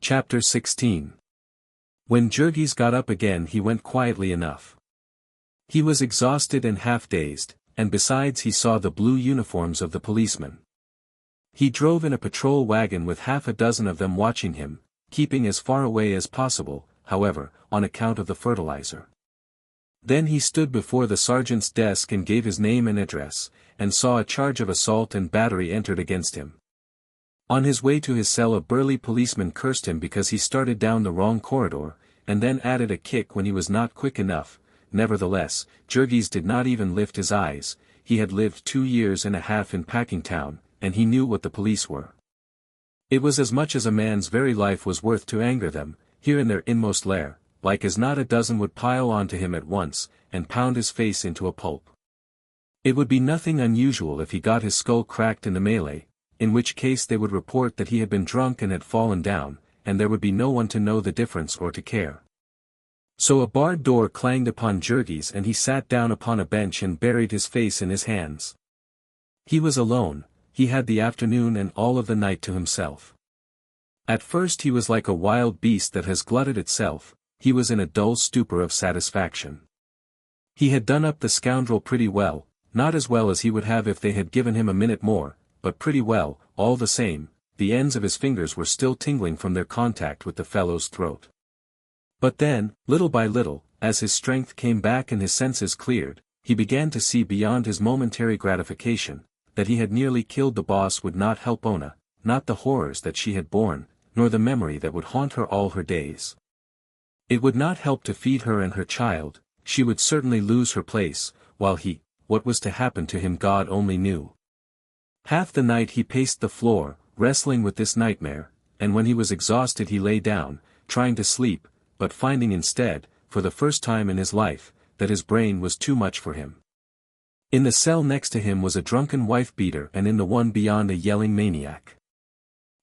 Chapter 16. When Jurgis got up again he went quietly enough. He was exhausted and half-dazed, and besides he saw the blue uniforms of the policemen. He drove in a patrol wagon with half a dozen of them watching him, keeping as far away as possible, however, on account of the fertilizer. Then he stood before the sergeant's desk and gave his name and address, and saw a charge of assault and battery entered against him. On his way to his cell a burly policeman cursed him because he started down the wrong corridor, and then added a kick when he was not quick enough. Nevertheless, Jurgis did not even lift his eyes. He had lived 2 years and a half in Packingtown, and he knew what the police were. It was as much as a man's very life was worth to anger them, here in their inmost lair, like as not a dozen would pile on to him at once, and pound his face into a pulp. It would be nothing unusual if he got his skull cracked in the melee, in which case they would report that he had been drunk and had fallen down, and there would be no one to know the difference or to care. So a barred door clanged upon Jurgis and he sat down upon a bench and buried his face in his hands. He was alone, he had the afternoon and all of the night to himself. At first he was like a wild beast that has glutted itself, he was in a dull stupor of satisfaction. He had done up the scoundrel pretty well, not as well as he would have if they had given him a minute more, but pretty well, all the same. The ends of his fingers were still tingling from their contact with the fellow's throat. But then, little by little, as his strength came back and his senses cleared, he began to see beyond his momentary gratification, that he had nearly killed the boss would not help Ona, not the horrors that she had borne, nor the memory that would haunt her all her days. It would not help to feed her and her child, she would certainly lose her place, while what was to happen to him God only knew. Half the night he paced the floor, wrestling with this nightmare, and when he was exhausted he lay down, trying to sleep, but finding instead, for the first time in his life, that his brain was too much for him. In the cell next to him was a drunken wife-beater and in the one beyond a yelling maniac.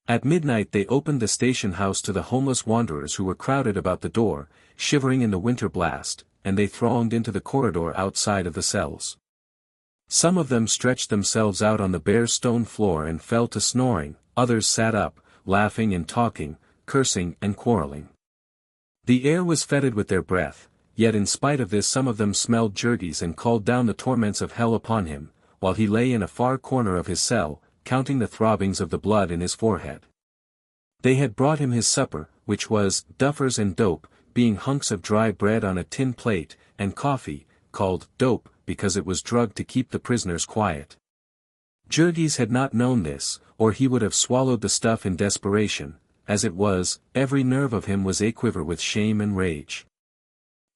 At midnight they opened the station house to the homeless wanderers who were crowded about the door, shivering in the winter blast, and they thronged into the corridor outside of the cells. Some of them stretched themselves out on the bare stone floor and fell to snoring, others sat up, laughing and talking, cursing and quarreling. The air was fetid with their breath, yet in spite of this some of them smelled Jurgis and called down the torments of hell upon him, while he lay in a far corner of his cell, counting the throbbings of the blood in his forehead. They had brought him his supper, which was duffers and dope, being hunks of dry bread on a tin plate, and coffee, called dope, because it was drugged to keep the prisoners quiet. Jurgis had not known this, or he would have swallowed the stuff in desperation. As it was, every nerve of him was aquiver with shame and rage.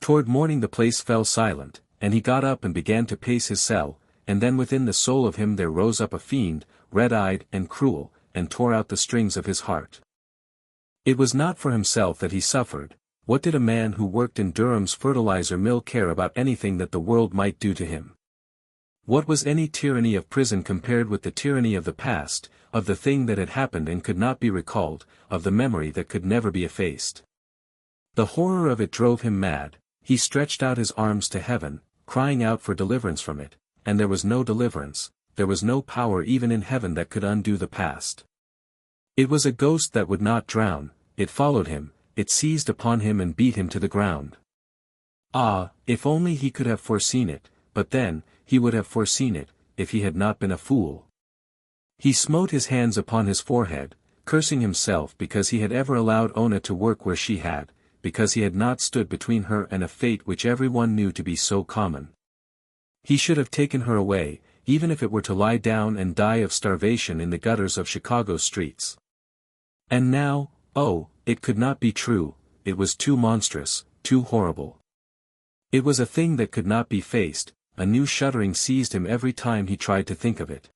Toward morning the place fell silent, and he got up and began to pace his cell, and then within the soul of him there rose up a fiend, red-eyed and cruel, and tore out the strings of his heart. It was not for himself that he suffered. What did a man who worked in Durham's fertilizer mill care about anything that the world might do to him? What was any tyranny of prison compared with the tyranny of the past, of the thing that had happened and could not be recalled, of the memory that could never be effaced? The horror of it drove him mad. He stretched out his arms to heaven, crying out for deliverance from it, and there was no deliverance, there was no power even in heaven that could undo the past. It was a ghost that would not drown, it followed him, it seized upon him and beat him to the ground. Ah, if only he could have foreseen it, but then, he would have foreseen it, if he had not been a fool. He smote his hands upon his forehead, cursing himself because he had ever allowed Ona to work where she had, because he had not stood between her and a fate which everyone knew to be so common. He should have taken her away, even if it were to lie down and die of starvation in the gutters of Chicago streets. And now, oh, it could not be true, it was too monstrous, too horrible. It was a thing that could not be faced, a new shuddering seized him every time he tried to think of it.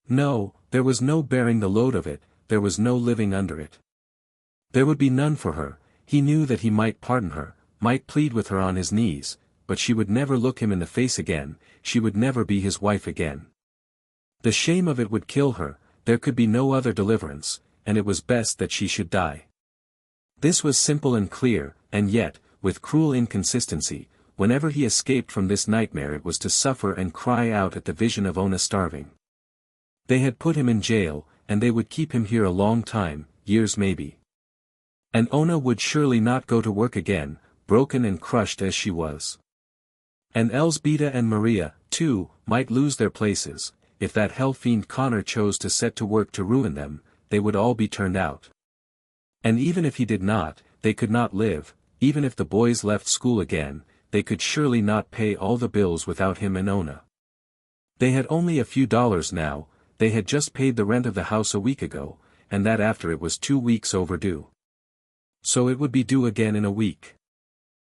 No, there was no bearing the load of it, there was no living under it. There would be none for her. He knew that he might pardon her, might plead with her on his knees, but she would never look him in the face again, she would never be his wife again. The shame of it would kill her, there could be no other deliverance, and it was best that she should die. This was simple and clear, and yet, with cruel inconsistency, whenever he escaped from this nightmare it was to suffer and cry out at the vision of Ona starving. They had put him in jail, and they would keep him here a long time, years maybe. And Ona would surely not go to work again, broken and crushed as she was. And Elsbeta and Maria, too, might lose their places. If that hell-fiend Connor chose to set to work to ruin them, they would all be turned out. And even if he did not, they could not live. Even if the boys left school again, they could surely not pay all the bills without him and Ona. They had only a few dollars now. They had just paid the rent of the house a week ago, and that after it was 2 weeks overdue. So it would be due again in a week.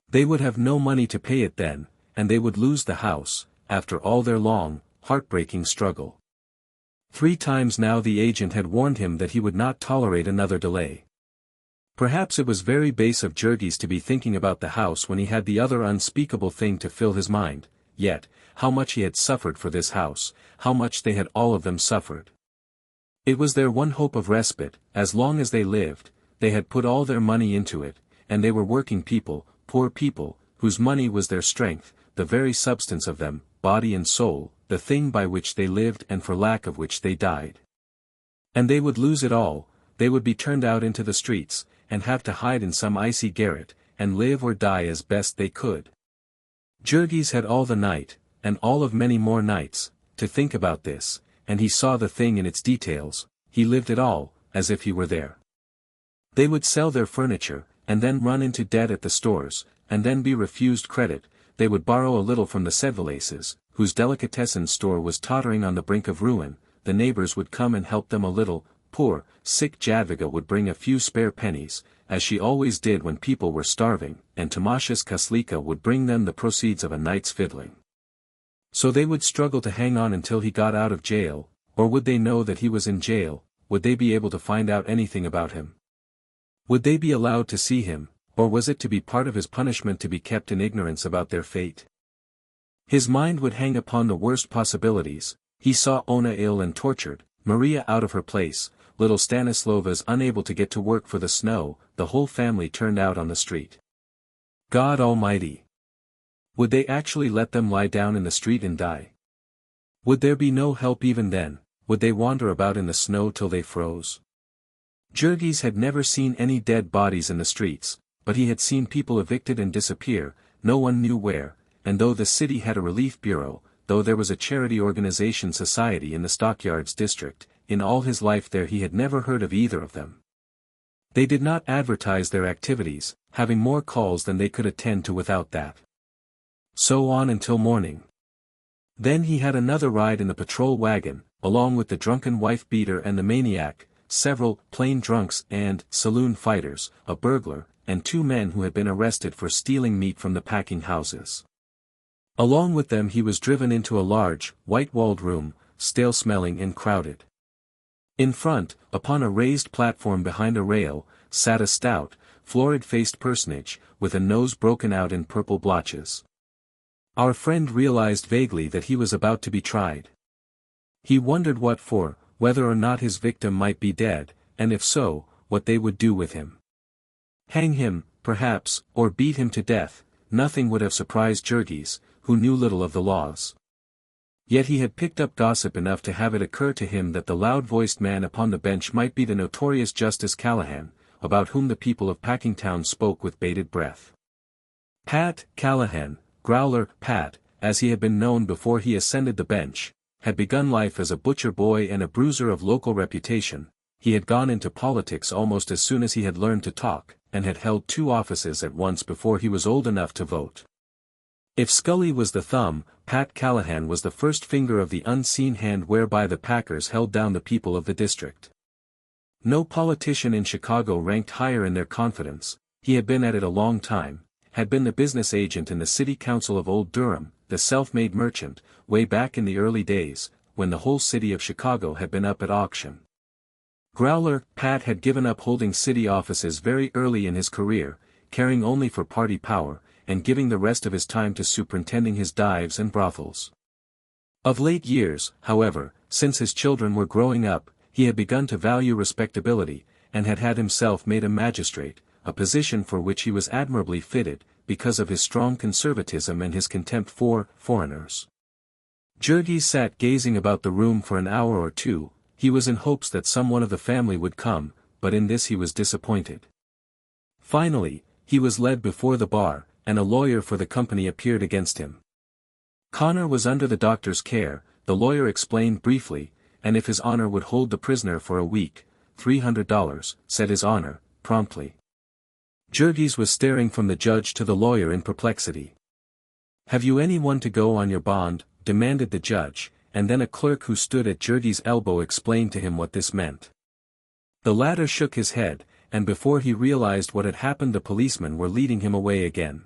They would have no money to pay it then, and they would lose the house, after all their long, heartbreaking struggle. 3 times now the agent had warned him that he would not tolerate another delay. Perhaps it was very base of Jurgis to be thinking about the house when he had the other unspeakable thing to fill his mind, yet, how much he had suffered for this house, how much they had all of them suffered. It was their one hope of respite. As long as they lived, they had put all their money into it, and they were working people, poor people, whose money was their strength, the very substance of them, body and soul, the thing by which they lived and for lack of which they died. And they would lose it all. They would be turned out into the streets, and have to hide in some icy garret, and live or die as best they could. Jurgis had all the night, and all of many more nights, to think about this, and he saw the thing in its details. He lived it all, as if he were there. They would sell their furniture, and then run into debt at the stores, and then be refused credit. They would borrow a little from the Sedvalases, whose delicatessen store was tottering on the brink of ruin. The neighbors would come and help them a little. Poor, sick Jadwiga would bring a few spare pennies, as she always did when people were starving, and Tomasius Kaslika would bring them the proceeds of a night's fiddling. So they would struggle to hang on until he got out of jail, or would they know that he was in jail? Would they be able to find out anything about him? Would they be allowed to see him, or was it to be part of his punishment to be kept in ignorance about their fate? His mind would hang upon the worst possibilities. He saw Ona ill and tortured, Maria out of her place, little Stanislovas unable to get to work for the snow, the whole family turned out on the street. God Almighty! Would they actually let them lie down in the street and die? Would there be no help even then? Would they wander about in the snow till they froze? Jurgis had never seen any dead bodies in the streets, but he had seen people evicted and disappear, no one knew where, and though the city had a relief bureau, though there was a charity organization society in the Stockyards district, in all his life there he had never heard of either of them. They did not advertise their activities, having more calls than they could attend to without that. So on until morning. Then he had another ride in the patrol wagon, along with the drunken wife-beater and the maniac, several plain drunks and saloon fighters, a burglar, and 2 men who had been arrested for stealing meat from the packing houses. Along with them he was driven into a large, white-walled room, stale-smelling and crowded. In front, upon a raised platform behind a rail, sat a stout, florid-faced personage, with a nose broken out in purple blotches. Our friend realized vaguely that he was about to be tried. He wondered what for, whether or not his victim might be dead, and if so, what they would do with him. Hang him, perhaps, or beat him to death. Nothing would have surprised Jurgis, who knew little of the laws. Yet he had picked up gossip enough to have it occur to him that the loud-voiced man upon the bench might be the notorious Justice Callahan, about whom the people of Packingtown spoke with bated breath. Pat Callahan, Growler Pat, as he had been known before he ascended the bench, had begun life as a butcher boy and a bruiser of local reputation. He had gone into politics almost as soon as he had learned to talk, and had held 2 offices at once before he was old enough to vote. If Scully was the thumb, Pat Callahan was the first finger of the unseen hand whereby the Packers held down the people of the district. No politician in Chicago ranked higher in their confidence. He had been at it a long time, had been the business agent in the city council of Old Durham, the self-made merchant, way back in the early days, when the whole city of Chicago had been up at auction. Growler Pat had given up holding city offices very early in his career, caring only for party power, and giving the rest of his time to superintending his dives and brothels. Of late years, however, since his children were growing up, he had begun to value respectability, and had had himself made a magistrate, a position for which he was admirably fitted, because of his strong conservatism and his contempt for foreigners. Jurgis sat gazing about the room for an hour or 2, he was in hopes that some one of the family would come, but in this he was disappointed. Finally, he was led before the bar, and a lawyer for the company appeared against him. Connor was under the doctor's care, the lawyer explained briefly, and if his honor would hold the prisoner for a week, $300, said his honor, promptly. Jurgis was staring from the judge to the lawyer in perplexity. "Have you anyone to go on your bond?" demanded the judge, and then a clerk who stood at Jurgis' elbow explained to him what this meant. The latter shook his head, and before he realized what had happened the policemen were leading him away again.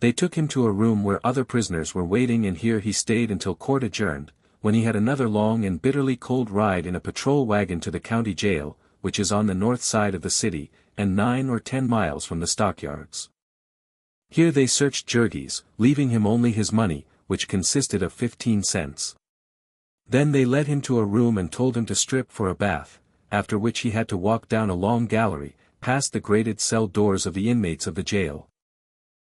They took him to a room where other prisoners were waiting, and here he stayed until court adjourned, when he had another long and bitterly cold ride in a patrol wagon to the county jail, which is on the north side of the city, and 9 or 10 miles from the stockyards. Here they searched Jurgis, leaving him only his money, which consisted of 15 cents. Then they led him to a room and told him to strip for a bath, after which he had to walk down a long gallery, past the grated cell doors of the inmates of the jail.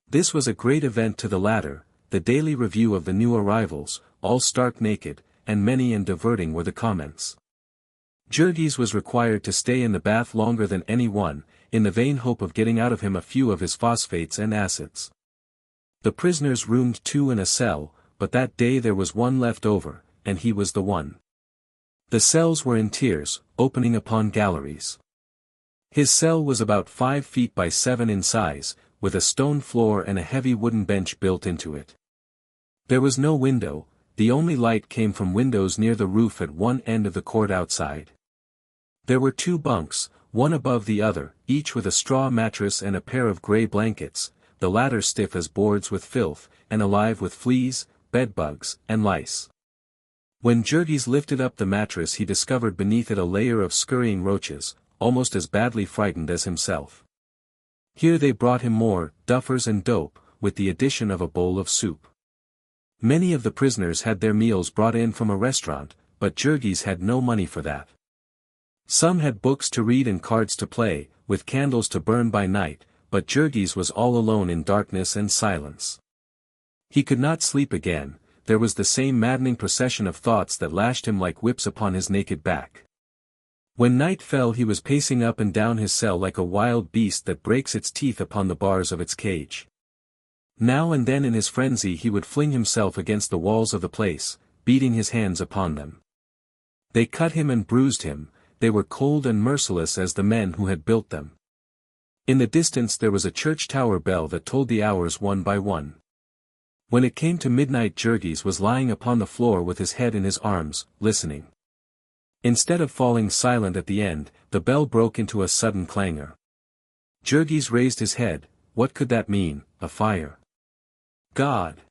This was a great event to the latter, the daily review of the new arrivals, all stark naked, and many and diverting were the comments. Jurgis was required to stay in the bath longer than any one, in the vain hope of getting out of him a few of his phosphates and acids. The prisoners roomed 2 in a cell, but that day there was one left over, and he was the one. The cells were in tiers, opening upon galleries. His cell was about 5 feet by 7 in size, with a stone floor and a heavy wooden bench built into it. There was no window, the only light came from windows near the roof at one end of the court outside. There were 2 bunks, one above the other, each with a straw mattress and a pair of gray blankets, the latter stiff as boards with filth, and alive with fleas, bedbugs, and lice. When Jurgis lifted up the mattress he discovered beneath it a layer of scurrying roaches, almost as badly frightened as himself. Here they brought him more duffers and dope, with the addition of a bowl of soup. Many of the prisoners had their meals brought in from a restaurant, but Jurgis had no money for that. Some had books to read and cards to play, with candles to burn by night, but Jurgis was all alone in darkness and silence. He could not sleep again, there was the same maddening procession of thoughts that lashed him like whips upon his naked back. When night fell he was pacing up and down his cell like a wild beast that breaks its teeth upon the bars of its cage. Now and then in his frenzy he would fling himself against the walls of the place, beating his hands upon them. They cut him and bruised him, they were cold and merciless as the men who had built them. In the distance there was a church tower bell that told the hours one by one. When it came to midnight Jurgis was lying upon the floor with his head in his arms, listening. Instead of falling silent at the end, the bell broke into a sudden clangor. Jurgis raised his head, what could that mean? A fire. God!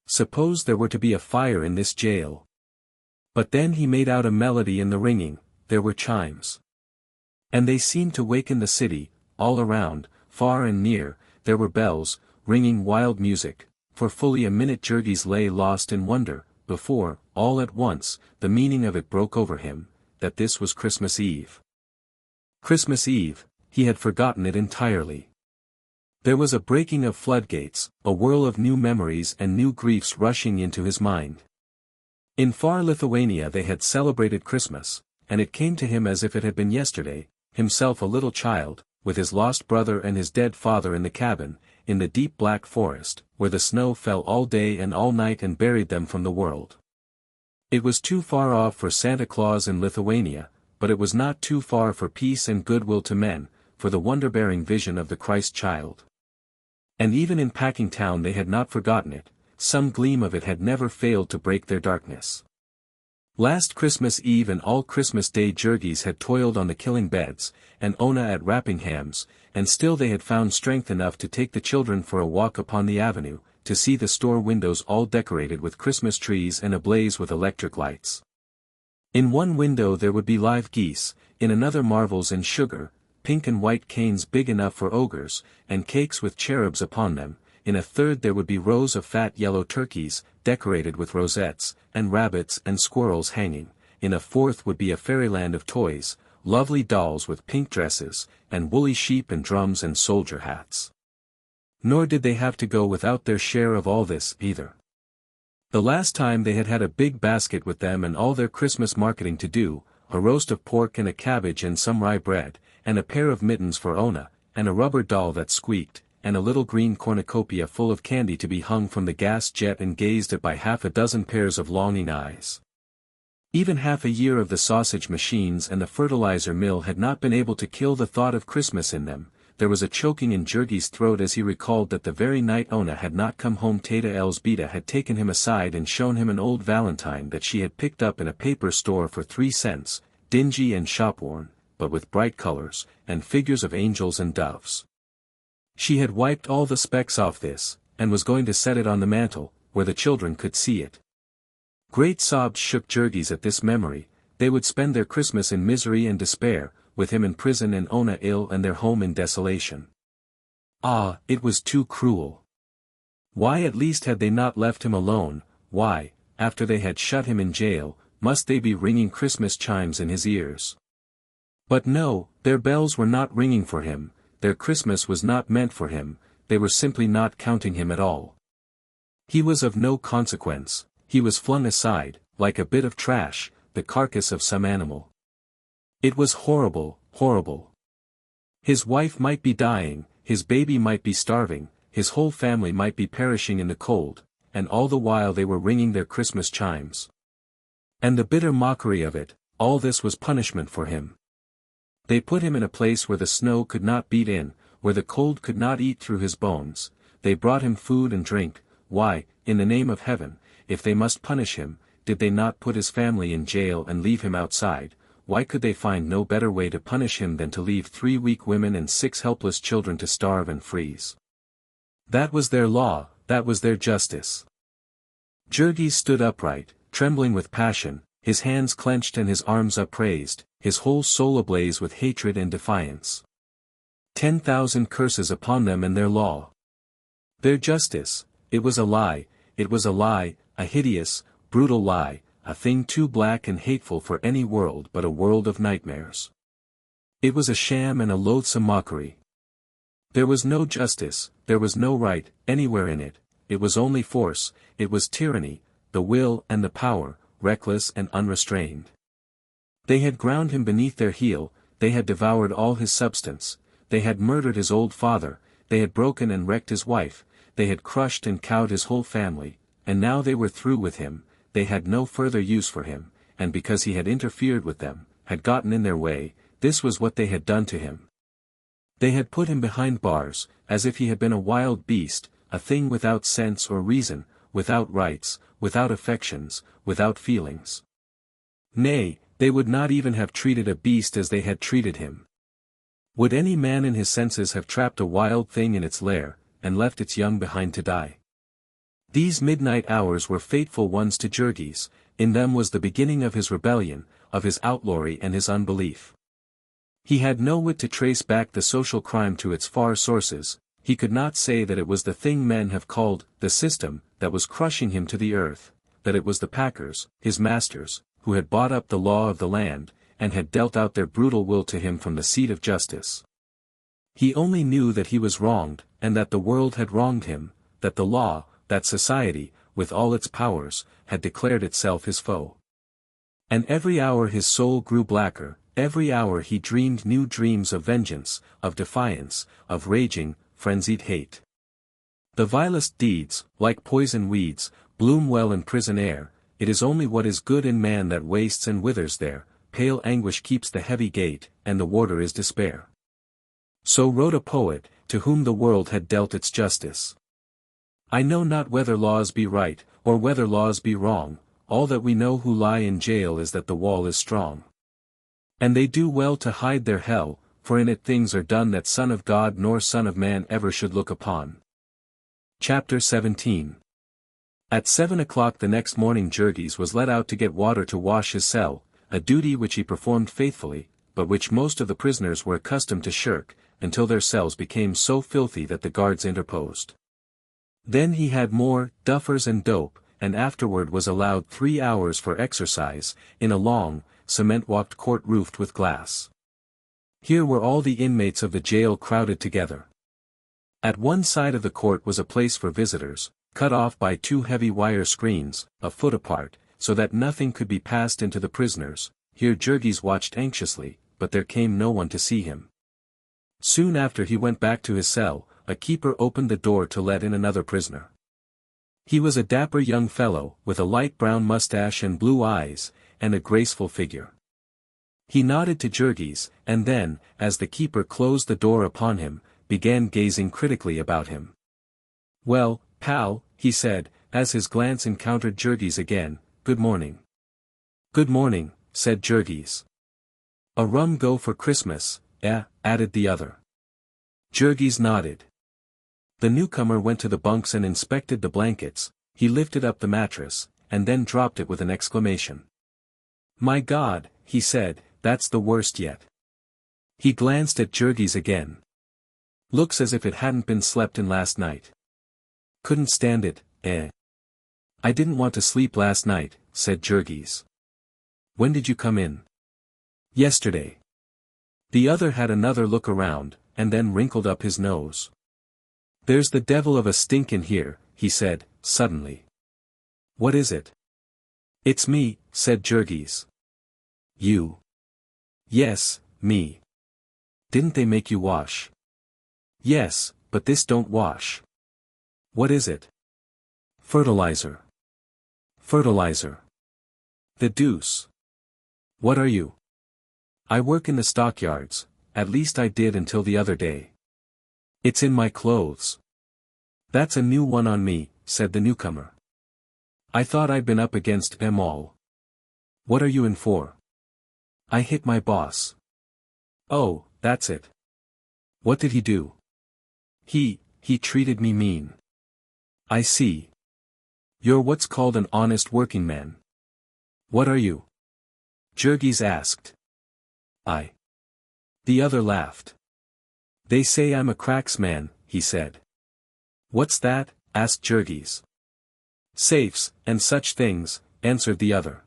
Suppose there were to be a fire in this jail. But then he made out a melody in the ringing, there were chimes. And they seemed to waken the city, all around, far and near, there were bells, ringing wild music. For fully a minute Jurgis lay lost in wonder, before, all at once, the meaning of it broke over him, that this was Christmas Eve. Christmas Eve, he had forgotten it entirely. There was a breaking of floodgates, a whirl of new memories and new griefs rushing into his mind. In far Lithuania they had celebrated Christmas, and it came to him as if it had been yesterday, himself a little child, with his lost brother and his dead father in the cabin, in the deep black forest, where the snow fell all day and all night and buried them from the world. It was too far off for Santa Claus in Lithuania, but it was not too far for peace and goodwill to men, for the wonder-bearing vision of the Christ child. And even in Packingtown they had not forgotten it, some gleam of it had never failed to break their darkness. Last Christmas Eve and all Christmas Day Jurgis had toiled on the killing beds, and Ona at wrapping hams, and still they had found strength enough to take the children for a walk upon the avenue, to see the store windows all decorated with Christmas trees and ablaze with electric lights. In one window there would be live geese, in another marvels in sugar, pink and white canes big enough for ogres, and cakes with cherubs upon them, in a third there would be rows of fat yellow turkeys, decorated with rosettes, and rabbits and squirrels hanging, in a fourth would be a fairyland of toys, lovely dolls with pink dresses, and woolly sheep and drums and soldier hats. Nor did they have to go without their share of all this, either. The last time they had had a big basket with them and all their Christmas marketing to do, a roast of pork and a cabbage and some rye bread, and a pair of mittens for Ona, and a rubber doll that squeaked, and a little green cornucopia full of candy to be hung from the gas jet and gazed at by half a dozen pairs of longing eyes. Even half a year of the sausage machines and the fertilizer mill had not been able to kill the thought of Christmas in them. There was a choking in Jurgie's throat as he recalled that the very night Ona had not come home Tata Elsbeta had taken him aside and shown him an old valentine that she had picked up in a paper store for 3 cents, dingy and shop-worn, but with bright colors, and figures of angels and doves. She had wiped all the specks off this, and was going to set it on the mantel, where the children could see it. Great sobs shook Jurgie's at this memory. They would spend their Christmas in misery and despair, with him in prison and Ona ill and their home in desolation. Ah, it was too cruel. Why at least had they not left him alone? Why, after they had shut him in jail, must they be ringing Christmas chimes in his ears? But no, their bells were not ringing for him, their Christmas was not meant for him, they were simply not counting him at all. He was of no consequence, he was flung aside, like a bit of trash, the carcass of some animal. It was horrible, horrible. His wife might be dying, his baby might be starving, his whole family might be perishing in the cold, and all the while they were ringing their Christmas chimes. And the bitter mockery of it, all this was punishment for him. They put him in a place where the snow could not beat in, where the cold could not eat through his bones, they brought him food and drink. Why, in the name of heaven, if they must punish him, did they not put his family in jail and leave him outside? Why could they find no better way to punish him than to leave 3 weak women and 6 helpless children to starve and freeze? That was their law, that was their justice. Jurgie stood upright, trembling with passion, his hands clenched and his arms upraised, his whole soul ablaze with hatred and defiance. 10,000 curses upon them and their law. Their justice, it was a lie, a hideous, brutal lie, a thing too black and hateful for any world but a world of nightmares. It was a sham and a loathsome mockery. There was no justice, there was no right, anywhere in it, it was only force, it was tyranny, the will and the power, reckless and unrestrained. They had ground him beneath their heel, they had devoured all his substance, they had murdered his old father, they had broken and wrecked his wife, they had crushed and cowed his whole family, and now they were through with him. They had no further use for him, and because he had interfered with them, had gotten in their way, this was what they had done to him. They had put him behind bars, as if he had been a wild beast, a thing without sense or reason, without rights, without affections, without feelings. Nay, they would not even have treated a beast as they had treated him. Would any man in his senses have trapped a wild thing in its lair, and left its young behind to die? These midnight hours were fateful ones to Jurgie's, in them was the beginning of his rebellion, of his outlawry and his unbelief. He had no wit to trace back the social crime to its far sources, he could not say that it was the thing men have called, the system, that was crushing him to the earth, that it was the packers, his masters, who had bought up the law of the land, and had dealt out their brutal will to him from the seat of justice. He only knew that he was wronged, and that the world had wronged him, that the law, that society, with all its powers, had declared itself his foe. And every hour his soul grew blacker, every hour he dreamed new dreams of vengeance, of defiance, of raging, frenzied hate. The vilest deeds, like poison weeds, bloom well in prison air, it is only what is good in man that wastes and withers there, pale anguish keeps the heavy gate, and the warder is despair. So wrote a poet, to whom the world had dealt its justice. I know not whether laws be right, or whether laws be wrong, all that we know who lie in jail is that the wall is strong. And they do well to hide their hell, for in it things are done that Son of God nor Son of Man ever should look upon. Chapter 17. At 7 o'clock the next morning Jurgie's was let out to get water to wash his cell, a duty which he performed faithfully, but which most of the prisoners were accustomed to shirk, until their cells became so filthy that the guards interposed. Then he had more, duffers and dope, and afterward was allowed 3 hours for exercise, in a long, cement-walked court roofed with glass. Here were all the inmates of the jail crowded together. At one side of the court was a place for visitors, cut off by 2 heavy wire screens, a foot apart, so that nothing could be passed into the prisoners. Here Jurgie's watched anxiously, but there came no one to see him. Soon after he went back to his cell, a keeper opened the door to let in another prisoner. He was a dapper young fellow, with a light brown mustache and blue eyes, and a graceful figure. He nodded to Jurgis, and then, as the keeper closed the door upon him, began gazing critically about him. "Well, pal," he said, as his glance encountered Jurgis again, "good morning." "Good morning," said Jurgis. "A rum go for Christmas, eh?" added the other. Jurgis nodded. The newcomer went to the bunks and inspected the blankets. He lifted up the mattress, and then dropped it with an exclamation. "My God," he said, "that's the worst yet." He glanced at Jurgis again. "Looks as if it hadn't been slept in last night." "Couldn't stand it, eh?" "I didn't want to sleep last night," said Jurgis. "When did you come in?" "Yesterday." The other had another look around, and then wrinkled up his nose. "There's the devil of a stink in here," he said, suddenly. "What is it?" "It's me," said Jurgis. "You?" "Yes, me." "Didn't they make you wash?" "Yes, but this don't wash." "What is it?" "Fertilizer." "Fertilizer." "The deuce. What are you?" "I work in the stockyards, at least I did until the other day." "It's in my clothes." "That's a new one on me," said the newcomer. "I thought I'd been up against them all." "What are you in for?" "I hit my boss." "Oh, that's it. What did he do?" He treated me mean." "I see. You're what's called an honest working man." "What are you?" Jurgis asked. "I." The other laughed. "They say I'm a cracksman," he said. "What's that?" asked Jurgis. "Safes, and such things," answered the other.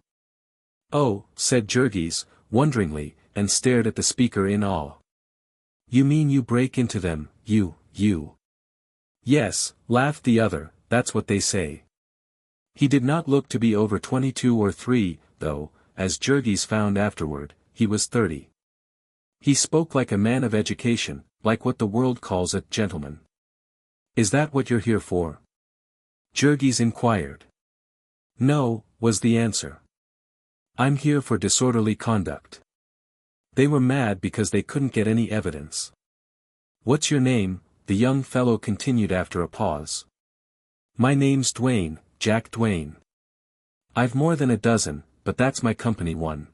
"Oh," said Jurgis, wonderingly, and stared at the speaker in awe. "You mean you break into them, you?" "Yes," laughed the other, "that's what they say." He did not look to be over 22 or 3, though, as Jurgis found afterward, he was 30. He spoke like a man of education, like what the world calls a gentleman. "Is that what you're here for?" Jurgis inquired. "No," was the answer. "I'm here for disorderly conduct." They were mad because they couldn't get any evidence. "What's your name?" the young fellow continued after a pause. "My name's Duane, Jack Duane. I've more than a dozen, but that's my company one."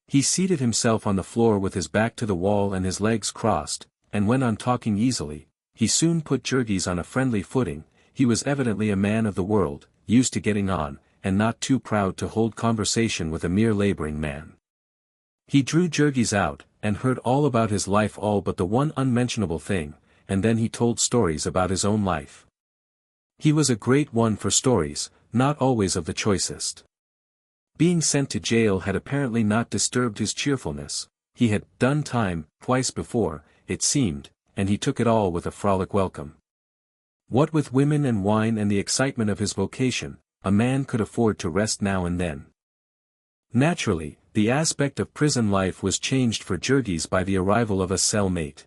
He seated himself on the floor with his back to the wall and his legs crossed, and went on talking easily. He soon put Jurgis on a friendly footing. He was evidently a man of the world, used to getting on, and not too proud to hold conversation with a mere laboring man. He drew Jurgis out, and heard all about his life, all but the one unmentionable thing, and then he told stories about his own life. He was a great one for stories, not always of the choicest. Being sent to jail had apparently not disturbed his cheerfulness. He had done time twice before, it seemed, and he took it all with a frolic welcome. What with women and wine and the excitement of his vocation, a man could afford to rest now and then. Naturally, the aspect of prison life was changed for Jurgis by the arrival of a cell-mate.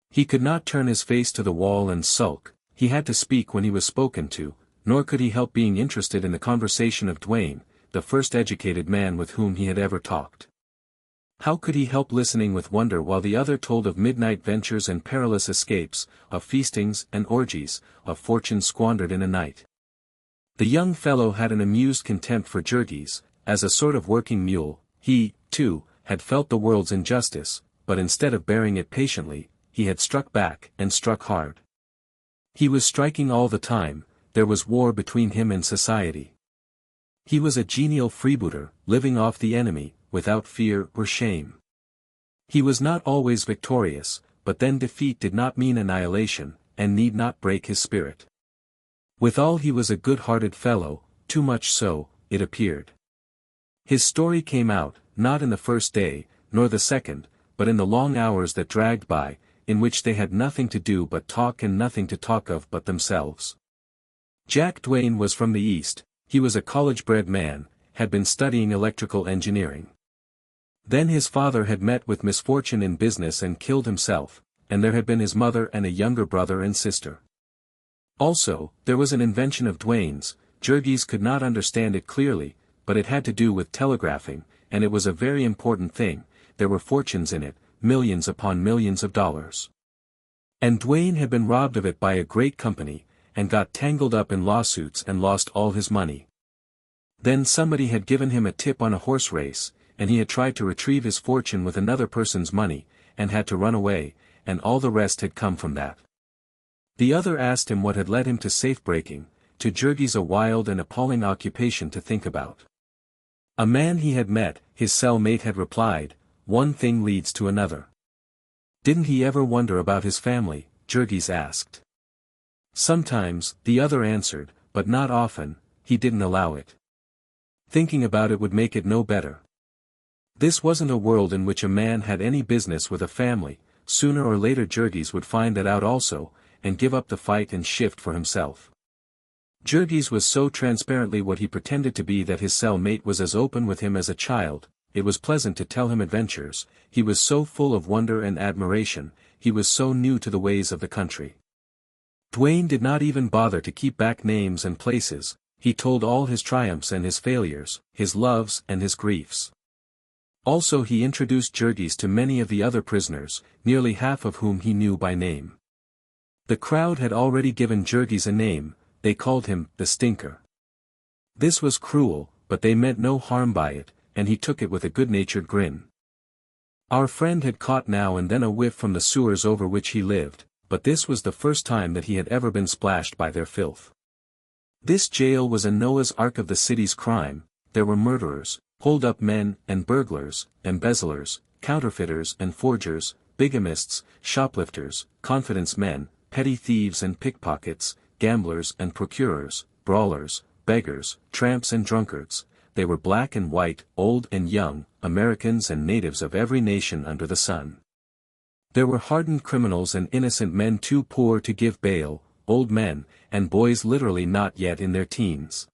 He could not turn his face to the wall and sulk. He had to speak when he was spoken to, nor could he help being interested in the conversation of Duane, the first educated man with whom he had ever talked. How could he help listening with wonder while the other told of midnight ventures and perilous escapes, of feastings and orgies, of fortune squandered in a night? The young fellow had an amused contempt for Jurgis. As a sort of working mule, he, too, had felt the world's injustice, but instead of bearing it patiently, he had struck back, and struck hard. He was striking all the time. There was war between him and society. He was a genial freebooter, living off the enemy, without fear or shame. He was not always victorious, but then defeat did not mean annihilation, and need not break his spirit. Withal he was a good-hearted fellow, too much so, it appeared. His story came out, not in the first day, nor the second, but in the long hours that dragged by, in which they had nothing to do but talk and nothing to talk of but themselves. Jack Duane was from the East. He was a college-bred man, had been studying electrical engineering. Then his father had met with misfortune in business and killed himself, and there had been his mother and a younger brother and sister. Also, there was an invention of Dwayne's. Jurgis could not understand it clearly, but it had to do with telegraphing, and it was a very important thing. There were fortunes in it, millions upon millions of dollars. And Dwayne had been robbed of it by a great company, and got tangled up in lawsuits and lost all his money. Then somebody had given him a tip on a horse race, and he had tried to retrieve his fortune with another person's money, and had to run away, and all the rest had come from that. The other asked him what had led him to safe-breaking, to Jurgis a wild and appalling occupation to think about. A man he had met, his cell-mate had replied, one thing leads to another. Didn't he ever wonder about his family, Jurgis asked. Sometimes, the other answered, but not often, he didn't allow it. Thinking about it would make it no better. This wasn't a world in which a man had any business with a family. Sooner or later Jurgis would find that out also, and give up the fight and shift for himself. Jurgis was so transparently what he pretended to be that his cell-mate was as open with him as a child. It was pleasant to tell him adventures. He was so full of wonder and admiration, he was so new to the ways of the country. Dwayne did not even bother to keep back names and places. He told all his triumphs and his failures, his loves and his griefs. Also he introduced Jurgis to many of the other prisoners, nearly half of whom he knew by name. The crowd had already given Jurgis a name. They called him, the Stinker. This was cruel, but they meant no harm by it, and he took it with a good-natured grin. Our friend had caught now and then a whiff from the sewers over which he lived, but this was the first time that he had ever been splashed by their filth. This jail was a Noah's Ark of the city's crime. There were murderers, hold-up men and burglars, embezzlers, counterfeiters and forgers, bigamists, shoplifters, confidence men, petty thieves and pickpockets, gamblers and procurers, brawlers, beggars, tramps and drunkards. They were black and white, old and young, Americans and natives of every nation under the sun. There were hardened criminals and innocent men too poor to give bail, old men, and boys literally not yet in their teens.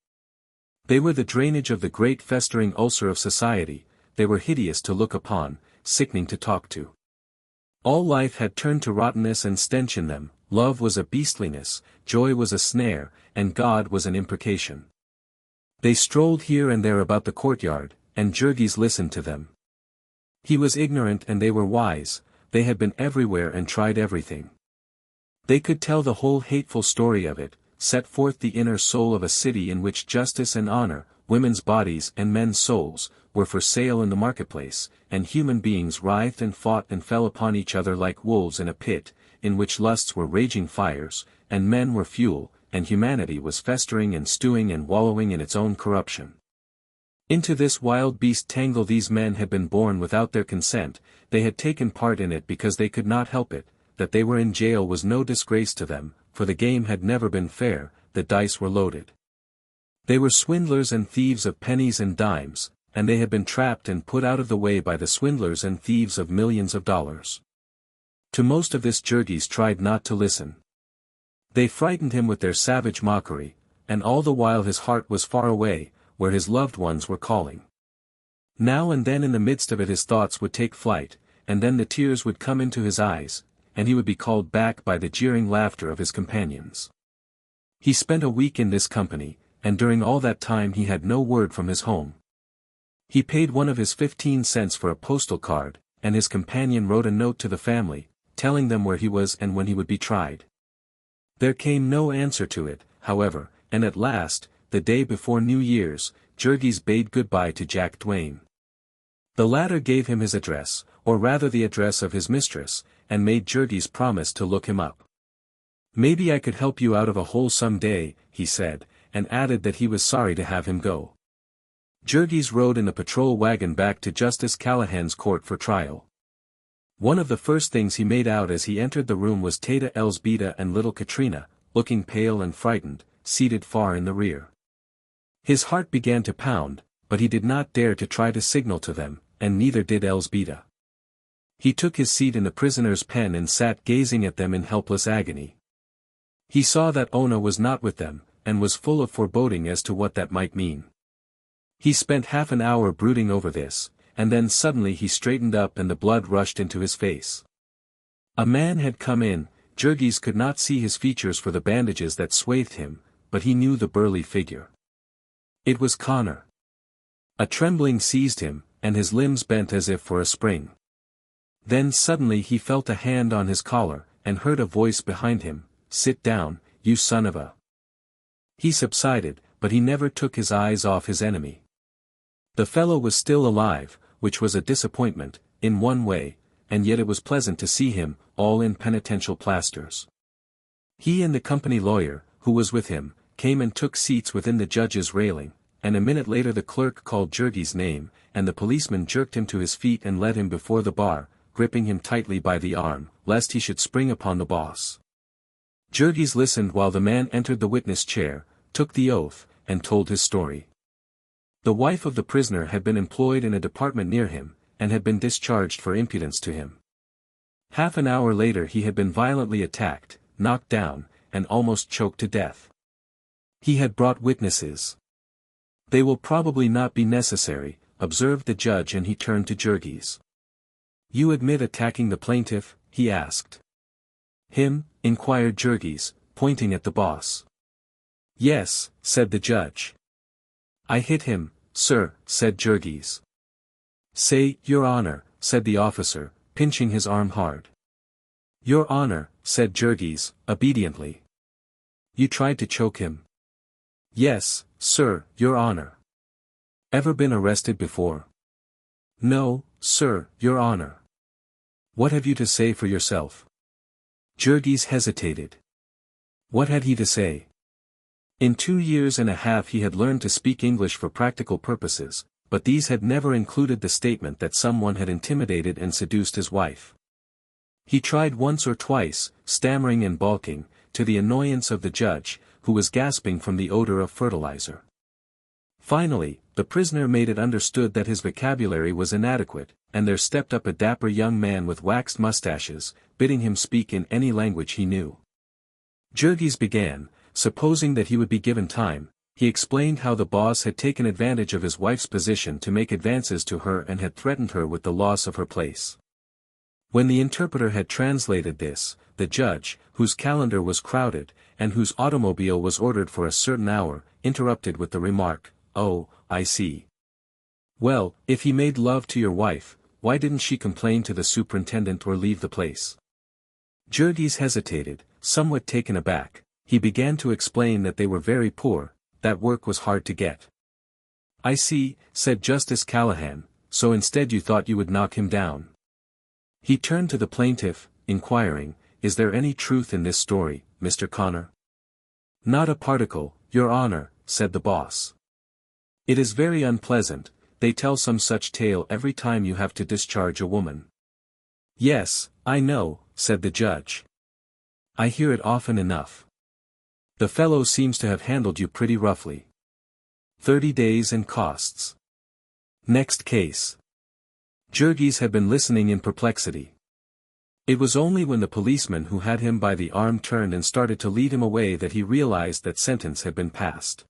They were the drainage of the great festering ulcer of society. They were hideous to look upon, sickening to talk to. All life had turned to rottenness and stench in them. Love was a beastliness, joy was a snare, and God was an imprecation. They strolled here and there about the courtyard, and Jurgis listened to them. He was ignorant and they were wise. They had been everywhere and tried everything. They could tell the whole hateful story of it, set forth the inner soul of a city in which justice and honor, women's bodies and men's souls, were for sale in the marketplace, and human beings writhed and fought and fell upon each other like wolves in a pit, in which lusts were raging fires, and men were fuel, and humanity was festering and stewing and wallowing in its own corruption. Into this wild beast tangle these men had been born without their consent. They had taken part in it because they could not help it. That they were in jail was no disgrace to them, for the game had never been fair. The dice were loaded. They were swindlers and thieves of pennies and dimes, and they had been trapped and put out of the way by the swindlers and thieves of millions of dollars. To most of this Jurgis tried not to listen. They frightened him with their savage mockery, and all the while his heart was far away, where his loved ones were calling. Now and then in the midst of it his thoughts would take flight, and then the tears would come into his eyes, and he would be called back by the jeering laughter of his companions. He spent a week in this company, and during all that time he had no word from his home. He paid one of his 15 cents for a postal card, and his companion wrote a note to the family, telling them where he was and when he would be tried. There came no answer to it, however, and at last, the day before New Year's, Jurgis bade goodbye to Jack Dwayne. The latter gave him his address, or rather the address of his mistress, and made Jurgis promise to look him up. "Maybe I could help you out of a hole some day," he said, and added that he was sorry to have him go. Jurgis rode in the patrol wagon back to Justice Callahan's court for trial. One of the first things he made out as he entered the room was Tata Elsbeta and little Katrina, looking pale and frightened, seated far in the rear. His heart began to pound, but he did not dare to try to signal to them, and neither did Elsbeta. He took his seat in the prisoner's pen and sat gazing at them in helpless agony. He saw that Ona was not with them, and was full of foreboding as to what that might mean. He spent half an hour brooding over this, and then suddenly he straightened up and the blood rushed into his face. A man had come in. Jurgis could not see his features for the bandages that swathed him, but he knew the burly figure. It was Connor. A trembling seized him, and his limbs bent as if for a spring. Then suddenly he felt a hand on his collar, and heard a voice behind him, "Sit down, you son of a—" He subsided, but he never took his eyes off his enemy. The fellow was still alive, which was a disappointment, in one way, and yet it was pleasant to see him, all in penitential plasters. He and the company lawyer, who was with him, came and took seats within the judge's railing, and a minute later the clerk called Jurgis' name, and the policeman jerked him to his feet and led him before the bar, gripping him tightly by the arm, lest he should spring upon the boss. Jurgis listened while the man entered the witness chair, took the oath, and told his story. The wife of the prisoner had been employed in a department near him, and had been discharged for impudence to him. Half an hour later he had been violently attacked, knocked down, and almost choked to death. He had brought witnesses. "They will probably not be necessary," observed the judge, and he turned to Jurgis. "You admit attacking the plaintiff?" he asked. "Him?" inquired Jurgis, pointing at the boss. "Yes," said the judge. "I hit him, sir," said Jurgis. "Say, Your Honor," said the officer, pinching his arm hard. "Your Honor," said Jurgis, obediently. "You tried to choke him?" "Yes, sir, Your Honor." "Ever been arrested before?" "No, sir, Your Honor." "What have you to say for yourself?" Jurgis hesitated. What had he to say? In 2 years and a half he had learned to speak English for practical purposes, but these had never included the statement that someone had intimidated and seduced his wife. He tried once or twice, stammering and balking, to the annoyance of the judge, who was gasping from the odor of fertilizer. Finally, the prisoner made it understood that his vocabulary was inadequate, and there stepped up a dapper young man with waxed mustaches, bidding him speak in any language he knew. Jurgis began. Supposing that he would be given time, he explained how the boss had taken advantage of his wife's position to make advances to her and had threatened her with the loss of her place. When the interpreter had translated this, the judge, whose calendar was crowded, and whose automobile was ordered for a certain hour, interrupted with the remark, "Oh, I see. Well, if he made love to your wife, why didn't she complain to the superintendent or leave the place?" Jurgis hesitated, somewhat taken aback. He began to explain that they were very poor, that work was hard to get. "I see," said Justice Callahan, "so instead you thought you would knock him down." He turned to the plaintiff, inquiring, "Is there any truth in this story, Mr. Connor?" "Not a particle, Your Honor," said the boss. "It is very unpleasant, they tell some such tale every time you have to discharge a woman." "Yes, I know," said the judge. "I hear it often enough. The fellow seems to have handled you pretty roughly. 30 days and costs." Next case. Jurgis had been listening in perplexity. It was only when the policeman who had him by the arm turned and started to lead him away that he realized that sentence had been passed.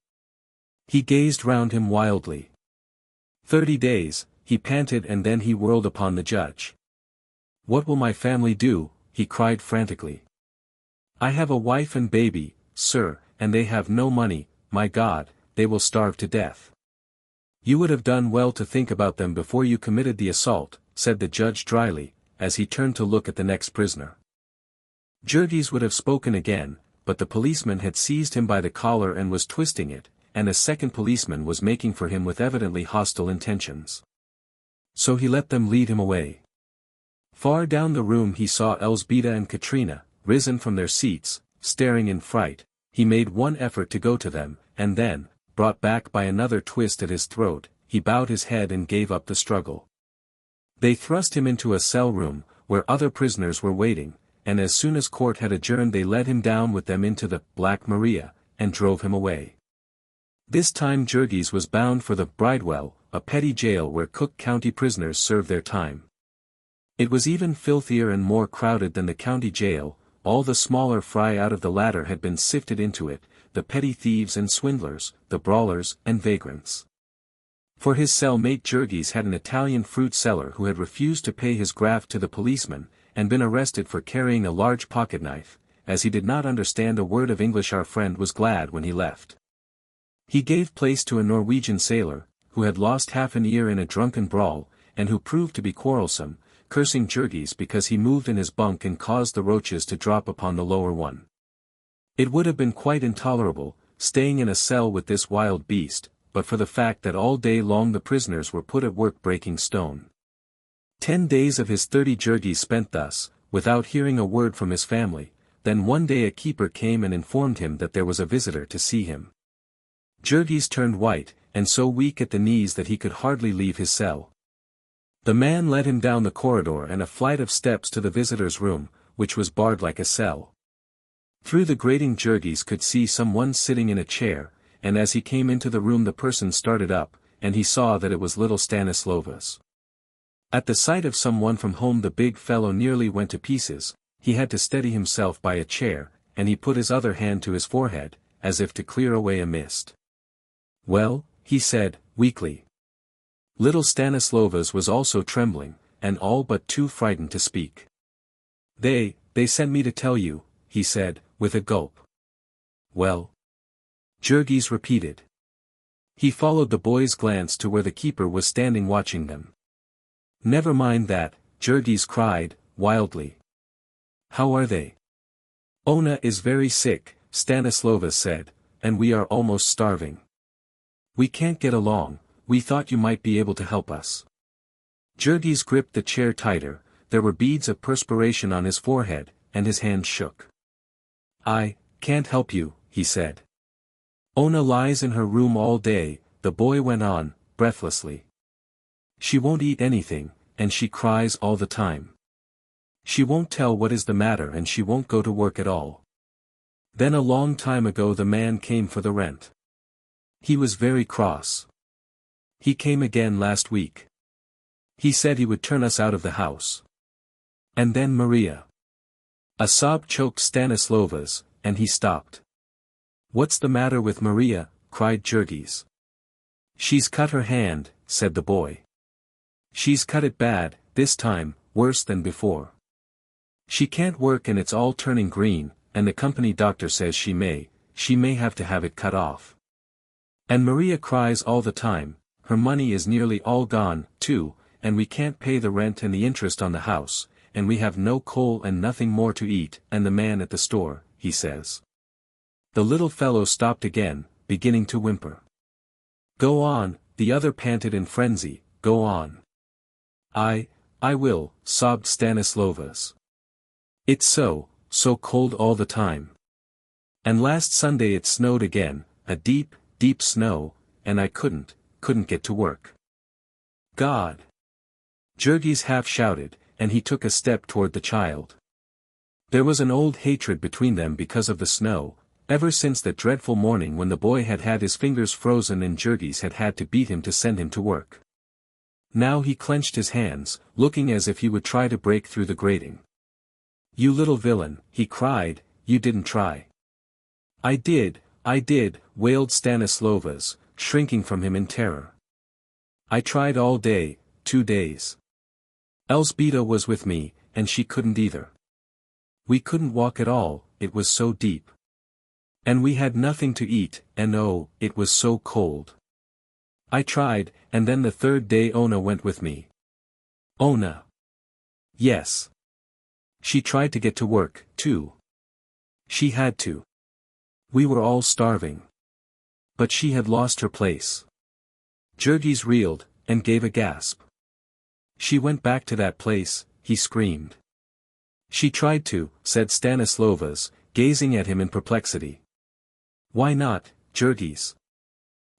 He gazed round him wildly. 30 days, he panted, and then he whirled upon the judge. "What will my family do?" he cried frantically. "I have a wife and baby, sir, and they have no money. My God, they will starve to death." "You would have done well to think about them before you committed the assault," said the judge dryly, as he turned to look at the next prisoner. Jurgis would have spoken again, but the policeman had seized him by the collar and was twisting it, and a second policeman was making for him with evidently hostile intentions. So he let them lead him away. Far down the room he saw Elzbieta and Katrina, risen from their seats, staring in fright. He made one effort to go to them, and then, brought back by another twist at his throat, he bowed his head and gave up the struggle. They thrust him into a cell room, where other prisoners were waiting, and as soon as court had adjourned they led him down with them into the Black Maria, and drove him away. This time Jurgis was bound for the Bridewell, a petty jail where Cook County prisoners served their time. It was even filthier and more crowded than the county jail. All the smaller fry out of the latter had been sifted into it, the petty thieves and swindlers, the brawlers and vagrants. For his cell-mate Jurgis had an Italian fruit seller who had refused to pay his graft to the policeman, and been arrested for carrying a large pocketknife. As he did not understand a word of English, our friend was glad when he left. He gave place to a Norwegian sailor, who had lost half an ear in a drunken brawl, and who proved to be quarrelsome, cursing Jurgis because he moved in his bunk and caused the roaches to drop upon the lower one. It would have been quite intolerable, staying in a cell with this wild beast, but for the fact that all day long the prisoners were put at work breaking stone. 10 days of his 30 Jurgis spent thus, without hearing a word from his family. Then one day a keeper came and informed him that there was a visitor to see him. Jurgis turned white, and so weak at the knees that he could hardly leave his cell. The man led him down the corridor and a flight of steps to the visitor's room, which was barred like a cell. Through the grating Jurgis could see someone sitting in a chair, and as he came into the room the person started up, and he saw that it was little Stanislovas. At the sight of someone from home the big fellow nearly went to pieces. He had to steady himself by a chair, and he put his other hand to his forehead, as if to clear away a mist. "Well," he said, weakly. Little Stanislovas was also trembling, and all but too frightened to speak. They sent me to tell you," he said, with a gulp. "Well?" Jurgis repeated. He followed the boy's glance to where the keeper was standing watching them. "Never mind that," Jurgis cried, wildly. "How are they?" "Ona is very sick," Stanislovas said, "and we are almost starving. We can't get along. We thought you might be able to help us." Jurgis gripped the chair tighter. There were beads of perspiration on his forehead, and his hand shook. "I can't help you," he said. "Ona lies in her room all day," the boy went on, breathlessly. "She won't eat anything, and she cries all the time. She won't tell what is the matter and she won't go to work at all. Then a long time ago the man came for the rent. He was very cross. He came again last week. He said he would turn us out of the house. And then Maria." A sob choked Stanislovas, and he stopped. "What's the matter with Maria?" cried Jurgis. "She's cut her hand," said the boy. "She's cut it bad, this time, worse than before. She can't work and it's all turning green, and the company doctor says she may have to have it cut off. And Maria cries all the time. Her money is nearly all gone, too, and we can't pay the rent and the interest on the house, and we have no coal and nothing more to eat, and the man at the store, he says." The little fellow stopped again, beginning to whimper. "Go on," the other panted in frenzy, "go on." I will," sobbed Stanislovas. "It's so cold all the time. And last Sunday it snowed again, a deep, deep snow, and I couldn't get to work. God!" Jurgis half shouted, and he took a step toward the child. There was an old hatred between them because of the snow, ever since that dreadful morning when the boy had had his fingers frozen and Jurgis had had to beat him to send him to work. Now he clenched his hands, looking as if he would try to break through the grating. "You little villain," he cried, "you didn't try." I did, wailed Stanislovas, shrinking from him in terror. "I tried all day, 2 days. Elzbieta was with me, and she couldn't either. We couldn't walk at all, it was so deep. And we had nothing to eat, and oh, it was so cold. I tried, and then the 3rd day Ona went with me." "Ona?" "Yes. She tried to get to work, too. She had to. We were all starving. But she had lost her place." Jurgis reeled, and gave a gasp. "She went back to that place," he screamed. "She tried to," said Stanislovas, gazing at him in perplexity. "Why not, Jurgis?"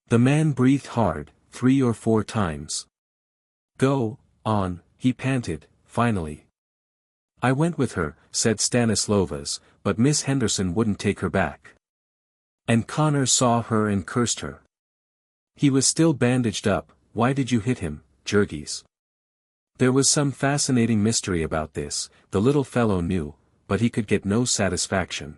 The man breathed hard, 3 or 4 times. "Go on," he panted, finally. "I went with her," said Stanislovas, "but Miss Henderson wouldn't take her back. And Connor saw her and cursed her. He was still bandaged up." "Why did you hit him, Jurgis?" There was some fascinating mystery about this, the little fellow knew, but he could get no satisfaction.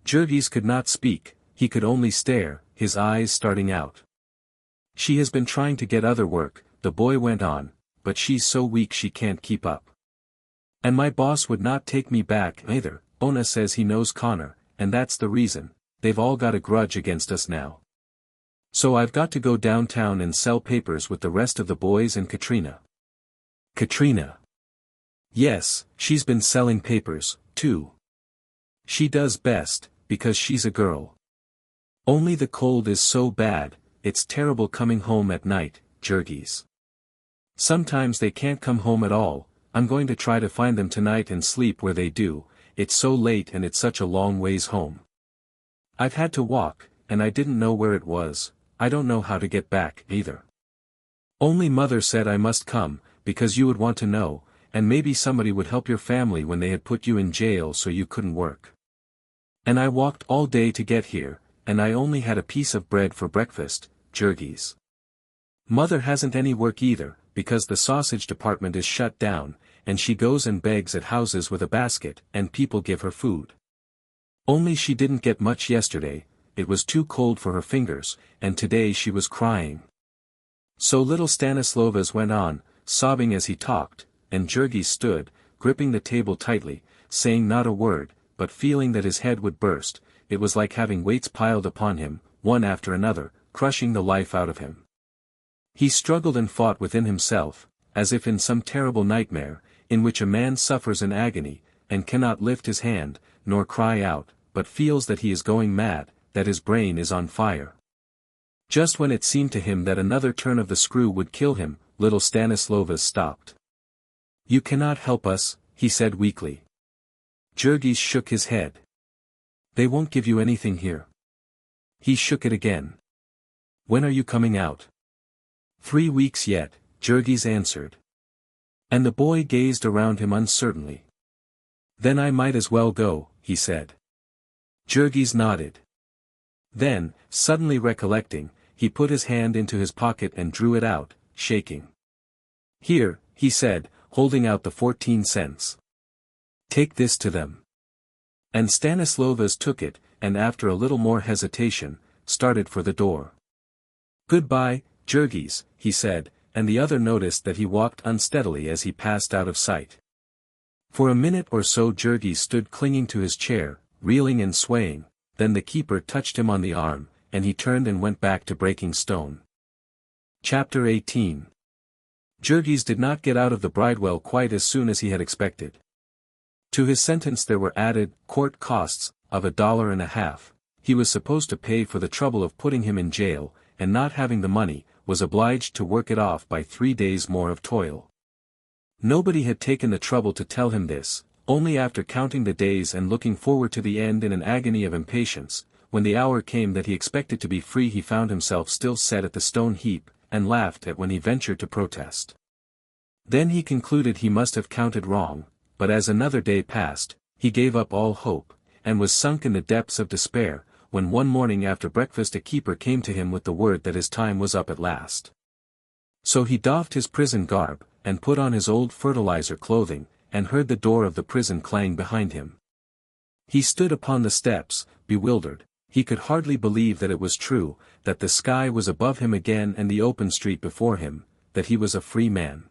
Jurgis could not speak, he could only stare, his eyes starting out. She has been trying to get other work, the boy went on, but she's so weak she can't keep up. And my boss would not take me back either. Ona says he knows Connor, and that's the reason. They've all got a grudge against us now. So I've got to go downtown and sell papers with the rest of the boys and Katrina. Katrina. Yes, she's been selling papers, too. She does best, because she's a girl. Only the cold is so bad, it's terrible coming home at night, Jurgis. Sometimes they can't come home at all. I'm going to try to find them tonight and sleep where they do. It's so late and it's such a long ways home. I've had to walk, and I didn't know where it was. I don't know how to get back, either. Only mother said I must come, because you would want to know, and maybe somebody would help your family when they had put you in jail so you couldn't work. And I walked all day to get here, and I only had a piece of bread for breakfast, Jurgis. Mother hasn't any work either, because the sausage department is shut down, and she goes and begs at houses with a basket, and people give her food. Only she didn't get much yesterday, it was too cold for her fingers, and today she was crying. So little Stanislovas went on, sobbing as he talked, and Jurgis stood, gripping the table tightly, saying not a word, but feeling that his head would burst. It was like having weights piled upon him, one after another, crushing the life out of him. He struggled and fought within himself, as if in some terrible nightmare, in which a man suffers an agony, and cannot lift his hand, nor cry out, but feels that he is going mad, that his brain is on fire. Just when it seemed to him that another turn of the screw would kill him, little Stanislovas stopped. "You cannot help us," he said weakly. Jurgis shook his head. "They won't give you anything here." He shook it again. "When are you coming out?" 3 weeks yet, Jurgis answered. And the boy gazed around him uncertainly. "Then I might as well go," he said. Jurgis nodded. Then, suddenly recollecting, he put his hand into his pocket and drew it out, shaking. "Here," he said, holding out the 14 cents. "Take this to them." And Stanislovas took it, and after a little more hesitation, started for the door. "Goodbye, Jurgis," he said, and the other noticed that he walked unsteadily as he passed out of sight. For a minute or so Jurgis stood clinging to his chair, reeling and swaying, then the keeper touched him on the arm, and he turned and went back to breaking stone. Chapter 18. Jurgis did not get out of the bridewell quite as soon as he had expected. To his sentence there were added court costs of $1.50. He was supposed to pay for the trouble of putting him in jail, and not having the money, was obliged to work it off by 3 days more of toil. Nobody had taken the trouble to tell him this. Only after counting the days and looking forward to the end in an agony of impatience, when the hour came that he expected to be free, he found himself still set at the stone heap, and laughed at when he ventured to protest. Then he concluded he must have counted wrong, but as another day passed, he gave up all hope, and was sunk in the depths of despair, when one morning after breakfast a keeper came to him with the word that his time was up at last. So he doffed his prison garb, and put on his old fertilizer clothing, and heard the door of the prison clang behind him. He stood upon the steps, bewildered. He could hardly believe that it was true, that the sky was above him again and the open street before him, that he was a free man.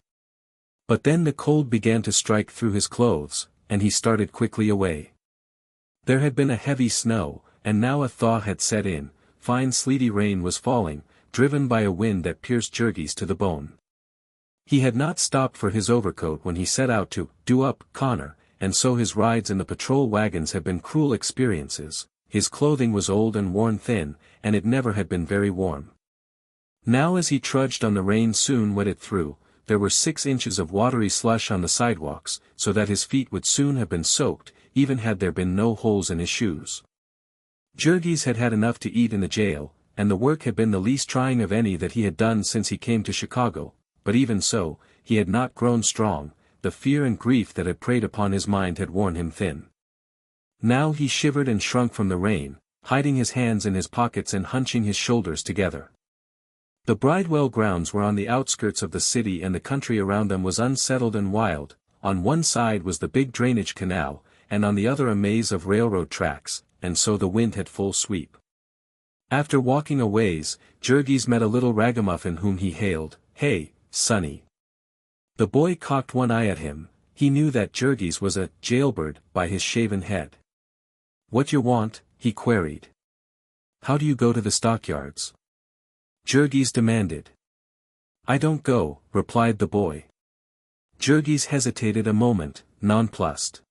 But then the cold began to strike through his clothes, and he started quickly away. There had been a heavy snow, and now a thaw had set in. Fine sleety rain was falling, driven by a wind that pierced Jurgis to the bone. He had not stopped for his overcoat when he set out to do up Connor, and so his rides in the patrol wagons had been cruel experiences. His clothing was old and worn thin, and it never had been very warm. Now as he trudged on the rain soon wet it through, there were 6 inches of watery slush on the sidewalks, so that his feet would soon have been soaked, even had there been no holes in his shoes. Jurgis had had enough to eat in the jail, and the work had been the least trying of any that he had done since he came to Chicago, but even so, he had not grown strong. The fear and grief that had preyed upon his mind had worn him thin. Now he shivered and shrunk from the rain, hiding his hands in his pockets and hunching his shoulders together. The Bridewell grounds were on the outskirts of the city, and the country around them was unsettled and wild. On one side was the big drainage canal, and on the other a maze of railroad tracks, and so the wind had full sweep. After walking a ways, Jurgis met a little ragamuffin whom he hailed, "Hey, sonny." The boy cocked one eye at him. He knew that Jurgis was a jailbird by his shaven head. "What you want?" he queried. "How do you go to the stockyards?" Jurgis demanded. "I don't go," replied the boy. Jurgis hesitated a moment, nonplussed.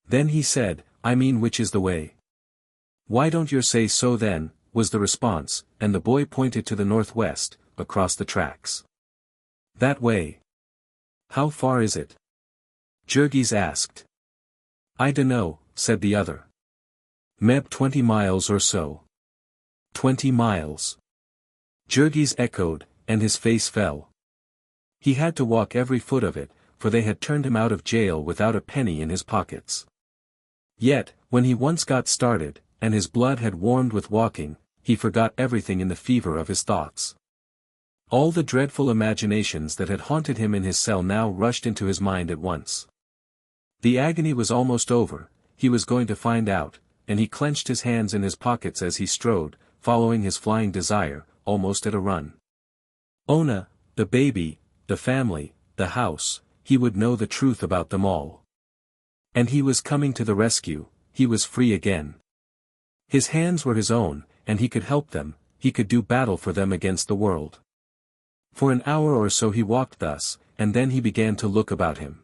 Then he said, "I mean, which is the way?" "Why don't you say so then?" was the response, and the boy pointed to the northwest, across the tracks. "That way." "How far is it?" Jurgis asked. "I dunno," said the other. "Meb 20 miles or so." 20 miles. Jurgis echoed, and his face fell. He had to walk every foot of it, for they had turned him out of jail without a penny in his pockets. Yet, when he once got started, and his blood had warmed with walking, he forgot everything in the fever of his thoughts. All the dreadful imaginations that had haunted him in his cell now rushed into his mind at once. The agony was almost over, he was going to find out, and he clenched his hands in his pockets as he strode, following his flying desire, almost at a run. Ona, the baby, the family, the house, he would know the truth about them all. And he was coming to the rescue, he was free again. His hands were his own, and he could help them, he could do battle for them against the world. For an hour or so he walked thus, and then he began to look about him.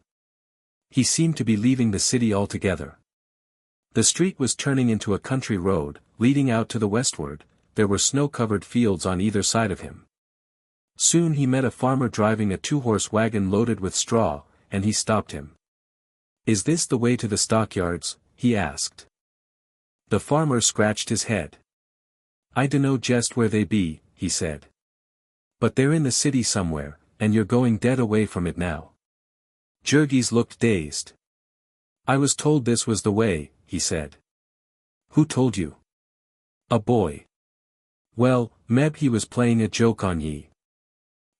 He seemed to be leaving the city altogether. The street was turning into a country road, leading out to the westward. There were snow-covered fields on either side of him. Soon he met a farmer driving a 2-horse wagon loaded with straw, and he stopped him. "Is this the way to the stockyards?" he asked. The farmer scratched his head. "I dunno just where they be," he said. "But they're in the city somewhere, and you're going dead away from it now." Jurgis looked dazed. "I was told this was the way," he said. "Who told you?" "A boy." "Well, meb he was playing a joke on ye.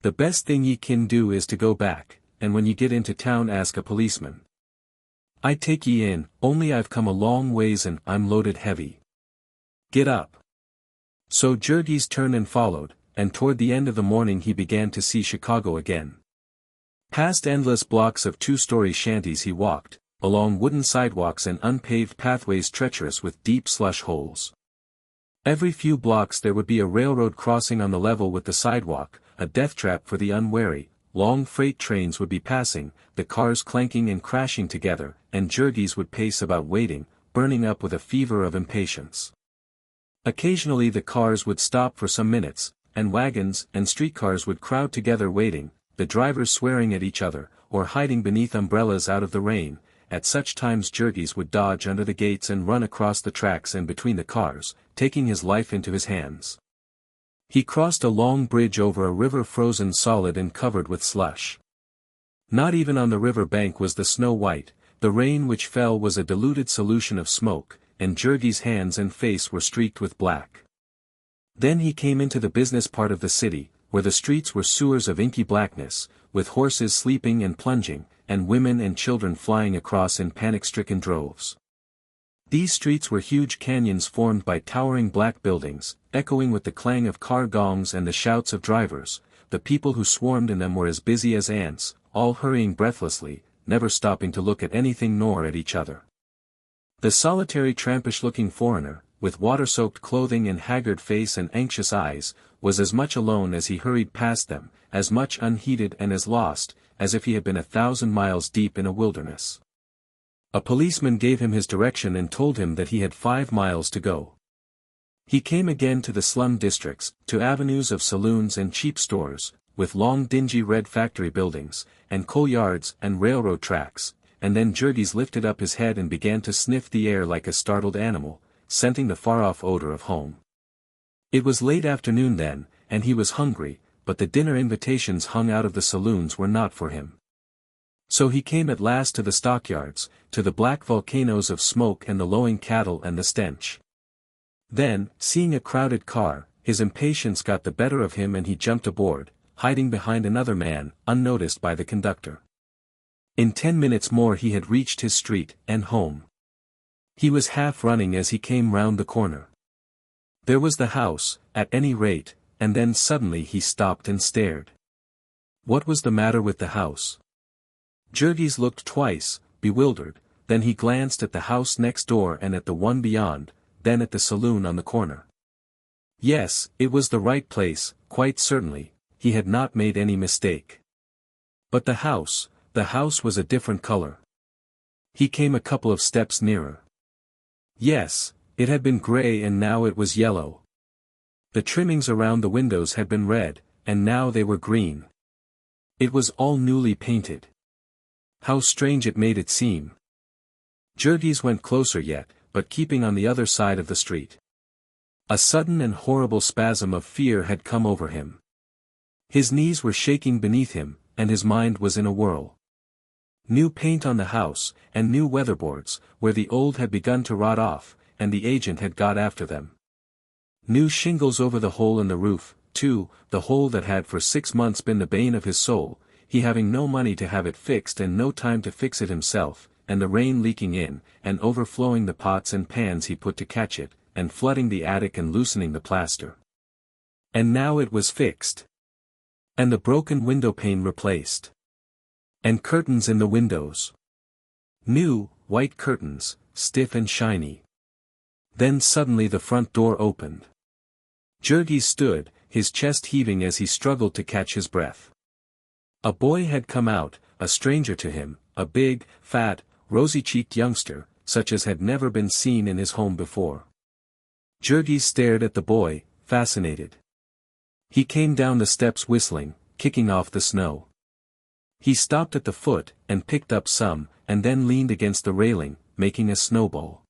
The best thing ye kin do is to go back, and when ye get into town ask a policeman. I'd take ye in, only I've come a long ways and I'm loaded heavy. Get up." So Jurgis turned and followed, and toward the end of the morning he began to see Chicago again. Past endless blocks of 2-story shanties he walked, along wooden sidewalks and unpaved pathways treacherous with deep slush holes. Every few blocks there would be a railroad crossing on the level with the sidewalk, a death trap for the unwary. Long freight trains would be passing, the cars clanking and crashing together, and Jurgis would pace about waiting, burning up with a fever of impatience. Occasionally the cars would stop for some minutes, and wagons and streetcars would crowd together waiting, the drivers swearing at each other, or hiding beneath umbrellas out of the rain. At such times Jurgis would dodge under the gates and run across the tracks and between the cars, taking his life into his hands. He crossed a long bridge over a river frozen solid and covered with slush. Not even on the river bank was the snow white, the rain which fell was a diluted solution of smoke, and Jurgis' hands and face were streaked with black. Then he came into the business part of the city, where the streets were sewers of inky blackness, with horses sleeping and plunging, and women and children flying across in panic-stricken droves. These streets were huge canyons formed by towering black buildings, echoing with the clang of car gongs and the shouts of drivers. The people who swarmed in them were as busy as ants, all hurrying breathlessly, never stopping to look at anything nor at each other. The solitary trampish-looking foreigner, with water-soaked clothing and haggard face and anxious eyes, was as much alone as he hurried past them, as much unheeded and as lost, as if he had been 1,000 miles deep in a wilderness. A policeman gave him his direction and told him that he had 5 miles to go. He came again to the slum districts, to avenues of saloons and cheap stores, with long dingy red factory buildings, and coal yards and railroad tracks, and then Jurgis lifted up his head and began to sniff the air like a startled animal, scenting the far-off odor of home. It was late afternoon then, and he was hungry, but the dinner invitations hung out of the saloons were not for him. So he came at last to the stockyards, to the black volcanoes of smoke and the lowing cattle and the stench. Then, seeing a crowded car, his impatience got the better of him and he jumped aboard, hiding behind another man, unnoticed by the conductor. In 10 minutes more he had reached his street, and home. He was half running as he came round the corner. There was the house, at any rate, and then suddenly he stopped and stared. What was the matter with the house? Jurgis looked twice, bewildered, then he glanced at the house next door and at the one beyond, then at the saloon on the corner. Yes, it was the right place, quite certainly, he had not made any mistake. But the house was a different color. He came a couple of steps nearer. Yes, it had been gray and now it was yellow. The trimmings around the windows had been red, and now they were green. It was all newly painted. How strange it made it seem. Jurgis went closer yet, but keeping on the other side of the street. A sudden and horrible spasm of fear had come over him. His knees were shaking beneath him, and his mind was in a whirl. New paint on the house, and new weatherboards, where the old had begun to rot off, and the agent had got after them. New shingles over the hole in the roof, too, the hole that had for 6 months been the bane of his soul, he having no money to have it fixed and no time to fix it himself, and the rain leaking in, and overflowing the pots and pans he put to catch it, and flooding the attic and loosening the plaster. And now it was fixed. And the broken window pane replaced. And curtains in the windows. New, white curtains, stiff and shiny. Then suddenly the front door opened. Jurgis stood, his chest heaving as he struggled to catch his breath. A boy had come out, a stranger to him, a big, fat, rosy-cheeked youngster, such as had never been seen in his home before. Jurgis stared at the boy, fascinated. He came down the steps whistling, kicking off the snow. He stopped at the foot, and picked up some, and then leaned against the railing, making a snowball.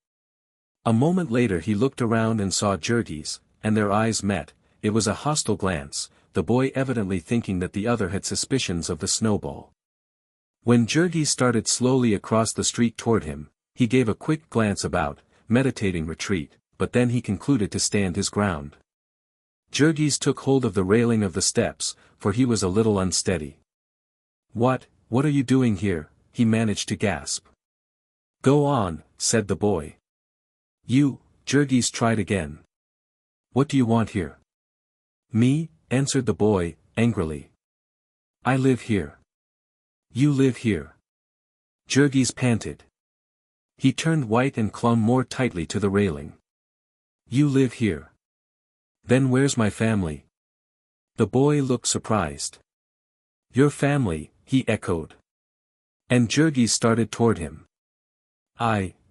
A moment later he looked around and saw Jurgis, and their eyes met. It was a hostile glance, the boy evidently thinking that the other had suspicions of the snowball. When Jurgis started slowly across the street toward him, he gave a quick glance about, meditating retreat, but then he concluded to stand his ground. Jurgis took hold of the railing of the steps, for he was a little unsteady. What are you doing here?" he managed to gasp. "Go on," said the boy. Jurgis tried again. "What do you want here?" "Me," answered the boy, angrily. "I live here." "You live here?" Jurgis panted. He turned white and clung more tightly to the railing. "You live here? Then where's my family?" The boy looked surprised. "Your family," he echoed. And Jurgis started toward him.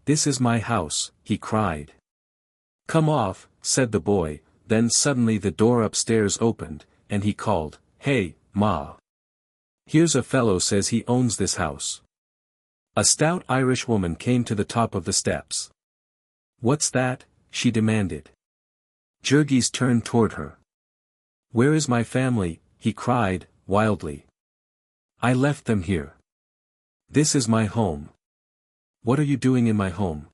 This is my house," he cried. "Come off," said the boy, then suddenly the door upstairs opened, and he called, "Hey, Ma. Here's a fellow says he owns this house." A stout Irish woman came to the top of the steps. "What's that?" she demanded. Jurgis turned toward her. "Where is my family?" he cried, wildly. "I left them here. This is my home." "What are you doing in my home?"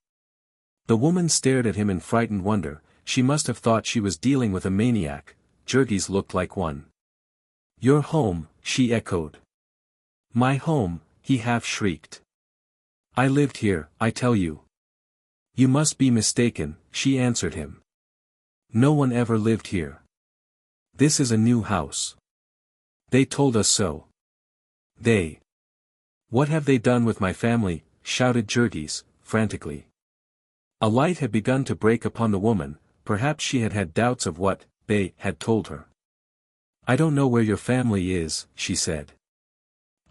The woman stared at him in frightened wonder. She must have thought she was dealing with a maniac. Jurgis looked like one. "Your home," she echoed. "My home," he half shrieked. "I lived here, I tell you." "You must be mistaken," she answered him. "No one ever lived here. This is a new house. They told us so." "They? What have they done with my family?" shouted Jurgis, frantically. A light had begun to break upon the woman. Perhaps she had had doubts of what they had told her. "I don't know where your family is," she said.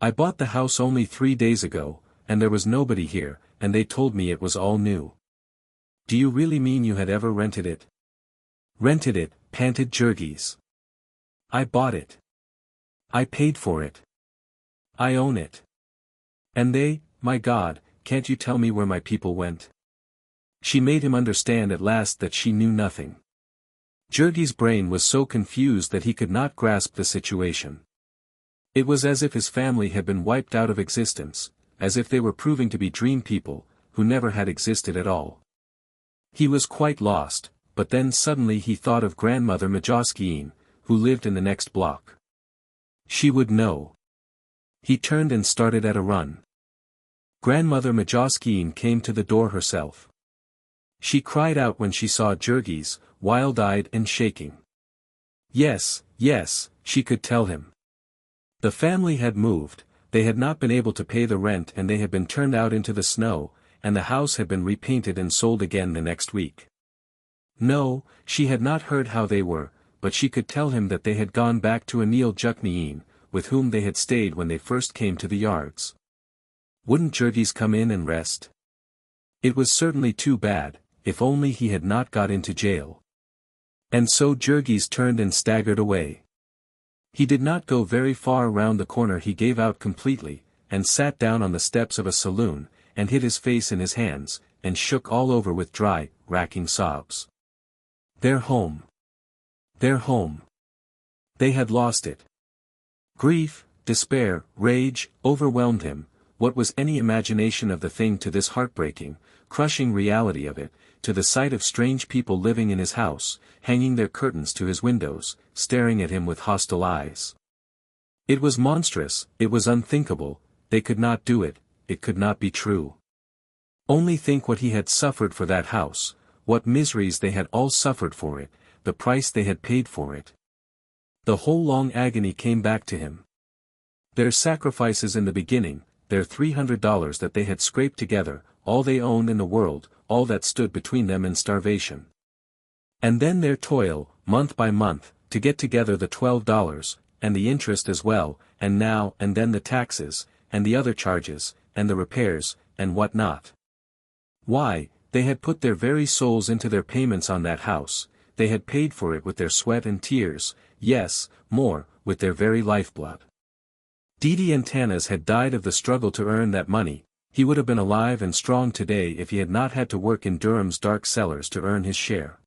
"I bought the house only 3 days ago, and there was nobody here, and they told me it was all new." "Do you really mean you had ever rented it?" "Rented it," panted Jurgis. "I bought it. I paid for it. I own it. And they, my God, can't you tell me where my people went?" She made him understand at last that she knew nothing. Jurgis' brain was so confused that he could not grasp the situation. It was as if his family had been wiped out of existence, as if they were proving to be dream people, who never had existed at all. He was quite lost, but then suddenly he thought of Grandmother Majoskiene, who lived in the next block. She would know. He turned and started at a run. Grandmother Majoskiene came to the door herself. She cried out when she saw Jurgis, wild-eyed and shaking. Yes, yes, she could tell him. The family had moved, they had not been able to pay the rent and they had been turned out into the snow, and the house had been repainted and sold again the next week. No, she had not heard how they were, but she could tell him that they had gone back to Anil Jukniin, with whom they had stayed when they first came to the yards. Wouldn't Jurgis come in and rest? It was certainly too bad, if only he had not got into jail. And so Jurgis turned and staggered away. He did not go very far round the corner. He gave out completely, and sat down on the steps of a saloon, and hid his face in his hands, and shook all over with dry, racking sobs. Their home. Their home. They had lost it. Grief, despair, rage, overwhelmed him. What was any imagination of the thing to this heartbreaking, crushing reality of it, to the sight of strange people living in his house, hanging their curtains to his windows, staring at him with hostile eyes? It was monstrous, it was unthinkable, they could not do it, it could not be true. Only think what he had suffered for that house, what miseries they had all suffered for it, the price they had paid for it. The whole long agony came back to him. Their sacrifices in the beginning, their $300 that they had scraped together, all they owned in the world, all that stood between them and starvation. And then their toil, month by month, to get together the $12, and the interest as well, and now and then the taxes, and the other charges, and the repairs, and what not. Why, they had put their very souls into their payments on that house, they had paid for it with their sweat and tears, yes, more, with their very lifeblood. Didi and Tanas had died of the struggle to earn that money. He would have been alive and strong today if he had not had to work in Durham's dark cellars to earn his share.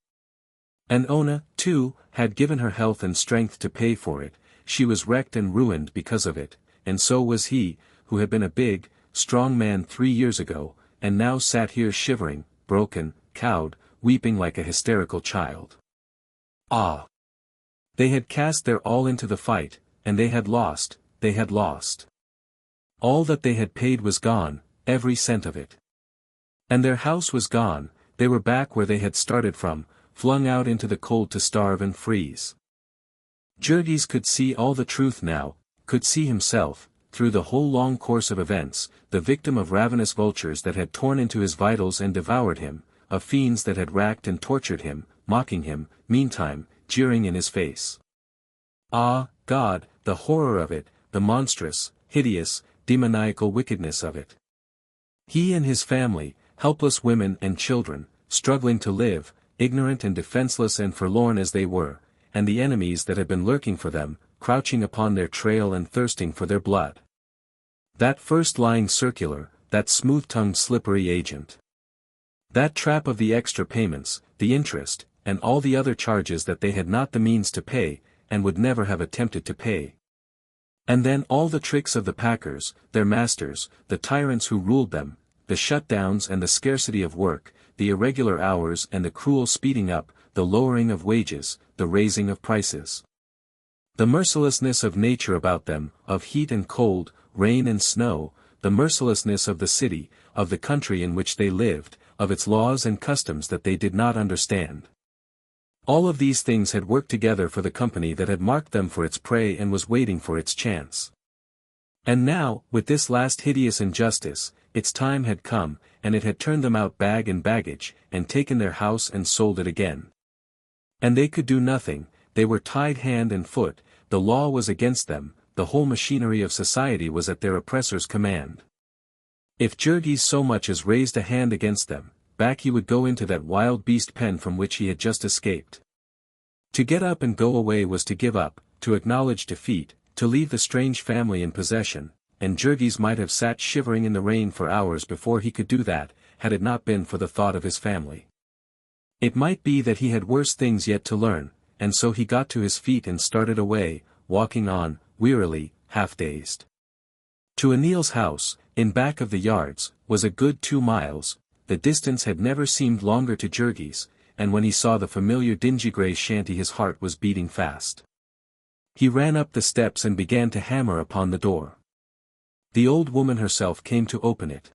And Ona, too, had given her health and strength to pay for it. She was wrecked and ruined because of it, and so was he, who had been a big, strong man 3 years ago, and now sat here shivering, broken, cowed, weeping like a hysterical child. Ah! They had cast their all into the fight, and they had lost, they had lost. All that they had paid was gone, every cent of it. And their house was gone, they were back where they had started from, flung out into the cold to starve and freeze. Jurgis could see all the truth now, could see himself, through the whole long course of events, the victim of ravenous vultures that had torn into his vitals and devoured him, of fiends that had racked and tortured him, mocking him, meantime, jeering in his face. Ah, God, the horror of it, the monstrous, hideous, demoniacal wickedness of it. He and his family, helpless women and children, struggling to live, ignorant and defenseless and forlorn as they were, and the enemies that had been lurking for them, crouching upon their trail and thirsting for their blood. That first lying circular, that smooth-tongued slippery agent. That trap of the extra payments, the interest, and all the other charges that they had not the means to pay, and would never have attempted to pay. And then all the tricks of the packers, their masters, the tyrants who ruled them, the shutdowns and the scarcity of work, the irregular hours and the cruel speeding up, the lowering of wages, the raising of prices. The mercilessness of nature about them, of heat and cold, rain and snow, the mercilessness of the city, of the country in which they lived, of its laws and customs that they did not understand. All of these things had worked together for the company that had marked them for its prey and was waiting for its chance. And now, with this last hideous injustice, its time had come, and it had turned them out bag and baggage, and taken their house and sold it again. And they could do nothing, they were tied hand and foot, the law was against them, the whole machinery of society was at their oppressor's command. If Jurgis so much as raised a hand against them, back he would go into that wild beast pen from which he had just escaped. To get up and go away was to give up, to acknowledge defeat, to leave the strange family in possession, and Jurgis might have sat shivering in the rain for hours before he could do that, had it not been for the thought of his family. It might be that he had worse things yet to learn, and so he got to his feet and started away, walking on, wearily, half-dazed. To Anil's house, in back of the yards, was a good 2 miles, the distance had never seemed longer to Jurgis, and when he saw the familiar dingy grey shanty his heart was beating fast. He ran up the steps and began to hammer upon the door. The old woman herself came to open it.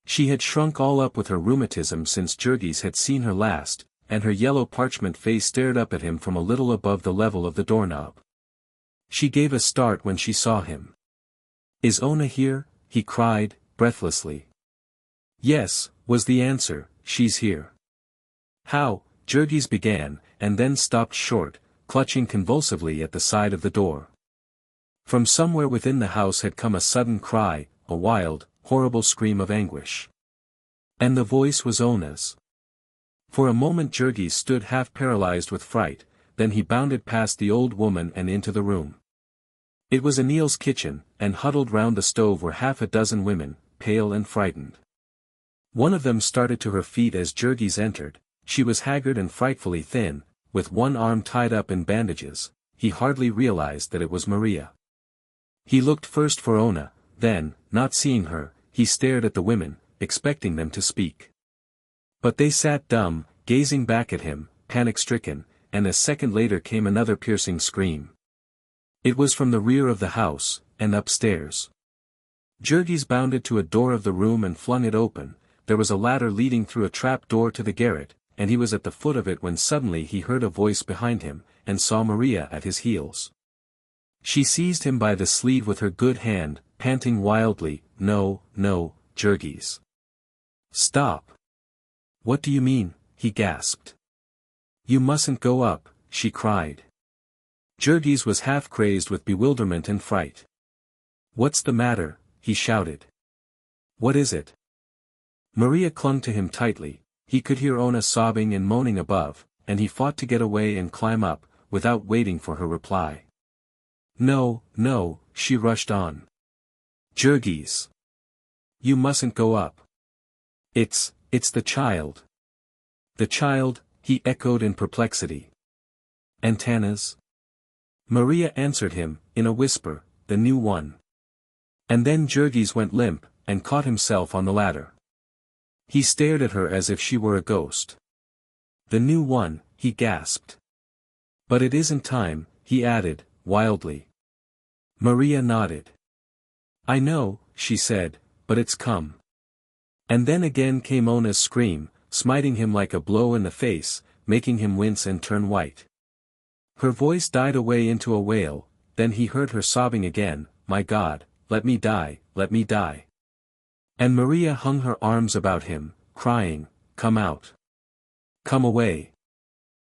She had shrunk all up with her rheumatism since Jurgis had seen her last, and her yellow parchment face stared up at him from a little above the level of the doorknob. She gave a start when she saw him. "Is Ona here?" he cried, breathlessly. "Yes," was the answer, "she's here." "How?" Jurgis began, and then stopped short, clutching convulsively at the side of the door. From somewhere within the house had come a sudden cry, a wild, horrible scream of anguish. And the voice was Ona's. For a moment Jurgis stood half paralyzed with fright, then he bounded past the old woman and into the room. It was Anil's kitchen, and huddled round the stove were half a dozen women, pale and frightened. One of them started to her feet as Jurgis entered. She was haggard and frightfully thin, with one arm tied up in bandages. He hardly realized that it was Maria. He looked first for Ona, then, not seeing her, he stared at the women, expecting them to speak. But they sat dumb, gazing back at him, panic-stricken, and a second later came another piercing scream. It was from the rear of the house, and upstairs. Jurgis bounded to a door of the room and flung it open. There was a ladder leading through a trap door to the garret, and he was at the foot of it when suddenly he heard a voice behind him, and saw Maria at his heels. She seized him by the sleeve with her good hand, panting wildly, "No, no, Jurgis. Stop." "What do you mean?" he gasped. "You mustn't go up," she cried. Jurgis was half crazed with bewilderment and fright. "What's the matter?" he shouted. "What is it?" Maria clung to him tightly. He could hear Ona sobbing and moaning above, and he fought to get away and climb up, without waiting for her reply. "No, no," she rushed on. "Jurgis. You mustn't go up. It's the child." "The child," he echoed in perplexity. "Antanas?" Maria answered him, in a whisper, "The new one." And then Jurgis went limp, and caught himself on the ladder. He stared at her as if she were a ghost. "The new one," he gasped. "But it isn't time," he added, wildly. Maria nodded. "I know," she said, "but it's come." And then again came Ona's scream, smiting him like a blow in the face, making him wince and turn white. Her voice died away into a wail, then he heard her sobbing again, "My God, let me die, let me die." And Maria hung her arms about him, crying, "Come out. Come away."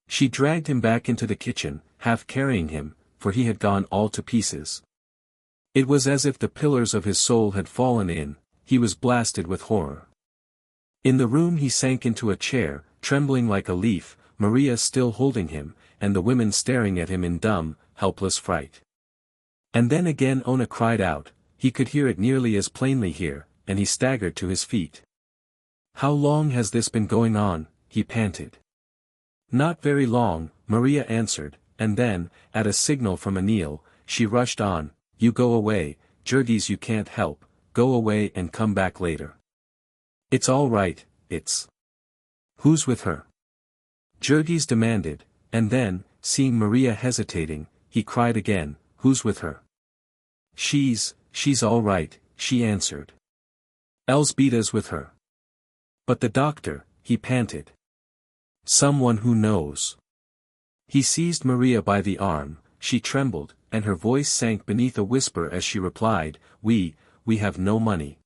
She dragged him back into the kitchen, half carrying him, for he had gone all to pieces. It was as if the pillars of his soul had fallen in. He was blasted with horror. In the room he sank into a chair, trembling like a leaf, Maria still holding him, and the women staring at him in dumb, helpless fright. And then again Ona cried out. He could hear it nearly as plainly here, and he staggered to his feet. "How long has this been going on?" he panted. "Not very long," Maria answered, and then, at a signal from Anil, she rushed on, "You go away, Jurgis, you can't help, go away and come back later. It's all right, it's—" "Who's with her?" Jurgis demanded, and then, seeing Maria hesitating, he cried again, "Who's with her?" She's all right," she answered. "Elzbieta's with her." "But the doctor," he panted. "Someone who knows." He seized Maria by the arm. She trembled, and her voice sank beneath a whisper as she replied, We have no money."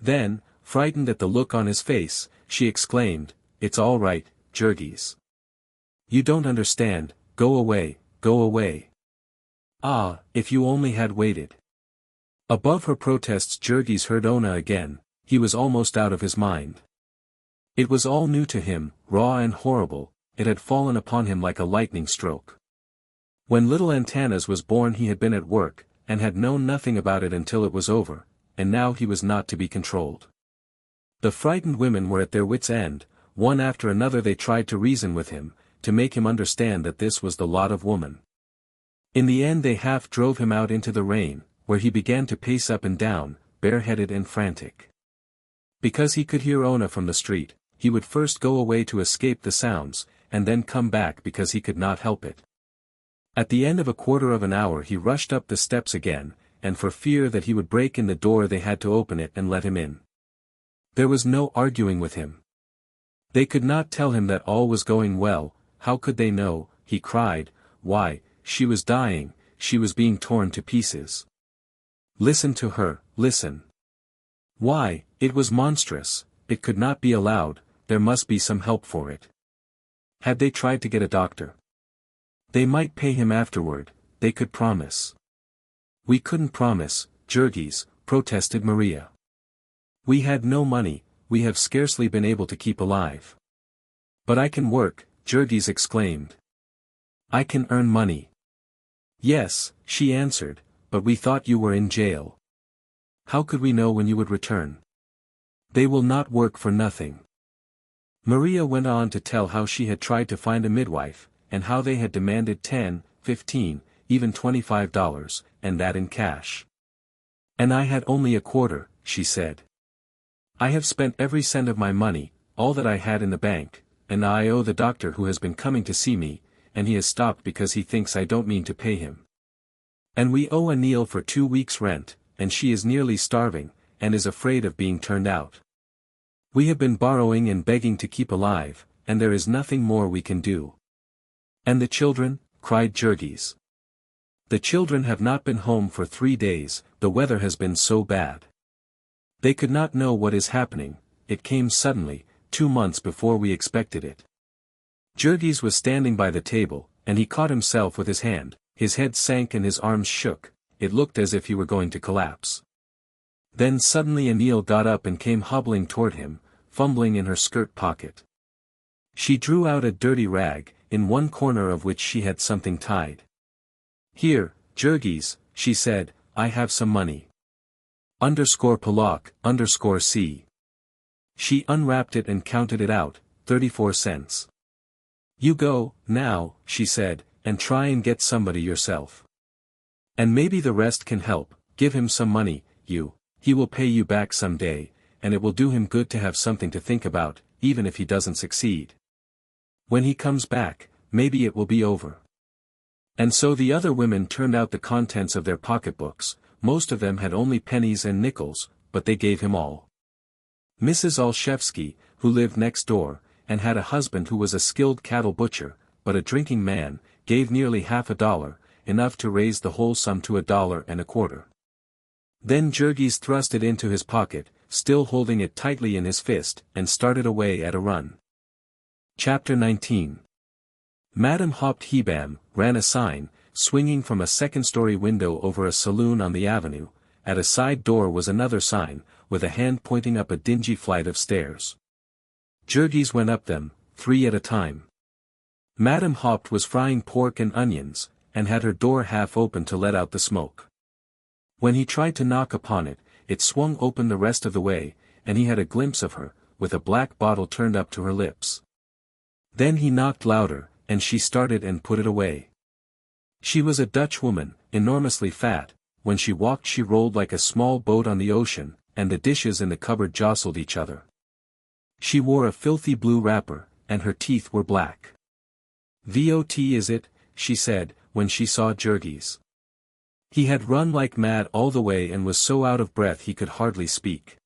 Then, frightened at the look on his face, she exclaimed, "It's all right, Jurgis. You don't understand, go away, go away. Ah, if you only had waited." Above her protests Jurgis heard Ona again. He was almost out of his mind. It was all new to him, raw and horrible, it had fallen upon him like a lightning stroke. When little Antanas was born he had been at work, and had known nothing about it until it was over, and now he was not to be controlled. The frightened women were at their wits' end. One after another they tried to reason with him, to make him understand that this was the lot of woman. In the end they half drove him out into the rain, where he began to pace up and down, bareheaded and frantic. Because he could hear Ona from the street, he would first go away to escape the sounds, and then come back because he could not help it. At the end of a quarter of an hour he rushed up the steps again, and for fear that he would break in the door they had to open it and let him in. There was no arguing with him. They could not tell him that all was going well. How could they know? He cried. Why, she was dying, she was being torn to pieces. Listen to her, listen. Why, it was monstrous, it could not be allowed, there must be some help for it. Had they tried to get a doctor? They might pay him afterward, they could promise. We couldn't promise, Jurgis, protested Maria. We had no money, we have scarcely been able to keep alive. But I can work, Jurgis exclaimed. I can earn money. Yes, she answered, but we thought you were in jail. How could we know when you would return? They will not work for nothing. Maria went on to tell how she had tried to find a midwife, and how they had demanded $10, $15, even $25, and that in cash. And I had only a quarter, she said. I have spent every cent of my money, all that I had in the bank, and I owe the doctor who has been coming to see me, and he has stopped because he thinks I don't mean to pay him. And we owe Anil for 2 weeks' rent, and she is nearly starving, and is afraid of being turned out. We have been borrowing and begging to keep alive, and there is nothing more we can do. And the children? Cried Jurgis. The children have not been home for 3 days, the weather has been so bad. They could not know what is happening, it came suddenly, 2 months before we expected it. Jurgis was standing by the table, and he caught himself with his hand, his head sank and his arms shook, it looked as if he were going to collapse. Then suddenly Anil got up and came hobbling toward him, fumbling in her skirt pocket. She drew out a dirty rag, in one corner of which she had something tied. Here, Jurgis, she said, I have some money. _Palak_C. She unwrapped it and counted it out, 34 cents. You go, now, she said, and try and get somebody yourself. And maybe the rest can help, give him some money, he will pay you back some day, and it will do him good to have something to think about, even if he doesn't succeed. When he comes back, maybe it will be over. And so the other women turned out the contents of their pocketbooks, most of them had only pennies and nickels, but they gave him all. Mrs. Olszewski, who lived next door, and had a husband who was a skilled cattle butcher, but a drinking man, gave nearly $50, enough to raise the whole sum to $1.25. Then Jurgis thrust it into his pocket, still holding it tightly in his fist, and started away at a run. Chapter 19. Madame Haupt Hebam ran a sign, swinging from a second-story window over a saloon on the avenue. At a side door was another sign, with a hand pointing up a dingy flight of stairs. Jurgis went up them, 3 at a time. Madame Haupt was frying pork and onions, and had her door half open to let out the smoke. When he tried to knock upon it, it swung open the rest of the way, and he had a glimpse of her, with a black bottle turned up to her lips. Then he knocked louder, and she started and put it away. She was a Dutch woman, enormously fat. When she walked she rolled like a small boat on the ocean, and the dishes in the cupboard jostled each other. She wore a filthy blue wrapper, and her teeth were black. "What is it?" she said, when she saw Jurgis. He had run like mad all the way and was so out of breath he could hardly speak.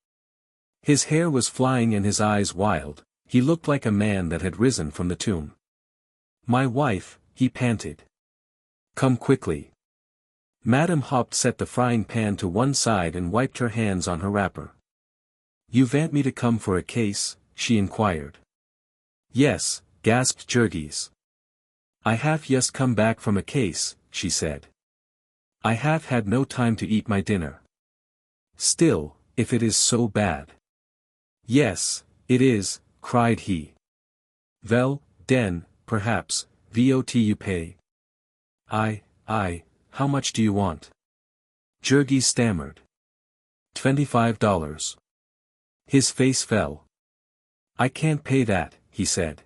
His hair was flying and his eyes wild, he looked like a man that had risen from the tomb. "My wife," he panted. "Come quickly." Madame Haupt set the frying pan to one side and wiped her hands on her wrapper. "You want me to come for a case?" she inquired. "Yes," gasped Jurgis. "I have just come back from a case," she said. "I have had no time to eat my dinner." "Still, if it is so bad." "Yes, it is," cried he. "Well, den, perhaps, what you pay?" I, how much do you want?" Jurgis stammered. $25. His face fell. "I can't pay that," he said.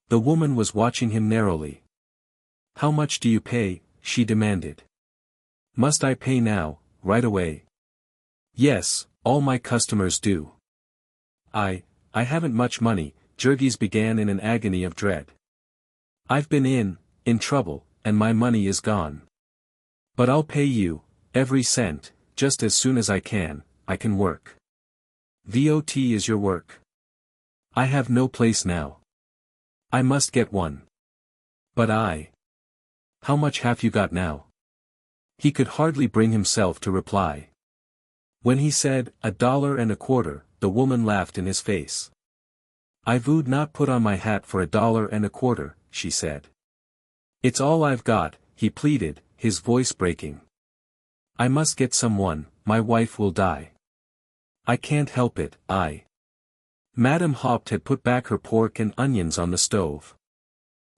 The woman was watching him narrowly. "How much do you pay?" she demanded. "Must I pay now, right away?" "Yes, all my customers do." I haven't much money," Jurgis began in an agony of dread. "I've been in trouble, and my money is gone. But I'll pay you, every cent, just as soon as I can work." What is your work? I have no place now. I must get one. But how much have you got now? He could hardly bring himself to reply. When he said, $1.25, the woman laughed in his face. I would not put on my hat for $1.25, she said. It's all I've got, he pleaded, his voice breaking. I must get someone, my wife will die. I can't help it, Madame Haupt had put back her pork and onions on the stove.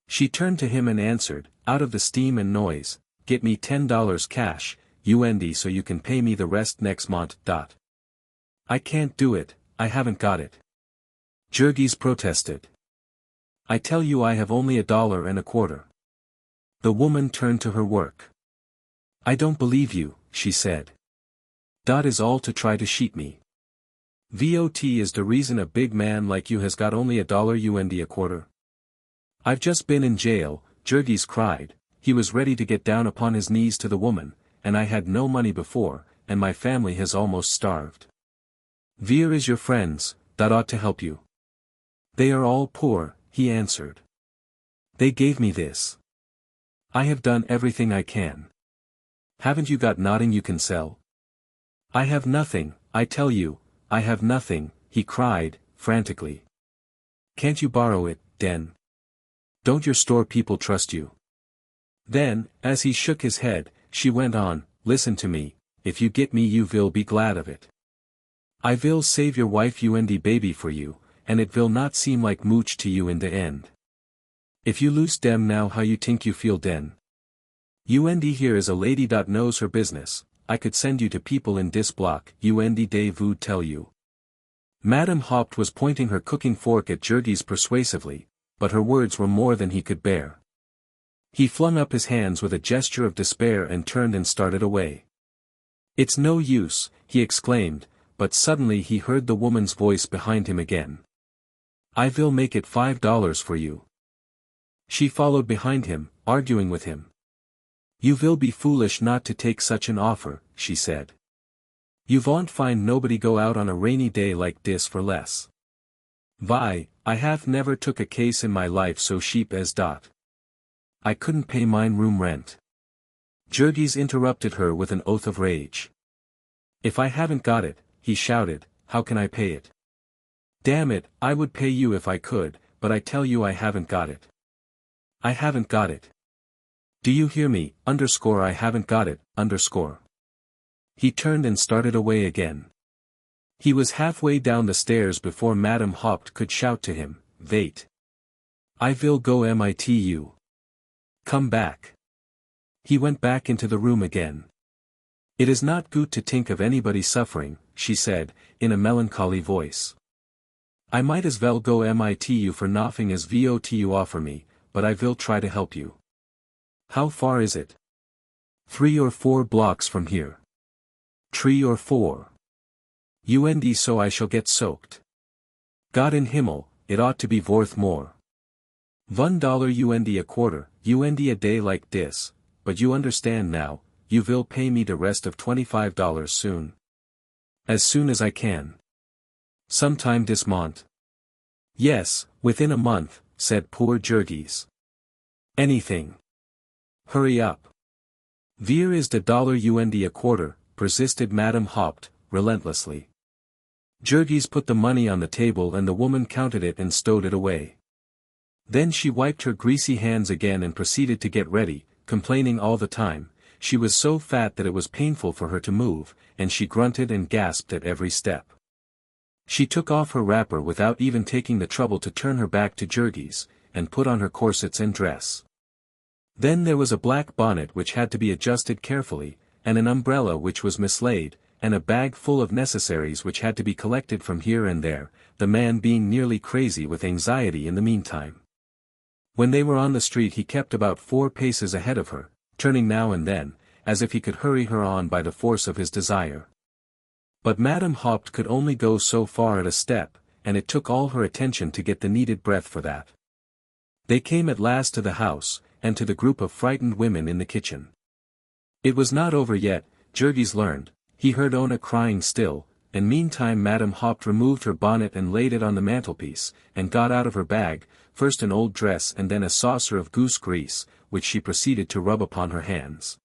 She turned to him and answered, out of the steam and noise, get me $10 cash, UND, so you can pay me the rest next month. I can't do it, I haven't got it. Jurgis protested. I tell you I have only $1.25. The woman turned to her work. I don't believe you, she said. That is all to try to cheat me. What is the reason a big man like you has got only $1.25? I've just been in jail, Jurgis cried. He was ready to get down upon his knees to the woman, and I had no money before, and my family has almost starved. Where is your friends, that ought to help you? They are all poor, he answered. They gave me this. I have done everything I can. Haven't you got nothing you can sell? I have nothing, I tell you, I have nothing, he cried, frantically. Can't you borrow it, den? Don't your store people trust you? Then, as he shook his head, she went on, listen to me, if you get me you will be glad of it. I will save your wife and baby for you, and it will not seem like mooch to you in the end. If you lose dem now how you think you feel den? Und here is a lady that knows her business, I could send you to people in this block, und they would tell you. Madame Haupt was pointing her cooking fork at Jurgis persuasively, but her words were more than he could bear. He flung up his hands with a gesture of despair and turned and started away. It's no use, he exclaimed, but suddenly he heard the woman's voice behind him again. I will make it $5 for you. She followed behind him, arguing with him. You will be foolish not to take such an offer, she said. You won't find nobody go out on a rainy day like this for less. Why, I have never took a case in my life so cheap as dot. I couldn't pay mine room rent. Jurgis interrupted her with an oath of rage. If I haven't got it, he shouted, how can I pay it? Damn it, I would pay you if I could, but I tell you I haven't got it. I haven't got it. Do you hear me, I haven't got it, He turned and started away again. He was halfway down the stairs before Madame Haupt could shout to him, wait. I will go you. Come back. He went back into the room again. It is not good to think of anybody suffering, she said, in a melancholy voice. I might as well go you for nothing as what you offer me, but I will try to help you. How far is it? 3 or 4 blocks from here. 3 or 4. Und so I shall get soaked. God in Himmel, it ought to be worth more. $1 und a quarter, und a day like this, but you understand now, you will pay me the rest of $25 soon. As soon as I can. Sometime this month. Yes, within a month, said poor Jurgis. Anything. Hurry up. Where is the $1 und a quarter, persisted Madame Haupt, relentlessly. Jurgis put the money on the table and the woman counted it and stowed it away. Then she wiped her greasy hands again and proceeded to get ready, complaining all the time. She was so fat that it was painful for her to move, and she grunted and gasped at every step. She took off her wrapper without even taking the trouble to turn her back to Jurgis, and put on her corsets and dress. Then there was a black bonnet which had to be adjusted carefully, and an umbrella which was mislaid, and a bag full of necessaries which had to be collected from here and there, the man being nearly crazy with anxiety in the meantime. When they were on the street he kept about 4 paces ahead of her, turning now and then, as if he could hurry her on by the force of his desire. But Madame Haupt could only go so far at a step, and it took all her attention to get the needed breath for that. They came at last to the house, and to the group of frightened women in the kitchen. It was not over yet, Jurgis learned. He heard Ona crying still, and meantime Madame Haupt removed her bonnet and laid it on the mantelpiece, and got out of her bag, first an old dress and then a saucer of goose grease, which she proceeded to rub upon her hands.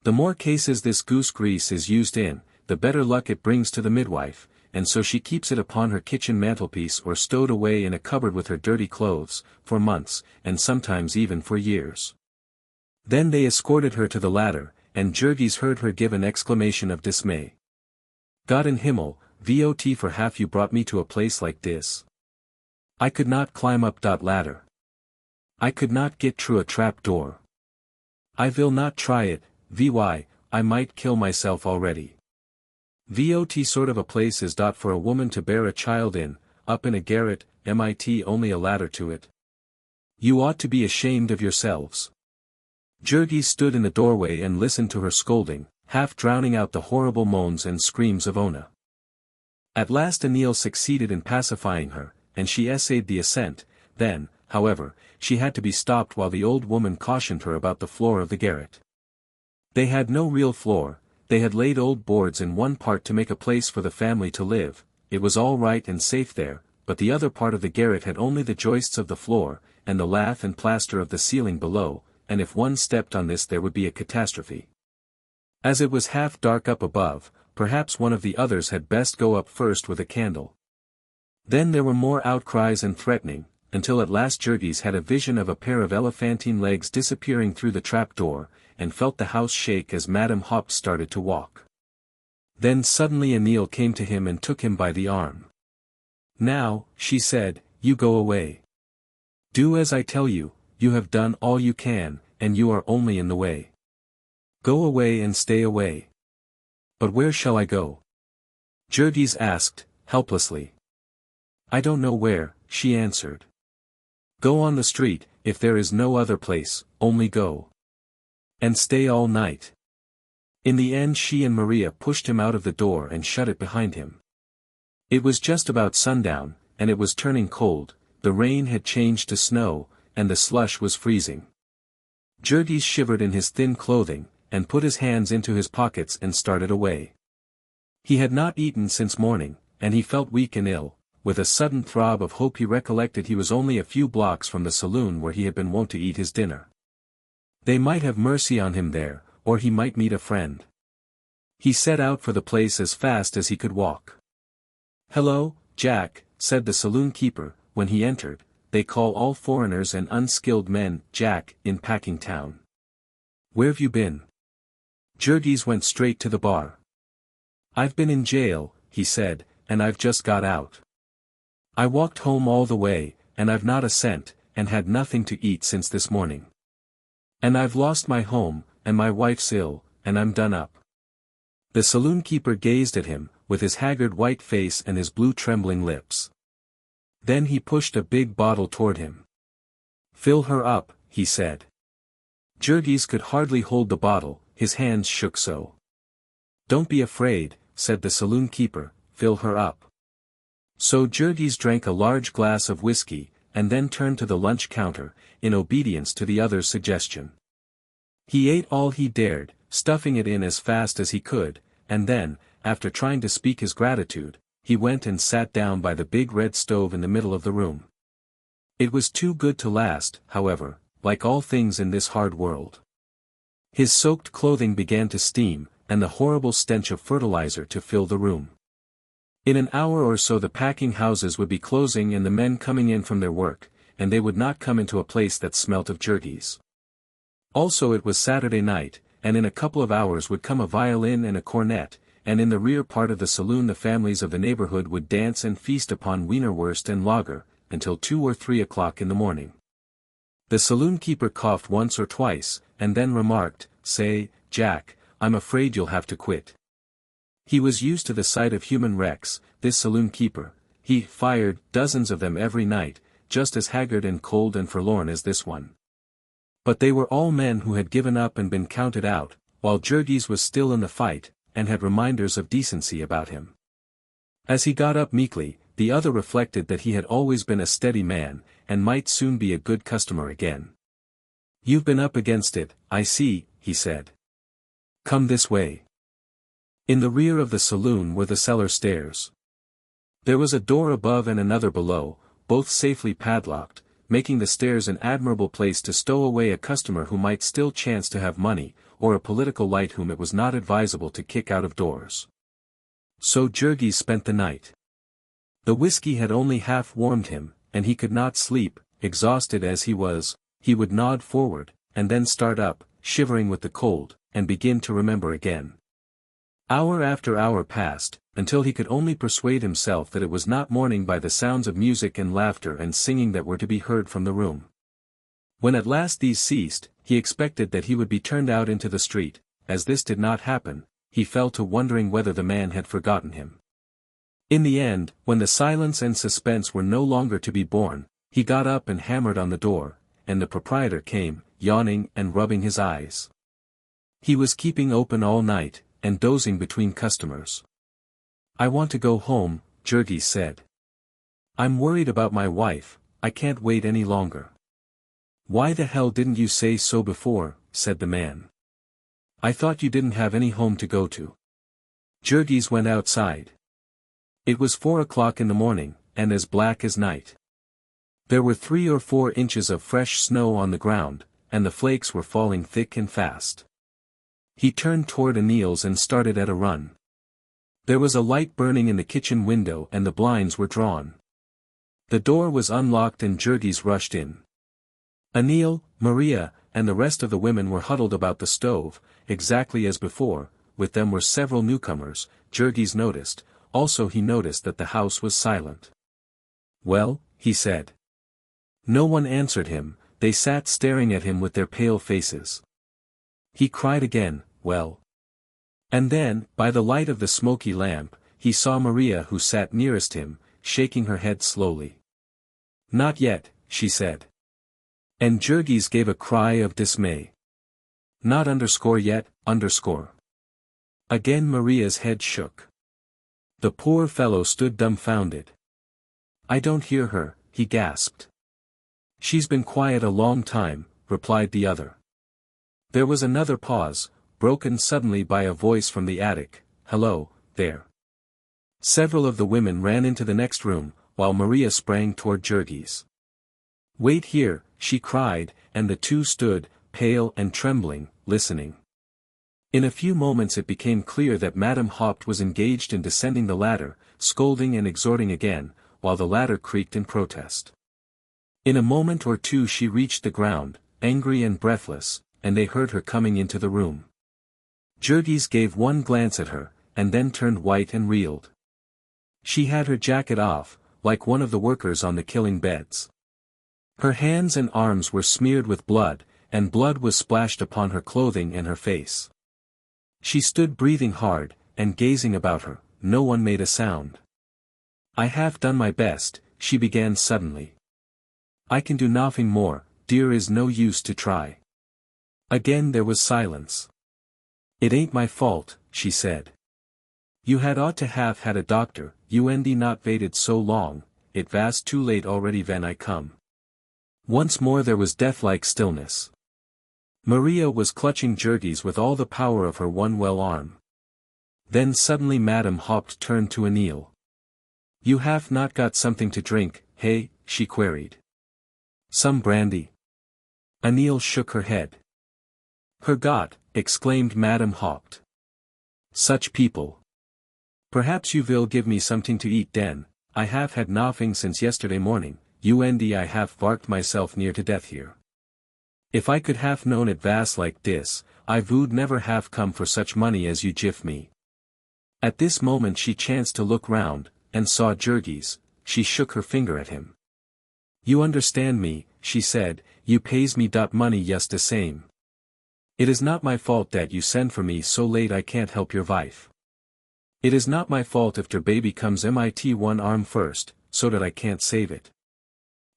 The more cases this goose grease is used in, the better luck it brings to the midwife, and so she keeps it upon her kitchen mantelpiece or stowed away in a cupboard with her dirty clothes, for months, and sometimes even for years. Then they escorted her to the ladder, and Jurgis heard her give an exclamation of dismay. "God in Himmel, what for have you brought me to a place like this? I could not climb up that ladder. I could not get through a trap door. I will not try it, why, I might kill myself already. What sort of a place is that for a woman to bear a child in, up in a garret, mit only a ladder to it? You ought to be ashamed of yourselves." Jurgis stood in the doorway and listened to her scolding, half drowning out the horrible moans and screams of Ona. At last Anil succeeded in pacifying her, and she essayed the ascent. Then, however, she had to be stopped while the old woman cautioned her about the floor of the garret. They had no real floor, they had laid old boards in one part to make a place for the family to live. It was all right and safe there, but the other part of the garret had only the joists of the floor, and the lath and plaster of the ceiling below, and if one stepped on this there would be a catastrophe. As it was half dark up above, perhaps one of the others had best go up first with a candle. Then there were more outcries and threatening, until at last Jurgis had a vision of a pair of elephantine legs disappearing through the trap door, and felt the house shake as Madame Haupt started to walk. Then suddenly Anil came to him and took him by the arm. "Now," she said, "you go away. Do as I tell you, you have done all you can, and you are only in the way. Go away and stay away." "But where shall I go?" Jurgis asked, helplessly. "I don't know where," she answered. "Go on the street, if there is no other place, only go. And stay all night." In the end she and Maria pushed him out of the door and shut it behind him. It was just about sundown, and it was turning cold, the rain had changed to snow, and the slush was freezing. Jurgis shivered in his thin clothing, and put his hands into his pockets and started away. He had not eaten since morning, and he felt weak and ill. With a sudden throb of hope he recollected he was only a few blocks from the saloon where he had been wont to eat his dinner. They might have mercy on him there, or he might meet a friend. He set out for the place as fast as he could walk. "Hello, Jack," said the saloon keeper, when he entered. They call all foreigners and unskilled men Jack in Packingtown. "Where've you been?" Jurgis went straight to the bar. "I've been in jail," he said, "and I've just got out. I walked home all the way, and I've not a cent, and had nothing to eat since this morning. And I've lost my home, and my wife's ill, and I'm done up." The saloon keeper gazed at him, with his haggard white face and his blue trembling lips. Then he pushed a big bottle toward him. "Fill her up," he said. Jurgis could hardly hold the bottle, his hands shook so. "Don't be afraid," said the saloon keeper, "fill her up." So Jurgis drank a large glass of whiskey, and then turned to the lunch counter, in obedience to the other's suggestion. He ate all he dared, stuffing it in as fast as he could, and then, after trying to speak his gratitude, he went and sat down by the big red stove in the middle of the room. It was too good to last, however, like all things in this hard world. His soaked clothing began to steam, and the horrible stench of fertilizer to fill the room. In an hour or so the packing houses would be closing and the men coming in from their work, and they would not come into a place that smelt of Jurgis. Also it was Saturday night, and in a couple of hours would come a violin and a cornet, and in the rear part of the saloon the families of the neighborhood would dance and feast upon wienerwurst and lager, until 2 or 3 o'clock in the morning. The saloon keeper coughed once or twice, and then remarked, "Say, Jack, I'm afraid you'll have to quit." He was used to the sight of human wrecks, this saloon keeper. He fired dozens of them every night, just as haggard and cold and forlorn as this one. But they were all men who had given up and been counted out, while Jurgis was still in the fight, and had reminders of decency about him. As he got up meekly, the other reflected that he had always been a steady man, and might soon be a good customer again. "You've been up against it, I see," he said. "Come this way." In the rear of the saloon were the cellar stairs. There was a door above and another below, both safely padlocked, making the stairs an admirable place to stow away a customer who might still chance to have money, or a political light whom it was not advisable to kick out of doors. So Jurgis spent the night. The whiskey had only half warmed him, and he could not sleep. Exhausted as he was, he would nod forward, and then start up, shivering with the cold, and begin to remember again. Hour after hour passed, until he could only persuade himself that it was not morning by the sounds of music and laughter and singing that were to be heard from the room. When at last these ceased, he expected that he would be turned out into the street. As this did not happen, he fell to wondering whether the man had forgotten him. In the end, when the silence and suspense were no longer to be borne, he got up and hammered on the door, and the proprietor came, yawning and rubbing his eyes. He was keeping open all night, and dozing between customers. "I want to go home," Jurgis said. "I'm worried about my wife, I can't wait any longer." "Why the hell didn't you say so before?" said the man. "I thought you didn't have any home to go to." Jurgis went outside. It was 4 o'clock in the morning, and as black as night. There were 3 or 4 inches of fresh snow on the ground, and the flakes were falling thick and fast. He turned toward Anil's and started at a run. There was a light burning in the kitchen window and the blinds were drawn. The door was unlocked and Jurgis rushed in. Anil, Maria, and the rest of the women were huddled about the stove, exactly as before. With them were several newcomers, Jurgis noticed. Also he noticed that the house was silent. "Well?" he said. No one answered him, they sat staring at him with their pale faces. He cried again, "Well?" And then, by the light of the smoky lamp, he saw Maria who sat nearest him, shaking her head slowly. "Not yet," she said. And Jurgis gave a cry of dismay. "Not yet, Again Maria's head shook. The poor fellow stood dumbfounded. "I don't hear her," he gasped. "She's been quiet a long time," replied the other. There was another pause, broken suddenly by a voice from the attic, "Hello, there." Several of the women ran into the next room, while Maria sprang toward Jurgis. "Wait here," she cried, and the two stood, pale and trembling, listening. In a few moments it became clear that Madame Haupt was engaged in descending the ladder, scolding and exhorting again, while the ladder creaked in protest. In a moment or two she reached the ground, angry and breathless, and they heard her coming into the room. Jurgis gave one glance at her, and then turned white and reeled. She had her jacket off, like one of the workers on the killing beds. Her hands and arms were smeared with blood, and blood was splashed upon her clothing and her face. She stood breathing hard, and gazing about her. No one made a sound. "I have done my best," she began suddenly. "I can do nothing more, dear, is no use to try." Again there was silence. "It ain't my fault," she said. "You had ought to have had a doctor, you not waited so long, it was too late already when I come." Once more there was death-like stillness. Maria was clutching Jurgis with all the power of her one well arm. Then suddenly Madame Haupt turned to Anil. "You have not got something to drink, hey?" she queried. "Some brandy?" Anil shook her head. "Her Gott!" exclaimed Madame Haupt. "Such people! Perhaps you will give me something to eat den, I have had nothing since yesterday morning, I have barked myself near to death here. If I could have known it was like this, I would never have come for such money as you give me." At this moment she chanced to look round, and saw Jurgis. She shook her finger at him. "You understand me," she said, "you pays me dot money just the same. It is not my fault that you send for me so late, I can't help your wife. It is not my fault if der baby comes mit one arm first, so that I can't save it.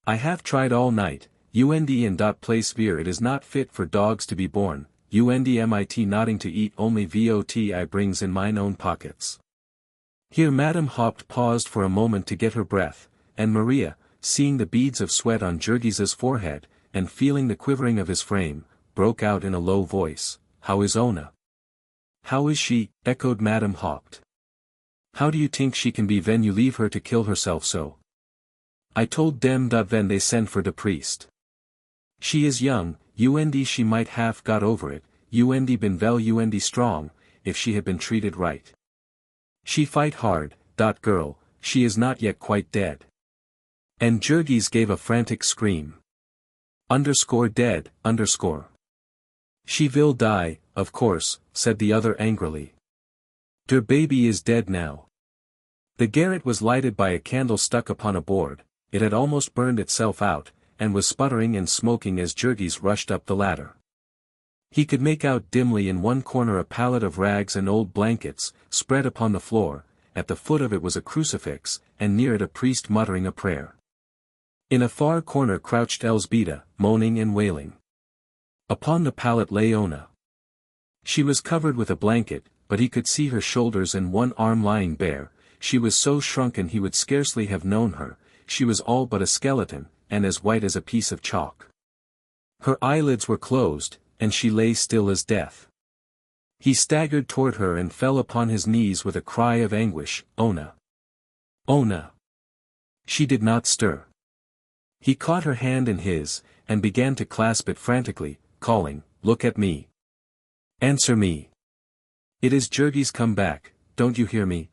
I have tried all night, in dot place where it is not fit for dogs to be born, mit nodding to eat only what I brings in mine own pockets." Here Madame Haupt paused for a moment to get her breath, and Maria, seeing the beads of sweat on Jurgis's forehead, and feeling the quivering of his frame, broke out in a low voice, "How is Ona? how is she? Echoed Madame Haupt. How do you think she can be when you leave her to kill herself so? I told them that when they sent for the priest. She is young, and she might have got over it, and been well and strong, if she had been treated right. She fight hard, that girl, she is not yet quite dead. And Jurgis gave a frantic scream. Dead, She will die, of course, said the other angrily. Der baby is dead now. The garret was lighted by a candle stuck upon a board, it had almost burned itself out, and was sputtering and smoking as Jurgis rushed up the ladder. He could make out dimly in one corner a pallet of rags and old blankets, spread upon the floor, at the foot of it was a crucifix, and near it a priest muttering a prayer. In a far corner crouched Elzbieta, moaning and wailing. Upon the pallet lay Ona. She was covered with a blanket, but he could see her shoulders and one arm lying bare. She was so shrunken he would scarcely have known her, she was all but a skeleton, and as white as a piece of chalk. Her eyelids were closed, and she lay still as death. He staggered toward her and fell upon his knees with a cry of anguish, Ona! Ona! She did not stir. He caught her hand in his, and began to clasp it frantically, calling, Look at me! Answer me! It is Jurgis come back, don't you hear me?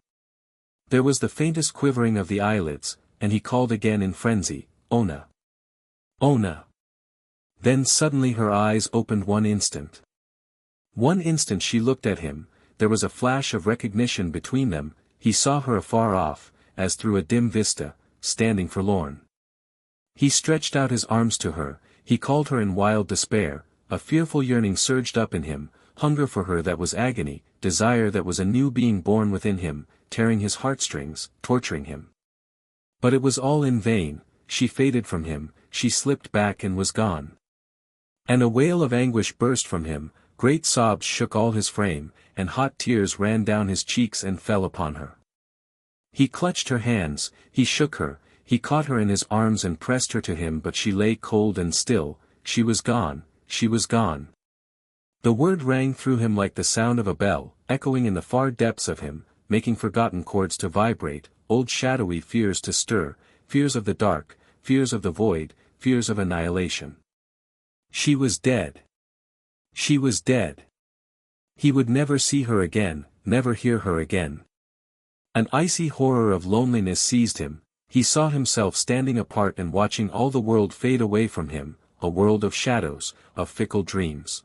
There was the faintest quivering of the eyelids, and he called again in frenzy, Ona! Ona! Then suddenly her eyes opened one instant. One instant she looked at him, there was a flash of recognition between them, he saw her afar off, as through a dim vista, standing forlorn. He stretched out his arms to her, he called her in wild despair, a fearful yearning surged up in him, hunger for her that was agony, desire that was a new being born within him, tearing his heartstrings, torturing him. But it was all in vain, she faded from him, she slipped back and was gone. And a wail of anguish burst from him, great sobs shook all his frame, and hot tears ran down his cheeks and fell upon her. He clutched her hands, he shook her, he caught her in his arms and pressed her to him, but she lay cold and still, she was gone, she was gone. The word rang through him like the sound of a bell, echoing in the far depths of him, making forgotten chords to vibrate, old shadowy fears to stir, fears of the dark, fears of the void, fears of annihilation. She was dead. She was dead. He would never see her again, never hear her again. An icy horror of loneliness seized him, he saw himself standing apart and watching all the world fade away from him, a world of shadows, of fickle dreams.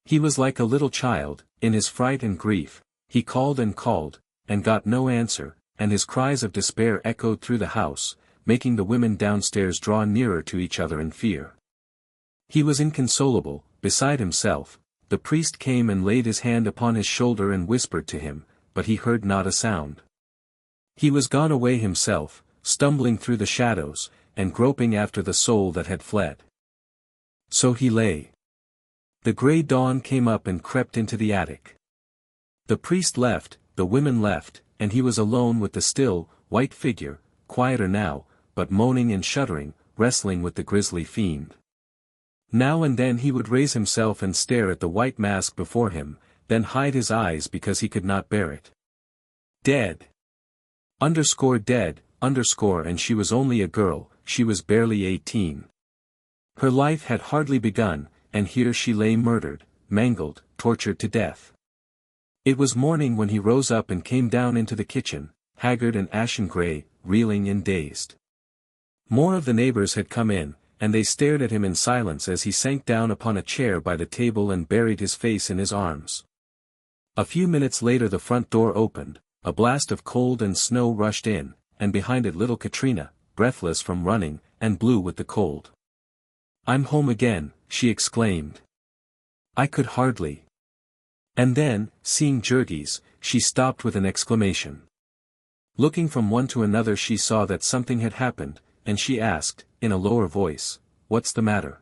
He was like a little child, in his fright and grief, he called, and got no answer, and his cries of despair echoed through the house, making the women downstairs draw nearer to each other in fear. He was inconsolable, beside himself. The priest came and laid his hand upon his shoulder and whispered to him, but he heard not a sound. He was gone away himself, stumbling through the shadows, and groping after the soul that had fled. So he lay. The grey dawn came up and crept into the attic. The priest left, the women left, and he was alone with the still, white figure, quieter now, but moaning and shuddering, wrestling with the grisly fiend. Now and then he would raise himself and stare at the white mask before him, then hide his eyes because he could not bear it. Dead. Dead, and she was only a girl, she was barely 18. Her life had hardly begun, and here she lay murdered, mangled, tortured to death. It was morning when he rose up and came down into the kitchen, haggard and ashen grey, reeling and dazed. More of the neighbors had come in, and they stared at him in silence as he sank down upon a chair by the table and buried his face in his arms. A few minutes later the front door opened, a blast of cold and snow rushed in, and behind it little Katrina, breathless from running, and blue with the cold. "I'm home again," she exclaimed. "I could hardly." And then, seeing Jurgis, she stopped with an exclamation. Looking from one to another she saw that something had happened, and she asked, in a lower voice, "What's the matter?"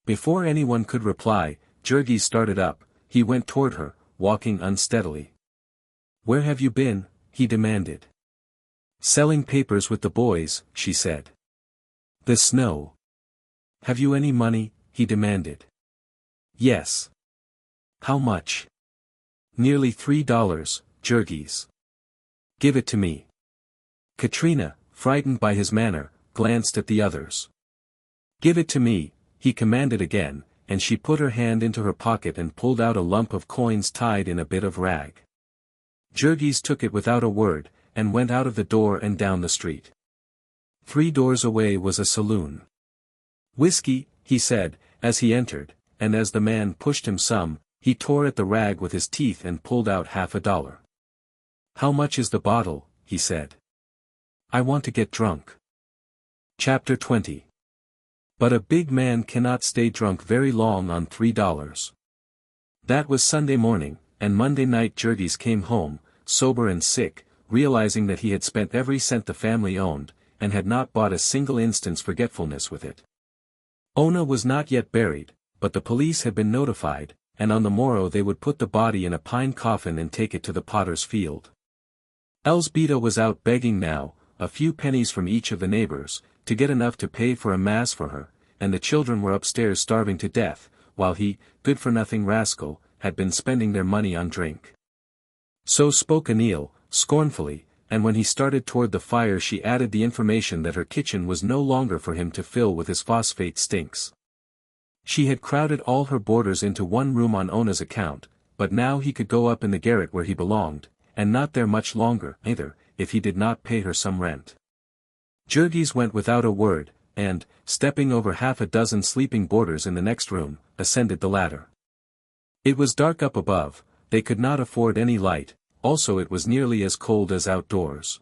Before anyone could reply, Jurgis started up, he went toward her, walking unsteadily. "Where have you been?" he demanded. "Selling papers with the boys," she said. "The snow." "Have you any money?" he demanded. "Yes." "How much?" Nearly $3, Jurgis. Give it to me. Katrina, frightened by his manner, glanced at the others. Give it to me, he commanded again, and she put her hand into her pocket and pulled out a lump of coins tied in a bit of rag. Jurgis took it without a word, and went out of the door and down the street. 3 doors away was a saloon. "Whiskey," he said, as he entered, and as the man pushed him some, he tore at the rag with his teeth and pulled out $50. "How much is the bottle?" he said. "I want to get drunk." Chapter 20. But a big man cannot stay drunk very long on $3. That was Sunday morning, and Monday night Jurgis came home, sober and sick, realizing that he had spent every cent the family owned, and had not bought a single instant's forgetfulness with it. Ona was not yet buried, but the police had been notified, and on the morrow they would put the body in a pine coffin and take it to the potter's field. Elzbieta was out begging now, a few pennies from each of the neighbors, to get enough to pay for a mass for her, and the children were upstairs starving to death, while he, good-for-nothing rascal, had been spending their money on drink. So spoke Anil, scornfully, and when he started toward the fire she added the information that her kitchen was no longer for him to fill with his phosphate stinks. She had crowded all her boarders into one room on Ona's account, but now he could go up in the garret where he belonged, and not there much longer, either, if he did not pay her some rent. Jurgis went without a word, and, stepping over 6 sleeping boarders in the next room, ascended the ladder. It was dark up above, they could not afford any light, also it was nearly as cold as outdoors.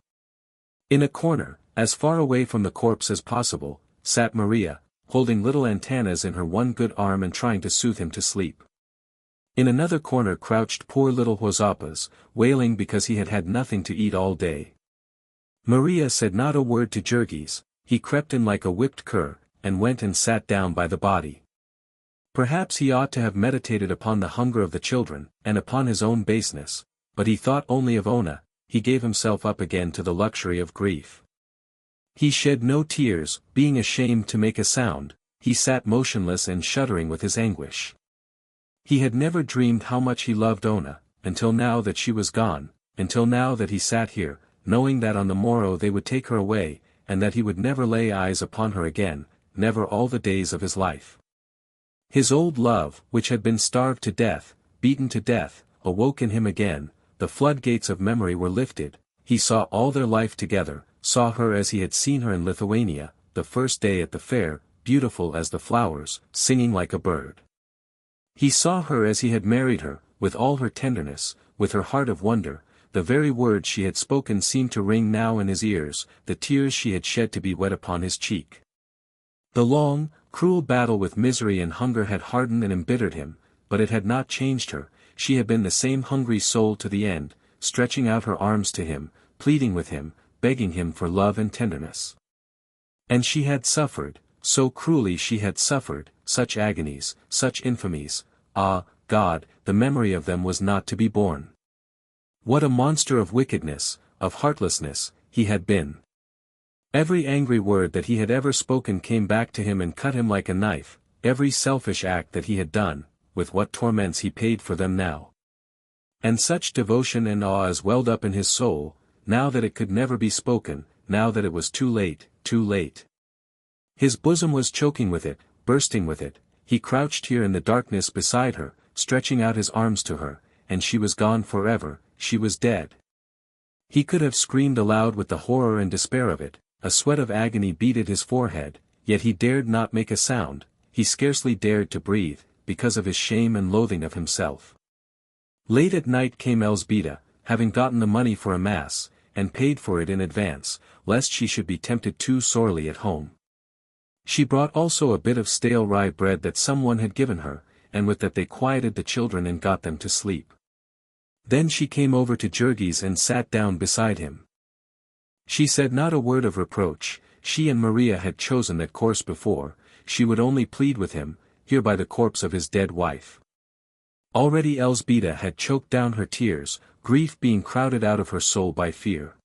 In a corner, as far away from the corpse as possible, sat Maria, holding little antennas in her one good arm and trying to soothe him to sleep. In another corner crouched poor little Jozapas, wailing because he had had nothing to eat all day. Maria said not a word to Jurgis. He crept in like a whipped cur, and went and sat down by the body. Perhaps he ought to have meditated upon the hunger of the children, and upon his own baseness, but he thought only of Ona. He gave himself up again to the luxury of grief. He shed no tears, being ashamed to make a sound. He sat motionless and shuddering with his anguish. He had never dreamed how much he loved Ona, until now that she was gone, until now that he sat here, knowing that on the morrow they would take her away, and that he would never lay eyes upon her again, never all the days of his life. His old love, which had been starved to death, beaten to death, awoke in him again, the floodgates of memory were lifted, he saw all their life together, saw her as he had seen her in Lithuania, the first day at the fair, beautiful as the flowers, singing like a bird. He saw her as he had married her, with all her tenderness, with her heart of wonder. The very words she had spoken seemed to ring now in his ears, the tears she had shed to be wet upon his cheek. The long, cruel battle with misery and hunger had hardened and embittered him, but it had not changed her. She had been the same hungry soul to the end, stretching out her arms to him, pleading with him, begging him for love and tenderness. And she had suffered, so cruelly she had suffered, such agonies, such infamies. Ah, God, the memory of them was not to be borne. What a monster of wickedness, of heartlessness, he had been. Every angry word that he had ever spoken came back to him and cut him like a knife, every selfish act that he had done, with what torments he paid for them now. And such devotion and awe as welled up in his soul, now that it could never be spoken, now that it was too late, too late. His bosom was choking with it, bursting with it. He crouched here in the darkness beside her, stretching out his arms to her, and she was gone forever. She was dead. He could have screamed aloud with the horror and despair of it, a sweat of agony beaded his forehead, yet he dared not make a sound, he scarcely dared to breathe, because of his shame and loathing of himself. Late at night came Elzbieta, having gotten the money for a mass, and paid for it in advance, lest she should be tempted too sorely at home. She brought also a bit of stale rye bread that someone had given her, and with that they quieted the children and got them to sleep. Then she came over to Jurgis and sat down beside him. She said not a word of reproach. She and Maria had chosen that course before. She would only plead with him, here by the corpse of his dead wife. Already Elzbieta had choked down her tears, grief being crowded out of her soul by fear.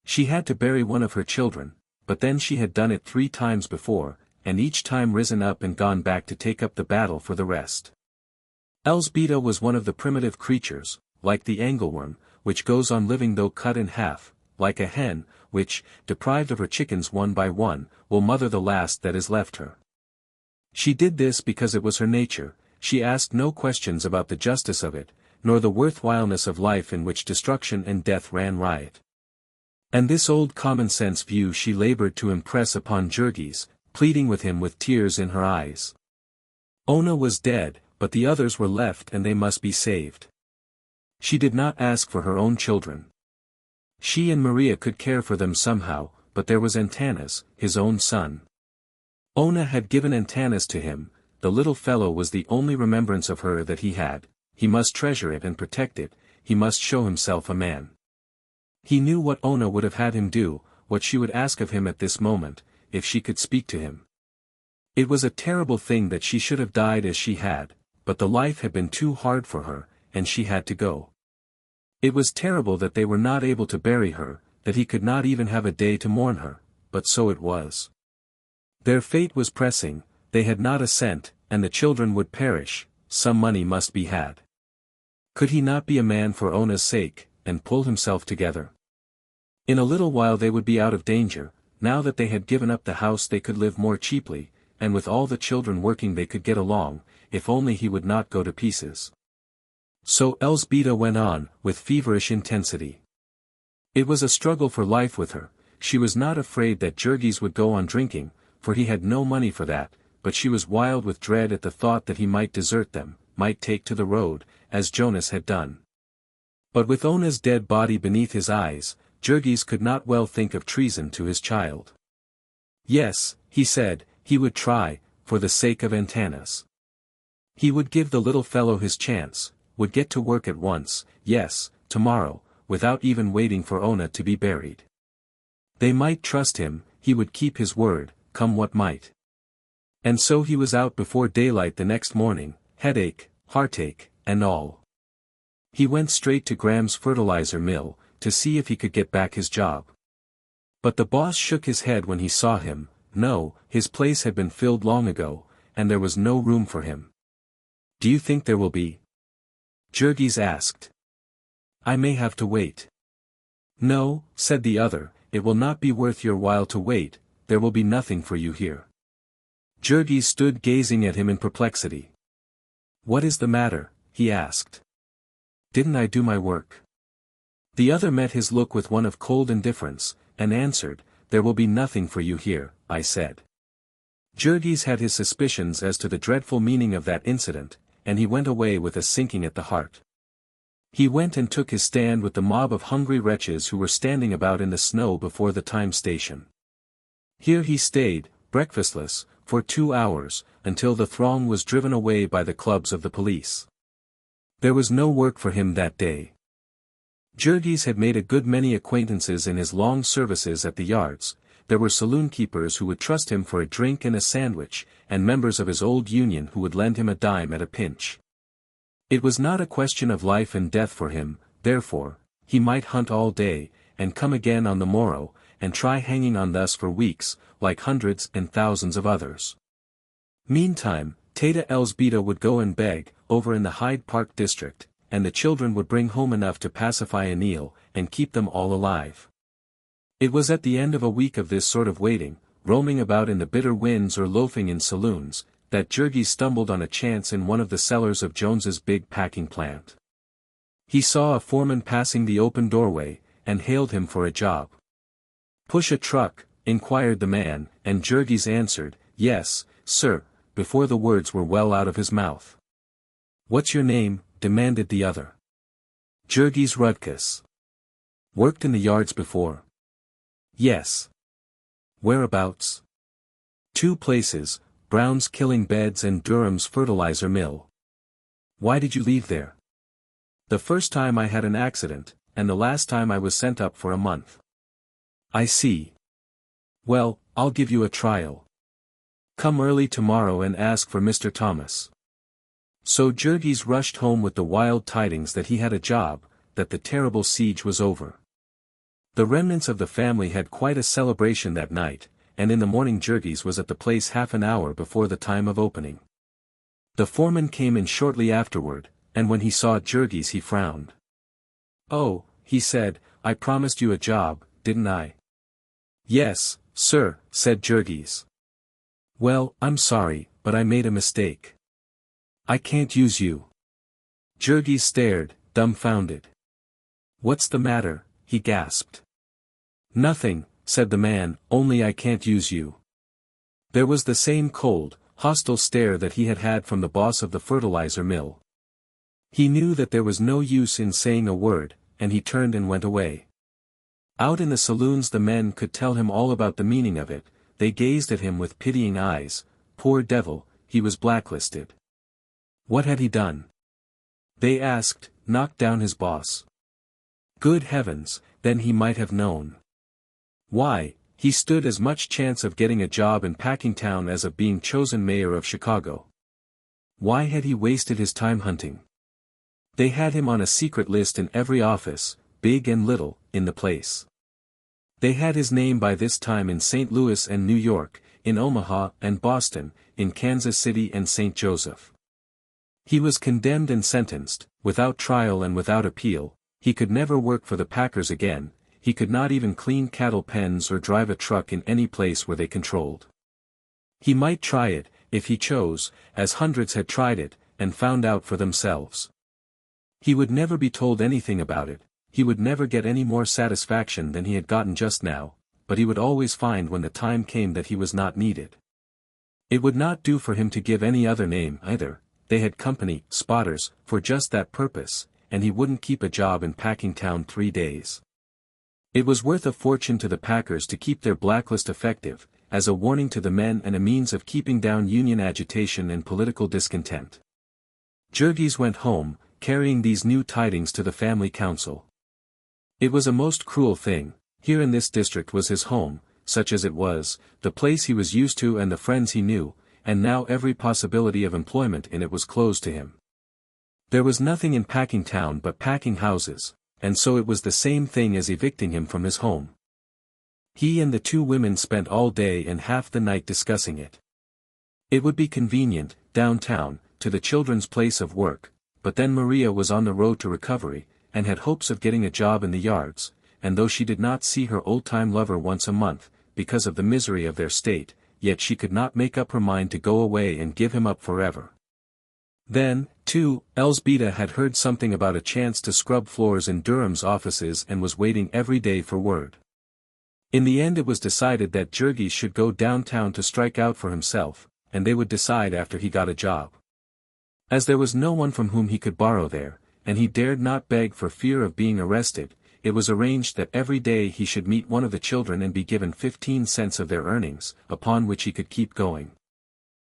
She had to bury one of her children, but then she had done it 3 times before, and each time risen up and gone back to take up the battle for the rest. Elsbeta was one of the primitive creatures, like the angleworm, which goes on living though cut in half, like a hen, which, deprived of her chickens one by one, will mother the last that is left her. She did this because it was her nature. She asked no questions about the justice of it, nor the worthwhileness of life in which destruction and death ran riot. And this old common-sense view she labored to impress upon Jurgis, pleading with him with tears in her eyes. Ona was dead, but the others were left and they must be saved. She did not ask for her own children. She and Maria could care for them somehow, but there was Antanas, his own son. Ona had given Antanas to him. The little fellow was the only remembrance of her that he had. He must treasure it and protect it. He must show himself a man. He knew what Ona would have had him do, what she would ask of him at this moment, if she could speak to him. It was a terrible thing that she should have died as she had, but the life had been too hard for her, and she had to go. It was terrible that they were not able to bury her, that he could not even have a day to mourn her, but so it was. Their fate was pressing, they had not a cent, and the children would perish. Some money must be had. Could he not be a man for Ona's sake, and pull himself together? In a little while they would be out of danger. Now that they had given up the house they could live more cheaply, and with all the children working they could get along, if only he would not go to pieces. So Elsbeta went on, with feverish intensity. It was a struggle for life with her. She was not afraid that Jurgis would go on drinking, for he had no money for that, but she was wild with dread at the thought that he might desert them, might take to the road, as Jonas had done. But with Ona's dead body beneath his eyes, Jurgis could not well think of treason to his child. Yes, he said, he would try, for the sake of Antanas. He would give the little fellow his chance, would get to work at once, yes, tomorrow, without even waiting for Ona to be buried. They might trust him, he would keep his word, come what might. And so he was out before daylight the next morning, headache, heartache, and all. He went straight to Graham's fertilizer mill, to see if he could get back his job. But the boss shook his head when he saw him. No, his place had been filled long ago, and there was no room for him. Do you think there will be? Jurgis asked. I may have to wait. No, said the other, it will not be worth your while to wait, there will be nothing for you here. Jurgis stood gazing at him in perplexity. What is the matter? He asked. Didn't I do my work? The other met his look with one of cold indifference, and answered, there will be nothing for you here, I said. Jurgis had his suspicions as to the dreadful meaning of that incident, and he went away with a sinking at the heart. He went and took his stand with the mob of hungry wretches who were standing about in the snow before the time station. Here he stayed, breakfastless, for 2 hours, until the throng was driven away by the clubs of the police. There was no work for him that day. Jurgis had made a good many acquaintances in his long services at the yards. There were saloon keepers who would trust him for a drink and a sandwich, and members of his old union who would lend him a dime at a pinch. It was not a question of life and death for him, therefore, he might hunt all day, and come again on the morrow, and try hanging on thus for weeks, like hundreds and thousands of others. Meantime, Teta Elsbeta would go and beg, over in the Hyde Park district, and the children would bring home enough to pacify Anil, and keep them all alive. It was at the end of a week of this sort of waiting, roaming about in the bitter winds or loafing in saloons, that Jurgis stumbled on a chance in one of the cellars of Jones's big packing plant. He saw a foreman passing the open doorway, and hailed him for a job. Push a truck, inquired the man, and Jurgis answered, yes, sir, before the words were well out of his mouth. What's your name? Demanded the other. Jurgis Rudkus. Worked in the yards before? Yes. Whereabouts? 2 places, Brown's Killing Beds and Durham's Fertilizer Mill. Why did you leave there? The first time I had an accident, and the last time I was sent up for a month. I see. Well, I'll give you a trial. Come early tomorrow and ask for Mr. Thomas. So Jurgis rushed home with the wild tidings that he had a job, that the terrible siege was over. The remnants of the family had quite a celebration that night, and in the morning Jurgis was at the place half an hour before the time of opening. The foreman came in shortly afterward, and when he saw Jurgis he frowned. "Oh," he said, "I promised you a job, didn't I?" "Yes, sir," said Jurgis. "Well, I'm sorry, but I made a mistake. I can't use you." Jurgis stared, dumbfounded. "What's the matter?" he gasped. "Nothing," said the man, "only I can't use you." There was the same cold, hostile stare that he had had from the boss of the fertilizer mill. He knew that there was no use in saying a word, and he turned and went away. Out in the saloons the men could tell him all about the meaning of it. They gazed at him with pitying eyes. Poor devil, he was blacklisted. What had he done? They asked. Knocked down his boss. Good heavens, then he might have known. Why, he stood as much chance of getting a job in Packingtown as of being chosen mayor of Chicago. Why had he wasted his time hunting? They had him on a secret list in every office, big and little, in the place. They had his name by this time in St. Louis and New York, in Omaha and Boston, in Kansas City and St. Joseph. He was condemned and sentenced, without trial and without appeal. He could never work for the Packers again. He could not even clean cattle pens or drive a truck in any place where they controlled. He might try it, if he chose, as hundreds had tried it, and found out for themselves. He would never be told anything about it, he would never get any more satisfaction than he had gotten just now, but he would always find when the time came that he was not needed. It would not do for him to give any other name either. They had company, spotters, for just that purpose, and he wouldn't keep a job in Packingtown 3 days. It was worth a fortune to the Packers to keep their blacklist effective, as a warning to the men and a means of keeping down union agitation and political discontent. Jurgis went home, carrying these new tidings to the family council. It was a most cruel thing. Here in this district was his home, such as it was, the place he was used to and the friends he knew, and now every possibility of employment in it was closed to him. There was nothing in Packingtown but packing houses, and so it was the same thing as evicting him from his home. He and the 2 women spent all day and half the night discussing it. It would be convenient, downtown, to the children's place of work, but then Maria was on the road to recovery, and had hopes of getting a job in the yards, and though she did not see her old-time lover once a month, because of the misery of their state, yet she could not make up her mind to go away and give him up forever. Then, too, Elsbeta had heard something about a chance to scrub floors in Durham's offices and was waiting every day for word. In the end it was decided that Jurgis should go downtown to strike out for himself, and they would decide after he got a job. As there was no one from whom he could borrow there, and he dared not beg for fear of being arrested, it was arranged that every day he should meet one of the children and be given 15 cents of their earnings, upon which he could keep going.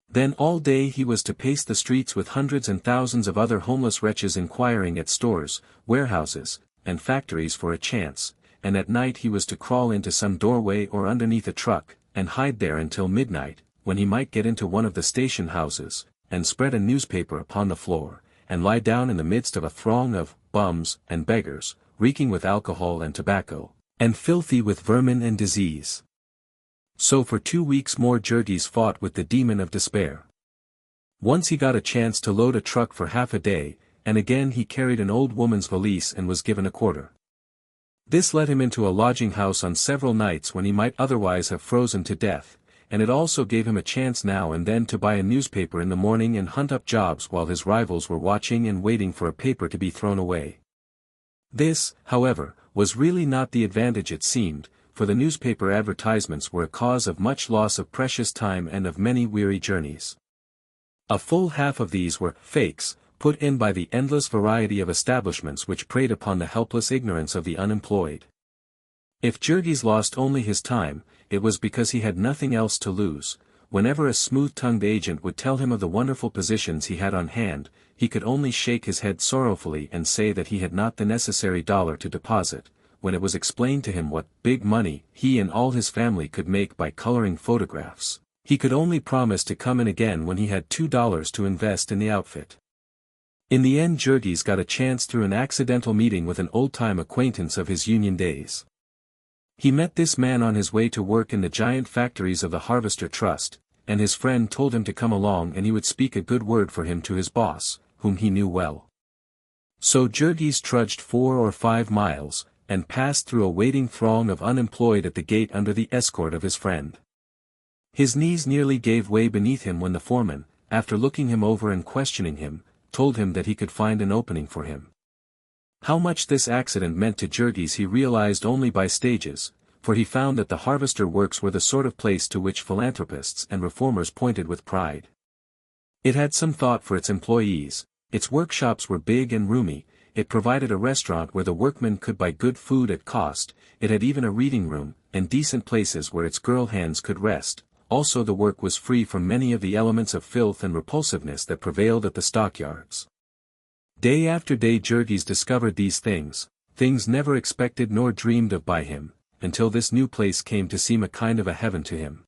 Then all day he was to pace the streets with hundreds and thousands of other homeless wretches inquiring at stores, warehouses, and factories for a chance, and at night he was to crawl into some doorway or underneath a truck, and hide there until midnight, when he might get into one of the station houses, and spread a newspaper upon the floor, and lie down in the midst of a throng of bums and beggars, reeking with alcohol and tobacco, and filthy with vermin and disease. So for 2 weeks more Jurgis fought with the demon of despair. Once he got a chance to load a truck for half a day, and again he carried an old woman's valise and was given a quarter. This let him into a lodging house on several nights when he might otherwise have frozen to death, and it also gave him a chance now and then to buy a newspaper in the morning and hunt up jobs while his rivals were watching and waiting for a paper to be thrown away. This, however, was really not the advantage it seemed, for the newspaper advertisements were a cause of much loss of precious time and of many weary journeys. A full half of these were fakes, put in by the endless variety of establishments which preyed upon the helpless ignorance of the unemployed. If Jurgis lost only his time, it was because he had nothing else to lose. Whenever a smooth-tongued agent would tell him of the wonderful positions he had on hand, he could only shake his head sorrowfully and say that he had not the necessary dollar to deposit. When it was explained to him what big money he and all his family could make by coloring photographs, he could only promise to come in again when he had $2 to invest in the outfit. In the end Jurgis got a chance through an accidental meeting with an old-time acquaintance of his union days. He met this man on his way to work in the giant factories of the Harvester Trust, and his friend told him to come along and he would speak a good word for him to his boss, whom he knew well. So Jurgis trudged 4 or 5 miles, and passed through a waiting throng of unemployed at the gate under the escort of his friend. His knees nearly gave way beneath him when the foreman, after looking him over and questioning him, told him that he could find an opening for him. How much this accident meant to Jurgis he realized only by stages, for he found that the harvester works were the sort of place to which philanthropists and reformers pointed with pride. It had some thought for its employees, its workshops were big and roomy, it provided a restaurant where the workmen could buy good food at cost, it had even a reading room, and decent places where its girl hands could rest. Also the work was free from many of the elements of filth and repulsiveness that prevailed at the stockyards. Day after day Jurgis discovered these things never expected nor dreamed of by him, until this new place came to seem a kind of a heaven to him.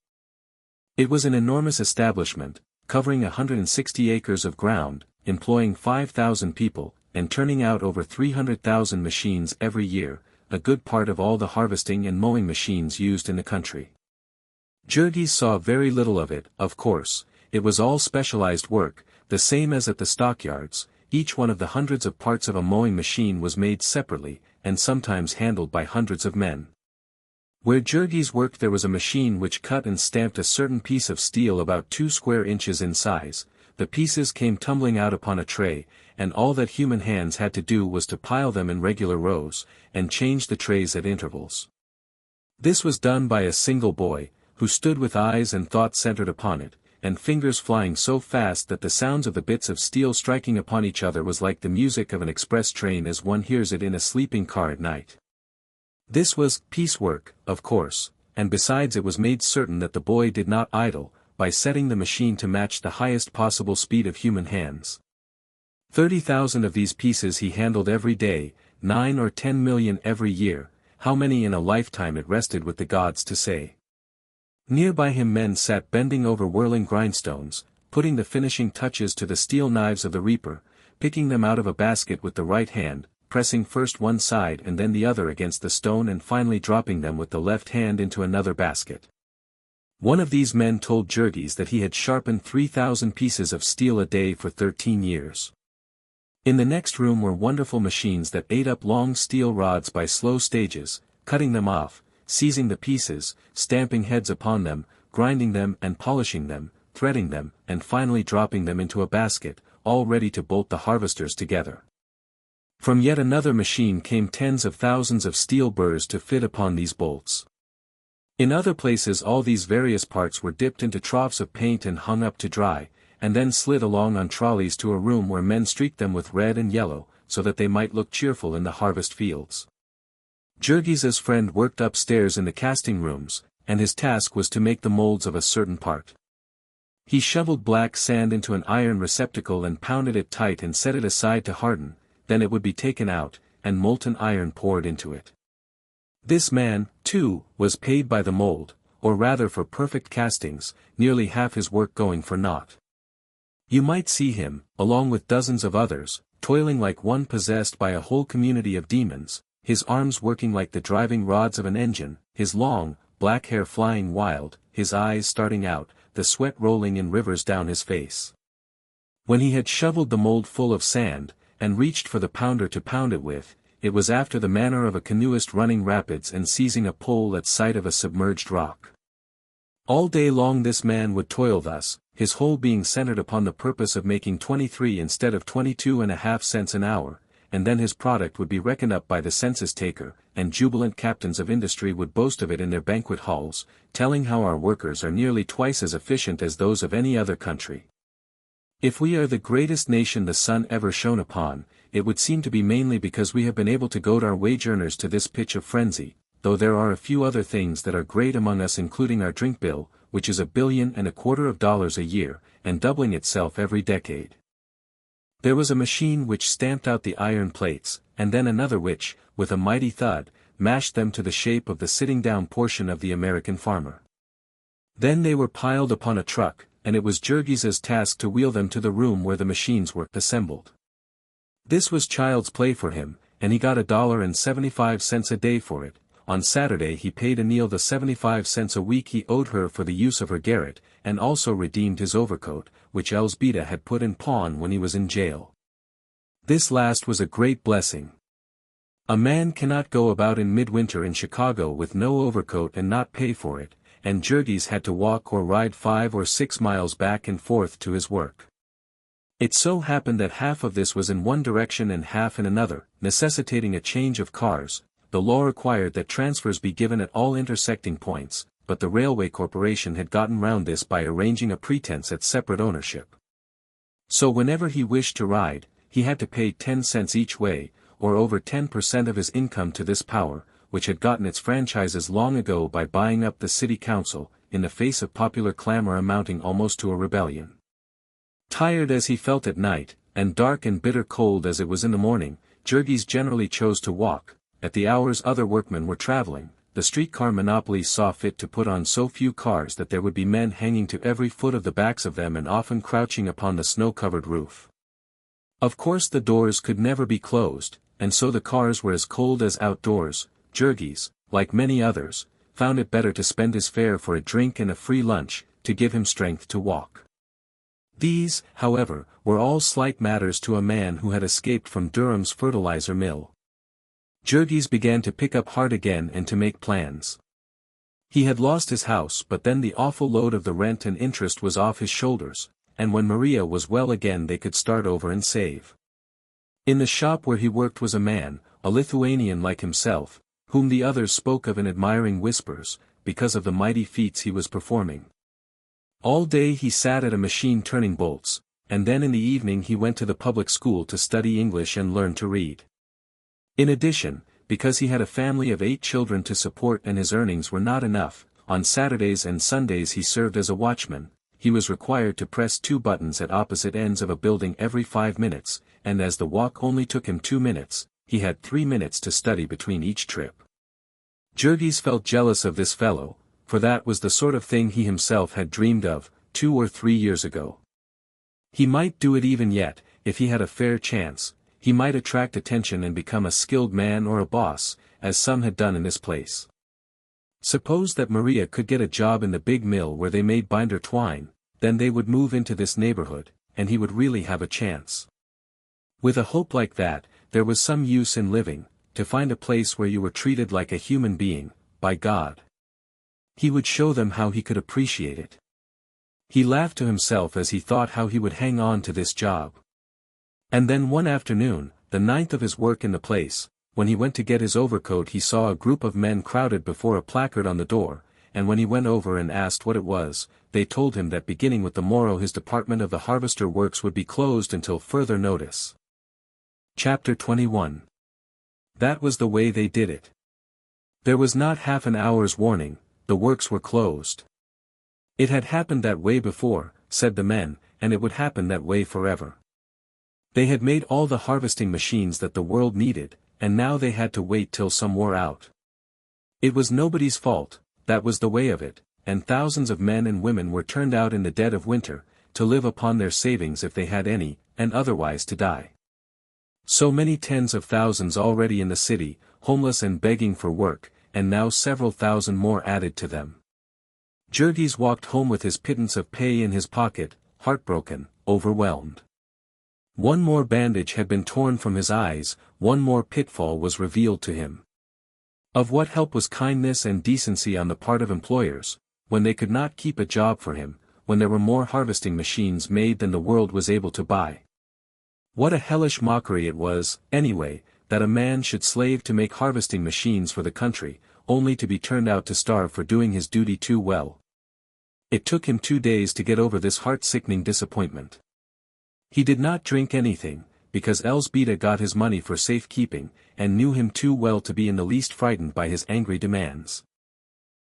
It was an enormous establishment, covering 160 acres of ground, employing 5,000 people, and turning out over 300,000 machines every year, a good part of all the harvesting and mowing machines used in the country. Jurgis saw very little of it, of course, it was all specialized work, the same as at the stockyards. Each one of the hundreds of parts of a mowing machine was made separately, and sometimes handled by hundreds of men. Where Jurgis worked there was a machine which cut and stamped a certain piece of steel about 2 square inches in size. The pieces came tumbling out upon a tray, and all that human hands had to do was to pile them in regular rows, and change the trays at intervals. This was done by a single boy, who stood with eyes and thought centered upon it, and fingers flying so fast that the sounds of the bits of steel striking upon each other was like the music of an express train as one hears it in a sleeping car at night. This was piecework, of course, and besides it was made certain that the boy did not idle, by setting the machine to match the highest possible speed of human hands. 30,000 of these pieces he handled every day, 9 or 10 million every year, how many in a lifetime it rested with the gods to say. Nearby him men sat bending over whirling grindstones, putting the finishing touches to the steel knives of the reaper, picking them out of a basket with the right hand, pressing first one side and then the other against the stone and finally dropping them with the left hand into another basket. One of these men told Jurgis that he had sharpened 3,000 pieces of steel a day for 13 years. In the next room were wonderful machines that ate up long steel rods by slow stages, cutting them off, seizing the pieces, stamping heads upon them, grinding them and polishing them, threading them, and finally dropping them into a basket, all ready to bolt the harvesters together. From yet another machine came tens of thousands of steel burrs to fit upon these bolts. In other places all these various parts were dipped into troughs of paint and hung up to dry, and then slid along on trolleys to a room where men streaked them with red and yellow, so that they might look cheerful in the harvest fields. Jurgis's friend worked upstairs in the casting rooms, and his task was to make the molds of a certain part. He shoveled black sand into an iron receptacle and pounded it tight and set it aside to harden, then it would be taken out, and molten iron poured into it. This man, too, was paid by the mold, or rather for perfect castings, nearly half his work going for naught. You might see him, along with dozens of others, toiling like one possessed by a whole community of demons, his arms working like the driving rods of an engine, his long, black hair flying wild, his eyes starting out, the sweat rolling in rivers down his face. When he had shoveled the mold full of sand, and reached for the pounder to pound it with, it was after the manner of a canoeist running rapids and seizing a pole at sight of a submerged rock. All day long this man would toil thus, his whole being centered upon the purpose of making 23 instead of 22.5 cents an hour, and then his product would be reckoned up by the census taker, and jubilant captains of industry would boast of it in their banquet halls, telling how our workers are nearly twice as efficient as those of any other country. If we are the greatest nation the sun ever shone upon, it would seem to be mainly because we have been able to goad our wage earners to this pitch of frenzy, though there are a few other things that are great among us including our drink bill, which is $1.25 billion a year, and doubling itself every decade. There was a machine which stamped out the iron plates, and then another which, with a mighty thud, mashed them to the shape of the sitting-down portion of the American farmer. Then they were piled upon a truck, and it was Jurgis's task to wheel them to the room where the machines were assembled. This was child's play for him, and he got $1.75 a day for it, on Saturday he paid Anil the 75 cents a week he owed her for the use of her garret, and also redeemed his overcoat, which Elzbieta had put in pawn when he was in jail. This last was a great blessing. A man cannot go about in midwinter in Chicago with no overcoat and not pay for it, and Jurgis had to walk or ride 5 or 6 miles back and forth to his work. It so happened that half of this was in one direction and half in another, necessitating a change of cars. The law required that transfers be given at all intersecting points, but the railway corporation had gotten round this by arranging a pretense at separate ownership. So whenever he wished to ride, he had to pay 10 cents each way, or over 10% of his income to this power, which had gotten its franchises long ago by buying up the city council, in the face of popular clamor amounting almost to a rebellion. Tired as he felt at night, and dark and bitter cold as it was in the morning, Jurgis generally chose to walk. At the hours other workmen were traveling, the streetcar monopoly saw fit to put on so few cars that there would be men hanging to every foot of the backs of them and often crouching upon the snow-covered roof. Of course the doors could never be closed, and so the cars were as cold as outdoors. Jurgis, like many others, found it better to spend his fare for a drink and a free lunch, to give him strength to walk. These, however, were all slight matters to a man who had escaped from Durham's fertilizer mill. Jurgis began to pick up heart again and to make plans. He had lost his house, but then the awful load of the rent and interest was off his shoulders, and when Maria was well again they could start over and save. In the shop where he worked was a man, a Lithuanian like himself, whom the others spoke of in admiring whispers, because of the mighty feats he was performing. All day he sat at a machine turning bolts, and then in the evening he went to the public school to study English and learn to read. In addition, because he had a family of 8 children to support and his earnings were not enough, on Saturdays and Sundays he served as a watchman. He was required to press 2 buttons at opposite ends of a building every 5 minutes, and as the walk only took him 2 minutes, he had 3 minutes to study between each trip. Jurgis felt jealous of this fellow, for that was the sort of thing he himself had dreamed of, 2 or 3 years ago. He might do it even yet, if he had a fair chance. He might attract attention and become a skilled man or a boss, as some had done in this place. Suppose that Maria could get a job in the big mill where they made binder twine, then they would move into this neighborhood, and he would really have a chance. With a hope like that, there was some use in living, to find a place where you were treated like a human being, by God. He would show them how he could appreciate it. He laughed to himself as he thought how he would hang on to this job. And then one afternoon, the 9th of his work in the place, when he went to get his overcoat he saw a group of men crowded before a placard on the door, and when he went over and asked what it was, they told him that beginning with the morrow his department of the harvester works would be closed until further notice. Chapter 21. That was the way they did it. There was not half an hour's warning, the works were closed. It had happened that way before, said the men, and it would happen that way forever. They had made all the harvesting machines that the world needed, and now they had to wait till some wore out. It was nobody's fault, that was the way of it, and thousands of men and women were turned out in the dead of winter, to live upon their savings if they had any, and otherwise to die. So many tens of thousands already in the city, homeless and begging for work, and now several thousand more added to them. Jurgis walked home with his pittance of pay in his pocket, heartbroken, overwhelmed. One more bandage had been torn from his eyes, one more pitfall was revealed to him. Of what help was kindness and decency on the part of employers, when they could not keep a job for him, when there were more harvesting machines made than the world was able to buy? What a hellish mockery it was, anyway, that a man should slave to make harvesting machines for the country, only to be turned out to starve for doing his duty too well. It took him 2 days to get over this heart-sickening disappointment. He did not drink anything, because Elzbieta got his money for safekeeping, and knew him too well to be in the least frightened by his angry demands.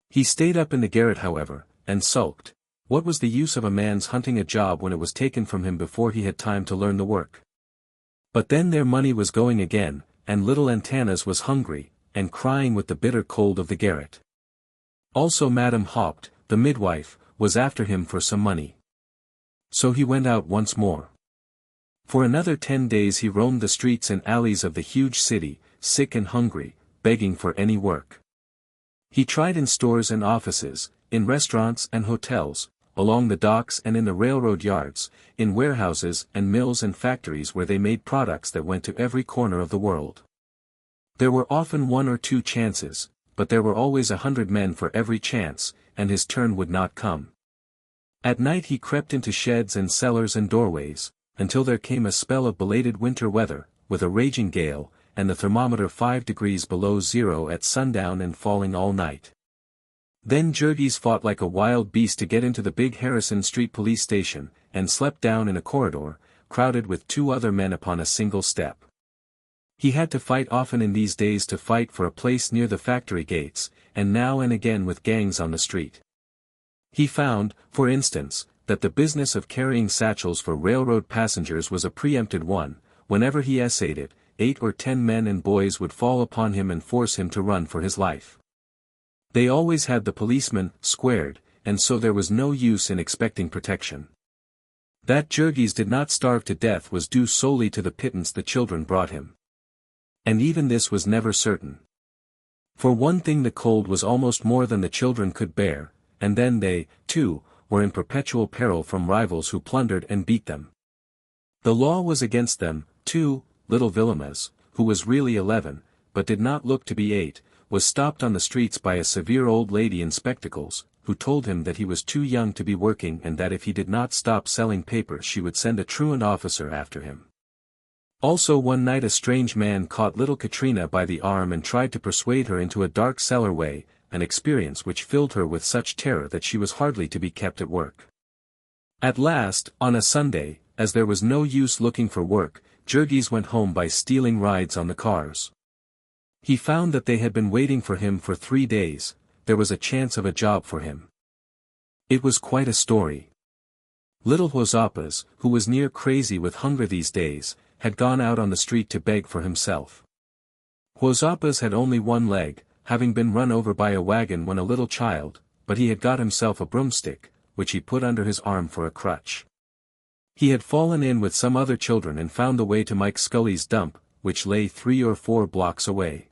He stayed up in the garret however, and sulked. What was the use of a man's hunting a job when it was taken from him before he had time to learn the work? But then their money was going again, and little Antanas was hungry, and crying with the bitter cold of the garret. Also Madame Haupt, the midwife, was after him for some money. So he went out once more. For another 10 days he roamed the streets and alleys of the huge city, sick and hungry, begging for any work. He tried in stores and offices, in restaurants and hotels, along the docks and in the railroad yards, in warehouses and mills and factories where they made products that went to every corner of the world. There were often 1 or 2 chances, but there were always 100 men for every chance, and his turn would not come. At night he crept into sheds and cellars and doorways, until there came a spell of belated winter weather, with a raging gale, and the thermometer 5 degrees below zero at sundown and falling all night. Then Jurgis fought like a wild beast to get into the big Harrison Street police station, and slept down in a corridor, crowded with 2 other men upon a single step. He had to fight often in these days to fight for a place near the factory gates, and now and again with gangs on the street. He found, for instance, that the business of carrying satchels for railroad passengers was a preempted one. Whenever he essayed it, 8 or 10 men and boys would fall upon him and force him to run for his life. They always had the policeman squared, and so there was no use in expecting protection. That Jurgis did not starve to death was due solely to the pittance the children brought him. And even this was never certain. For one thing, the cold was almost more than the children could bear, and then they, too, were in perpetual peril from rivals who plundered and beat them. The law was against them, too. Little Villemas, who was really 11, but did not look to be 8, was stopped on the streets by a severe old lady in spectacles, who told him that he was too young to be working and that if he did not stop selling paper she would send a truant officer after him. Also one night a strange man caught little Katrina by the arm and tried to persuade her into a dark cellar way, an experience which filled her with such terror that she was hardly to be kept at work. At last, on a Sunday, as there was no use looking for work, Jurgis went home by stealing rides on the cars. He found that they had been waiting for him for 3 days. There was a chance of a job for him. It was quite a story. Little Josapas, who was near crazy with hunger these days, had gone out on the street to beg for himself. Josapas had only 1 leg, having been run over by a wagon when a little child, but he had got himself a broomstick, which he put under his arm for a crutch. He had fallen in with some other children and found the way to Mike Scully's dump, which lay 3 or 4 blocks away.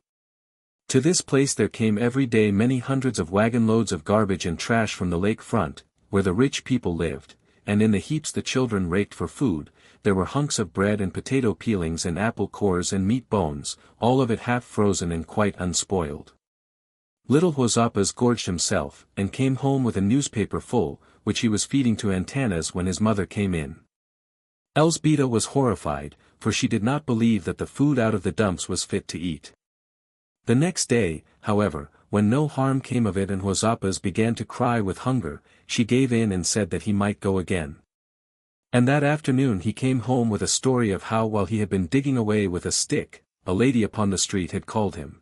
To this place there came every day many hundreds of wagon loads of garbage and trash from the lake front, where the rich people lived, and in the heaps the children raked for food. There were hunks of bread and potato peelings and apple cores and meat bones, all of it half frozen and quite unspoiled. Little Josapas gorged himself, and came home with a newspaper full, which he was feeding to Antanas when his mother came in. Elzbieta was horrified, for she did not believe that the food out of the dumps was fit to eat. The next day, however, when no harm came of it and Josapas began to cry with hunger, she gave in and said that he might go again. And that afternoon he came home with a story of how while he had been digging away with a stick, a lady upon the street had called him.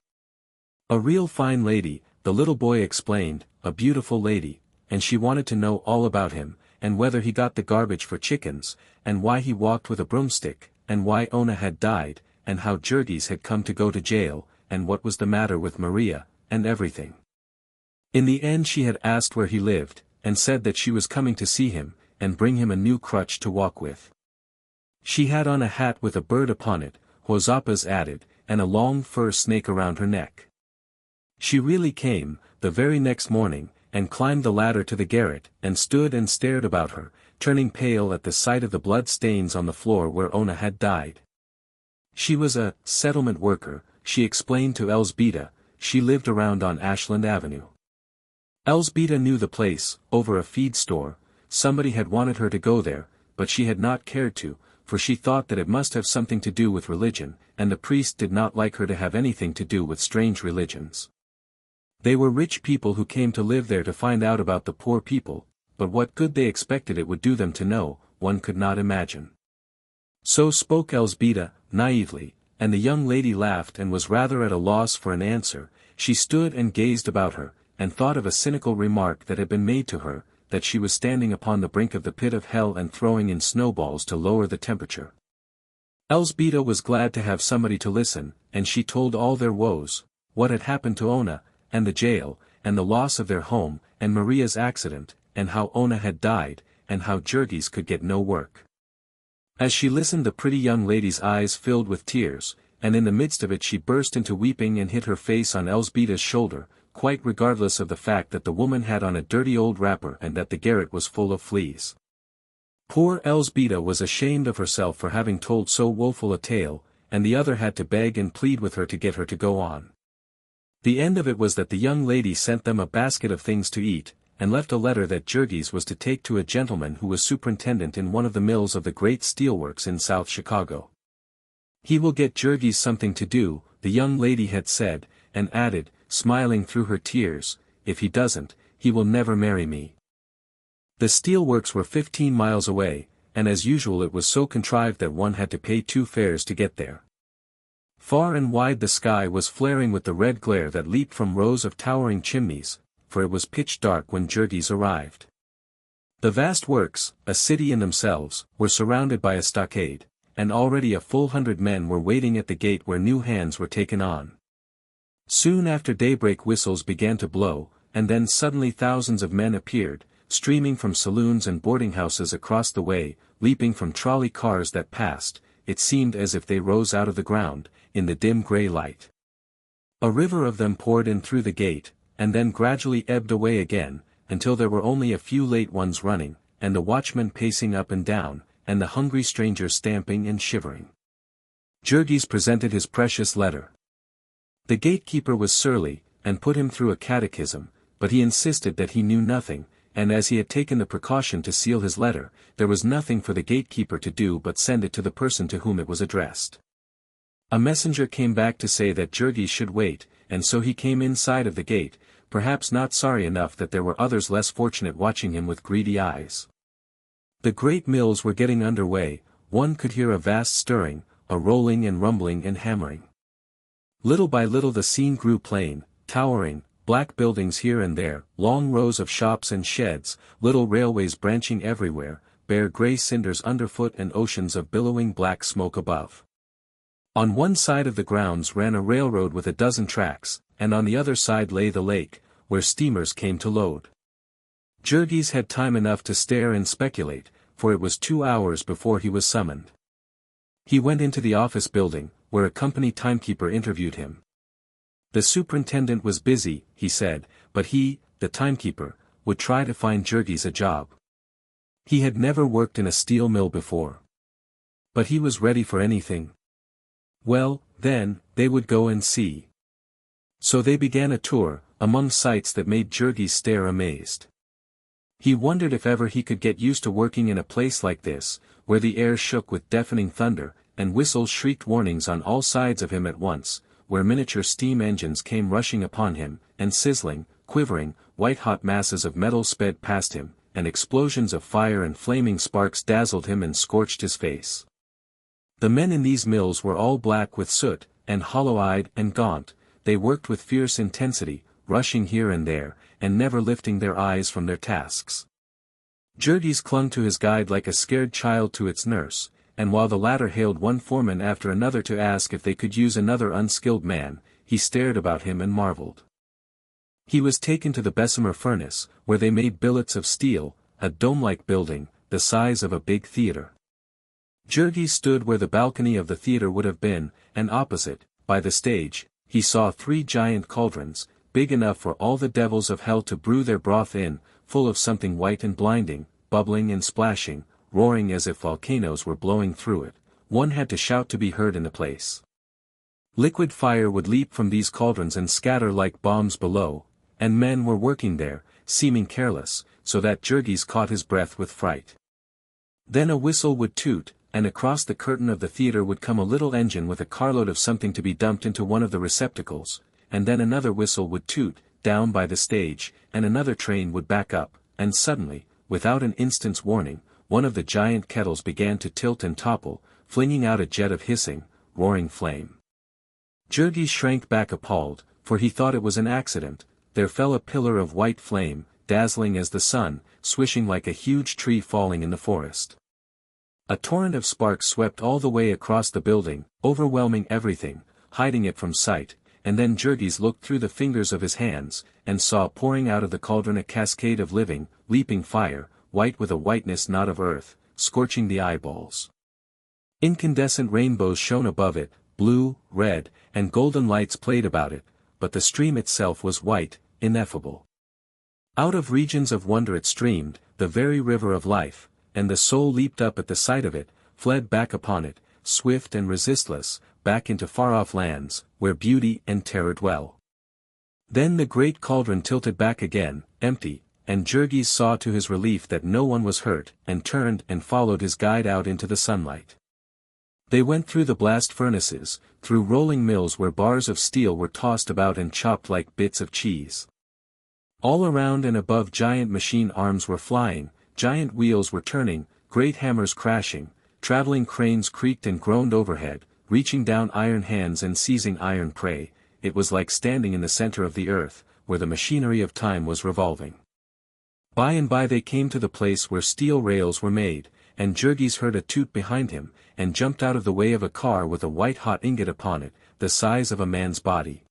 A real fine lady, the little boy explained, a beautiful lady, and she wanted to know all about him, and whether he got the garbage for chickens, and why he walked with a broomstick, and why Ona had died, and how Jurgis had come to go to jail, and what was the matter with Maria, and everything. In the end she had asked where he lived, and said that she was coming to see him, and bring him a new crutch to walk with. She had on a hat with a bird upon it, Josapas added, and a long fur snake around her neck. She really came, the very next morning, and climbed the ladder to the garret, and stood and stared about her, turning pale at the sight of the blood stains on the floor where Ona had died. She was a settlement worker, she explained to Elzbieta. She lived around on Ashland Avenue. Elzbieta knew the place, over a feed store. Somebody had wanted her to go there, but she had not cared to, for she thought that it must have something to do with religion, and the priest did not like her to have anything to do with strange religions. They were rich people who came to live there to find out about the poor people, but what good they expected it would do them to know, one could not imagine. So spoke Elzbieta, naively, and the young lady laughed and was rather at a loss for an answer. She stood and gazed about her, and thought of a cynical remark that had been made to her, that she was standing upon the brink of the pit of hell and throwing in snowballs to lower the temperature. Elzbieta was glad to have somebody to listen, and she told all their woes, what had happened to Ona, and the jail, and the loss of their home, and Maria's accident, and how Ona had died, and how Jurgis could get no work. As she listened the pretty young lady's eyes filled with tears, and in the midst of it she burst into weeping and hid her face on Elzbieta's shoulder, quite regardless of the fact that the woman had on a dirty old wrapper and that the garret was full of fleas. Poor Elsbeta was ashamed of herself for having told so woeful a tale, and the other had to beg and plead with her to get her to go on. The end of it was that the young lady sent them a basket of things to eat, and left a letter that Jurgis was to take to a gentleman who was superintendent in one of the mills of the great steelworks in South Chicago. "He will get Jurgis something to do," the young lady had said, and added, smiling through her tears, "if he doesn't, he will never marry me." The steelworks were 15 miles away, and as usual it was so contrived that one had to pay 2 fares to get there. Far and wide the sky was flaring with the red glare that leaped from rows of towering chimneys, for it was pitch dark when Jurgis arrived. The vast works, a city in themselves, were surrounded by a stockade, and already a full 100 men were waiting at the gate where new hands were taken on. Soon after daybreak whistles began to blow, and then suddenly thousands of men appeared, streaming from saloons and boarding houses across the way, leaping from trolley cars that passed. It seemed as if they rose out of the ground, in the dim grey light. A river of them poured in through the gate, and then gradually ebbed away again, until there were only a few late ones running, and the watchmen pacing up and down, and the hungry strangers stamping and shivering. Jurgis presented his precious letter. The gatekeeper was surly, and put him through a catechism, but he insisted that he knew nothing, and as he had taken the precaution to seal his letter, there was nothing for the gatekeeper to do but send it to the person to whom it was addressed. A messenger came back to say that Jurgis should wait, and so he came inside of the gate, perhaps not sorry enough that there were others less fortunate watching him with greedy eyes. The great mills were getting under way. One could hear a vast stirring, a rolling and rumbling and hammering. Little by little the scene grew plain, towering, black buildings here and there, long rows of shops and sheds, little railways branching everywhere, bare grey cinders underfoot and oceans of billowing black smoke above. On one side of the grounds ran a railroad with a dozen tracks, and on the other side lay the lake, where steamers came to load. Jurgis had time enough to stare and speculate, for it was 2 hours before he was summoned. He went into the office building, where a company timekeeper interviewed him. The superintendent was busy, he said, but he, the timekeeper, would try to find Jurgis a job. He had never worked in a steel mill before. But he was ready for anything. Well, then, they would go and see. So they began a tour, among sights that made Jurgis stare amazed. He wondered if ever he could get used to working in a place like this, where the air shook with deafening thunder, and whistles shrieked warnings on all sides of him at once, where miniature steam engines came rushing upon him, and sizzling, quivering, white-hot masses of metal sped past him, and explosions of fire and flaming sparks dazzled him and scorched his face. The men in these mills were all black with soot, and hollow-eyed and gaunt. They worked with fierce intensity, rushing here and there, and never lifting their eyes from their tasks. Jurgis clung to his guide like a scared child to its nurse, and while the latter hailed one foreman after another to ask if they could use another unskilled man, he stared about him and marveled. He was taken to the Bessemer furnace, where they made billets of steel, a dome-like building, the size of a big theater. Jurgis stood where the balcony of the theater would have been, and opposite, by the stage, he saw 3 giant cauldrons, big enough for all the devils of hell to brew their broth in, full of something white and blinding, bubbling and splashing, roaring as if volcanoes were blowing through it. One had to shout to be heard in the place. Liquid fire would leap from these cauldrons and scatter like bombs below, and men were working there, seeming careless, so that Jurgis caught his breath with fright. Then a whistle would toot, and across the curtain of the theater would come a little engine with a carload of something to be dumped into one of the receptacles, and then another whistle would toot, down by the stage, and another train would back up, and suddenly, without an instant's warning, one of the giant kettles began to tilt and topple, flinging out a jet of hissing, roaring flame. Jurgis shrank back appalled, for he thought it was an accident. There fell a pillar of white flame, dazzling as the sun, swishing like a huge tree falling in the forest. A torrent of sparks swept all the way across the building, overwhelming everything, hiding it from sight, and then Jurgis looked through the fingers of his hands, and saw pouring out of the cauldron a cascade of living, leaping fire, white with a whiteness not of earth, scorching the eyeballs. Incandescent rainbows shone above it, blue, red, and golden lights played about it, but the stream itself was white, ineffable. Out of regions of wonder it streamed, the very river of life, and the soul leaped up at the sight of it, fled back upon it, swift and resistless, back into far-off lands, where beauty and terror dwell. Then the great cauldron tilted back again, empty, and Jurgis saw to his relief that no one was hurt, and turned and followed his guide out into the sunlight. They went through the blast furnaces, through rolling mills where bars of steel were tossed about and chopped like bits of cheese. All around and above giant machine arms were flying, giant wheels were turning, great hammers crashing, traveling cranes creaked and groaned overhead, reaching down iron hands and seizing iron prey. It was like standing in the center of the earth, where the machinery of time was revolving. By and by they came to the place where steel rails were made, and Jurgis heard a toot behind him, and jumped out of the way of a car with a white-hot ingot upon it, the size of a man's body.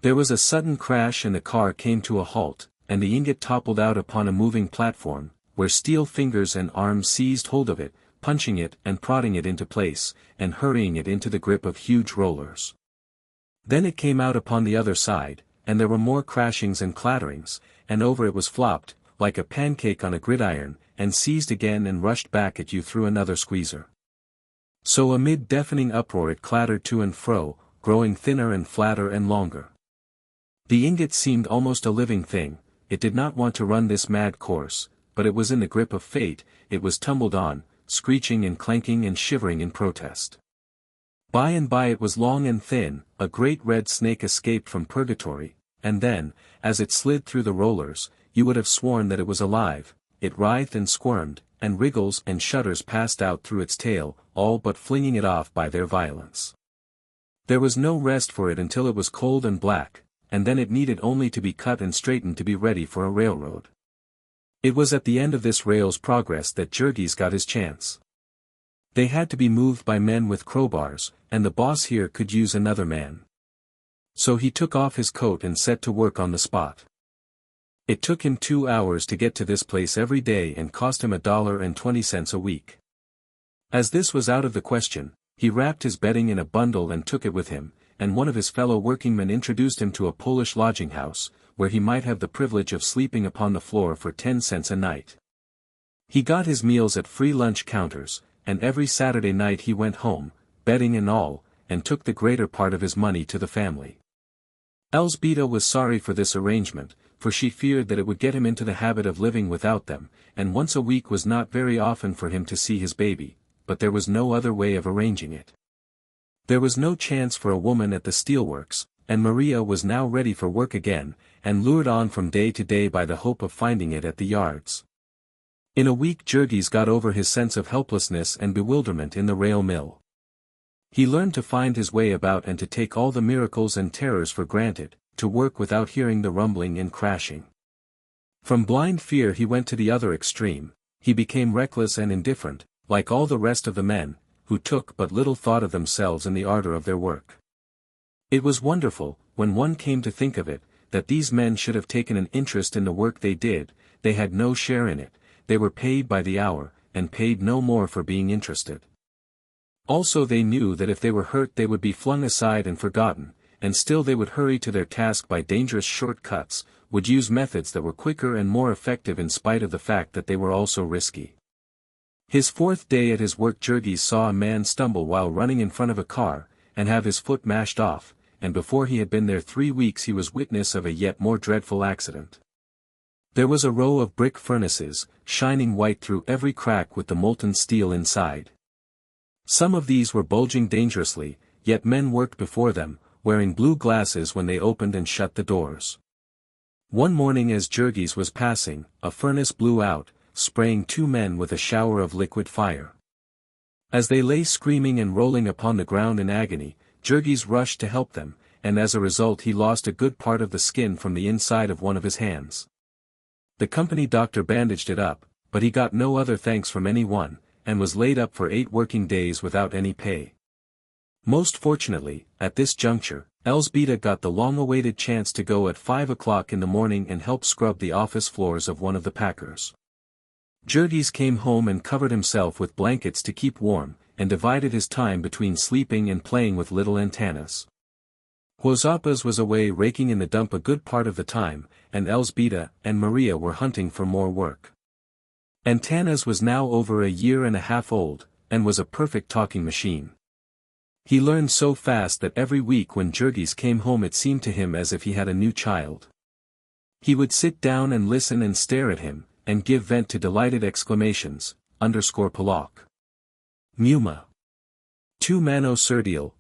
There was a sudden crash and the car came to a halt, and the ingot toppled out upon a moving platform, where steel fingers and arms seized hold of it, punching it and prodding it into place, and hurrying it into the grip of huge rollers. Then it came out upon the other side, and there were more crashings and clatterings, and over it was flopped, like a pancake on a gridiron, and seized again and rushed back at you through another squeezer. So amid deafening uproar it clattered to and fro, growing thinner and flatter and longer. The ingot seemed almost a living thing. It did not want to run this mad course, but it was in the grip of fate. It was tumbled on, screeching and clanking and shivering in protest. By and by it was long and thin, a great red snake escaped from purgatory, and then, as it slid through the rollers, you would have sworn that it was alive. It writhed and squirmed, and wriggles and shudders passed out through its tail, all but flinging it off by their violence. There was no rest for it until it was cold and black, and then it needed only to be cut and straightened to be ready for a railroad. It was at the end of this rail's progress that Jurgis got his chance. They had to be moved by men with crowbars, and the boss here could use another man. So he took off his coat and set to work on the spot. It took him 2 hours to get to this place every day and cost him $1.20 a week. As this was out of the question, he wrapped his bedding in a bundle and took it with him, and one of his fellow workingmen introduced him to a Polish lodging house, where he might have the privilege of sleeping upon the floor for 10 cents a night. He got his meals at free lunch counters, and every Saturday night he went home, bedding and all, and took the greater part of his money to the family. Elzbieta was sorry for this arrangement, for she feared that it would get him into the habit of living without them, and once a week was not very often for him to see his baby, but there was no other way of arranging it. There was no chance for a woman at the steelworks, and Maria was now ready for work again, and lured on from day to day by the hope of finding it at the yards. In a week Jurgis got over his sense of helplessness and bewilderment in the rail mill. He learned to find his way about and to take all the miracles and terrors for granted, to work without hearing the rumbling and crashing. From blind fear he went to the other extreme. He became reckless and indifferent, like all the rest of the men, who took but little thought of themselves in the ardor of their work. It was wonderful, when one came to think of it, that these men should have taken an interest in the work they did. They had no share in it, they were paid by the hour, and paid no more for being interested. Also they knew that if they were hurt they would be flung aside and forgotten, and still they would hurry to their task by dangerous short-cuts, would use methods that were quicker and more effective in spite of the fact that they were also risky. His fourth day at his work Jurgis saw a man stumble while running in front of a car, and have his foot mashed off, and before he had been there 3 weeks he was witness of a yet more dreadful accident. There was a row of brick furnaces, shining white through every crack with the molten steel inside. Some of these were bulging dangerously, yet men worked before them, wearing blue glasses when they opened and shut the doors. One morning as Jurgis was passing, a furnace blew out, spraying 2 men with a shower of liquid fire. As they lay screaming and rolling upon the ground in agony, Jurgis rushed to help them, and as a result he lost a good part of the skin from the inside of one of his hands. The company doctor bandaged it up, but he got no other thanks from anyone, and was laid up for 8 working days without any pay. Most fortunately, at this juncture, Elzbieta got the long-awaited chance to go at 5 o'clock in the morning and help scrub the office floors of one of the packers. Jurgis came home and covered himself with blankets to keep warm, and divided his time between sleeping and playing with little antennas. Juozapas was away raking in the dump a good part of the time, and Elzbieta and Maria were hunting for more work. Antanas was now over a year and a half old, and was a perfect talking machine. He learned so fast that every week when Jurgis came home it seemed to him as if he had a new child. He would sit down and listen and stare at him, and give vent to delighted exclamations, _Polak. Muma. Tu mano serdial,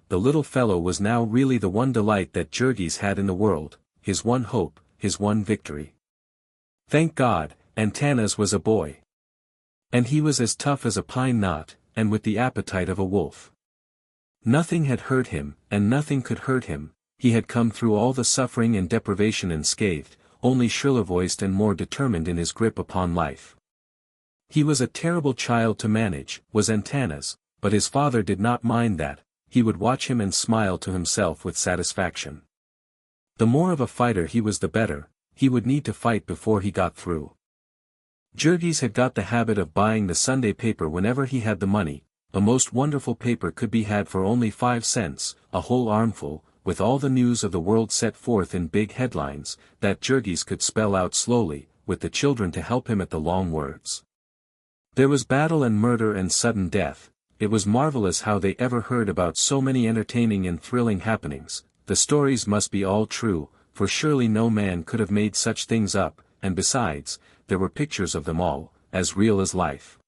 the little fellow was now really the one delight that Jurgis had in the world, his one hope, his one victory. Thank God, Antanas was a boy. And he was as tough as a pine knot, and with the appetite of a wolf. Nothing had hurt him, and nothing could hurt him. He had come through all the suffering and deprivation unscathed, only shriller voiced and more determined in his grip upon life. He was a terrible child to manage, was Antanas, but his father did not mind that. He would watch him and smile to himself with satisfaction. The more of a fighter he was the better, he would need to fight before he got through. Jurgis had got the habit of buying the Sunday paper whenever he had the money. A most wonderful paper could be had for only 5 cents, a whole armful, with all the news of the world set forth in big headlines, that Jurgis could spell out slowly, with the children to help him at the long words. There was battle and murder and sudden death. It was marvelous how they ever heard about so many entertaining and thrilling happenings. The stories must be all true, for surely no man could have made such things up, and besides, there were pictures of them all, as real as life.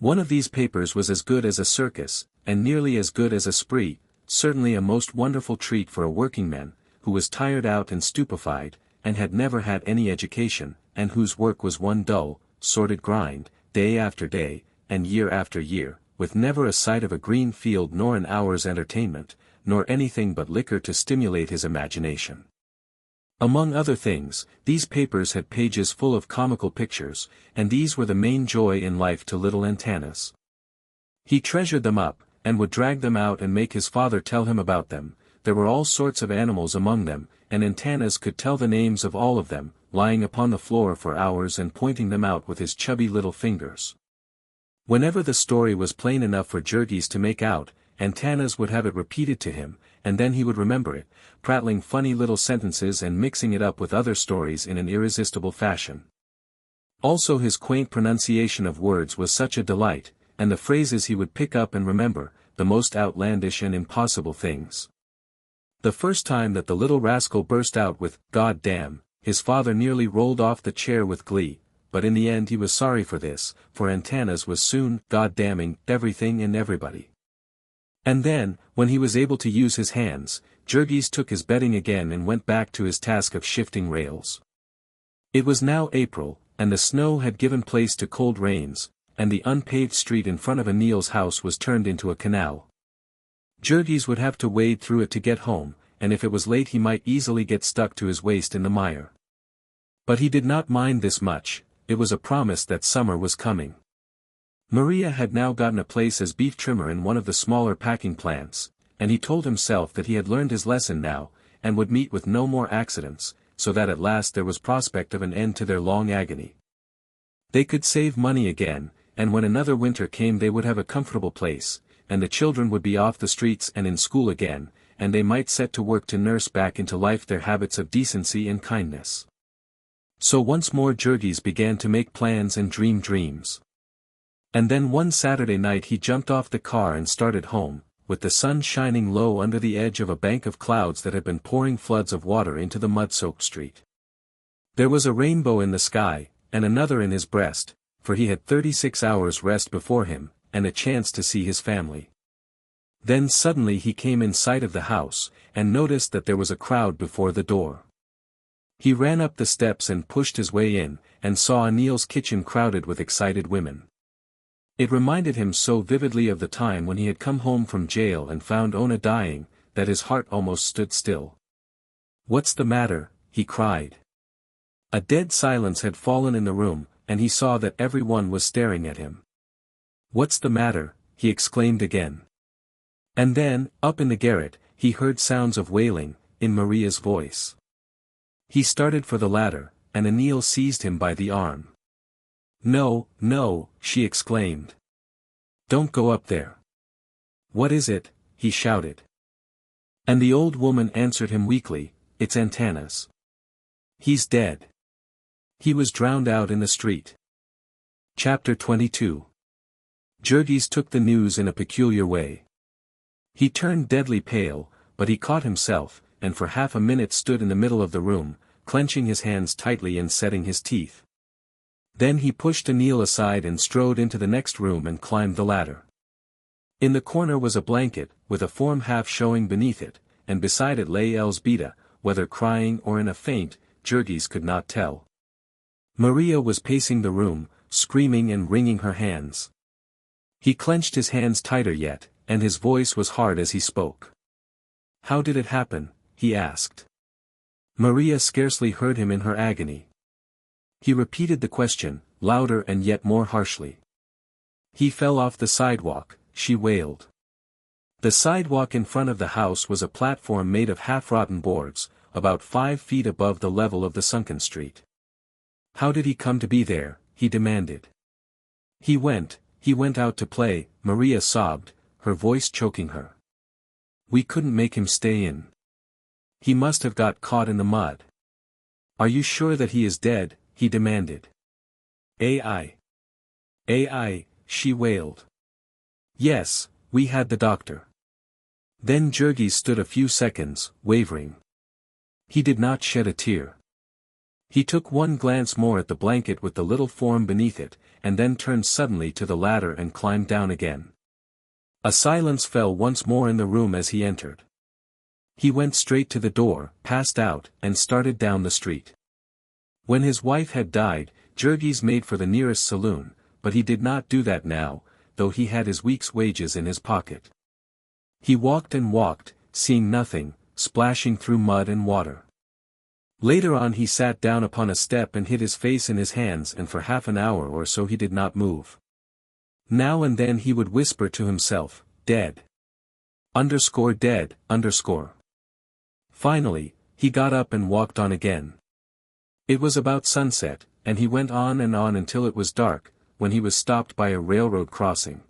One of these papers was as good as a circus, and nearly as good as a spree, certainly a most wonderful treat for a workingman, who was tired out and stupefied, and had never had any education, and whose work was one dull, sordid grind, day after day, and year after year, with never a sight of a green field nor an hour's entertainment, nor anything but liquor to stimulate his imagination. Among other things, these papers had pages full of comical pictures, and these were the main joy in life to little Antanas. He treasured them up, and would drag them out and make his father tell him about them. There were all sorts of animals among them, and Antanas could tell the names of all of them, lying upon the floor for hours and pointing them out with his chubby little fingers. Whenever the story was plain enough for Jurgis to make out, Antanas would have it repeated to him, and then he would remember it, prattling funny little sentences and mixing it up with other stories in an irresistible fashion. Also his quaint pronunciation of words was such a delight, and the phrases he would pick up and remember, the most outlandish and impossible things. The first time that the little rascal burst out with, "God damn," his father nearly rolled off the chair with glee, but in the end he was sorry for this, for Antanas was soon "God-damning" everything and everybody. And then, when he was able to use his hands, Jurgis took his bedding again and went back to his task of shifting rails. It was now April, and the snow had given place to cold rains, and the unpaved street in front of Anil's house was turned into a canal. Jurgis would have to wade through it to get home, and if it was late he might easily get stuck to his waist in the mire. But he did not mind this much. It was a promise that summer was coming. Maria had now gotten a place as beef trimmer in one of the smaller packing plants, and he told himself that he had learned his lesson now, and would meet with no more accidents, so that at last there was prospect of an end to their long agony. They could save money again, and when another winter came they would have a comfortable place, and the children would be off the streets and in school again, and they might set to work to nurse back into life their habits of decency and kindness. So once more Jurgis began to make plans and dream dreams. And then one Saturday night he jumped off the car and started home, with the sun shining low under the edge of a bank of clouds that had been pouring floods of water into the mud-soaked street. There was a rainbow in the sky, and another in his breast, for he had 36 hours rest before him, and a chance to see his family. Then suddenly he came in sight of the house, and noticed that there was a crowd before the door. He ran up the steps and pushed his way in, and saw Anil's kitchen crowded with excited women. It reminded him so vividly of the time when he had come home from jail and found Ona dying, that his heart almost stood still. "What's the matter?" he cried. A dead silence had fallen in the room, and he saw that every one was staring at him. "What's the matter?" he exclaimed again. And then, up in the garret, he heard sounds of wailing, in Maria's voice. He started for the ladder, and Anil seized him by the arm. "No, no," she exclaimed. "Don't go up there." "What is it?" he shouted. And the old woman answered him weakly, "It's Antanas. He's dead. He was drowned out in the street." Chapter 22. Jurgis took the news in a peculiar way. He turned deadly pale, but he caught himself, and for half a minute stood in the middle of the room, clenching his hands tightly and setting his teeth. Then he pushed Anil aside and strode into the next room and climbed the ladder. In the corner was a blanket, with a form half showing beneath it, and beside it lay Elzbieta, whether crying or in a faint, Jurgis could not tell. Maria was pacing the room, screaming and wringing her hands. He clenched his hands tighter yet, and his voice was hard as he spoke. "How did it happen?" he asked. Maria scarcely heard him in her agony. He repeated the question, louder and yet more harshly. "He fell off the sidewalk," she wailed. The sidewalk in front of the house was a platform made of half-rotten boards, about 5 feet above the level of the sunken street. "How did he come to be there?" he demanded. He went out to play," Maria sobbed, her voice choking her. "We couldn't make him stay in. He must have got caught in the mud." "Are you sure that he is dead?" he demanded. "Ai, she wailed. "Yes, we had the doctor." Then Jurgis stood a few seconds, wavering. He did not shed a tear. He took one glance more at the blanket with the little form beneath it, and then turned suddenly to the ladder and climbed down again. A silence fell once more in the room as he entered. He went straight to the door, passed out, and started down the street. When his wife had died, Jurgis made for the nearest saloon, but he did not do that now, though he had his week's wages in his pocket. He walked and walked, seeing nothing, splashing through mud and water. Later on he sat down upon a step and hid his face in his hands, and for half an hour or so he did not move. Now and then he would whisper to himself, "Dead. Dead. Finally, he got up and walked on again. It was about sunset, and he went on until it was dark, when he was stopped by a railroad crossing.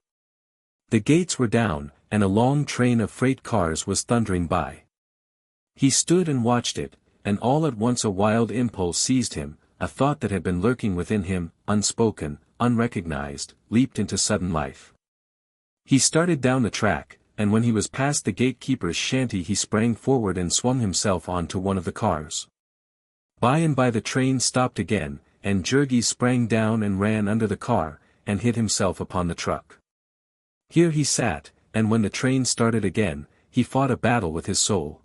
The gates were down, and a long train of freight cars was thundering by. He stood and watched it, and all at once a wild impulse seized him, a thought that had been lurking within him, unspoken, unrecognized, leaped into sudden life. He started down the track, and when he was past the gatekeeper's shanty he sprang forward and swung himself onto one of the cars. By and by the train stopped again, and Jurgis sprang down and ran under the car, and hid himself upon the truck. Here he sat, and when the train started again, he fought a battle with his soul.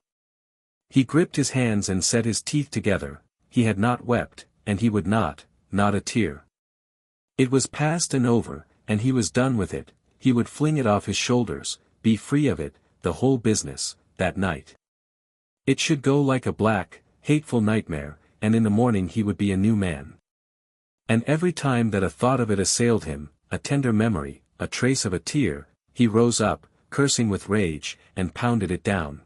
He gripped his hands and set his teeth together. He had not wept, and he would not a tear. It was past and over, and he was done with it. He would fling it off his shoulders, be free of it, the whole business, that night. It should go like a black, hateful nightmare, and in the morning he would be a new man. And every time that a thought of it assailed him, a tender memory, a trace of a tear, he rose up, cursing with rage, and pounded it down.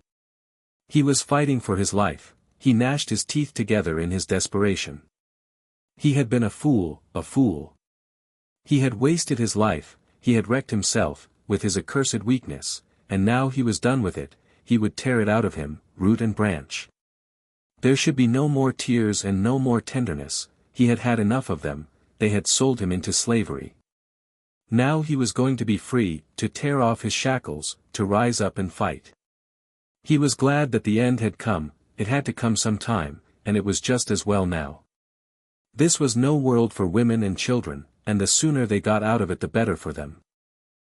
He was fighting for his life. He gnashed his teeth together in his desperation. He had been a fool. He had wasted his life, he had wrecked himself, with his accursed weakness, and now he was done with it. He would tear it out of him, root and branch. There should be no more tears and no more tenderness. He had had enough of them. They had sold him into slavery. Now he was going to be free, to tear off his shackles, to rise up and fight. He was glad that the end had come. It had to come some time, and it was just as well now. This was no world for women and children, and the sooner they got out of it the better for them.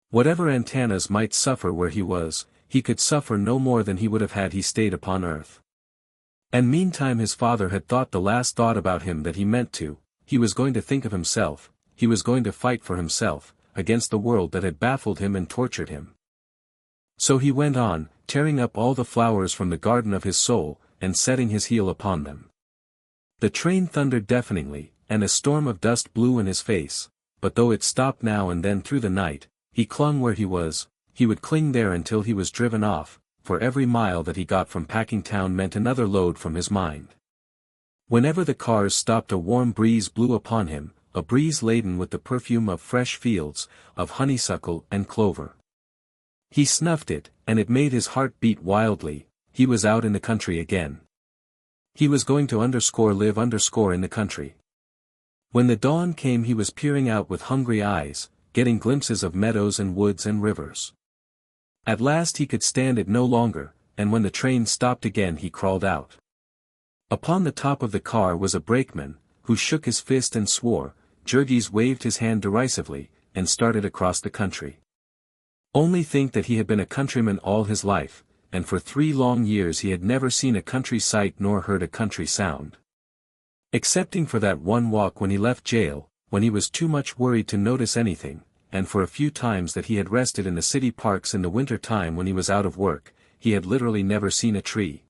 Whatever Antanas might suffer where he was, he could suffer no more than he would have had he stayed upon earth. And meantime his father had thought the last thought about him that he meant to. He was going to think of himself, he was going to fight for himself, against the world that had baffled him and tortured him. So he went on, tearing up all the flowers from the garden of his soul, and setting his heel upon them. The train thundered deafeningly, and a storm of dust blew in his face, but though it stopped now and then through the night, he clung where he was. He would cling there until he was driven off, for every mile that he got from Packingtown meant another load from his mind. Whenever the cars stopped a warm breeze blew upon him, a breeze laden with the perfume of fresh fields, of honeysuckle and clover. He snuffed it, and it made his heart beat wildly. he was out in the country again. He was going to live in the country. When the dawn came he was peering out with hungry eyes, getting glimpses of meadows and woods and rivers. At last he could stand it no longer, and when the train stopped again he crawled out. Upon the top of the car was a brakeman, who shook his fist and swore. Jurgis waved his hand derisively, and started across the country. Only think that he had been a countryman all his life, and for 3 long years he had never seen a country sight nor heard a country sound. Excepting for that one walk when he left jail, when he was too much worried to notice anything, and for a few times that he had rested in the city parks in the winter time when he was out of work, he had literally never seen a tree.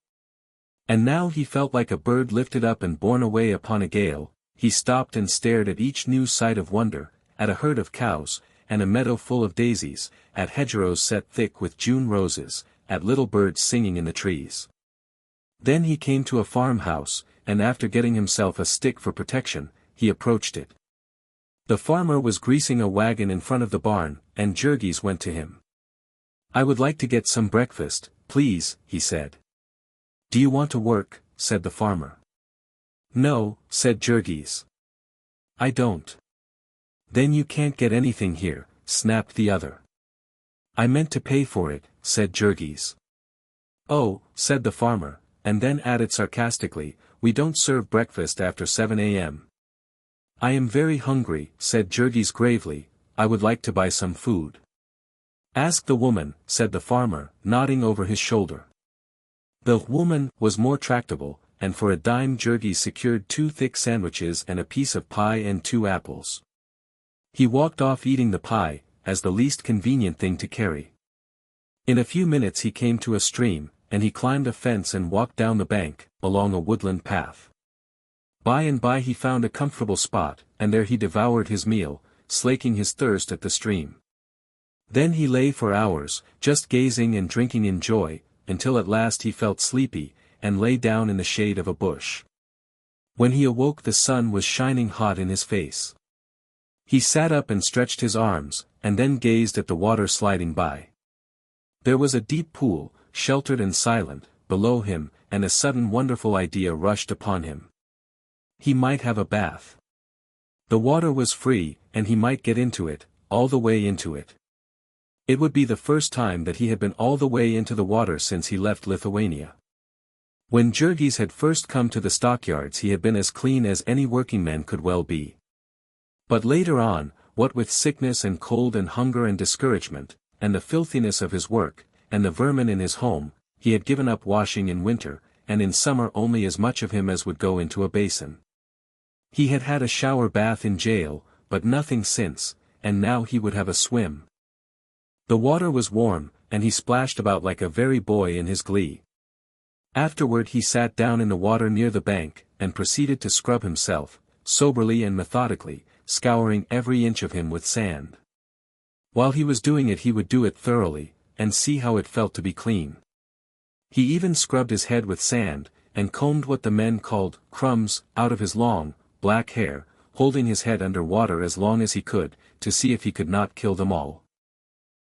And now he felt like a bird lifted up and borne away upon a gale. He stopped and stared at each new sight of wonder, at a herd of cows, and a meadow full of daisies, at hedgerows set thick with June roses, at little birds singing in the trees. Then he came to a farmhouse, and after getting himself a stick for protection, he approached it. The farmer was greasing a wagon in front of the barn, and Jurgis went to him. "I would like to get some breakfast, please," he said. "Do you want to work?" said the farmer. "No," said Jurgis. "I don't." "Then you can't get anything here," snapped the other. "I meant to pay for it," said Jurgis. "Oh," said the farmer, and then added sarcastically, "we don't serve breakfast after 7 a.m. "I am very hungry," said Jurgis gravely, "I would like to buy some food." "Ask the woman," said the farmer, nodding over his shoulder. The woman was more tractable, and for a dime Jurgis secured 2 thick sandwiches and a piece of pie and 2 apples. He walked off eating the pie, as the least convenient thing to carry. In a few minutes he came to a stream, and he climbed a fence and walked down the bank, along a woodland path. By and by he found a comfortable spot, and there he devoured his meal, slaking his thirst at the stream. Then he lay for hours, just gazing and drinking in joy, until at last he felt sleepy, and lay down in the shade of a bush. When he awoke the sun was shining hot in his face. He sat up and stretched his arms, and then gazed at the water sliding by. There was a deep pool, sheltered and silent, below him, and a sudden wonderful idea rushed upon him. He might have a bath. The water was free, and he might get into it, all the way into it. It would be the first time that he had been all the way into the water since he left Lithuania. When Jurgis had first come to the stockyards he had been as clean as any workingman could well be. But later on, what with sickness and cold and hunger and discouragement, and the filthiness of his work, and the vermin in his home, he had given up washing in winter, and in summer only as much of him as would go into a basin. He had had a shower bath in jail, but nothing since, and now he would have a swim. The water was warm, and he splashed about like a very boy in his glee. Afterward he sat down in the water near the bank, and proceeded to scrub himself, soberly and methodically, scouring every inch of him with sand. While he was doing it he would do it thoroughly, and see how it felt to be clean. He even scrubbed his head with sand, and combed what the men called crumbs out of his long, black hair, holding his head under water as long as he could, to see if he could not kill them all.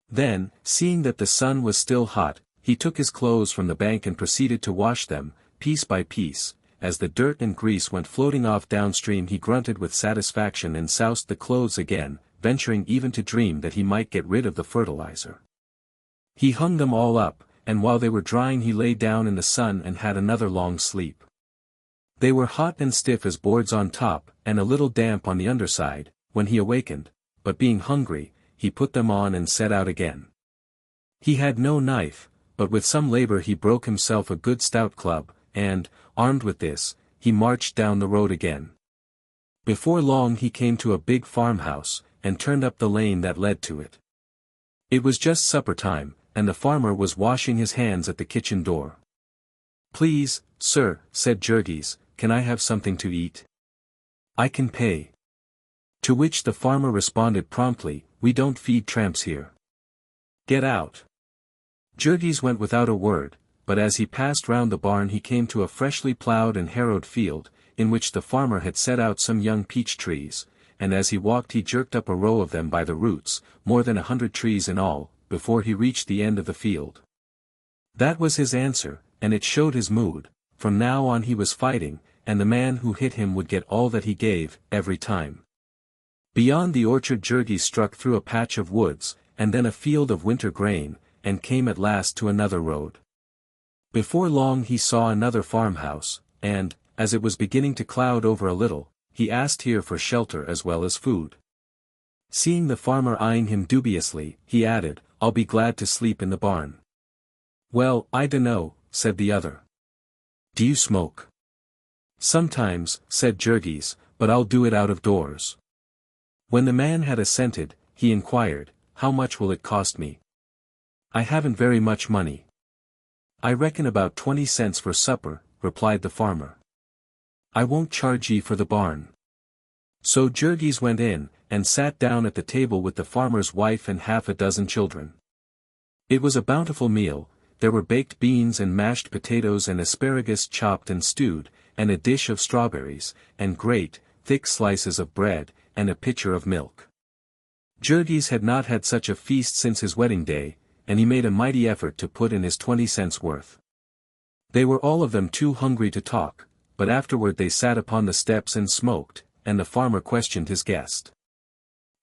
Then, seeing that the sun was still hot, he took his clothes from the bank and proceeded to wash them, piece by piece. As the dirt and grease went floating off downstream he grunted with satisfaction and soused the clothes again, venturing even to dream that he might get rid of the fertilizer. He hung them all up, and while they were drying he lay down in the sun and had another long sleep. They were hot and stiff as boards on top, and a little damp on the underside, when he awakened, but being hungry, he put them on and set out again. He had no knife, but with some labor he broke himself a good stout club, and, armed with this, he marched down the road again. Before long he came to a big farmhouse, and turned up the lane that led to it. It was just supper time, and the farmer was washing his hands at the kitchen door. "Please, sir," said Jurgis, "can I have something to eat? I can pay." To which the farmer responded promptly, "We don't feed tramps here. Get out." Jurgis went without a word, but as he passed round the barn he came to a freshly ploughed and harrowed field, in which the farmer had set out some young peach trees, and as he walked he jerked up a row of them by the roots, more than 100 trees in all, before he reached the end of the field. That was his answer, and it showed his mood. From now on he was fighting, and the man who hit him would get all that he gave, every time. Beyond the orchard Jurgis struck through a patch of woods, and then a field of winter grain, and came at last to another road. Before long he saw another farmhouse, and, as it was beginning to cloud over a little, he asked here for shelter as well as food. Seeing the farmer eyeing him dubiously, he added, "I'll be glad to sleep in the barn." "Well, I dunno," said the other. "Do you smoke?" "Sometimes," said Jurgis, "but I'll do it out of doors." When the man had assented, he inquired, "How much will it cost me?" "I haven't very much money." "I reckon about 20 cents for supper," replied the farmer. "I won't charge ye for the barn." So Jurgis went in, and sat down at the table with the farmer's wife and half a dozen children. It was a bountiful meal. There were baked beans and mashed potatoes and asparagus chopped and stewed, and a dish of strawberries, and great, thick slices of bread, and a pitcher of milk. Jurgis had not had such a feast since his wedding day, and he made a mighty effort to put in his 20 cents worth. They were all of them too hungry to talk, but afterward they sat upon the steps and smoked, and the farmer questioned his guest.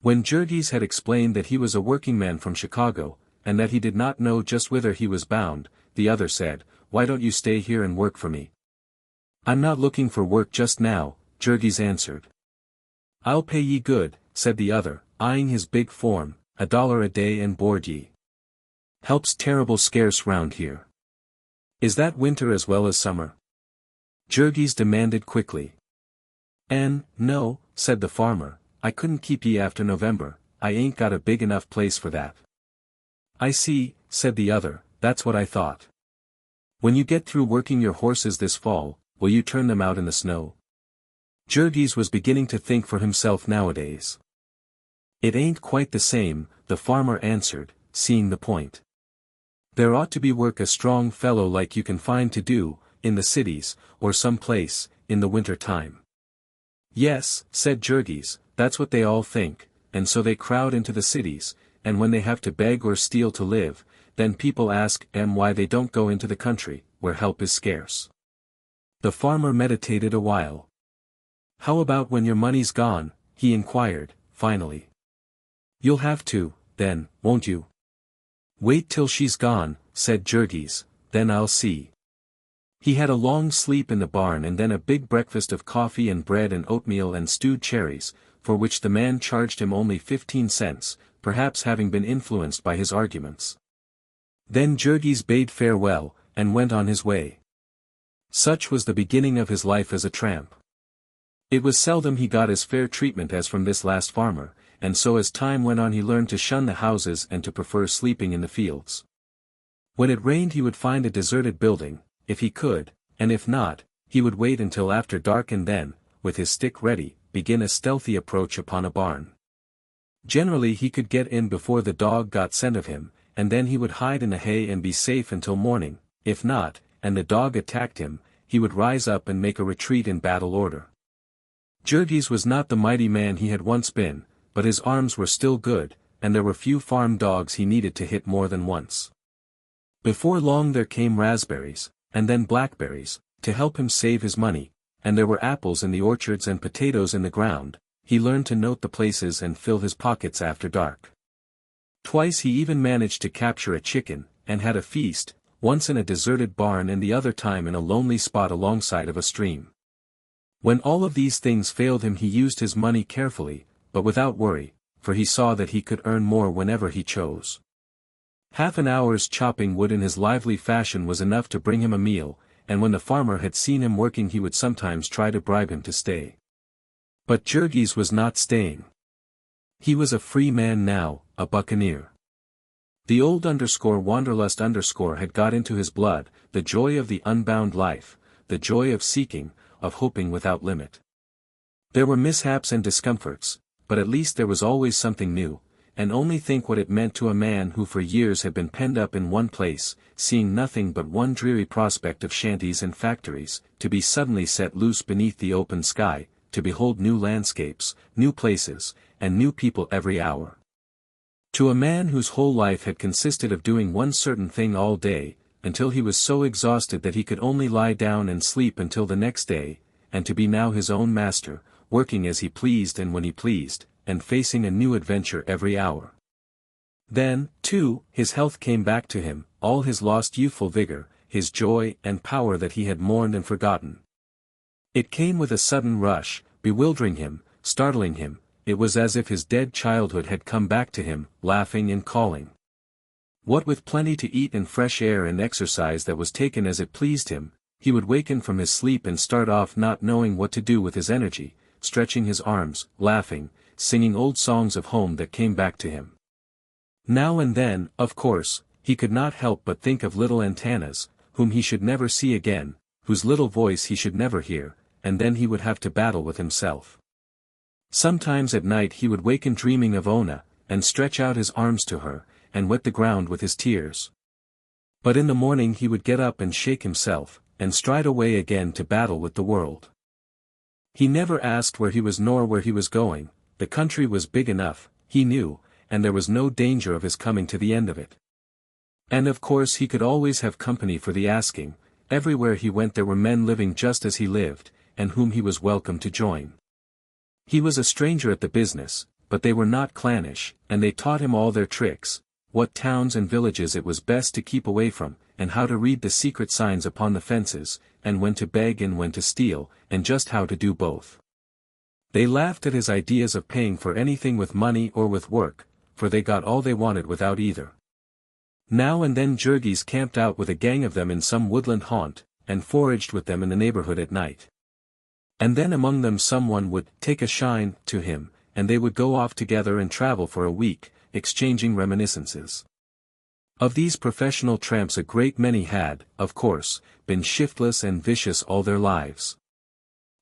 When Jurgis had explained that he was a workingman from Chicago, and that he did not know just whither he was bound, the other said, "Why don't you stay here and work for me?" "I'm not looking for work just now," Jurgis answered. "I'll pay ye good," said the other, eyeing his big form, $1 a day and board ye. "Help's terrible scarce round here." "Is that winter as well as summer?" Jurgis demanded quickly. No," said the farmer, "I couldn't keep ye after November, I ain't got a big enough place for that." "I see," said the other, "that's what I thought. When you get through working your horses this fall, will you turn them out in the snow?" Jurgis was beginning to think for himself nowadays. "It ain't quite the same," the farmer answered, seeing the point. "There ought to be work a strong fellow like you can find to do, in the cities, or some place, in the winter time." "Yes," said Jurgis, "that's what they all think, and so they crowd into the cities, and when they have to beg or steal to live, then people ask them why they don't go into the country, where help is scarce." The farmer meditated a while. "How about when your money's gone?" he inquired, finally. "You'll have to, then, won't you?" "Wait till she's gone," said Jurgis, "then I'll see." He had a long sleep in the barn and then a big breakfast of coffee and bread and oatmeal and stewed cherries, for which the man charged him only 15 cents, perhaps having been influenced by his arguments. Then Jurgis bade farewell, and went on his way. Such was the beginning of his life as a tramp. It was seldom he got as fair treatment as from this last farmer, and so as time went on he learned to shun the houses and to prefer sleeping in the fields. When it rained he would find a deserted building, if he could, and if not, he would wait until after dark and then, with his stick ready, begin a stealthy approach upon a barn. Generally he could get in before the dog got scent of him, and then he would hide in the hay and be safe until morning. If not, and the dog attacked him, he would rise up and make a retreat in battle order. Jurgis was not the mighty man he had once been, but his arms were still good, and there were few farm dogs he needed to hit more than once. Before long there came raspberries, and then blackberries, to help him save his money, and there were apples in the orchards and potatoes in the ground. He learned to note the places and fill his pockets after dark. Twice he even managed to capture a chicken, and had a feast, once in a deserted barn and the other time in a lonely spot alongside of a stream. When all of these things failed him he used his money carefully, but without worry, for he saw that he could earn more whenever he chose. Half an hour's chopping wood in his lively fashion was enough to bring him a meal, and when the farmer had seen him working he would sometimes try to bribe him to stay. But Jurgis was not staying. He was a free man now, a buccaneer. The old _wanderlust_ had got into his blood, the joy of the unbound life, the joy of seeking, of hoping without limit. There were mishaps and discomforts, but at least there was always something new, and only think what it meant to a man who for years had been penned up in one place, seeing nothing but one dreary prospect of shanties and factories, to be suddenly set loose beneath the open sky, to behold new landscapes, new places, and new people every hour. To a man whose whole life had consisted of doing one certain thing all day, until he was so exhausted that he could only lie down and sleep until the next day, and to be now his own master, working as he pleased and when he pleased, and facing a new adventure every hour. Then, too, his health came back to him, all his lost youthful vigor, his joy and power that he had mourned and forgotten. It came with a sudden rush, bewildering him, startling him. It was as if his dead childhood had come back to him, laughing and calling. What with plenty to eat and fresh air and exercise that was taken as it pleased him, he would waken from his sleep and start off not knowing what to do with his energy, stretching his arms, laughing, singing old songs of home that came back to him. Now and then, of course, he could not help but think of little Antanas, whom he should never see again, whose little voice he should never hear, and then he would have to battle with himself. Sometimes at night he would waken dreaming of Ona, and stretch out his arms to her, and wet the ground with his tears. But in the morning he would get up and shake himself, and stride away again to battle with the world. He never asked where he was nor where he was going. The country was big enough, he knew, and there was no danger of his coming to the end of it. And of course he could always have company for the asking. Everywhere he went there were men living just as he lived, and whom he was welcome to join. He was a stranger at the business, but they were not clannish, and they taught him all their tricks, what towns and villages it was best to keep away from, and how to read the secret signs upon the fences, and when to beg and when to steal, and just how to do both. They laughed at his ideas of paying for anything with money or with work, for they got all they wanted without either. Now and then Jurgis camped out with a gang of them in some woodland haunt, and foraged with them in the neighborhood at night. And then among them someone would take a shine to him, and they would go off together and travel for a week, exchanging reminiscences. Of these professional tramps a great many had, of course, been shiftless and vicious all their lives.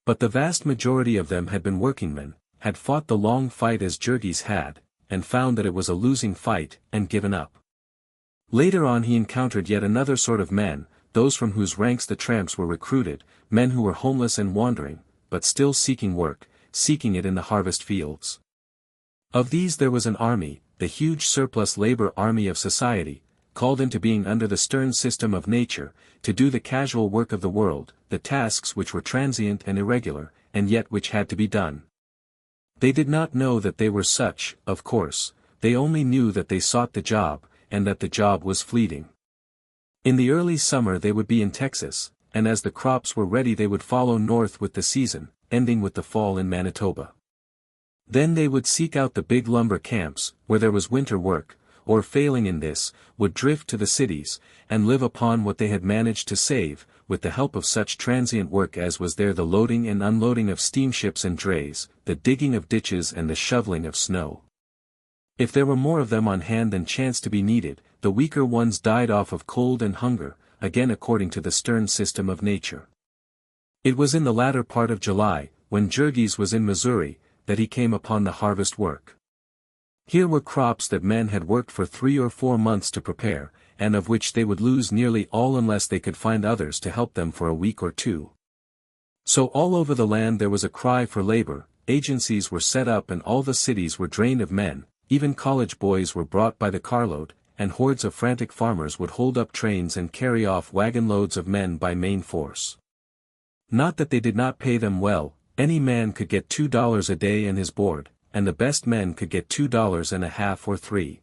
But the vast majority of them had been workingmen, had fought the long fight as Jurgis had, and found that it was a losing fight, and given up. Later on he encountered yet another sort of men, those from whose ranks the tramps were recruited, men who were homeless and wandering, but still seeking work, seeking it in the harvest fields. Of these there was an army, the huge surplus labor army of society, called into being under the stern system of nature, to do the casual work of the world, the tasks which were transient and irregular, and yet which had to be done. They did not know that they were such, of course, they only knew that they sought the job, and that the job was fleeting. In the early summer they would be in Texas, and as the crops were ready they would follow north with the season, ending with the fall in Manitoba. Then they would seek out the big lumber camps, where there was winter work, or failing in this, would drift to the cities, and live upon what they had managed to save, with the help of such transient work as was there, the loading and unloading of steamships and drays, the digging of ditches and the shoveling of snow. If there were more of them on hand than chanced to be needed, the weaker ones died off of cold and hunger, again according to the stern system of nature. It was in the latter part of July, when Jurgis was in Missouri, that he came upon the harvest work. Here were crops that men had worked for 3 or 4 months to prepare, and of which they would lose nearly all unless they could find others to help them for a week or two. So all over the land there was a cry for labor, agencies were set up and all the cities were drained of men, even college boys were brought by the carload, and hordes of frantic farmers would hold up trains and carry off wagon loads of men by main force. Not that they did not pay them well, any man could get $2 a day and his board, and the best men could get $2.50 or $3.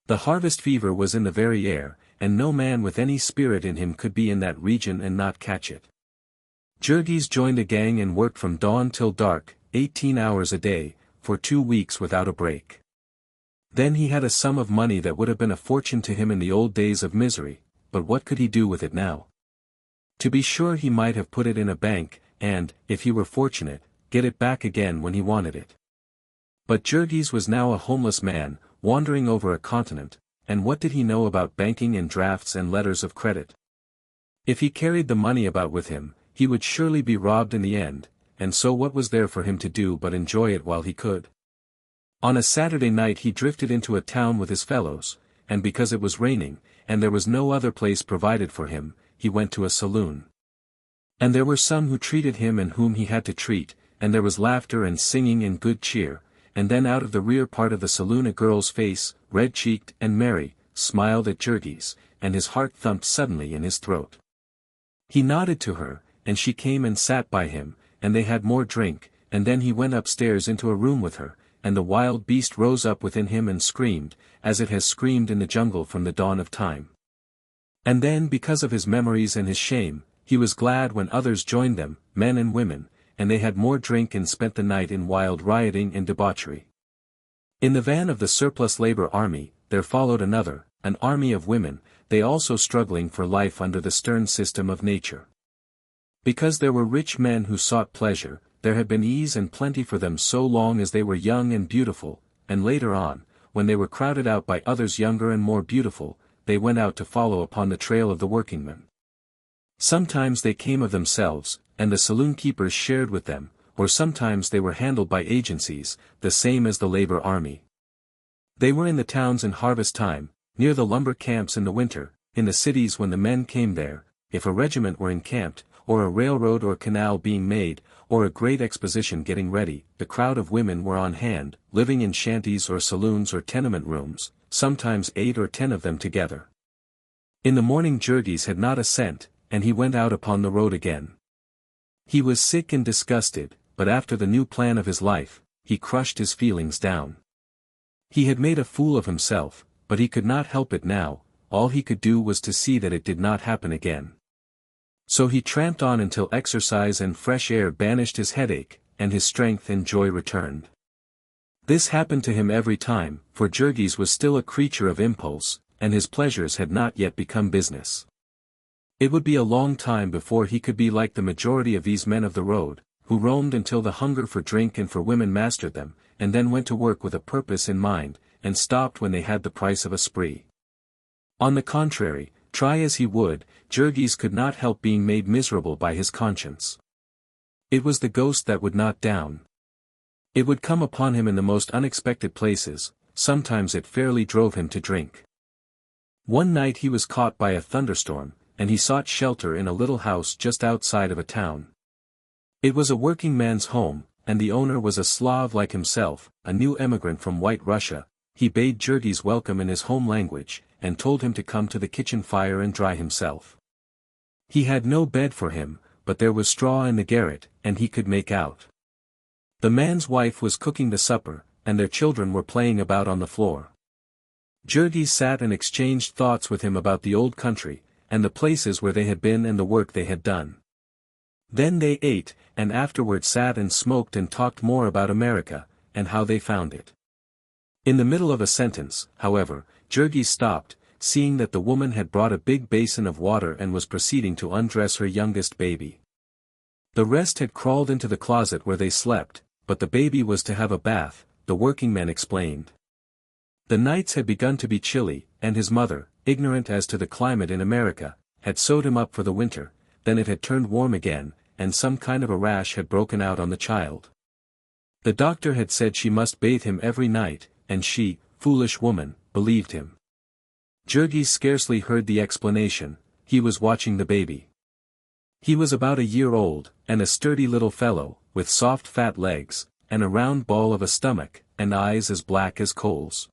The harvest fever was in the very air, and no man with any spirit in him could be in that region and not catch it. Jurgis joined a gang and worked from dawn till dark, 18 hours a day, for 2 weeks without a break. Then he had a sum of money that would have been a fortune to him in the old days of misery, but what could he do with it now? To be sure he might have put it in a bank, and, if he were fortunate, get it back again when he wanted it. But Jurgis was now a homeless man, wandering over a continent, and what did he know about banking and drafts and letters of credit? If he carried the money about with him, he would surely be robbed in the end, and so what was there for him to do but enjoy it while he could? On a Saturday night he drifted into a town with his fellows, and because it was raining, and there was no other place provided for him, he went to a saloon. And there were some who treated him and whom he had to treat, and there was laughter and singing and good cheer, and then out of the rear part of the saloon a girl's face, red-cheeked and merry, smiled at Jurgis, and his heart thumped suddenly in his throat. He nodded to her, and she came and sat by him, and they had more drink, and then he went upstairs into a room with her, and the wild beast rose up within him and screamed, as it has screamed in the jungle from the dawn of time. And then because of his memories and his shame, he was glad when others joined them, men and women, and they had more drink and spent the night in wild rioting and debauchery. In the van of the surplus labor army, there followed another, an army of women, they also struggling for life under the stern system of nature. Because there were rich men who sought pleasure, there had been ease and plenty for them so long as they were young and beautiful, and later on, when they were crowded out by others younger and more beautiful, they went out to follow upon the trail of the workingmen. Sometimes they came of themselves, and the saloon keepers shared with them, or sometimes they were handled by agencies, the same as the labor army. They were in the towns in harvest time, near the lumber camps in the winter, in the cities when the men came there, if a regiment were encamped, or a railroad or canal being made, or a great exposition getting ready, the crowd of women were on hand, living in shanties or saloons or tenement rooms, sometimes 8 or 10 of them together. In the morning Jurgis had not a cent, and he went out upon the road again. He was sick and disgusted, but after the new plan of his life, he crushed his feelings down. He had made a fool of himself, but he could not help it now, all he could do was to see that it did not happen again. So he tramped on until exercise and fresh air banished his headache, and his strength and joy returned. This happened to him every time, for Jurgis was still a creature of impulse, and his pleasures had not yet become business. It would be a long time before he could be like the majority of these men of the road, who roamed until the hunger for drink and for women mastered them, and then went to work with a purpose in mind, and stopped when they had the price of a spree. On the contrary, try as he would, Jurgis could not help being made miserable by his conscience. It was the ghost that would not down. It would come upon him in the most unexpected places, sometimes it fairly drove him to drink. One night he was caught by a thunderstorm, and he sought shelter in a little house just outside of a town. It was a working man's home, and the owner was a Slav like himself, a new emigrant from White Russia. He bade Jurgis welcome in his home language, and told him to come to the kitchen fire and dry himself. He had no bed for him, but there was straw in the garret, and he could make out. The man's wife was cooking the supper, and their children were playing about on the floor. Jurgis sat and exchanged thoughts with him about the old country, and the places where they had been and the work they had done. Then they ate, and afterward sat and smoked and talked more about America, and how they found it. In the middle of a sentence, however, Jurgis stopped, seeing that the woman had brought a big basin of water and was proceeding to undress her youngest baby. The rest had crawled into the closet where they slept, but the baby was to have a bath, the workingman explained. The nights had begun to be chilly, and his mother, ignorant as to the climate in America, had sewed him up for the winter, then it had turned warm again, and some kind of a rash had broken out on the child. The doctor had said she must bathe him every night, and she, foolish woman, believed him. Jurgis scarcely heard the explanation, he was watching the baby. He was about a year old, and a sturdy little fellow, with soft fat legs, and a round ball of a stomach, and eyes as black as coals.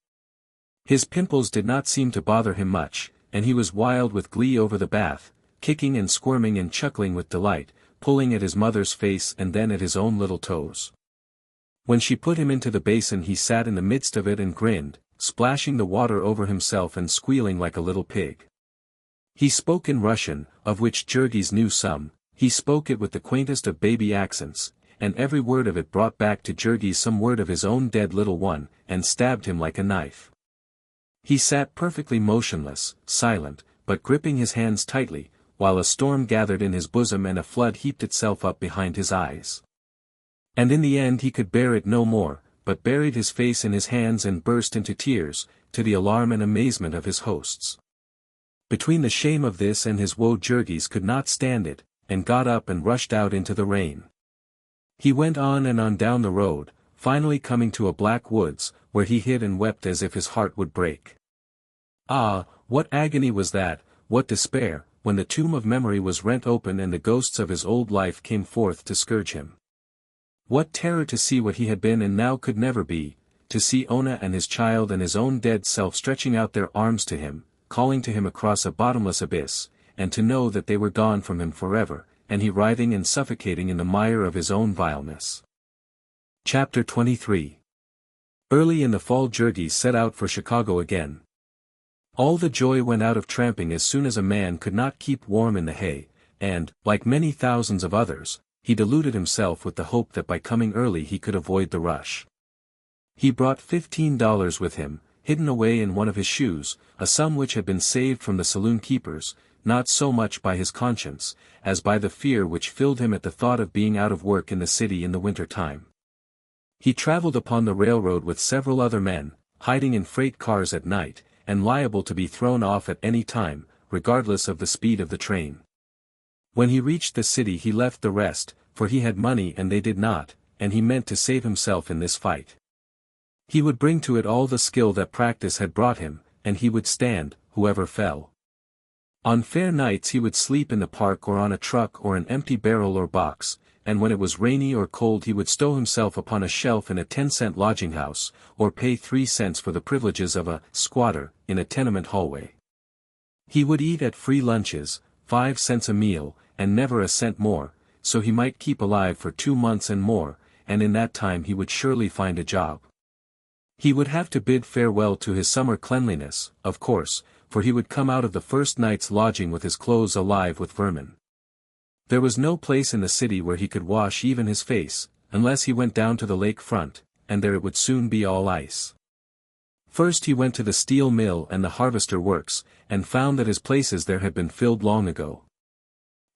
His pimples did not seem to bother him much, and he was wild with glee over the bath, kicking and squirming and chuckling with delight, pulling at his mother's face and then at his own little toes. When she put him into the basin he sat in the midst of it and grinned, splashing the water over himself and squealing like a little pig. He spoke in Russian, of which Jurgis knew some, he spoke it with the quaintest of baby accents, and every word of it brought back to Jurgis some word of his own dead little one, and stabbed him like a knife. He sat perfectly motionless, silent, but gripping his hands tightly, while a storm gathered in his bosom and a flood heaped itself up behind his eyes. And in the end he could bear it no more, but buried his face in his hands and burst into tears, to the alarm and amazement of his hosts. Between the shame of this and his woe Jurgis could not stand it, and got up and rushed out into the rain. He went on and on down the road, finally coming to a black woods, where he hid and wept as if his heart would break. Ah, what agony was that, what despair, when the tomb of memory was rent open and the ghosts of his old life came forth to scourge him. What terror to see what he had been and now could never be, to see Ona and his child and his own dead self stretching out their arms to him, calling to him across a bottomless abyss, and to know that they were gone from him forever, and he writhing and suffocating in the mire of his own vileness. Chapter 23. Early in the fall Jurgis set out for Chicago again. All the joy went out of tramping as soon as a man could not keep warm in the hay, and, like many thousands of others, he deluded himself with the hope that by coming early he could avoid the rush. He brought $15 with him, hidden away in one of his shoes, a sum which had been saved from the saloon keepers, not so much by his conscience, as by the fear which filled him at the thought of being out of work in the city in the winter time. He traveled upon the railroad with several other men, hiding in freight cars at night, and liable to be thrown off at any time, regardless of the speed of the train. When he reached the city he left the rest, for he had money and they did not, and he meant to save himself in this fight. He would bring to it all the skill that practice had brought him, and he would stand, whoever fell. On fair nights he would sleep in the park or on a truck or an empty barrel or box, and when it was rainy or cold he would stow himself upon a shelf in a 10-cent lodging house, or pay 3 cents for the privileges of a squatter in a tenement hallway. He would eat at free lunches, 5 cents a meal, and never a cent more, so he might keep alive for 2 months and more, and in that time he would surely find a job. He would have to bid farewell to his summer cleanliness, of course, for he would come out of the first night's lodging with his clothes alive with vermin. There was no place in the city where he could wash even his face, unless he went down to the lake front, and there it would soon be all ice. First he went to the steel mill and the harvester works, and found that his places there had been filled long ago.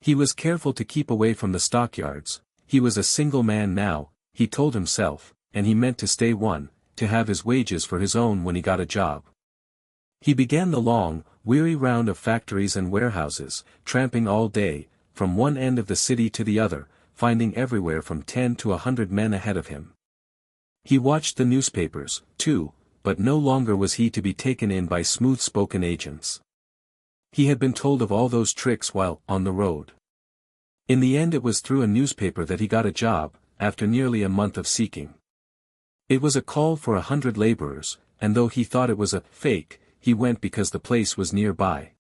He was careful to keep away from the stockyards. He was a single man now, he told himself, and he meant to stay one, to have his wages for his own when he got a job. He began the long, weary round of factories and warehouses, tramping all day, from one end of the city to the other, finding everywhere from 10 to 100 men ahead of him. He watched the newspapers, too, but no longer was he to be taken in by smooth-spoken agents. He had been told of all those tricks while on the road. In the end it was through a newspaper that he got a job, after nearly a month of seeking. It was a call for 100 laborers, and though he thought it was a fake, he went because the place was nearby.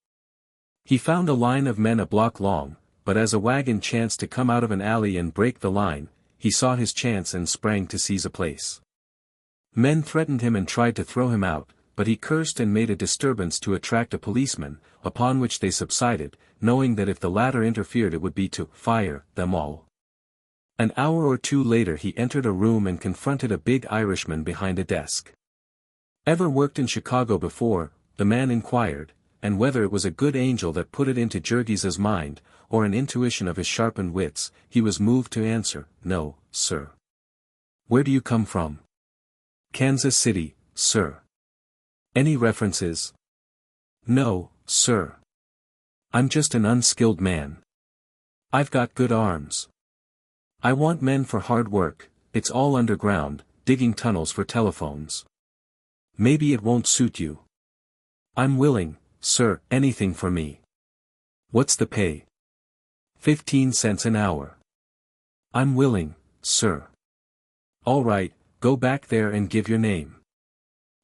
He found a line of men a block long, but as a wagon chanced to come out of an alley and break the line, he saw his chance and sprang to seize a place. Men threatened him and tried to throw him out, but he cursed and made a disturbance to attract a policeman, upon which they subsided, knowing that if the latter interfered it would be to fire them all. An hour or two later he entered a room and confronted a big Irishman behind a desk. "Ever worked in Chicago before?" the man inquired, and whether it was a good angel that put it into Jurgis's mind, or an intuition of his sharpened wits, he was moved to answer, "No, sir." "Where do you come from?" "Kansas City, sir." "Any references?" "No, sir. I'm just an unskilled man. I've got good arms. I want men for hard work. It's all underground, digging tunnels for telephones. Maybe it won't suit you." "I'm willing, sir, anything for me." "What's the pay?" 15 cents an hour. "I'm willing, sir." "All right, go back there and give your name."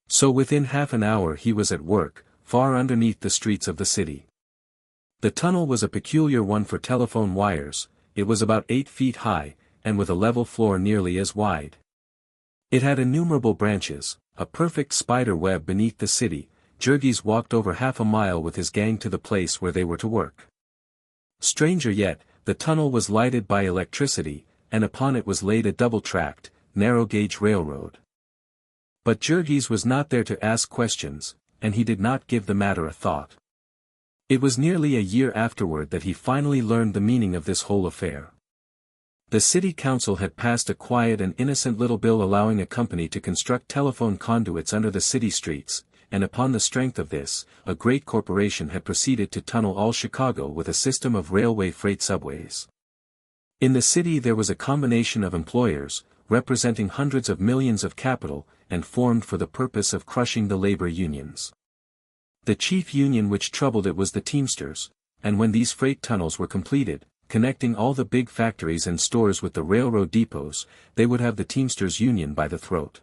So within half an hour he was at work, far underneath the streets of the city. The tunnel was a peculiar one for telephone wires. It was about 8 feet high, and with a level floor nearly as wide. It had innumerable branches, a perfect spider web beneath the city. Jurgis walked over half a mile with his gang to the place where they were to work. Stranger yet, the tunnel was lighted by electricity, and upon it was laid a double-tracked, narrow-gauge railroad. But Jurgis was not there to ask questions, and he did not give the matter a thought. It was nearly a year afterward that he finally learned the meaning of this whole affair. The city council had passed a quiet and innocent little bill allowing a company to construct telephone conduits under the city streets, and upon the strength of this, a great corporation had proceeded to tunnel all Chicago with a system of railway freight subways. In the city there was a combination of employers, representing hundreds of millions of capital, and formed for the purpose of crushing the labor unions. The chief union which troubled it was the Teamsters, and when these freight tunnels were completed, connecting all the big factories and stores with the railroad depots, they would have the Teamsters Union by the throat.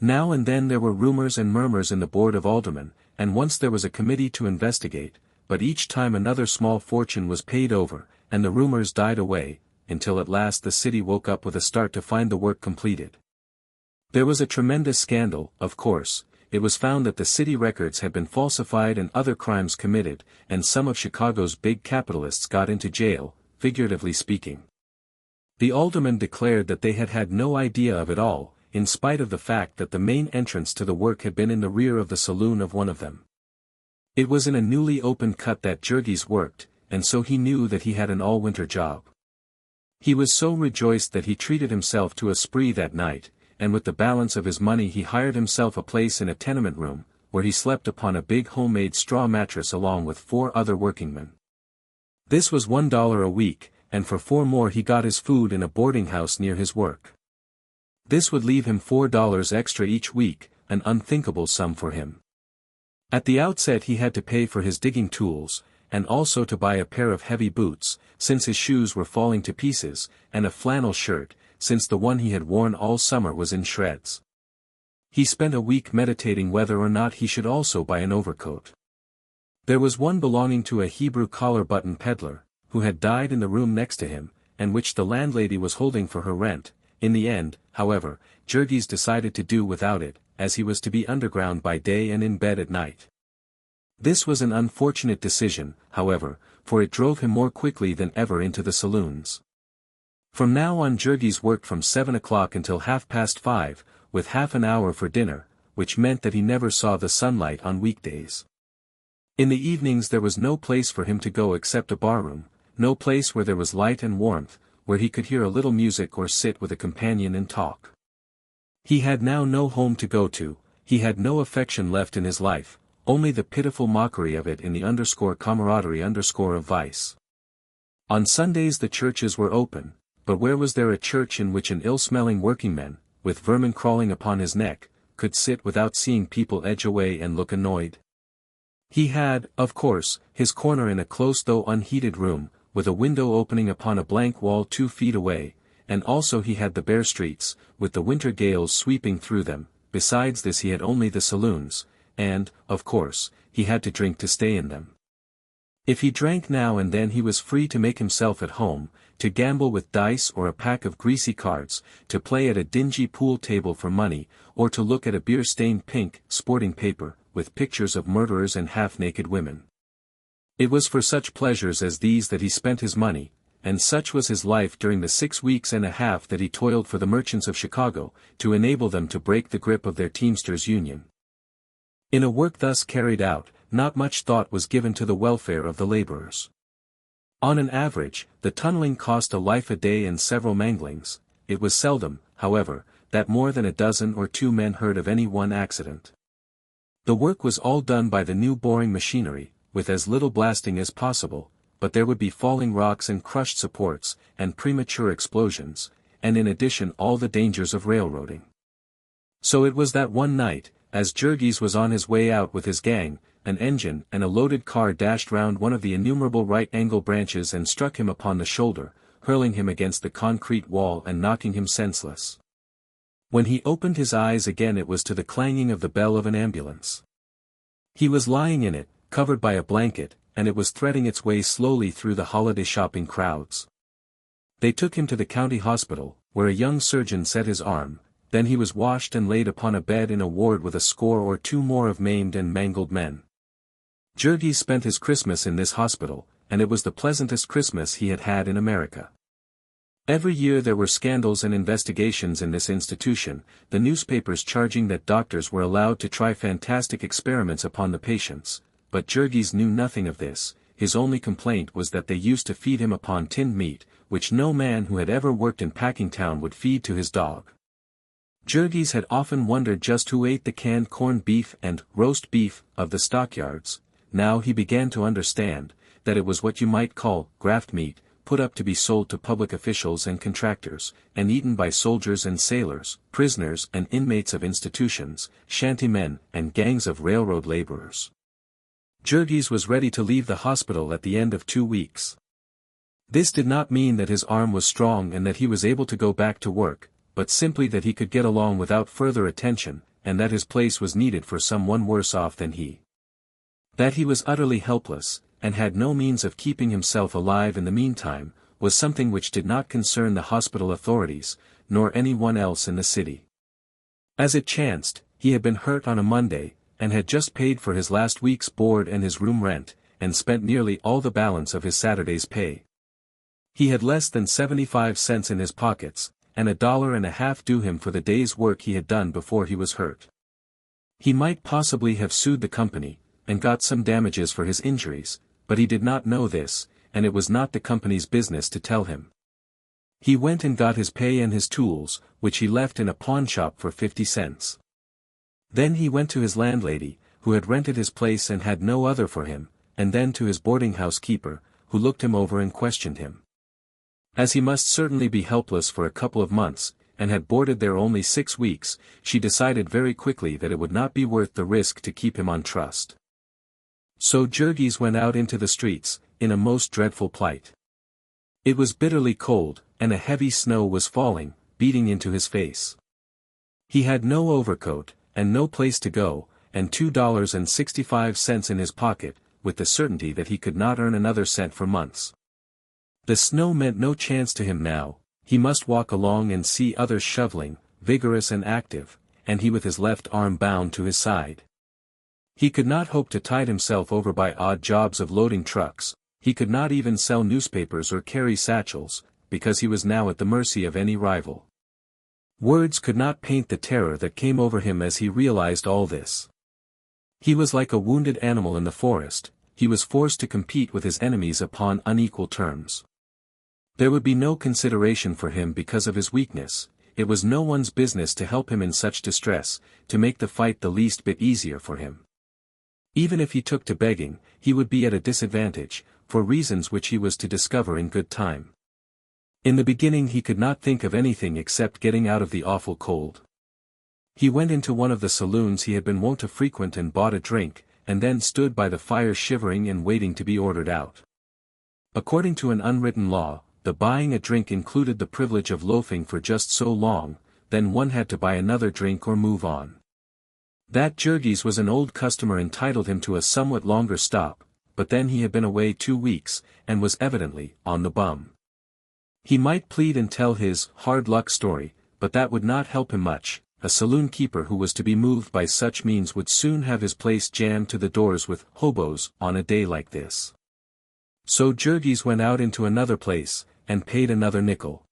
Now and then there were rumors and murmurs in the Board of Aldermen, and once there was a committee to investigate, but each time another small fortune was paid over, and the rumors died away, until at last the city woke up with a start to find the work completed. There was a tremendous scandal, of course. It was found that the city records had been falsified and other crimes committed, and some of Chicago's big capitalists got into jail, figuratively speaking. The aldermen declared that they had had no idea of it all, in spite of the fact that the main entrance to the work had been in the rear of the saloon of one of them. It was in a newly opened cut that Jurgis worked, and so he knew that he had an all-winter job. He was so rejoiced that he treated himself to a spree that night, and with the balance of his money he hired himself a place in a tenement room, where he slept upon a big homemade straw mattress along with 4 other workingmen. This was $1 a week, and for 4 more he got his food in a boarding house near his work. This would leave him $4 extra each week, an unthinkable sum for him. At the outset he had to pay for his digging tools, and also to buy a pair of heavy boots, since his shoes were falling to pieces, and a flannel shirt, since the one he had worn all summer was in shreds. He spent a week meditating whether or not he should also buy an overcoat. There was one belonging to a Hebrew collar-button peddler, who had died in the room next to him, and which the landlady was holding for her rent. In the end, however, Jurgis decided to do without it, as he was to be underground by day and in bed at night. This was an unfortunate decision, however, for it drove him more quickly than ever into the saloons. From now on Jurgis worked from 7 o'clock until 5:30, with half an hour for dinner, which meant that he never saw the sunlight on weekdays. In the evenings there was no place for him to go except a barroom, no place where there was light and warmth, where he could hear a little music or sit with a companion and talk. He had now no home to go to, he had no affection left in his life, only the pitiful mockery of it in the camaraderie of vice. On Sundays the churches were open, but where was there a church in which an ill-smelling workingman, with vermin crawling upon his neck, could sit without seeing people edge away and look annoyed? He had, of course, his corner in a close though unheated room, with a window opening upon a blank wall 2 feet away, and also he had the bare streets, with the winter gales sweeping through them. Besides this he had only the saloons, and, of course, he had to drink to stay in them. If he drank now and then he was free to make himself at home, to gamble with dice or a pack of greasy cards, to play at a dingy pool table for money, or to look at a beer-stained pink sporting paper, with pictures of murderers and half-naked women. It was for such pleasures as these that he spent his money, and such was his life during the 6 weeks and a half that he toiled for the merchants of Chicago, to enable them to break the grip of their Teamsters Union. In a work thus carried out, not much thought was given to the welfare of the laborers. On an average, the tunneling cost a life a day and several manglings. It was seldom, however, that more than a dozen or 2 men heard of any one accident. The work was all done by the new boring machinery, with as little blasting as possible, but there would be falling rocks and crushed supports, and premature explosions, and in addition all the dangers of railroading. So it was that one night, as Jurgis was on his way out with his gang, an engine and a loaded car dashed round one of the innumerable right-angle branches and struck him upon the shoulder, hurling him against the concrete wall and knocking him senseless. When he opened his eyes again it was to the clanging of the bell of an ambulance. He was lying in it, covered by a blanket, and it was threading its way slowly through the holiday shopping crowds. They took him to the county hospital, where a young surgeon set his arm, then he was washed and laid upon a bed in a ward with a score or 2 more of maimed and mangled men. Jurgis spent his Christmas in this hospital, and it was the pleasantest Christmas he had had in America. Every year there were scandals and investigations in this institution, the newspapers charging that doctors were allowed to try fantastic experiments upon the patients, but Jurgis knew nothing of this. His only complaint was that they used to feed him upon tinned meat, which no man who had ever worked in Packingtown would feed to his dog. Jurgis had often wondered just who ate the canned corned beef and roast beef of the stockyards. Now he began to understand that it was what you might call graft meat, put up to be sold to public officials and contractors, and eaten by soldiers and sailors, prisoners and inmates of institutions, shantymen and gangs of railroad laborers. Jurgis was ready to leave the hospital at the end of 2 weeks. This did not mean that his arm was strong and that he was able to go back to work, but simply that he could get along without further attention, and that his place was needed for someone worse off than he. That he was utterly helpless, and had no means of keeping himself alive in the meantime, was something which did not concern the hospital authorities, nor anyone else in the city. As it chanced, he had been hurt on a Monday, and had just paid for his last week's board and his room rent, and spent nearly all the balance of his Saturday's pay. He had less than 75 cents in his pockets, and $1.50 due him for the day's work he had done before he was hurt. He might possibly have sued the company, and got some damages for his injuries, but he did not know this, and it was not the company's business to tell him. He went and got his pay and his tools, which he left in a pawnshop for 50 cents. Then he went to his landlady, who had rented his place and had no other for him, and then to his boarding-house keeper, who looked him over and questioned him. As he must certainly be helpless for a couple of months, and had boarded there only 6 weeks, she decided very quickly that it would not be worth the risk to keep him on trust. So Jurgis went out into the streets, in a most dreadful plight. It was bitterly cold, and a heavy snow was falling, beating into his face. He had no overcoat, and no place to go, and $2.65 in his pocket, with the certainty that he could not earn another cent for months. The snow meant no chance to him now. He must walk along and see others shoveling, vigorous and active, and he with his left arm bound to his side. He could not hope to tide himself over by odd jobs of loading trucks, he could not even sell newspapers or carry satchels, because he was now at the mercy of any rival. Words could not paint the terror that came over him as he realized all this. He was like a wounded animal in the forest, he was forced to compete with his enemies upon unequal terms. There would be no consideration for him because of his weakness, it was no one's business to help him in such distress, to make the fight the least bit easier for him. Even if he took to begging, he would be at a disadvantage, for reasons which he was to discover in good time. In the beginning he could not think of anything except getting out of the awful cold. He went into one of the saloons he had been wont to frequent and bought a drink, and then stood by the fire shivering and waiting to be ordered out. According to an unwritten law, the buying a drink included the privilege of loafing for just so long, then one had to buy another drink or move on. That Jurgis was an old customer entitled him to a somewhat longer stop, but then he had been away 2 weeks, and was evidently on the bum. He might plead and tell his hard luck story, but that would not help him much. A saloon keeper who was to be moved by such means would soon have his place jammed to the doors with hobos on a day like this. So Jurgis went out into another place, and paid another nickel.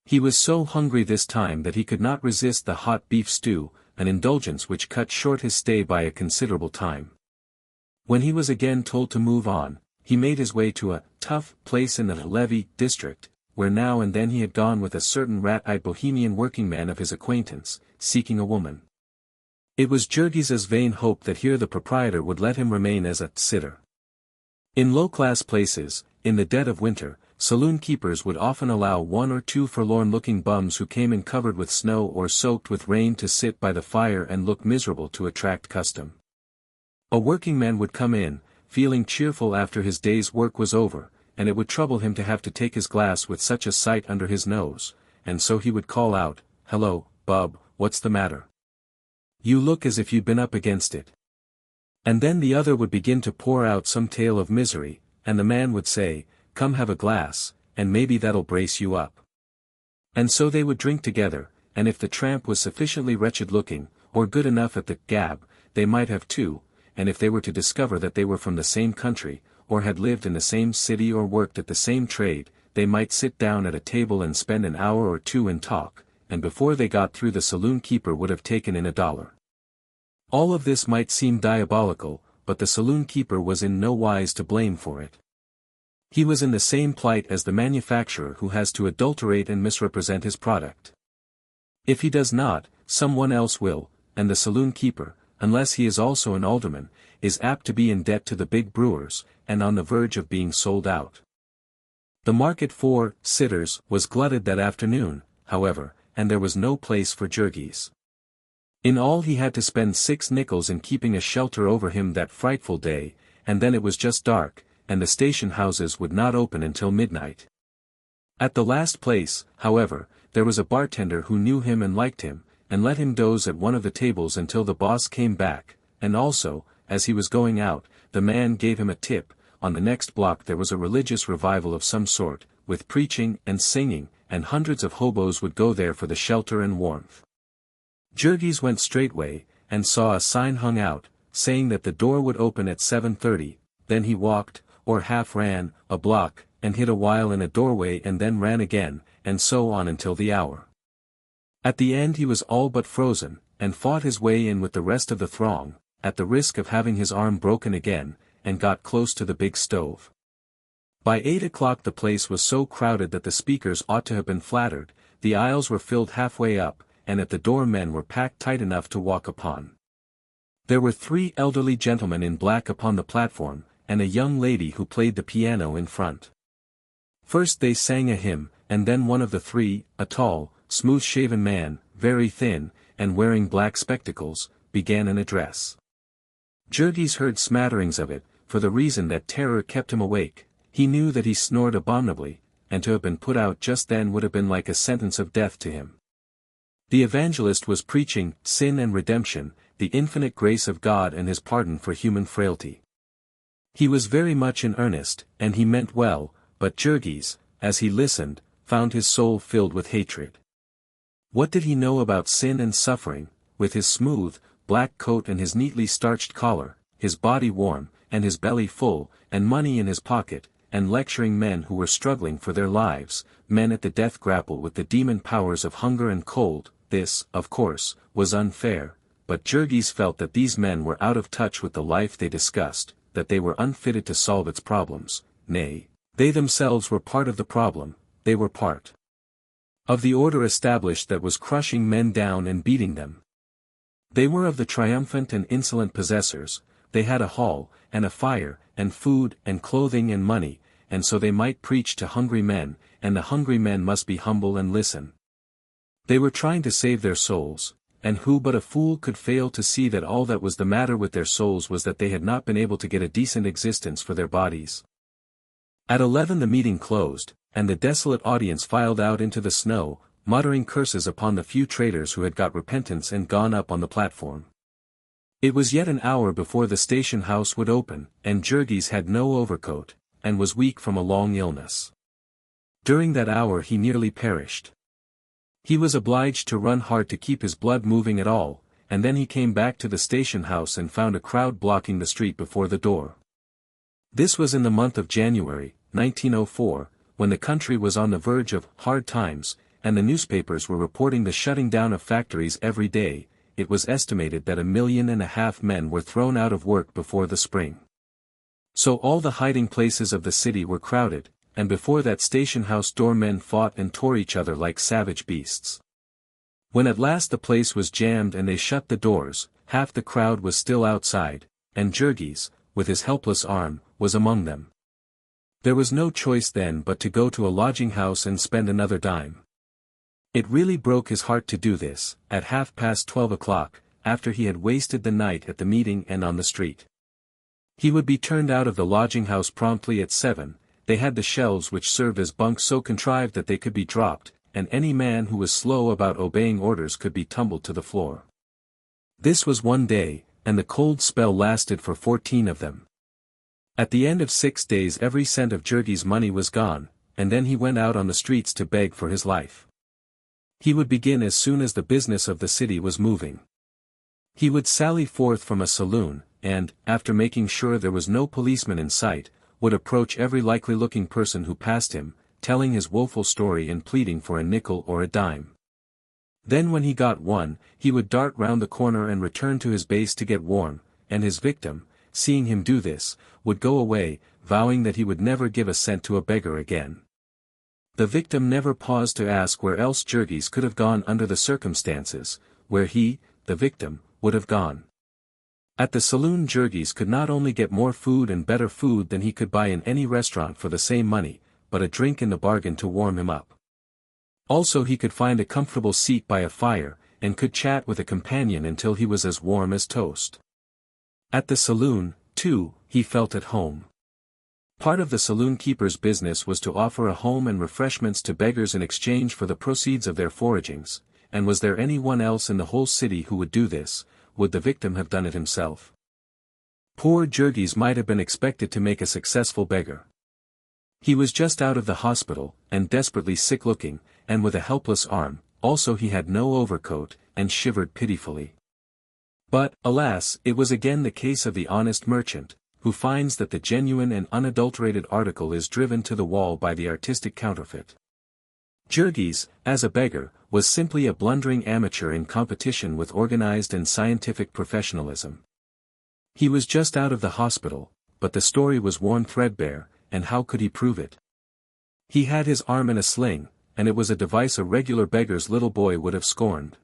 He was so hungry this time that he could not resist the hot beef stew, an indulgence which cut short his stay by a considerable time. When he was again told to move on, he made his way to a tough place in the Levy district, where now and then he had gone with a certain rat-eyed bohemian workingman of his acquaintance, seeking a woman. It was Jurgis's vain hope that here the proprietor would let him remain as a sitter. In low-class places, in the dead of winter, saloon keepers would often allow 1 or 2 forlorn-looking bums who came in covered with snow or soaked with rain to sit by the fire and look miserable to attract custom. A workingman would come in, feeling cheerful after his day's work was over, and it would trouble him to have to take his glass with such a sight under his nose, and so he would call out, "Hello, bub, what's the matter? You look as if you'd been up against it." And then the other would begin to pour out some tale of misery, and the man would say, "Come have a glass, and maybe that'll brace you up." And so they would drink together, and if the tramp was sufficiently wretched-looking, or good enough at the gab, they might have 2, and if they were to discover that they were from the same country, or had lived in the same city or worked at the same trade, they might sit down at a table and spend an hour or 2 in talk, and before they got through the saloon keeper would have taken in $1. All of this might seem diabolical, but the saloon keeper was in no wise to blame for it. He was in the same plight as the manufacturer who has to adulterate and misrepresent his product. If he does not, someone else will, and the saloon keeper, unless he is also an alderman, is apt to be in debt to the big brewers, and on the verge of being sold out. The market for sitters was glutted that afternoon, however, and there was no place for Jurgis. In all he had to spend 6 nickels in keeping a shelter over him that frightful day, and then it was just dark, and the station houses would not open until midnight. At the last place, however, there was a bartender who knew him and liked him, and let him doze at one of the tables until the boss came back, and also, as he was going out, the man gave him a tip. On the next block there was a religious revival of some sort, with preaching and singing, and hundreds of hobos would go there for the shelter and warmth. Jurgis went straightway, and saw a sign hung out, saying that the door would open at 7:30, then he walked, or half ran, a block, and hid a while in a doorway and then ran again, and so on until the hour. At the end he was all but frozen, and fought his way in with the rest of the throng, at the risk of having his arm broken again, and got close to the big stove. By 8 o'clock the place was so crowded that the speakers ought to have been flattered, the aisles were filled halfway up, and at the door men were packed tight enough to walk upon. There were 3 elderly gentlemen in black upon the platform, and a young lady who played the piano in front. First they sang a hymn, and then one of the 3, a tall, smooth-shaven man, very thin, and wearing black spectacles, began an address. Jurgis heard smatterings of it, for the reason that terror kept him awake. He knew that he snored abominably, and to have been put out just then would have been like a sentence of death to him. The evangelist was preaching sin and redemption, the infinite grace of God and his pardon for human frailty. He was very much in earnest, and he meant well, but Jurgis, as he listened, found his soul filled with hatred. What did he know about sin and suffering, with his smooth, black coat and his neatly starched collar, his body warm, and his belly full, and money in his pocket, and lecturing men who were struggling for their lives, men at the death grapple with the demon powers of hunger and cold? This, of course, was unfair, but Jurgis felt that these men were out of touch with the life they discussed, that they were unfitted to solve its problems, nay, they themselves were part of the problem, they were part of the order established that was crushing men down and beating them. They were of the triumphant and insolent possessors, they had a hall, and a fire, and food, and clothing and money, and so they might preach to hungry men, and the hungry men must be humble and listen. They were trying to save their souls, and who but a fool could fail to see that all that was the matter with their souls was that they had not been able to get a decent existence for their bodies. At 11 the meeting closed, and the desolate audience filed out into the snow, muttering curses upon the few traitors who had got repentance and gone up on the platform. It was yet an hour before the station house would open, and Jurgis had no overcoat, and was weak from a long illness. During that hour he nearly perished. He was obliged to run hard to keep his blood moving at all, and then he came back to the station house and found a crowd blocking the street before the door. This was in the month of January, 1904, when the country was on the verge of hard times, and the newspapers were reporting the shutting down of factories every day. It was estimated that 1.5 million men were thrown out of work before the spring. So all the hiding places of the city were crowded, and before that station house door men fought and tore each other like savage beasts. When at last the place was jammed and they shut the doors, half the crowd was still outside, and Jurgis, with his helpless arm, was among them. There was no choice then but to go to a lodging house and spend another dime. It really broke his heart to do this, at 12:30 o'clock, after he had wasted the night at the meeting and on the street. He would be turned out of the lodging house promptly at 7, they had the shelves which served as bunks so contrived that they could be dropped, and any man who was slow about obeying orders could be tumbled to the floor. This was one day, and the cold spell lasted for 14 of them. At the end of 6 days every cent of Jurgis' money was gone, and then he went out on the streets to beg for his life. He would begin as soon as the business of the city was moving. He would sally forth from a saloon, and, after making sure there was no policeman in sight, would approach every likely-looking person who passed him, telling his woeful story and pleading for a nickel or a dime. Then when he got one, he would dart round the corner and return to his base to get warm, and his victim, seeing him do this, would go away, vowing that he would never give a cent to a beggar again. The victim never paused to ask where else Jurgis could have gone under the circumstances, where he, the victim, would have gone. At the saloon Jurgis could not only get more food and better food than he could buy in any restaurant for the same money, but a drink in the bargain to warm him up. Also he could find a comfortable seat by a fire, and could chat with a companion until he was as warm as toast. At the saloon, too, he felt at home. Part of the saloon keeper's business was to offer a home and refreshments to beggars in exchange for the proceeds of their foragings, and was there anyone else in the whole city who would do this? Would the victim have done it himself? Poor Jurgis might have been expected to make a successful beggar. He was just out of the hospital, and desperately sick-looking, and with a helpless arm. Also he had no overcoat, and shivered pitifully. But, alas, it was again the case of the honest merchant, who finds that the genuine and unadulterated article is driven to the wall by the artistic counterfeit. Jurgis, as a beggar, was simply a blundering amateur in competition with organized and scientific professionalism. He was just out of the hospital, but the story was worn threadbare, and how could he prove it? He had his arm in a sling, and it was a device a regular beggar's little boy would have scorned.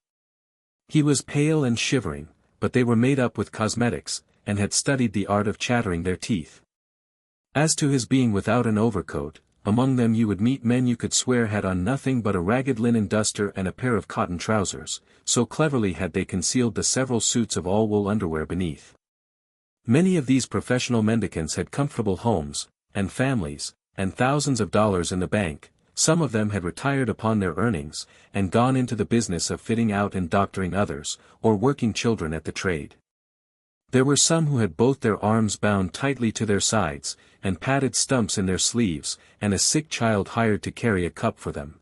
He was pale and shivering, but they were made up with cosmetics, and had studied the art of chattering their teeth. As to his being without an overcoat, among them you would meet men you could swear had on nothing but a ragged linen duster and a pair of cotton trousers, so cleverly had they concealed the several suits of all-wool underwear beneath. Many of these professional mendicants had comfortable homes, and families, and thousands of dollars in the bank. Some of them had retired upon their earnings, and gone into the business of fitting out and doctoring others, or working children at the trade. There were some who had both their arms bound tightly to their sides, and padded stumps in their sleeves, and a sick child hired to carry a cup for them.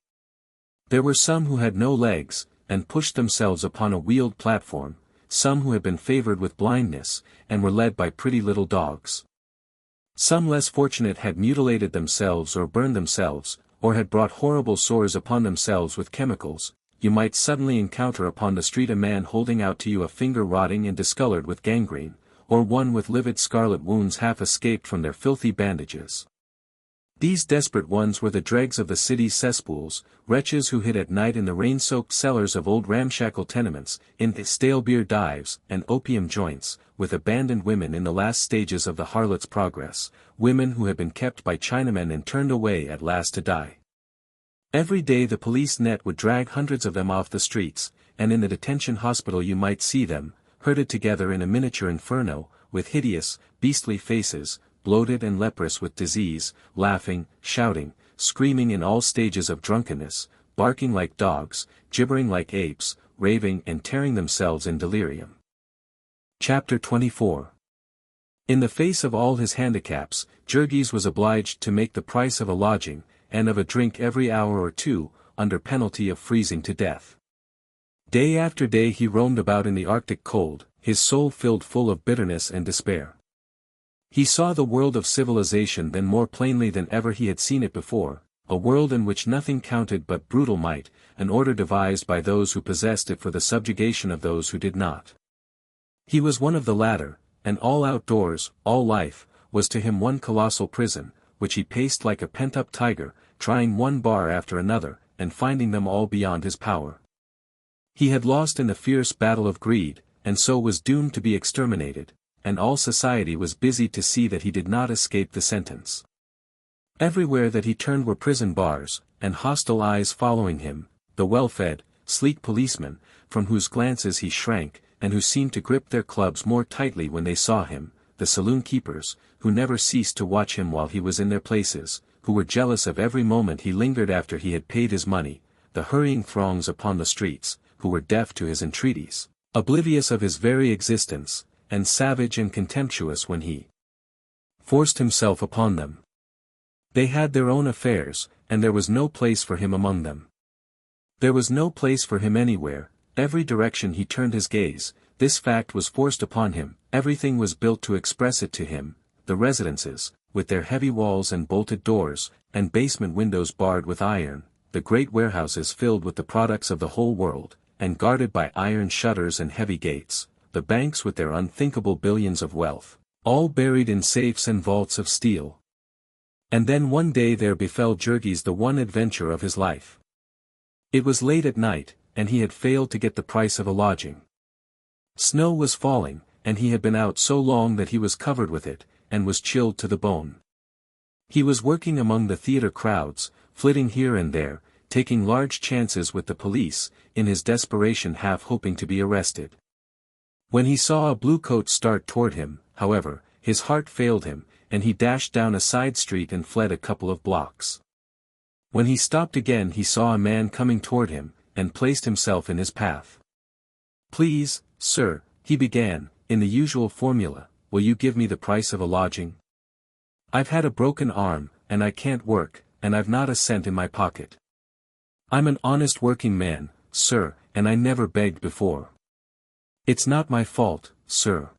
There were some who had no legs, and pushed themselves upon a wheeled platform, some who had been favored with blindness, and were led by pretty little dogs. Some less fortunate had mutilated themselves or burned themselves, or had brought horrible sores upon themselves with chemicals. You might suddenly encounter upon the street a man holding out to you a finger rotting and discolored with gangrene, or one with livid scarlet wounds half escaped from their filthy bandages. These desperate ones were the dregs of the city's cesspools, wretches who hid at night in the rain-soaked cellars of old ramshackle tenements, in the stale beer dives and opium joints, with abandoned women in the last stages of the harlot's progress, women who had been kept by Chinamen and turned away at last to die. Every day the police net would drag hundreds of them off the streets, and in the detention hospital you might see them, herded together in a miniature inferno, with hideous, beastly faces, bloated and leprous with disease, laughing, shouting, screaming in all stages of drunkenness, barking like dogs, gibbering like apes, raving and tearing themselves in delirium. Chapter 24. In the face of all his handicaps, Jurgis was obliged to make the price of a lodging, and of a drink every hour or two, under penalty of freezing to death. Day after day he roamed about in the Arctic cold, his soul filled full of bitterness and despair. He saw the world of civilization then more plainly than ever he had seen it before, a world in which nothing counted but brutal might, an order devised by those who possessed it for the subjugation of those who did not. He was one of the latter, and all outdoors, all life, was to him one colossal prison, which he paced like a pent-up tiger, trying one bar after another, and finding them all beyond his power. He had lost in the fierce battle of greed, and so was doomed to be exterminated, and all society was busy to see that he did not escape the sentence. Everywhere that he turned were prison bars, and hostile eyes following him, the well-fed, sleek policemen, from whose glances he shrank, and who seemed to grip their clubs more tightly when they saw him, the saloon keepers, who never ceased to watch him while he was in their places, who were jealous of every moment he lingered after he had paid his money, the hurrying throngs upon the streets, who were deaf to his entreaties, oblivious of his very existence, and savage and contemptuous when he forced himself upon them. They had their own affairs, and there was no place for him among them. There was no place for him anywhere, every direction he turned his gaze, this fact was forced upon him, everything was built to express it to him, the residences, with their heavy walls and bolted doors, and basement windows barred with iron, the great warehouses filled with the products of the whole world, and guarded by iron shutters and heavy gates, the banks with their unthinkable billions of wealth, all buried in safes and vaults of steel. And then one day there befell Jurgis the one adventure of his life. It was late at night, and he had failed to get the price of a lodging. Snow was falling, and he had been out so long that he was covered with it, and was chilled to the bone. He was working among the theater crowds, flitting here and there, taking large chances with the police, in his desperation half hoping to be arrested. When he saw a blue coat start toward him, however, his heart failed him, and he dashed down a side street and fled a couple of blocks. When he stopped again he saw a man coming toward him, and placed himself in his path. "Please, sir," he began, in the usual formula, "will you give me the price of a lodging? I've had a broken arm, and I can't work, and I've not a cent in my pocket. I'm an honest working man, sir, and I never begged before. It's not my fault, sir."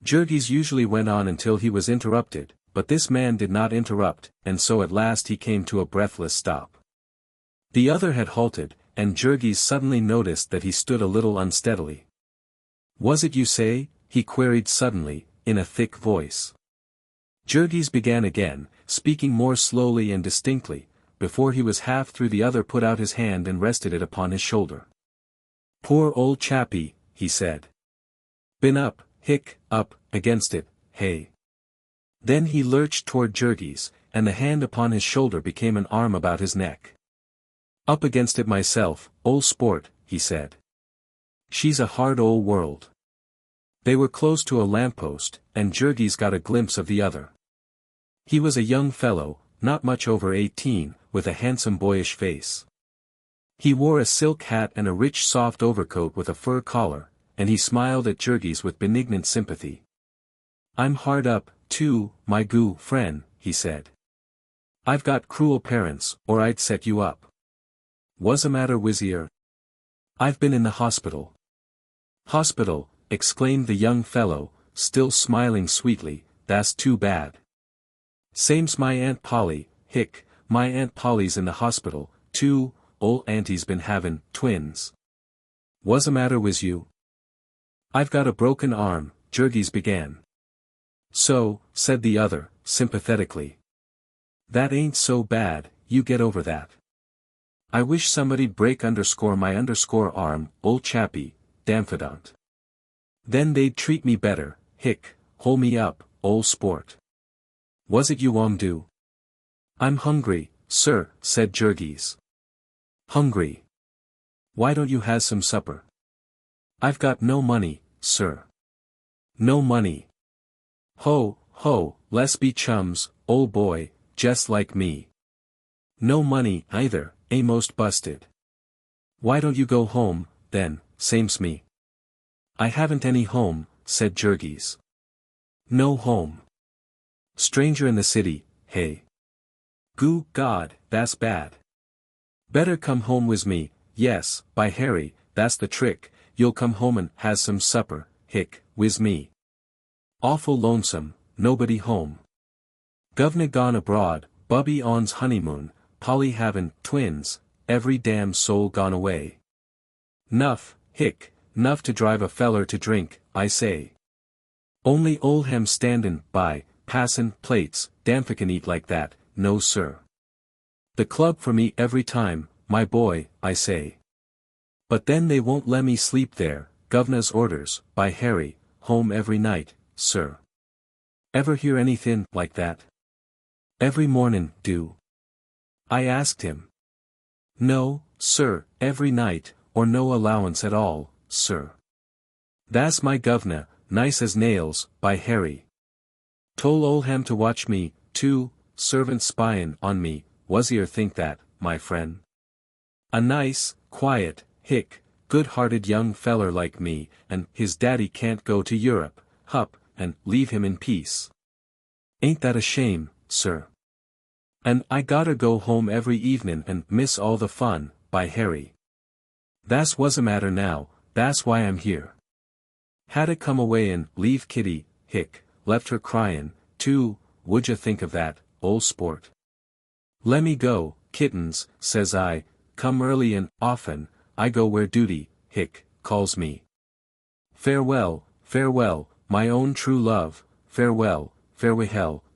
Jurgis usually went on until he was interrupted, but this man did not interrupt, and so at last he came to a breathless stop. The other had halted, and Jurgis suddenly noticed that he stood a little unsteadily. "Was it you say?" he queried suddenly, in a thick voice. Jurgis began again, speaking more slowly and distinctly. Before he was half through, the other put out his hand and rested it upon his shoulder. "Poor old chappie," he said. "Been up against it, hey?" Then he lurched toward Jurgis, and the hand upon his shoulder became an arm about his neck. "Up against it myself, old sport," he said. "She's a hard old world." They were close to a lamppost, and Jurgis got a glimpse of the other. He was a young fellow, not much over 18, with a handsome boyish face. He wore a silk hat and a rich soft overcoat with a fur collar, and he smiled at Jurgis with benignant sympathy. "I'm hard up, too, my goo friend," he said. "I've got cruel parents, or I'd set you up. What's the matter with yer?" "I've been in the hospital." "Hospital," exclaimed the young fellow, still smiling sweetly, "that's too bad. Same's my Aunt Polly, my Aunt Polly's in the hospital, too, ol' auntie's been havin' twins." "What's the matter with you?" "I've got a broken arm," Jurgis began. "So," said the other, sympathetically. "That ain't so bad, you get over that. I wish somebody'd break my arm, old chappie, damfidant. Then they'd treat me better, hole me up, old sport. Was it you do?" "I'm hungry, sir," said Jurgis. "Hungry? Why don't you has some supper?" "I've got no money, sir." "No money? Ho, let's be chums, old boy, jest like me. No money, either, most busted. Why don't you go home, then, same's me?" "I haven't any home," said Jurgis. "No home? Stranger in the city, hey? Goo God, that's bad. Better come home with me, yes, by Harry, that's the trick, you'll come home and has some supper, with me. Awful lonesome, nobody home. Guv'nor gone abroad, Bubby on's honeymoon, Polly havin' twins, every damn soul gone away. Nuff to drive a feller to drink, I say. Only ol' hem standin' by, passin' plates, damfican eat like that, no sir. The club for me every time, my boy, I say. But then they won't lemme sleep there, guv'nor's orders, by Harry, home every night, sir. Ever hear anythin' like that? Every mornin', do. I asked him. No, sir, every night, or no allowance at all, sir. Tha's my guv'nor, nice as nails, by Harry. Tole ol' hem to watch me, too, servant spyin' on me, was e'er think that, my friend? A nice, quiet, good-hearted young feller like me, and his daddy can't go to Europe, and leave him in peace. Ain't that a shame, sir? And I gotta go home every evenin' and miss all the fun, by Harry. Tha's what's the matter now, tha's why I'm here. Hadda come away and leave Kitty, left her cryin', too, would ya think of that, old sport? Lemme go, kittens, says I, come early and often, I go where duty, calls me. Farewell, my own true love, farewell,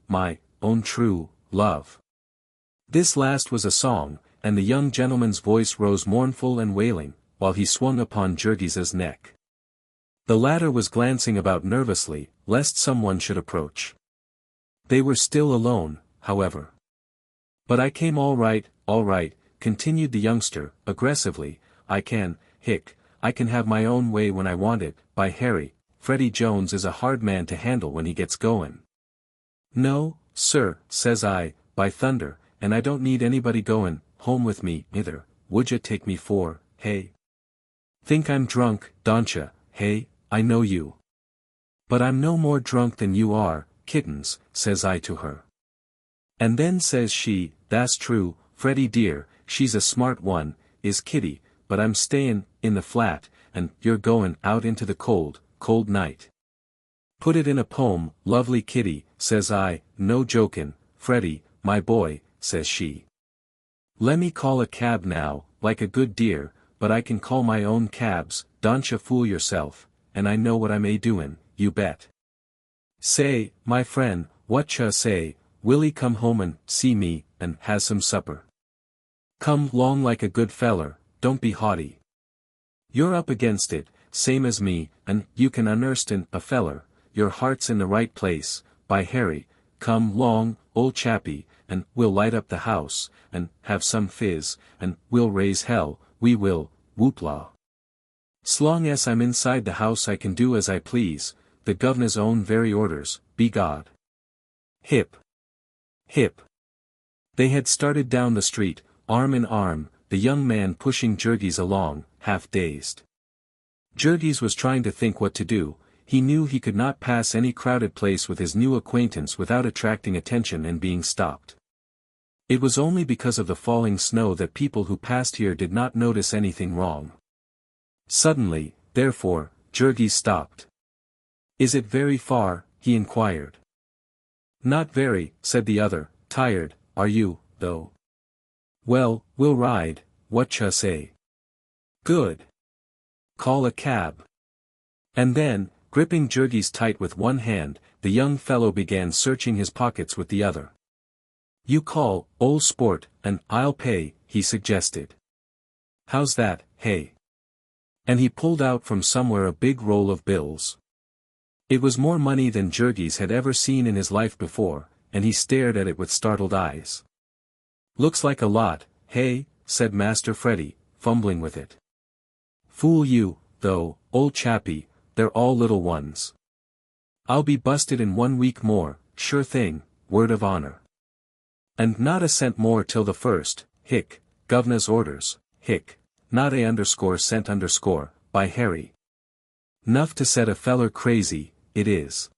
my own true love. This last was a song, and the young gentleman's voice rose mournful and wailing, while he swung upon Jurgis's neck. The latter was glancing about nervously, lest someone should approach. They were still alone, however. But I came all right, continued the youngster, aggressively, I can have my own way when I want it, by Harry, Freddie Jones is a hard man to handle when he gets goin'. No, sir, says I, by thunder, and I don't need anybody goin' home with me, either, would ya take me for, hey? Think I'm drunk, doncha, hey, I know you. But I'm no more drunk than you are, kittens, says I to her. And then says she, that's true, Freddy dear, she's a smart one, is Kitty, but I'm stayin' in the flat, and you're goin' out into the cold, cold night. Put it in a poem, lovely Kitty, says I, no jokin', Freddy, my boy, says she. Lemme call a cab now, like a good dear, but I can call my own cabs, doncha fool yourself, and I know what I'm a-doin', you bet. Say, my friend, what cha say, will 'e come home and see me, and has some supper? Come long like a good feller, don't be haughty. You're up against it, same as me, and you can understand a feller, your heart's in the right place, by Harry, come long, old chappie, and we'll light up the house, and have some fizz, and we'll raise hell, we will, whoopla. S'long as I'm inside the house I can do as I please, the guv'nor's own very orders, be God. Hip. Hip. They had started down the street, arm in arm, the young man pushing Jurgis along, half dazed. Jurgis was trying to think what to do. He knew he could not pass any crowded place with his new acquaintance without attracting attention and being stopped. It was only because of the falling snow that people who passed here did not notice anything wrong. Suddenly, therefore, Jurgis stopped. Is it very far? He inquired. Not very, said the other, tired, are you, though? Well, we'll ride, what cha say? Good. Call a cab. And then, gripping Jurgis tight with one hand, the young fellow began searching his pockets with the other. You call, old sport, and I'll pay, he suggested. How's that, hey? And he pulled out from somewhere a big roll of bills. It was more money than Jurgis had ever seen in his life before, and he stared at it with startled eyes. Looks like a lot, hey, said Master Freddy, fumbling with it. Fool you, though, old chappie, they're all little ones. I'll be busted in 1 week more, sure thing, word of honor. And not a cent more till the first, hic, guv'nor's orders, hic, not a_cent_, by Harry. 'Nough to set a feller crazy, it is.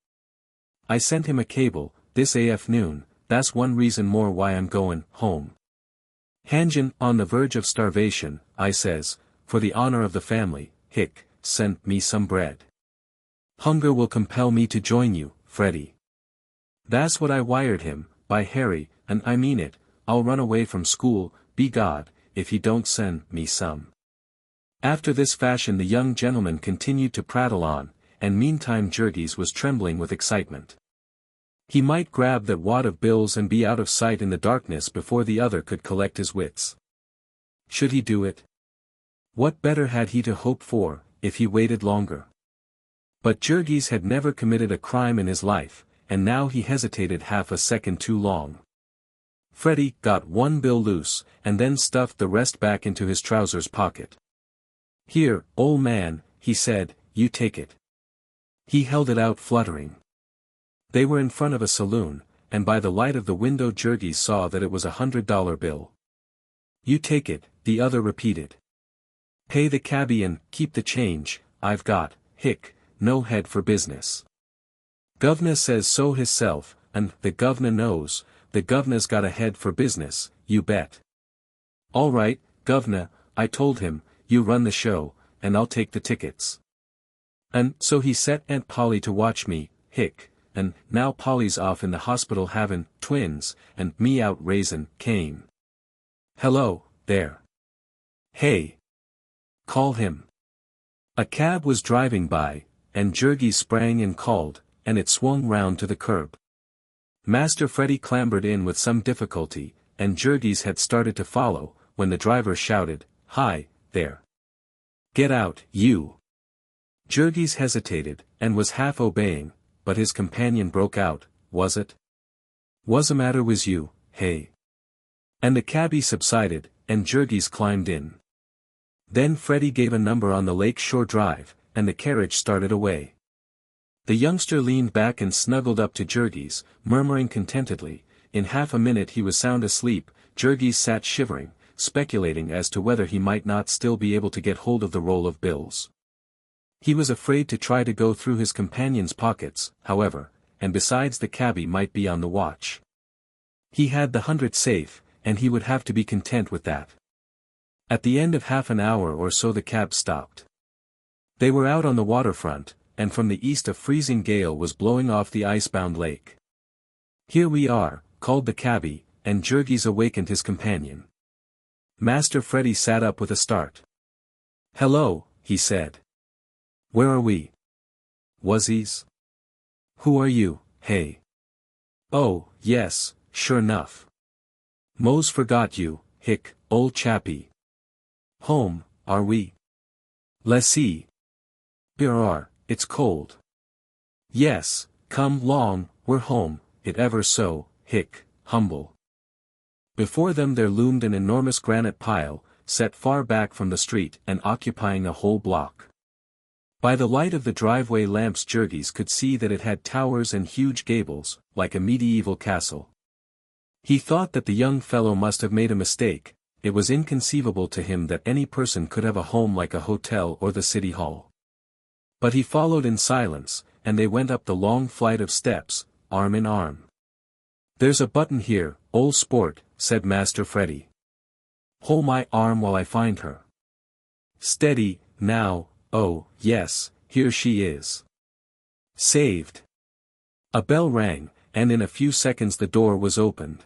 I sent him a cable, this afternoon, that's one reason more why I'm goin' home. Hanjin on the verge of starvation, I says, for the honor of the family, hic, send me some bread. Hunger will compel me to join you, Freddy. That's what I wired him, by Harry, and I mean it, I'll run away from school, be God, if he don't send me some. After this fashion the young gentleman continued to prattle on, and meantime Jurgis was trembling with excitement. He might grab that wad of bills and be out of sight in the darkness before the other could collect his wits. Should he do it? What better had he to hope for, if he waited longer? But Jurgis had never committed a crime in his life, and now he hesitated half a second too long. Freddy got one bill loose, and then stuffed the rest back into his trousers pocket. Here, old man, he said, you take it. He held it out fluttering. They were in front of a saloon, and by the light of the window Jurgis saw that it was $100 bill. You take it, the other repeated. Pay the cabbie and keep the change, I've got, hic, no head for business. Guv'nor says so hisself, and the guv'nor knows, the guv'nor's got a head for business, you bet. All right, guv'nor, I told him, you run the show, and I'll take the tickets. And so he set Aunt Polly to watch me, hic, and now Polly's off in the hospital havin' twins, and me out raisin' Cain. Hello, there. Hey. Call him. A cab was driving by, and Jurgis sprang and called, and it swung round to the curb. Master Freddy clambered in with some difficulty, and Jurgis had started to follow, when the driver shouted, Hi, there. Get out, you. Jurgis hesitated, and was half obeying, but his companion broke out, was it? What's the matter with you, hey? And the cabbie subsided, and Jurgis climbed in. Then Freddy gave a number on the Lake Shore Drive, and the carriage started away. The youngster leaned back and snuggled up to Jurgis, murmuring contentedly. In half a minute he was sound asleep. Jurgis sat shivering, speculating as to whether he might not still be able to get hold of the roll of bills. He was afraid to try to go through his companion's pockets, however, and besides the cabbie might be on the watch. He had the 100 safe, and he would have to be content with that. At the end of half an hour or so the cab stopped. They were out on the waterfront, and from the east a freezing gale was blowing off the icebound lake. "Here we are," called the cabbie, and Jurgis awakened his companion. Master Freddy sat up with a start. "Hello," he said. "Where are we?" "Wuzzies." "Who are you, hey?" "Oh, yes, sure enough. Mose forgot you, hick, old chappie. Home, are we?" "Let's see. Brr, it's cold." "Yes, come long, we're home, it ever so, hick, humble." Before them there loomed an enormous granite pile, set far back from the street and occupying a whole block. By the light of the driveway lamps Jurgis could see that it had towers and huge gables, like a medieval castle. He thought that the young fellow must have made a mistake. It was inconceivable to him that any person could have a home like a hotel or the city hall. But he followed in silence, and they went up the long flight of steps, arm in arm. "There's a button here, old sport," said Master Freddy. "Hold my arm while I find her. Steady, now, oh, yes, here she is. Saved." A bell rang, and in a few seconds the door was opened.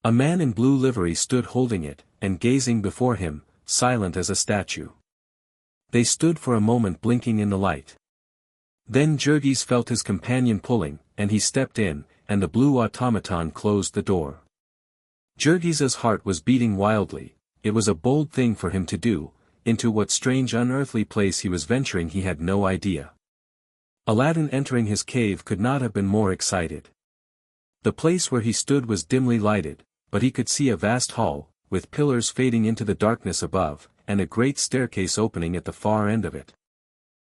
A man in blue livery stood holding it, and gazing before him, silent as a statue. They stood for a moment blinking in the light. Then Jurgis felt his companion pulling, and he stepped in, and the blue automaton closed the door. Jurgis's heart was beating wildly. It was a bold thing for him to do. Into what strange unearthly place he was venturing he had no idea. Aladdin entering his cave could not have been more excited. The place where he stood was dimly lighted, but he could see a vast hall, with pillars fading into the darkness above, and a great staircase opening at the far end of it.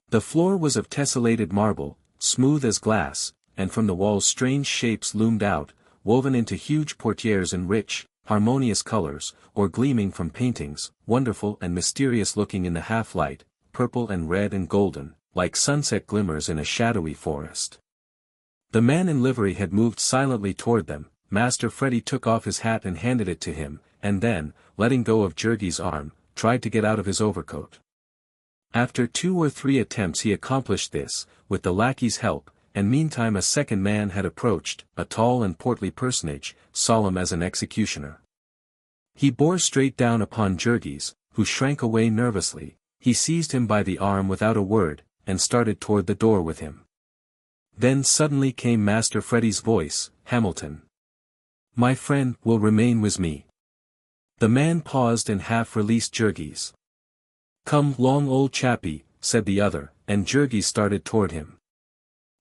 The floor was of tessellated marble, smooth as glass, and from the walls strange shapes loomed out, woven into huge portieres in rich, harmonious colors, or gleaming from paintings, wonderful and mysterious looking in the half-light, purple and red and golden, like sunset glimmers in a shadowy forest. The man in livery had moved silently toward them. Master Freddy took off his hat and handed it to him, and then, letting go of Jurgis' arm, tried to get out of his overcoat. After 2 or 3 attempts he accomplished this, with the lackey's help, and meantime a second man had approached, a tall and portly personage, solemn as an executioner. He bore straight down upon Jurgis, who shrank away nervously. He seized him by the arm without a word, and started toward the door with him. Then suddenly came Master Freddy's voice, "Hamilton. My friend will remain with me." The man paused and half-released Jurgis. "Come long old chappie," said the other, and Jurgis started toward him.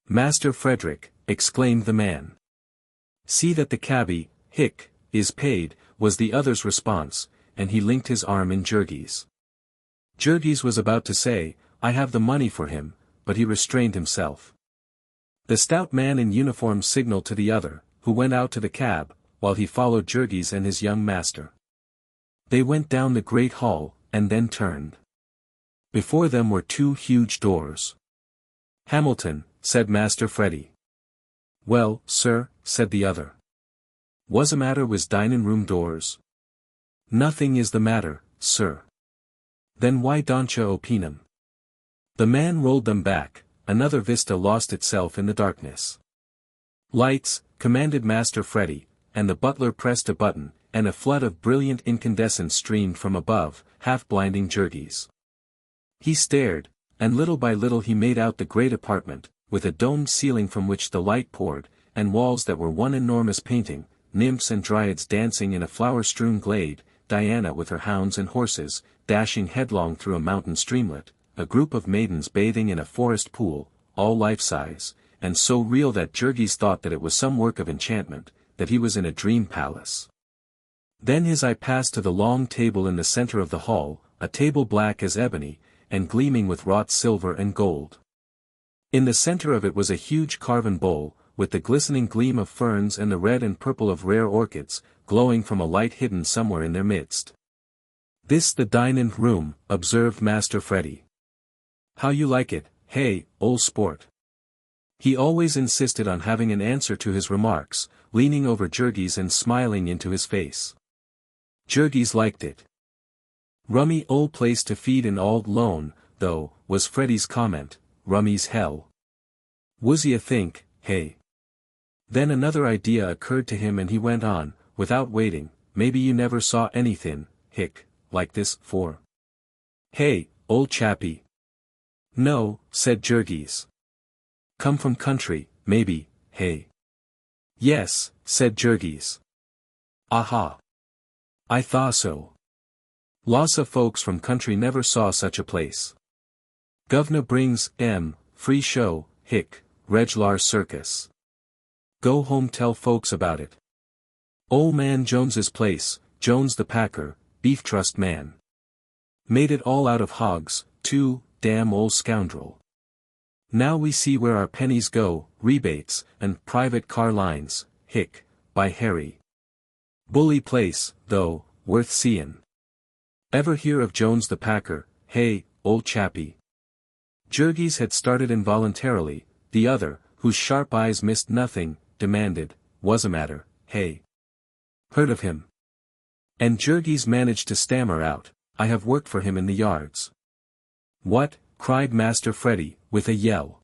"Master Frederick," exclaimed the man. "See that the cabbie, hick, is paid," was the other's response, and he linked his arm in Jurgis'. Jurgis was about to say, "I have the money for him," but he restrained himself. The stout man in uniform signaled to the other, who went out to the cab, while he followed Jurgis and his young master. They went down the great hall, and then turned. Before them were 2 huge doors. "Hamilton," said Master Freddy. "Well, sir," said the other. "What's the matter with dinin' room doors?" "Nothing is the matter, sir." "Then why don't you open 'em?" The man rolled them back. Another vista lost itself in the darkness. "Lights," commanded Master Freddy, and the butler pressed a button, and a flood of brilliant incandescence streamed from above, half-blinding Jurgis. He stared, and little by little he made out the great apartment, with a domed ceiling from which the light poured, and walls that were one enormous painting, nymphs and dryads dancing in a flower-strewn glade, Diana with her hounds and horses, dashing headlong through a mountain streamlet, a group of maidens bathing in a forest pool, all life-size, and so real that Jurgis thought that it was some work of enchantment, that he was in a dream palace. Then his eye passed to the long table in the center of the hall, a table black as ebony, and gleaming with wrought silver and gold. In the center of it was a huge carven bowl, with the glistening gleam of ferns and the red and purple of rare orchids, glowing from a light hidden somewhere in their midst. This the dinin' room, observed Master Freddy. How you like it, hey, ol' sport? He always insisted on having an answer to his remarks, leaning over Jurgis and smiling into his face. Jurgis liked it. Rummy ol' place to feed in all 'lone, though, was Freddy's comment, rummy's hell. Wuzya think, hey. Then another idea occurred to him and he went on, without waiting, maybe you never saw anything, like this, for. Hey, old chappie. No, said Jurgis. Come from country, maybe, hey. Yes, said Jurgis. Aha. I thought so. Lossa folks from country never saw such a place. Govna brings, free show, Reglar circus. Go home tell folks about it. Ol' man Jones's place, Jones the packer, beef trust man. Made it all out of hogs, too, damn ol' scoundrel. Now we see where our pennies go, rebates, and private car lines, by Harry. Bully place, though, worth seein'. Ever hear of Jones the packer, hey, old chappie? Jurgis had started involuntarily, the other, whose sharp eyes missed nothing, demanded, what's a matter, hey? Heard of him? And Jurgis managed to stammer out, I have worked for him in the yards. What? Cried Master Freddy, with a yell.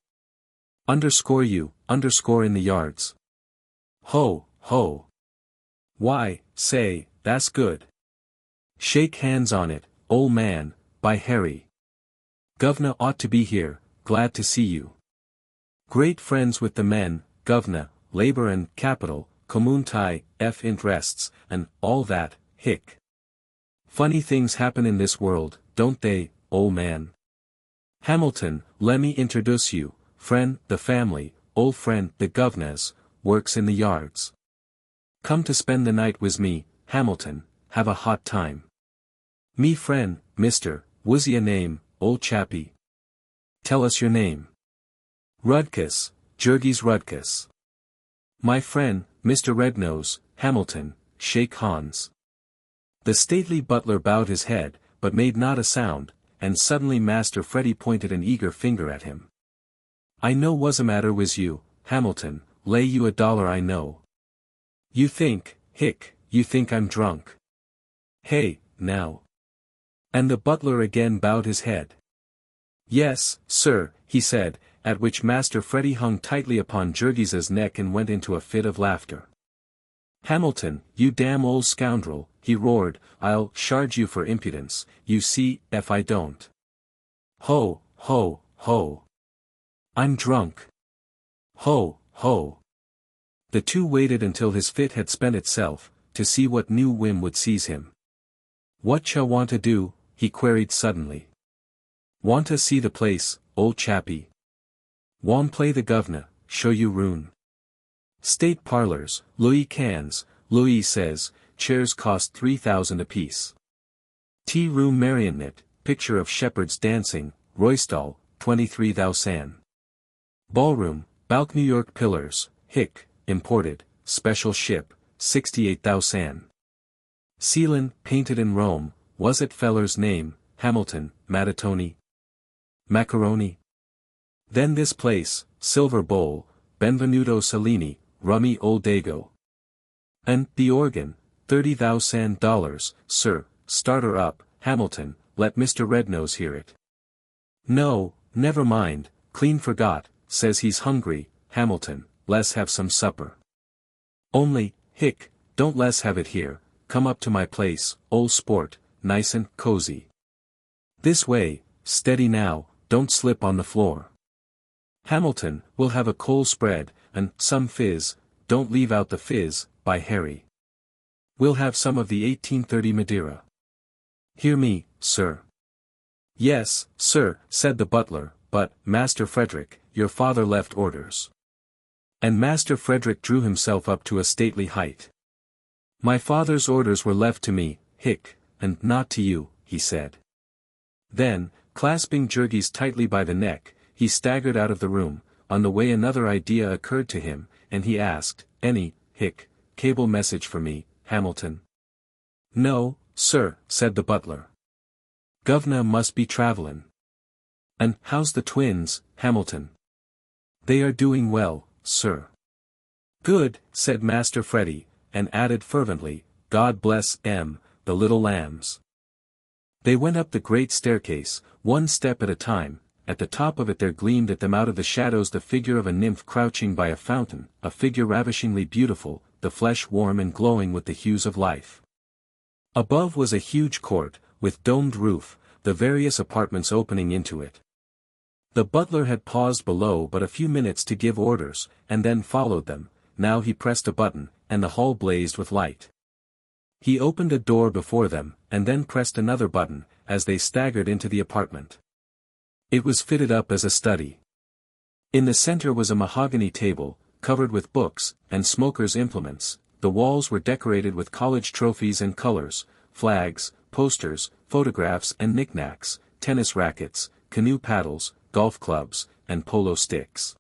Underscore you, underscore in the yards. Ho, ho. Why, say, that's good. Shake hands on it, ol' man, by Harry. Govna ought to be here, glad to see you. Great friends with the men, Govna, labor and capital, community, interests, and all that, Funny things happen in this world, don't they, ol' man? Hamilton, lemme introduce you, friend, the family, old friend, the Govna's, works in the yards. Come to spend the night with me, Hamilton, have a hot time. Me friend, Mr., wuzya name, old chappie? Tell us your name. Rudkus, Jurgis Rudkus. My friend, Mr. Rednose, Hamilton, shake Hans. The stately butler bowed his head, but made not a sound, and suddenly Master Freddy pointed an eager finger at him. I know what's a matter with you, Hamilton, lay you $1 I know. You think, you think I'm drunk. Hey, now. And the butler again bowed his head. Yes, sir, he said, at which Master Freddy hung tightly upon Jurgis's neck and went into a fit of laughter. Hamilton, you damn old scoundrel, he roared, I'll charge you for impudence, you see, if I don't. Ho, ho, ho. I'm drunk. Ho, ho. The two waited until his fit had spent itself, to see what new whim would seize him. What shall want to do? He queried suddenly. Want to see the place, old chappie? Want play the govna, show you room. State parlors, Louis cans, Louis says, chairs cost 3,000 apiece. Tea room marionette, picture of shepherds dancing, Roystall, 23,000. Ballroom, Balk New York pillars, imported, special ship, 68,000. Ceiling, painted in Rome, was it feller's name, Hamilton, Mattoni? Macaroni? Then this place, silver bowl, Benvenuto Cellini, rummy old Dago. And the organ, $30,000, sir, start her up, Hamilton, let Mr. Rednose hear it. No, never mind, clean forgot, says he's hungry, Hamilton, let's have some supper. Only, don't let's have it here, come up to my place, old sport, nice and cozy. This way, steady now, don't slip on the floor. Hamilton, we'll have a coal spread, and some fizz, don't leave out the fizz, by Harry. We'll have some of the 1830 Madeira. Hear me, sir. Yes, sir, said the butler, but, Master Frederick, your father left orders. And Master Frederick drew himself up to a stately height. My father's orders were left to me, and not to you, he said. Then, clasping Jurgis tightly by the neck, he staggered out of the room. On the way another idea occurred to him, and he asked, any, cable message for me, Hamilton? No, sir, said the butler. Guv'na must be travelin'. And how's the twins, Hamilton? They are doing well, sir. Good, said Master Freddy, and added fervently, God bless the little lambs. They went up the great staircase, one step at a time. At the top of it there gleamed at them out of the shadows the figure of a nymph crouching by a fountain, a figure ravishingly beautiful, the flesh warm and glowing with the hues of life. Above was a huge court, with domed roof, the various apartments opening into it. The butler had paused below but a few minutes to give orders, and then followed them. Now he pressed a button, and the hall blazed with light. He opened a door before them, and then pressed another button, as they staggered into the apartment. It was fitted up as a study. In the center was a mahogany table, covered with books, and smokers' implements. The walls were decorated with college trophies and colors, flags, posters, photographs and knickknacks, tennis rackets, canoe paddles, golf clubs, and polo sticks.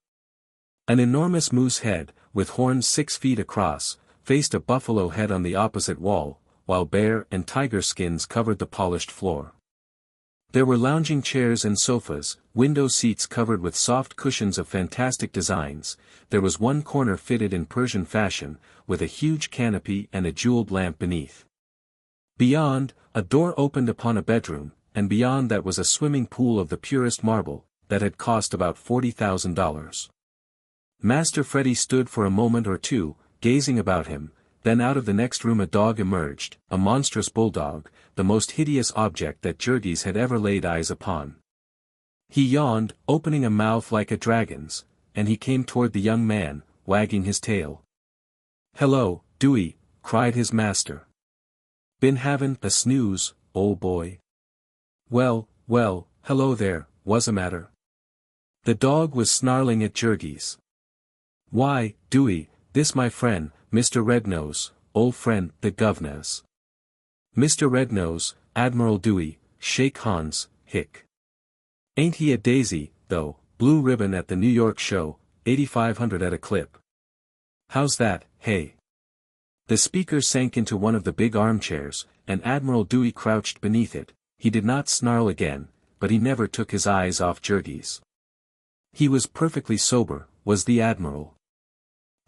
An enormous moose head, with horns 6 feet across, faced a buffalo head on the opposite wall, while bear and tiger skins covered the polished floor. There were lounging chairs and sofas, window seats covered with soft cushions of fantastic designs. There was one corner fitted in Persian fashion, with a huge canopy and a jeweled lamp beneath. Beyond, a door opened upon a bedroom, and beyond that was a swimming pool of the purest marble, that had cost about $40,000. Master Freddy stood for a moment or two, gazing about him. Then out of the next room a dog emerged, a monstrous bulldog, the most hideous object that Jurgis had ever laid eyes upon. He yawned, opening a mouth like a dragon's, and he came toward the young man, wagging his tail. "Hello, Dewey," cried his master. "Been havin' a snooze, ol' boy?" Well, hello there, what's the matter?" The dog was snarling at Jurgis. "Why, Dewey, this my friend, Mr. Rednose, old friend, the Guv'na's." "Mr. Rednose, Admiral Dewey, shake Hans, hick. Ain't he a daisy, though, blue ribbon at the New York show, 8,500 at a clip. How's that, hey?" The speaker sank into one of the big armchairs, and Admiral Dewey crouched beneath it. He did not snarl again, but he never took his eyes off Jurgis. He was perfectly sober, was the Admiral.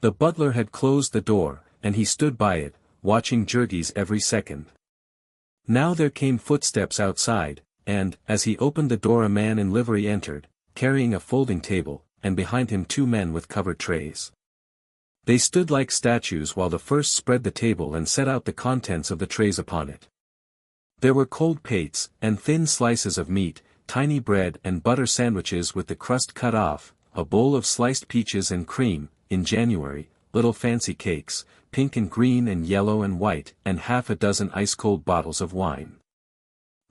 The butler had closed the door, and he stood by it, watching Jurgis every second. Now there came footsteps outside, and, as he opened the door a man in livery entered, carrying a folding table, and behind him 2 men with covered trays. They stood like statues while the first spread the table and set out the contents of the trays upon it. There were cold pates, and thin slices of meat, tiny bread and butter sandwiches with the crust cut off, a bowl of sliced peaches and cream, in January, little fancy cakes, pink and green and yellow and white, and half a dozen ice-cold bottles of wine.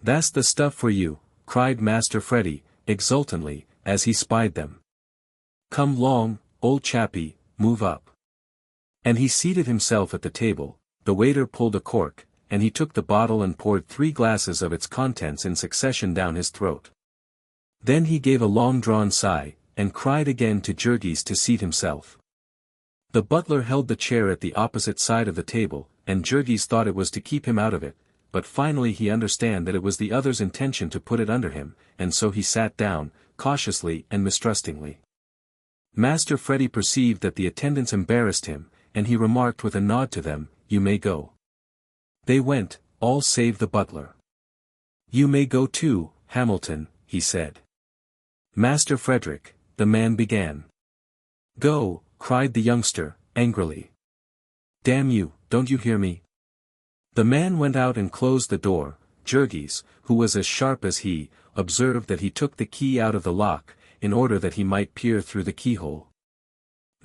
"That's the stuff for you," cried Master Freddy, exultantly, as he spied them. "Come 'long, old chappie, move up." And he seated himself at the table. The waiter pulled a cork, and he took the bottle and poured 3 glasses of its contents in succession down his throat. Then he gave a long-drawn sigh, and cried again to Jurgis to seat himself. The butler held the chair at the opposite side of the table, and Jurgis thought it was to keep him out of it, but finally he understood that it was the other's intention to put it under him, and so he sat down, cautiously and mistrustingly. Master Freddy perceived that the attendants embarrassed him, and he remarked with a nod to them, "You may go." They went, all save the butler. "You may go too, Hamilton," he said. "Master Frederick," the man began. "Go," cried the youngster, angrily. "Damn you, don't you hear me?" The man went out and closed the door. Jurgis, who was as sharp as he, observed that he took the key out of the lock, in order that he might peer through the keyhole.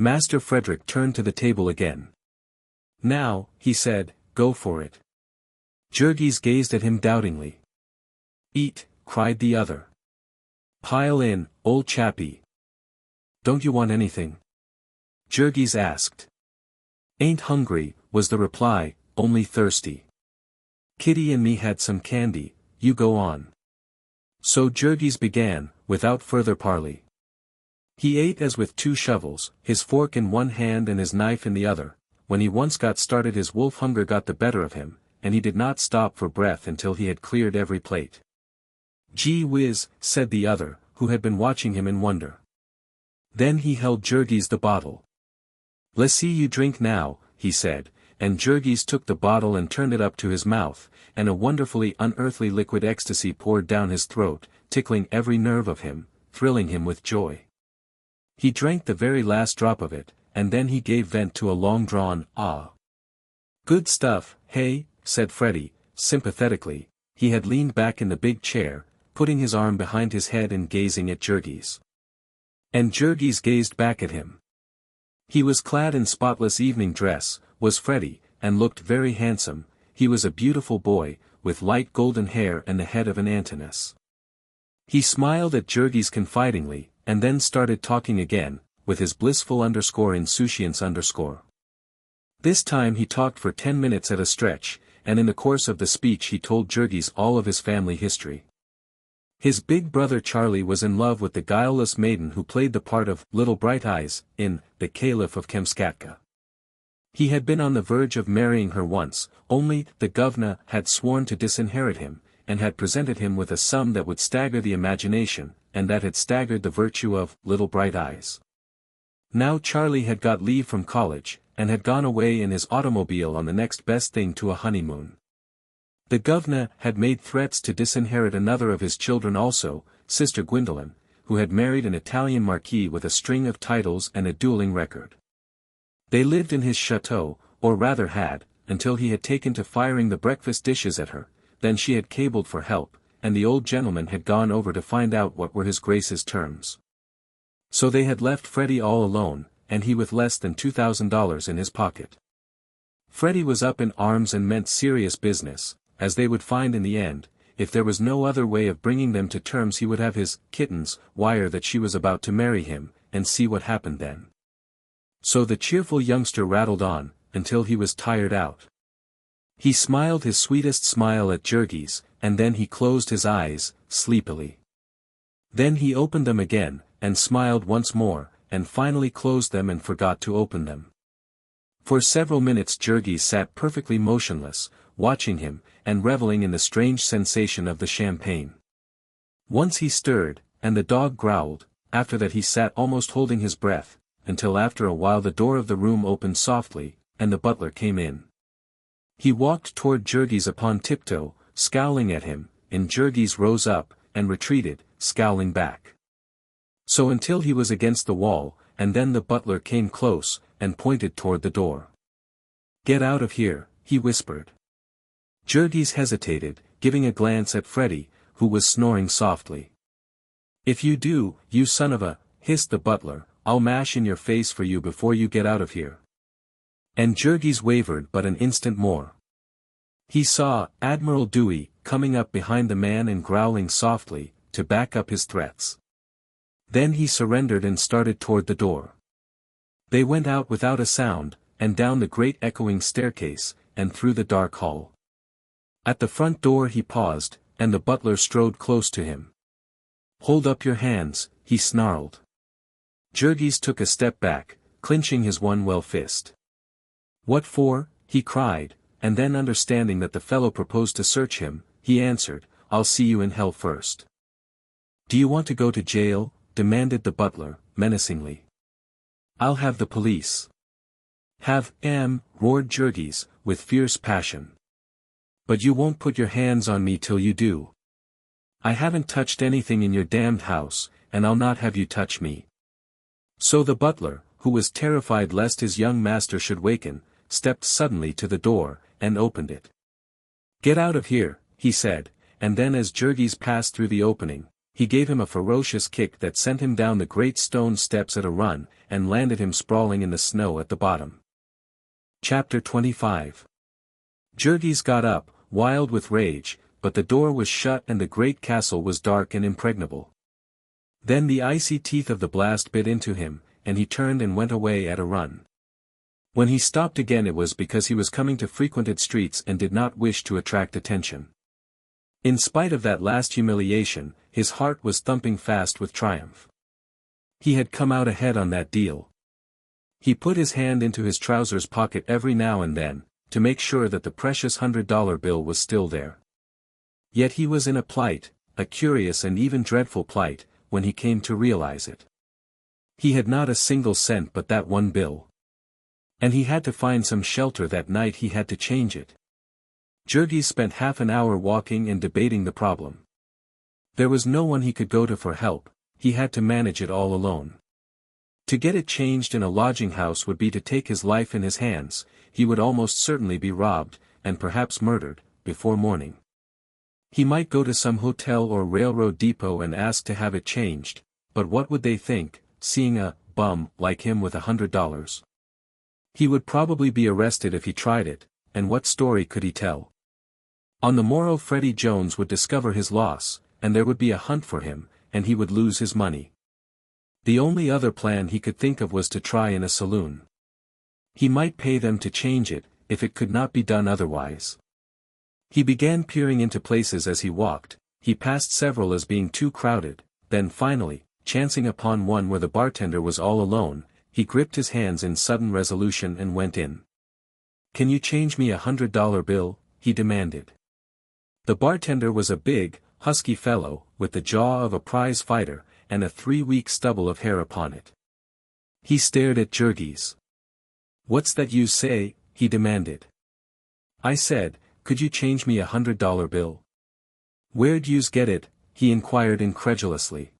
Master Frederick turned to the table again. "Now," he said, "go for it." Jurgis gazed at him doubtingly. "Eat," cried the other. "Pile in, old chappie." "Don't you want anything?" Jurgis asked. "Ain't hungry," was the reply, "only thirsty. Kitty and me had some candy, you go on." So Jurgis began, without further parley. He ate as with 2 shovels, his fork in one hand and his knife in the other. When he once got started his wolf hunger got the better of him, and he did not stop for breath until he had cleared every plate. "Gee whiz," said the other, who had been watching him in wonder. Then he held Jurgis the bottle. "Let's see you drink now," he said, and Jurgis took the bottle and turned it up to his mouth, and a wonderfully unearthly liquid ecstasy poured down his throat, tickling every nerve of him, thrilling him with joy. He drank the very last drop of it, and then he gave vent to a long-drawn, "Ah." "Good stuff, hey?" said Freddie, sympathetically. He had leaned back in the big chair, putting his arm behind his head and gazing at Jurgis. And Jurgis gazed back at him. He was clad in spotless evening dress, was Freddie, and looked very handsome. He was a beautiful boy, with light golden hair and the head of an Antinous. He smiled at Jurgis confidingly, and then started talking again, with his blissful insouciance. This time he talked for 10 minutes at a stretch, and in the course of the speech he told Jurgis all of his family history. His big brother Charlie was in love with the guileless maiden who played the part of Little Bright Eyes in The Caliph of Kamskatka. He had been on the verge of marrying her once, only the governor had sworn to disinherit him, and had presented him with a sum that would stagger the imagination, and that had staggered the virtue of Little Bright Eyes. Now Charlie had got leave from college, and had gone away in his automobile on the next best thing to a honeymoon. The governor had made threats to disinherit another of his children also, Sister Gwendolen, who had married an Italian marquis with a string of titles and a dueling record. They lived in his chateau, or rather had, until he had taken to firing the breakfast dishes at her. Then she had cabled for help, and the old gentleman had gone over to find out what were his grace's terms. So they had left Freddie all alone, and he with less than $2,000 in his pocket. Freddie was up in arms and meant serious business, as they would find in the end. If there was no other way of bringing them to terms he would have his kittens wire that she was about to marry him, and see what happened then. So the cheerful youngster rattled on, until he was tired out. He smiled his sweetest smile at Jurgis, and then he closed his eyes, sleepily. Then he opened them again, and smiled once more, and finally closed them and forgot to open them. For several minutes Jurgis sat perfectly motionless, watching him, and reveling in the strange sensation of the champagne. Once he stirred, and the dog growled. After that he sat almost holding his breath, until after a while the door of the room opened softly, and the butler came in. He walked toward Jurgis upon tiptoe, scowling at him, and Jurgis rose up, and retreated, scowling back. So until he was against the wall, and then the butler came close, and pointed toward the door. "Get out of here," he whispered. Jurgis hesitated, giving a glance at Freddie, who was snoring softly. "If you do, you son of a," hissed the butler, "I'll mash in your face for you before you get out of here." And Jurgis wavered but an instant more. He saw Admiral Dewey coming up behind the man and growling softly, to back up his threats. Then he surrendered and started toward the door. They went out without a sound, and down the great echoing staircase, and through the dark hall. At the front door he paused, and the butler strode close to him. "Hold up your hands," he snarled. Jurgis took a step back, clinching his one fist. "What for?" he cried, and then understanding that the fellow proposed to search him, he answered, "I'll see you in hell first." "Do you want to go to jail?" demanded the butler, menacingly. "I'll have the police." "Have, roared Jurgis, with fierce passion. "But you won't put your hands on me till you do. I haven't touched anything in your damned house, and I'll not have you touch me." So the butler, who was terrified lest his young master should waken, stepped suddenly to the door, and opened it. "Get out of here," he said, and then as Jurgis passed through the opening, he gave him a ferocious kick that sent him down the great stone steps at a run, and landed him sprawling in the snow at the bottom. Chapter 25. Jurgis got up, wild with rage, but the door was shut and the great castle was dark and impregnable. Then the icy teeth of the blast bit into him, and he turned and went away at a run. When he stopped again it was because he was coming to frequented streets and did not wish to attract attention. In spite of that last humiliation, his heart was thumping fast with triumph. He had come out ahead on that deal. He put his hand into his trousers pocket every now and then, to make sure that the precious $100 bill was still there. Yet he was in a plight, a curious and even dreadful plight, when he came to realize it. He had not a single cent but that one bill. And he had to find some shelter that night. He had to change it. Jurgis spent half an hour walking and debating the problem. There was no one he could go to for help, he had to manage it all alone. To get it changed in a lodging house would be to take his life in his hands. He would almost certainly be robbed, and perhaps murdered, before morning. He might go to some hotel or railroad depot and ask to have it changed, but what would they think, seeing a bum like him with $100? He would probably be arrested if he tried it, and what story could he tell? On the morrow Freddie Jones would discover his loss, and there would be a hunt for him, and he would lose his money. The only other plan he could think of was to try in a saloon. He might pay them to change it, if it could not be done otherwise. He began peering into places as he walked. He passed several as being too crowded, then finally, chancing upon one where the bartender was all alone, he gripped his hands in sudden resolution and went in. "Can you change me $100 bill?" he demanded. The bartender was a big, husky fellow, with the jaw of a prize fighter, and a 3-week stubble of hair upon it. He stared at Jurgis. "What's that you say?" he demanded. "I said, could you change me $100 bill?" "Where'd yous get it?" he inquired incredulously.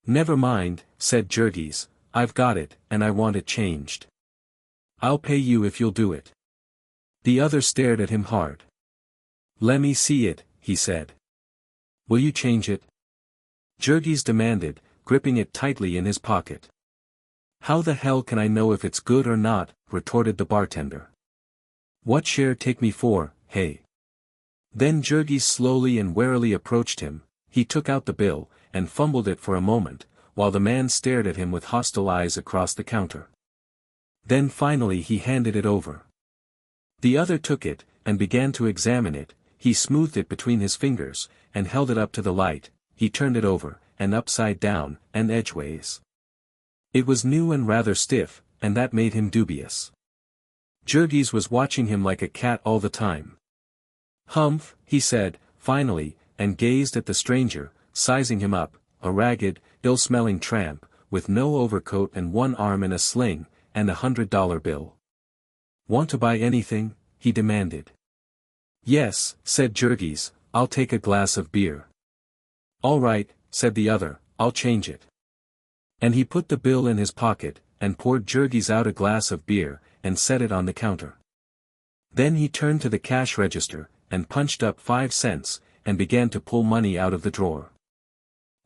"Never mind," said Jurgis, "I've got it, and I want it changed. I'll pay you if you'll do it." The other stared at him hard. "Lemme see it," he said. "Will you change it?" Jurgis demanded, gripping it tightly in his pocket. "How the hell can I know if it's good or not?" retorted the bartender. "What share take me for, hey?" Then Jurgis slowly and warily approached him. He took out the bill, and fumbled it for a moment, while the man stared at him with hostile eyes across the counter. Then finally he handed it over. The other took it, and began to examine it. He smoothed it between his fingers, and held it up to the light. He turned it over, and upside down, and edgeways. It was new and rather stiff, and that made him dubious. Jurgis was watching him like a cat all the time. "Humph," he said, finally, and gazed at the stranger, sizing him up, a ragged, ill-smelling tramp, with no overcoat and one arm in a sling, and $100 bill. "Want to buy anything?" he demanded. "Yes," said Jurgis, "I'll take a glass of beer." "All right," said the other, "I'll change it." And he put the bill in his pocket, and poured Jurgis out a glass of beer, and set it on the counter. Then he turned to the cash register, and punched up 5 cents, and began to pull money out of the drawer.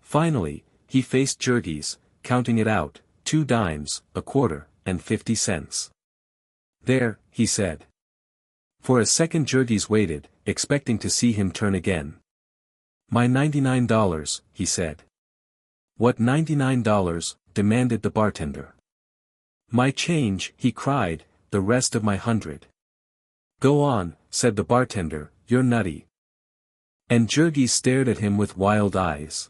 Finally, he faced Jurgis, counting it out, 2 dimes, a quarter, and 50 cents. "There," he said. For a second Jurgis waited, expecting to see him turn again. "My $99, he said. "What $99, demanded the bartender. "My change," he cried, "the rest of my 100. "Go on," said the bartender, "you're nutty." And Jurgis stared at him with wild eyes.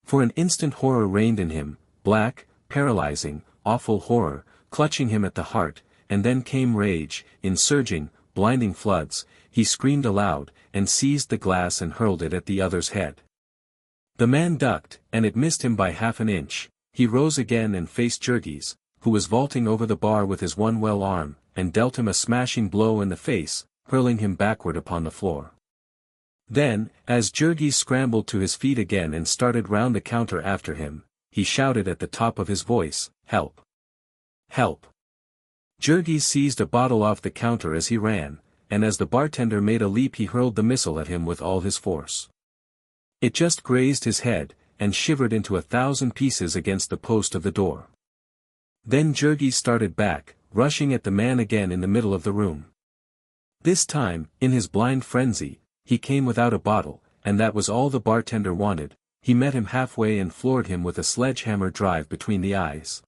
For an instant horror reigned in him, black, paralyzing, awful horror, clutching him at the heart, and then came rage, in surging, blinding floods. He screamed aloud, and seized the glass and hurled it at the other's head. The man ducked, and it missed him by half an inch. He rose again and faced Jurgis, who was vaulting over the bar with his one well arm, and dealt him a smashing blow in the face, hurling him backward upon the floor. Then, as Jurgis scrambled to his feet again and started round the counter after him, he shouted at the top of his voice, "Help! Help!" Jurgis seized a bottle off the counter as he ran, and as the bartender made a leap he hurled the missile at him with all his force. It just grazed his head, and shivered into 1,000 pieces against the post of the door. Then Jurgis started back, rushing at the man again in the middle of the room. This time, in his blind frenzy, he came without a bottle, and that was all the bartender wanted. He met him halfway and floored him with a sledgehammer drive between the eyes.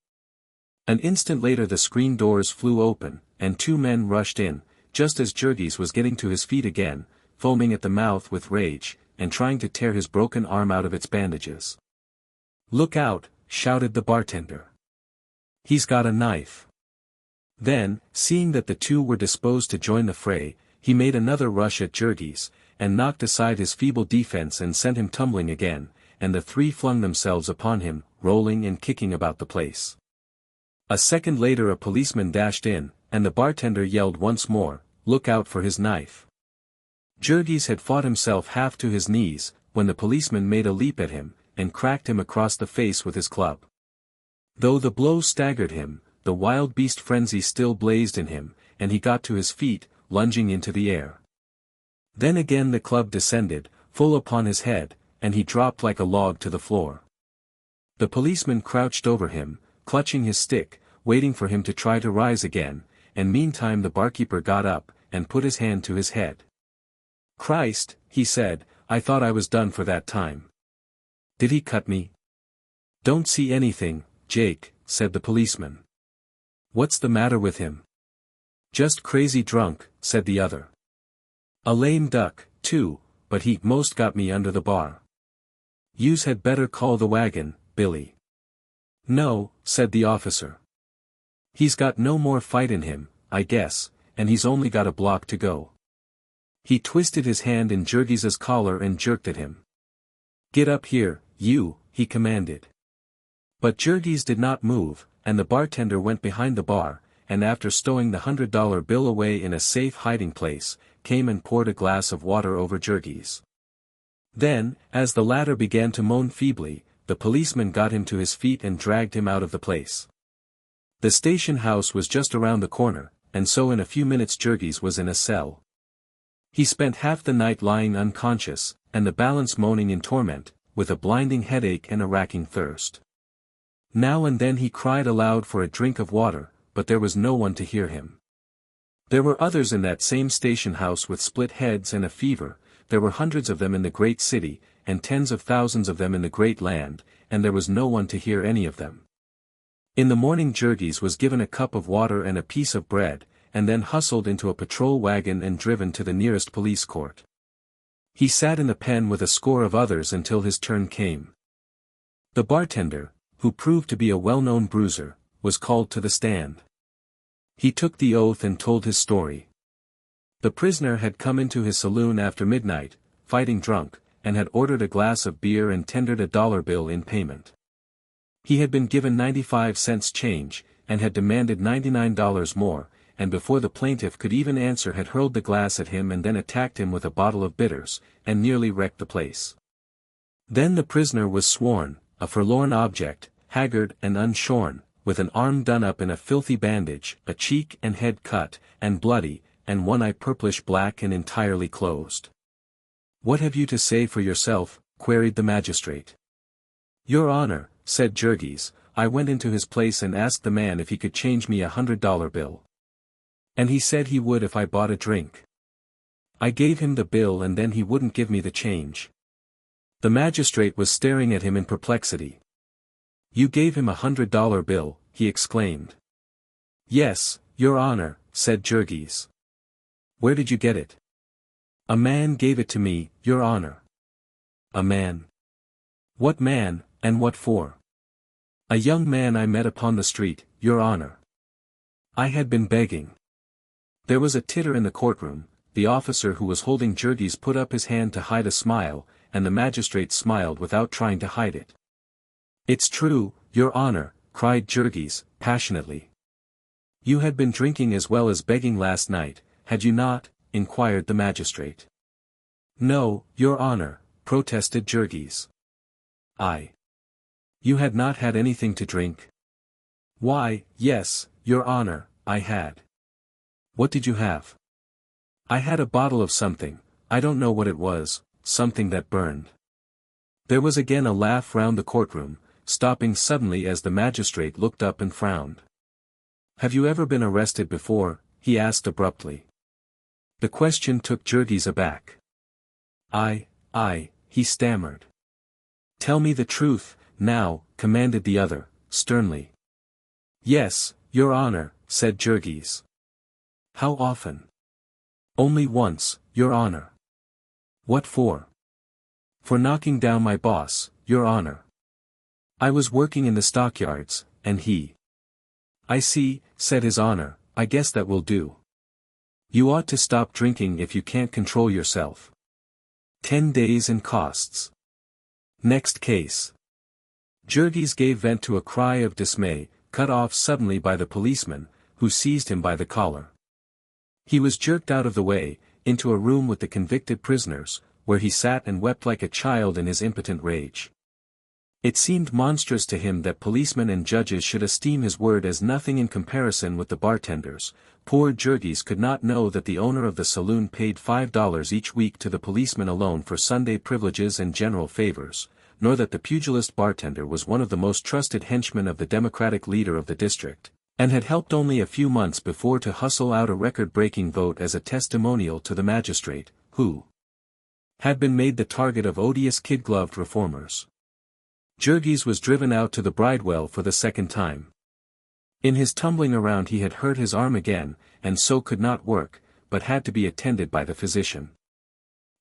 An instant later the screen doors flew open, and 2 men rushed in, just as Jurgis was getting to his feet again, foaming at the mouth with rage, and trying to tear his broken arm out of its bandages. "Look out!" shouted the bartender. "He's got a knife." Then, seeing that the 2 were disposed to join the fray, he made another rush at Jurgis, and knocked aside his feeble defense and sent him tumbling again, and the three flung themselves upon him, rolling and kicking about the place. A second later a policeman dashed in, and the bartender yelled once more, "Look out for his knife." Jurgis had fought himself half to his knees, when the policeman made a leap at him, and cracked him across the face with his club. Though the blow staggered him, the wild beast frenzy still blazed in him, and he got to his feet, lunging into the air. Then again the club descended, full upon his head, and he dropped like a log to the floor. The policeman crouched over him, clutching his stick, waiting for him to try to rise again, and meantime the barkeeper got up, and put his hand to his head. "Christ," he said, "I thought I was done for that time. Did he cut me?" "Don't see anything, Jake," said the policeman. "What's the matter with him?" "Just crazy drunk," said the other. "A lame duck, too, but he most got me under the bar. Yous had better call the wagon, Billy." "No," said the officer. "He's got no more fight in him, I guess, and he's only got a block to go." He twisted his hand in Jurgis's collar and jerked at him. "Get up here, you," he commanded. But Jurgis did not move, and the bartender went behind the bar, and after stowing the $100 bill away in a safe hiding place, came and poured a glass of water over Jurgis. Then, as the latter began to moan feebly, the policeman got him to his feet and dragged him out of the place. The station house was just around the corner, and so in a few minutes Jurgis was in a cell. He spent half the night lying unconscious, and the balance moaning in torment, with a blinding headache and a racking thirst. Now and then he cried aloud for a drink of water, but there was no one to hear him. There were others in that same station house with split heads and a fever, there were hundreds of them in the great city, and tens of thousands of them in the great land, and there was no one to hear any of them. In the morning Jurgis was given a cup of water and a piece of bread, and then hustled into a patrol wagon and driven to the nearest police court. He sat in the pen with a score of others until his turn came. The bartender, who proved to be a well-known bruiser, was called to the stand. He took the oath and told his story. The prisoner had come into his saloon after midnight, fighting drunk, and had ordered a glass of beer and tendered a dollar bill in payment. He had been given 95 cents change, and had demanded $99 more, and before the plaintiff could even answer had hurled the glass at him and then attacked him with a bottle of bitters, and nearly wrecked the place. Then the prisoner was sworn, a forlorn object, haggard and unshorn, with an arm done up in a filthy bandage, a cheek and head cut, and bloody, and one eye purplish black and entirely closed. "What have you to say for yourself?" queried the magistrate. "Your Honor," said Jurgis, "I went into his place and asked the man if he could change me $100 bill. And he said he would if I bought a drink. I gave him the bill and then he wouldn't give me the change." The magistrate was staring at him in perplexity. "You gave him $100 bill," he exclaimed. "Yes, Your Honor," said Jurgis. "Where did you get it?" "A man gave it to me, Your Honor." "A man? What man, and what for?" "A young man I met upon the street, Your Honor. I had been begging." There was a titter in the courtroom. The officer who was holding Jurgis put up his hand to hide a smile, and the magistrate smiled without trying to hide it. "It's true, Your Honor," cried Jurgis, passionately. "You had been drinking as well as begging last night, had you not?" inquired the magistrate. "No, Your Honor," protested Jurgis. "You had not had anything to drink?" "Why, yes, Your Honor, I had." "What did you have?" "I had a bottle of something, I don't know what it was, something that burned." There was again a laugh round the courtroom, stopping suddenly as the magistrate looked up and frowned. "Have you ever been arrested before?" he asked abruptly. The question took Jurgis aback. I, he stammered. "Tell me the truth, now," commanded the other, sternly. "Yes, Your Honor," said Jurgis. "How often?" "Only once, Your Honor." "What for?" "For knocking down my boss, Your Honor. I was working in the stockyards, and he—" "I see," said His Honor, "I guess that will do. You ought to stop drinking if you can't control yourself. 10 days and costs. Next case. Jurgis gave vent to a cry of dismay, cut off suddenly by the policeman, who seized him by the collar. He was jerked out of the way, into a room with the convicted prisoners, where he sat and wept like a child in his impotent rage. It seemed monstrous to him that policemen and judges should esteem his word as nothing in comparison with the bartenders. Poor Jurgis could not know that the owner of the saloon paid $5 each week to the policeman alone for Sunday privileges and general favors, nor that the pugilist bartender was one of the most trusted henchmen of the Democratic leader of the district, and had helped only a few months before to hustle out a record-breaking vote as a testimonial to the magistrate, who had been made the target of odious kid-gloved reformers. Jurgis was driven out to the bridewell for the second time. In his tumbling around he had hurt his arm again, and so could not work, but had to be attended by the physician.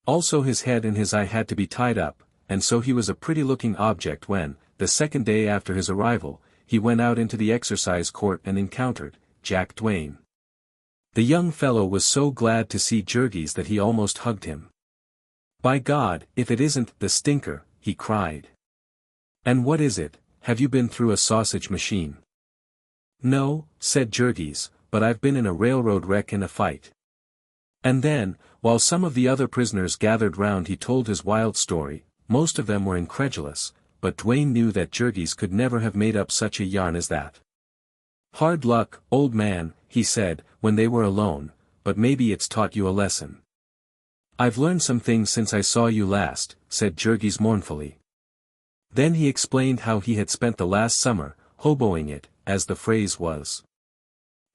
Also his head and his eye had to be tied up, and so he was a pretty-looking object when, the second day after his arrival, he went out into the exercise court and encountered Jack Duane. The young fellow was so glad to see Jurgis that he almost hugged him. "By God, if it isn't the stinker," he cried. "And what is it, have you been through a sausage machine?" "No," said Jurgis, "but I've been in a railroad wreck in a fight." And then, while some of the other prisoners gathered round, he told his wild story. Most of them were incredulous, but Duane knew that Jurgis could never have made up such a yarn as that. "Hard luck, old man," he said, when they were alone, "but maybe it's taught you a lesson." "I've learned some things since I saw you last," said Jurgis mournfully. Then he explained how he had spent the last summer, hoboing it, as the phrase was.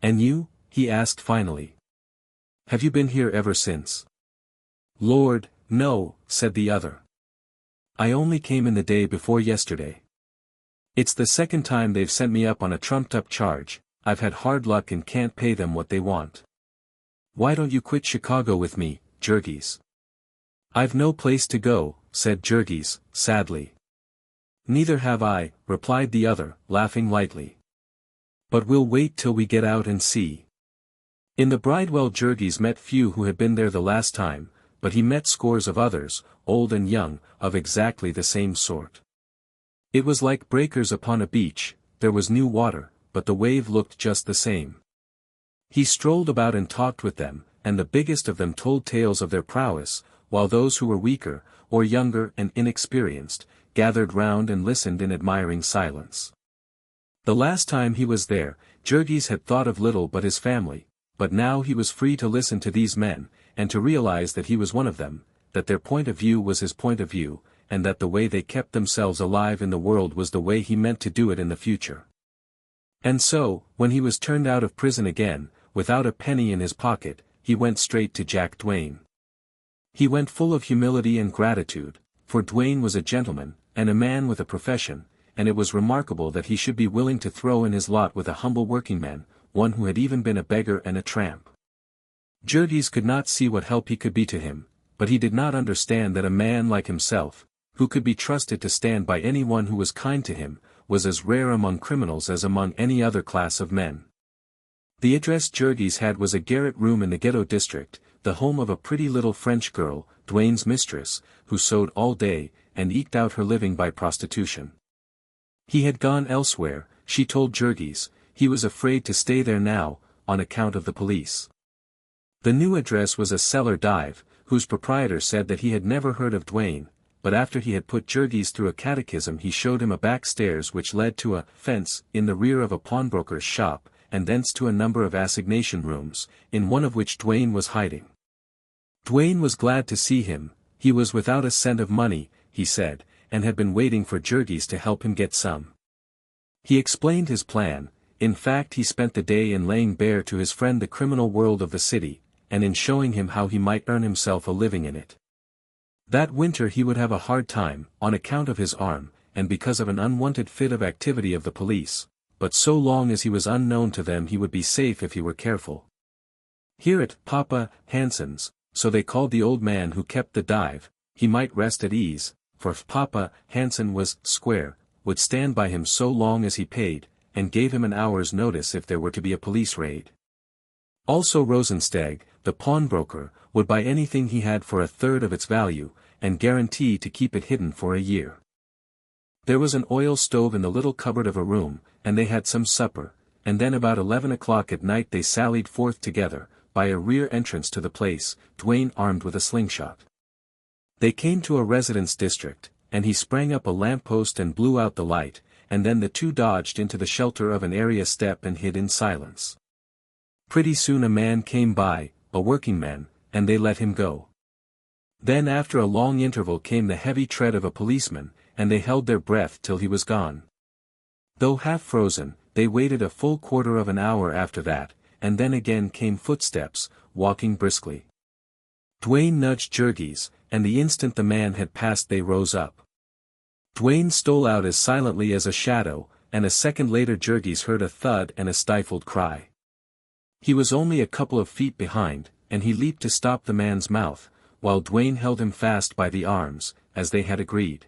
"And you?" he asked finally. "Have you been here ever since?" "Lord, no," said the other. "I only came in the day before yesterday. It's the second time they've sent me up on a trumped-up charge. I've had hard luck and can't pay them what they want." "Why don't you quit Chicago with me, Jurgis?" "I've no place to go," said Jurgis, sadly. "Neither have I," replied the other, laughing lightly. "But we'll wait till we get out and see." In the bridewell Jurgis met few who had been there the last time, but he met scores of others, old and young, of exactly the same sort. It was like breakers upon a beach. There was new water, but the wave looked just the same. He strolled about and talked with them, and the biggest of them told tales of their prowess, while those who were weaker, or younger and inexperienced, gathered round and listened in admiring silence. The last time he was there, Jurgis had thought of little but his family, but now he was free to listen to these men, and to realize that he was one of them, that their point of view was his point of view, and that the way they kept themselves alive in the world was the way he meant to do it in the future. And so, when he was turned out of prison again, without a penny in his pocket, he went straight to Jack Duane. He went full of humility and gratitude, for Duane was a gentleman, and a man with a profession, and it was remarkable that he should be willing to throw in his lot with a humble workingman, one who had even been a beggar and a tramp. Jurgis could not see what help he could be to him, but he did not understand that a man like himself, who could be trusted to stand by anyone who was kind to him, was as rare among criminals as among any other class of men. The address Jurgis had was a garret room in the ghetto district, the home of a pretty little French girl, Duane's mistress, who sewed all day, and eked out her living by prostitution. He had gone elsewhere, she told Jurgis. He was afraid to stay there now, on account of the police. The new address was a cellar dive, whose proprietor said that he had never heard of Duane, but after he had put Jurgis through a catechism he showed him a back stairs which led to a fence in the rear of a pawnbroker's shop, and thence to a number of assignation rooms, in one of which Duane was hiding. Duane was glad to see him. He was without a cent of money, he said, and had been waiting for Jurgis to help him get some. He explained his plan. In fact, he spent the day in laying bare to his friend the criminal world of the city, and in showing him how he might earn himself a living in it. That winter he would have a hard time, on account of his arm, and because of an unwanted fit of activity of the police, but so long as he was unknown to them he would be safe if he were careful. Here at Papa Hanson's, so they called the old man who kept the dive, he might rest at ease, for Papa Hanson was square, would stand by him so long as he paid, and gave him an hour's notice if there were to be a police raid. Also Rosensteg, the pawnbroker, would buy anything he had for a third of its value, and guarantee to keep it hidden for a year. There was an oil stove in the little cupboard of a room, and they had some supper, and then about 11 o'clock at night they sallied forth together, by a rear entrance to the place, Duane armed with a slingshot. They came to a residence district, and he sprang up a lamppost and blew out the light, and then the two dodged into the shelter of an area step and hid in silence. Pretty soon a man came by, a working man, and they let him go. Then after a long interval came the heavy tread of a policeman, and they held their breath till he was gone. Though half frozen, they waited a full quarter of an hour after that, and then again came footsteps, walking briskly. Duane nudged Jurgis, and the instant the man had passed they rose up. Duane stole out as silently as a shadow, and a second later Jurgis heard a thud and a stifled cry. He was only a couple of feet behind, and he leaped to stop the man's mouth, while Duane held him fast by the arms, as they had agreed.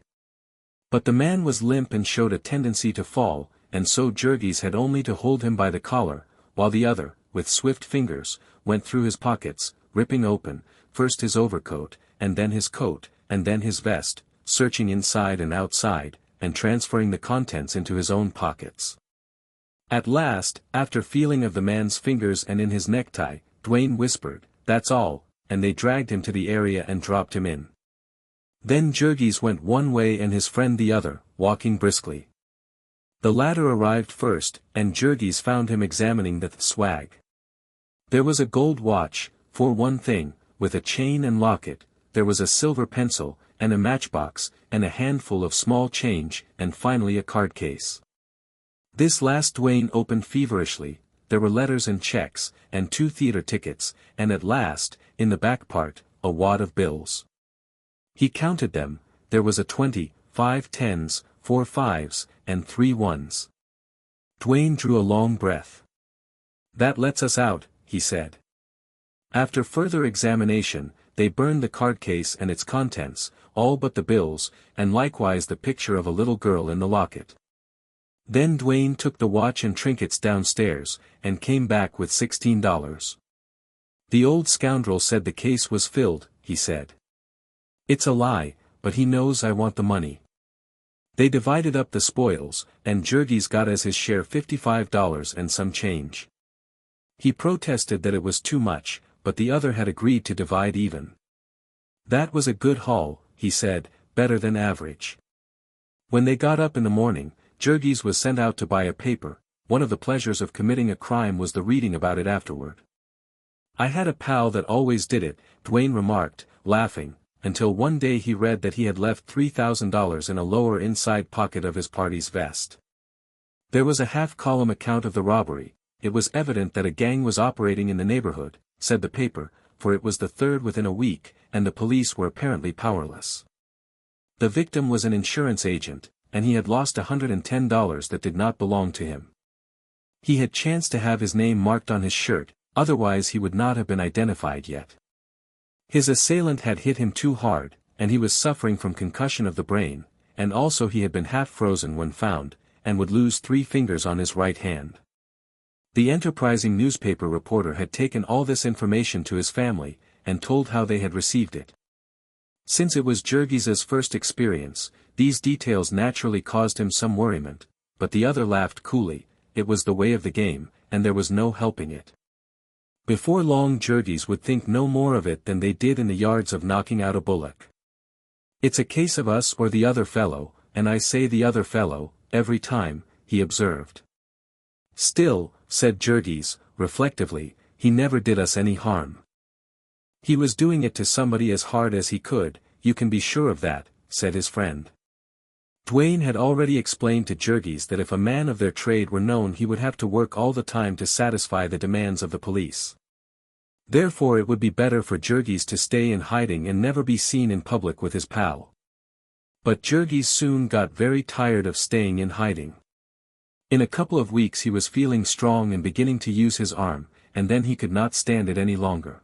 But the man was limp and showed a tendency to fall, and so Jurgis had only to hold him by the collar, while the other, with swift fingers, went through his pockets, ripping open, first his overcoat, and then his coat, and then his vest, searching inside and outside, and transferring the contents into his own pockets. At last, after feeling of the man's fingers and in his necktie, Duane whispered, "That's all," and they dragged him to the area and dropped him in. Then Jurgis went one way and his friend the other, walking briskly. The latter arrived first, and Jurgis found him examining the swag. There was a gold watch, for one thing, with a chain and locket, there was a silver pencil, and a matchbox, and a handful of small change, and finally a card case. This last Duane opened feverishly. There were letters and checks, and 2 theater tickets, and at last, in the back part, a wad of bills. He counted them. There was a 20, 5 tens, 4 fives, and 3 ones. Duane drew a long breath. "That lets us out," he said. After further examination, they burned the card case and its contents, all but the bills, and likewise the picture of a little girl in the locket. Then Duane took the watch and trinkets downstairs, and came back with $16. "The old scoundrel said the case was filled," he said. "It's a lie, but he knows I want the money." They divided up the spoils, and Jurgis got as his share $55 and some change. He protested that it was too much, but the other had agreed to divide even. "That was a good haul," he said, "better than average." When they got up in the morning, Jurgis was sent out to buy a paper. One of the pleasures of committing a crime was the reading about it afterward. "I had a pal that always did it," Duane remarked, laughing, until one day he read that he had left $3,000 in a lower inside pocket of his party's vest. There was a half-column account of the robbery. "It was evident that a gang was operating in the neighborhood," said the paper, for it was the third within a week, and the police were apparently powerless. The victim was an insurance agent, and he had lost $110 that did not belong to him. He had chanced to have his name marked on his shirt, otherwise he would not have been identified yet. His assailant had hit him too hard, and he was suffering from concussion of the brain, and also he had been half frozen when found, and would lose 3 fingers on his right hand. The enterprising newspaper reporter had taken all this information to his family, and told how they had received it. Since it was Jurgis's first experience, these details naturally caused him some worriment, but the other laughed coolly. It was the way of the game, and there was no helping it. Before long Jurgis would think no more of it than they did in the yards of knocking out a bullock. "It's a case of us or the other fellow, and I say the other fellow, every time," he observed. "Still," said Jurgis, reflectively, "he never did us any harm. He was doing it to somebody as hard as he could, you can be sure of that," said his friend. Duane had already explained to Jurgis that if a man of their trade were known he would have to work all the time to satisfy the demands of the police. Therefore it would be better for Jurgis to stay in hiding and never be seen in public with his pal. But Jurgis soon got very tired of staying in hiding. In a couple of weeks he was feeling strong and beginning to use his arm, and then he could not stand it any longer.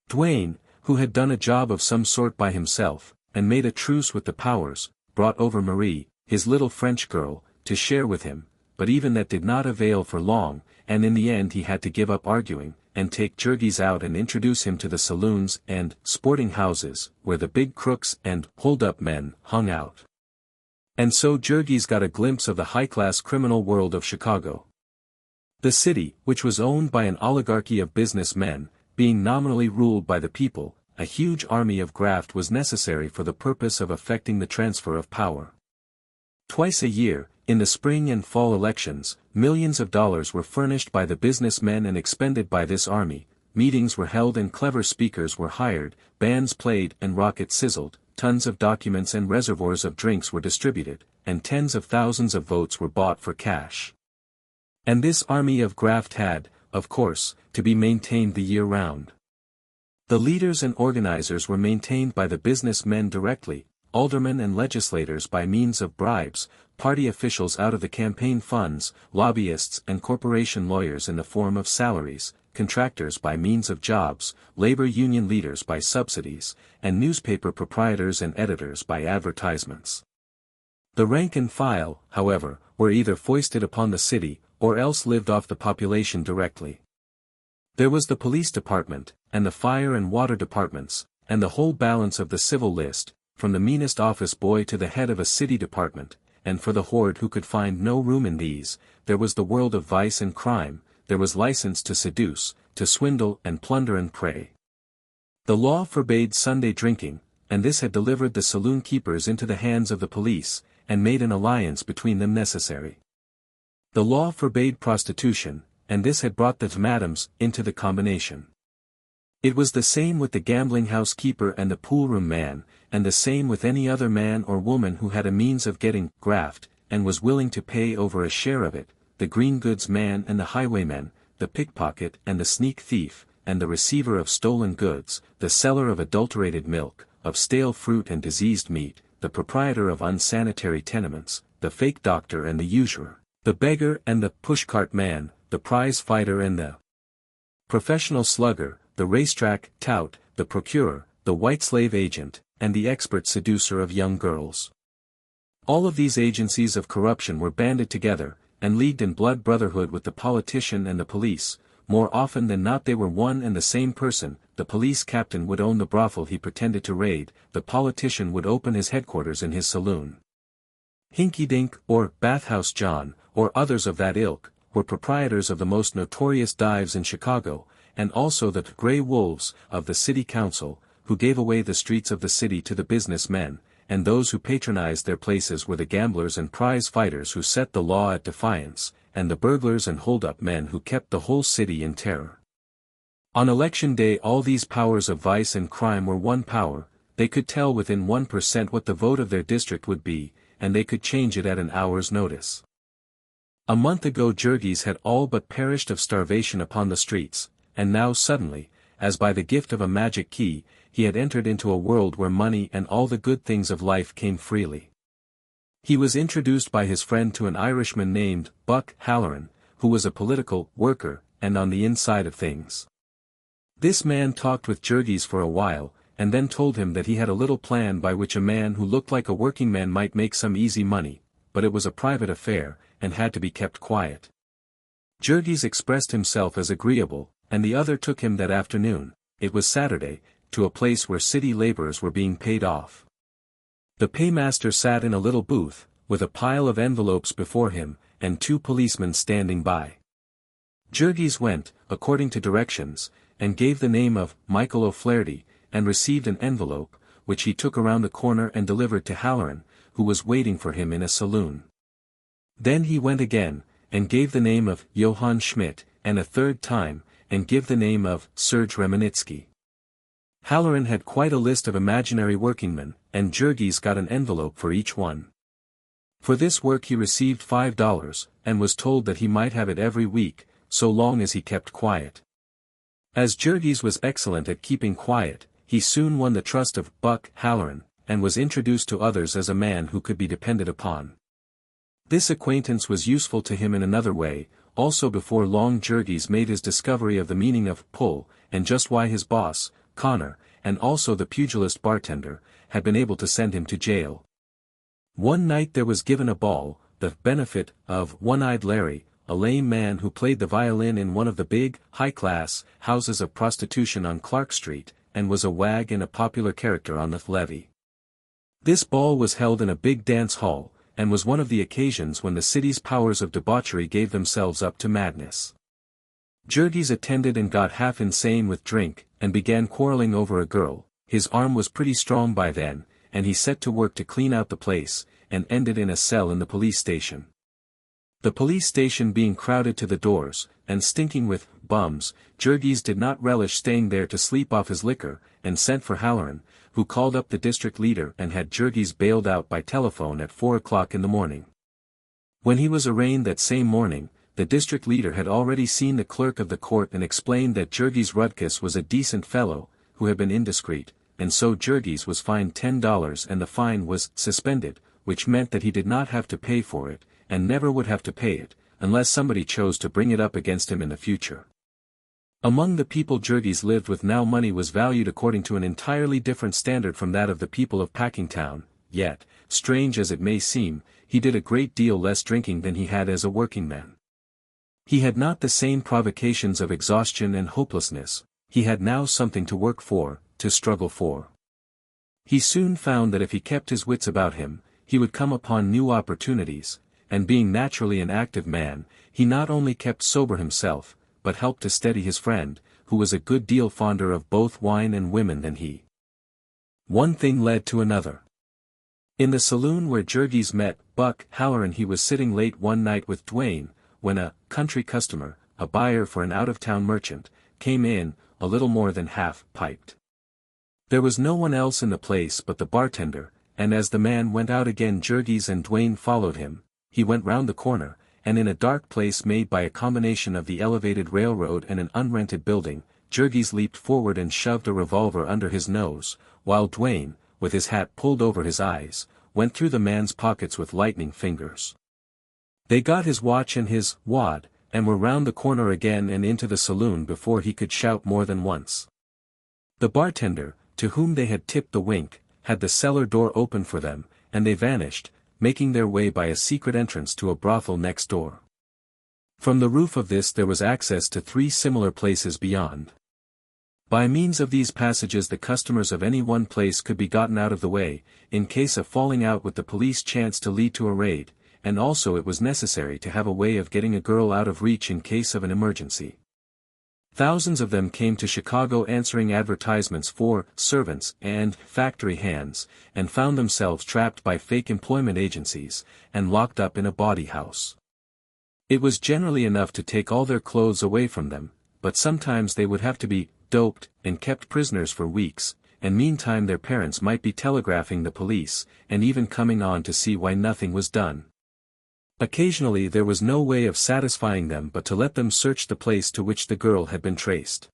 Duane, who had done a job of some sort by himself, and made a truce with the powers, brought over Marie, his little French girl, to share with him, but even that did not avail for long, and in the end he had to give up arguing, and take Jurgis out and introduce him to the saloons and sporting houses, where the big crooks and hold-up men hung out. And so Jurgis got a glimpse of the high-class criminal world of Chicago. The city, which was owned by an oligarchy of businessmen, being nominally ruled by the people, a huge army of graft was necessary for the purpose of effecting the transfer of power. Twice a year, in the spring and fall elections, millions of dollars were furnished by the businessmen and expended by this army, meetings were held and clever speakers were hired, bands played and rockets sizzled, tons of documents and reservoirs of drinks were distributed, and tens of thousands of votes were bought for cash. And this army of graft had, of course, to be maintained the year round. The leaders and organizers were maintained by the businessmen directly, aldermen and legislators by means of bribes, party officials out of the campaign funds, lobbyists and corporation lawyers in the form of salaries, contractors by means of jobs, labor union leaders by subsidies, and newspaper proprietors and editors by advertisements. The rank and file, however, were either foisted upon the city, or else lived off the population directly. There was the police department, and the fire and water departments, and the whole balance of the civil list, from the meanest office boy to the head of a city department, and for the horde who could find no room in these, there was the world of vice and crime, there was license to seduce, to swindle and plunder and prey. The law forbade Sunday drinking, and this had delivered the saloon keepers into the hands of the police, and made an alliance between them necessary. The law forbade prostitution, and this had brought the madams into the combination. It was the same with the gambling house keeper and the poolroom man, and the same with any other man or woman who had a means of getting graft, and was willing to pay over a share of it, the green goods man and the highwayman, the pickpocket and the sneak thief, and the receiver of stolen goods, the seller of adulterated milk, of stale fruit and diseased meat, the proprietor of unsanitary tenements, the fake doctor and the usurer, the beggar and the pushcart man, the prize fighter and the professional slugger, the racetrack tout, the procurer, the white slave agent, and the expert seducer of young girls. All of these agencies of corruption were banded together, and leagued in blood brotherhood with the politician and the police. More often than not they were one and the same person. The police captain would own the brothel he pretended to raid, the politician would open his headquarters in his saloon. Hinky Dink, or Bathhouse John, or others of that ilk, were proprietors of the most notorious dives in Chicago, and also the Grey Wolves of the city council, who gave away the streets of the city to the businessmen, and those who patronized their places were the gamblers and prize fighters who set the law at defiance, and the burglars and hold-up men who kept the whole city in terror. On election day all these powers of vice and crime were one power. They could tell within 1% what the vote of their district would be, and they could change it at an hour's notice. A month ago Jurgis had all but perished of starvation upon the streets, and now suddenly, as by the gift of a magic key, he had entered into a world where money and all the good things of life came freely. He was introduced by his friend to an Irishman named Buck Halloran, who was a political worker, and on the inside of things. This man talked with Jurgis for a while, and then told him that he had a little plan by which a man who looked like a working man might make some easy money, but it was a private affair, and had to be kept quiet. Jurgis expressed himself as agreeable, and the other took him that afternoon, it was Saturday, to a place where city laborers were being paid off. The paymaster sat in a little booth, with a pile of envelopes before him, and two policemen standing by. Jurgis went, according to directions, and gave the name of Michael O'Flaherty, and received an envelope, which he took around the corner and delivered to Halloran, who was waiting for him in a saloon. Then he went again, and gave the name of Johann Schmidt, and a third time, and give the name of Serge Remenitsky. Halloran had quite a list of imaginary workingmen, and Jurgis got an envelope for each one. For this work he received $5, and was told that he might have it every week, so long as he kept quiet. As Jurgis was excellent at keeping quiet, he soon won the trust of Buck Halloran, and was introduced to others as a man who could be depended upon. This acquaintance was useful to him in another way. Also before long Jurgis made his discovery of the meaning of pull, and just why his boss, Connor, and also the pugilist bartender, had been able to send him to jail. One night there was given a ball, the benefit of One-Eyed Larry, a lame man who played the violin in one of the big, high-class, houses of prostitution on Clark Street, and was a wag and a popular character on the levee. This ball was held in a big dance hall, and was one of the occasions when the city's powers of debauchery gave themselves up to madness. Jurgis attended and got half insane with drink, and began quarreling over a girl. His arm was pretty strong by then, and he set to work to clean out the place, and ended in a cell in the police station. The police station being crowded to the doors, and stinking with bums, Jurgis did not relish staying there to sleep off his liquor, and sent for Halloran, who called up the district leader and had Jurgis bailed out by telephone at 4 o'clock in the morning. When he was arraigned that same morning, the district leader had already seen the clerk of the court and explained that Jurgis Rudkus was a decent fellow, who had been indiscreet, and so Jurgis was fined $10 and the fine was suspended, which meant that he did not have to pay for it, and never would have to pay it, unless somebody chose to bring it up against him in the future. Among the people Jurgis lived with now money was valued according to an entirely different standard from that of the people of Packingtown, yet, strange as it may seem, he did a great deal less drinking than he had as a working man. He had not the same provocations of exhaustion and hopelessness, he had now something to work for, to struggle for. He soon found that if he kept his wits about him, he would come upon new opportunities, and being naturally an active man, he not only kept sober himself, but helped to steady his friend, who was a good deal fonder of both wine and women than he. One thing led to another. In the saloon where Jurgis met Buck Halloran, he was sitting late one night with Duane, when a country customer, a buyer for an out-of-town merchant, came in, a little more than half piped. There was no one else in the place but the bartender, and as the man went out again Jurgis and Duane followed him. He went round the corner, and in a dark place made by a combination of the elevated railroad and an unrented building, Jurgis leaped forward and shoved a revolver under his nose, while Duane, with his hat pulled over his eyes, went through the man's pockets with lightning fingers. They got his watch and his wad, and were round the corner again and into the saloon before he could shout more than once. The bartender, to whom they had tipped the wink, had the cellar door open for them, and they vanished, making their way by a secret entrance to a brothel next door. From the roof of this there was access to 3 similar places beyond. By means of these passages the customers of any one place could be gotten out of the way, in case a falling out with the police chanced to lead to a raid, and also it was necessary to have a way of getting a girl out of reach in case of an emergency. Thousands of them came to Chicago answering advertisements for servants and factory hands, and found themselves trapped by fake employment agencies, and locked up in a bawdy house. It was generally enough to take all their clothes away from them, but sometimes they would have to be doped and kept prisoners for weeks, and meantime their parents might be telegraphing the police, and even coming on to see why nothing was done. Occasionally there was no way of satisfying them but to let them search the place to which the girl had been traced.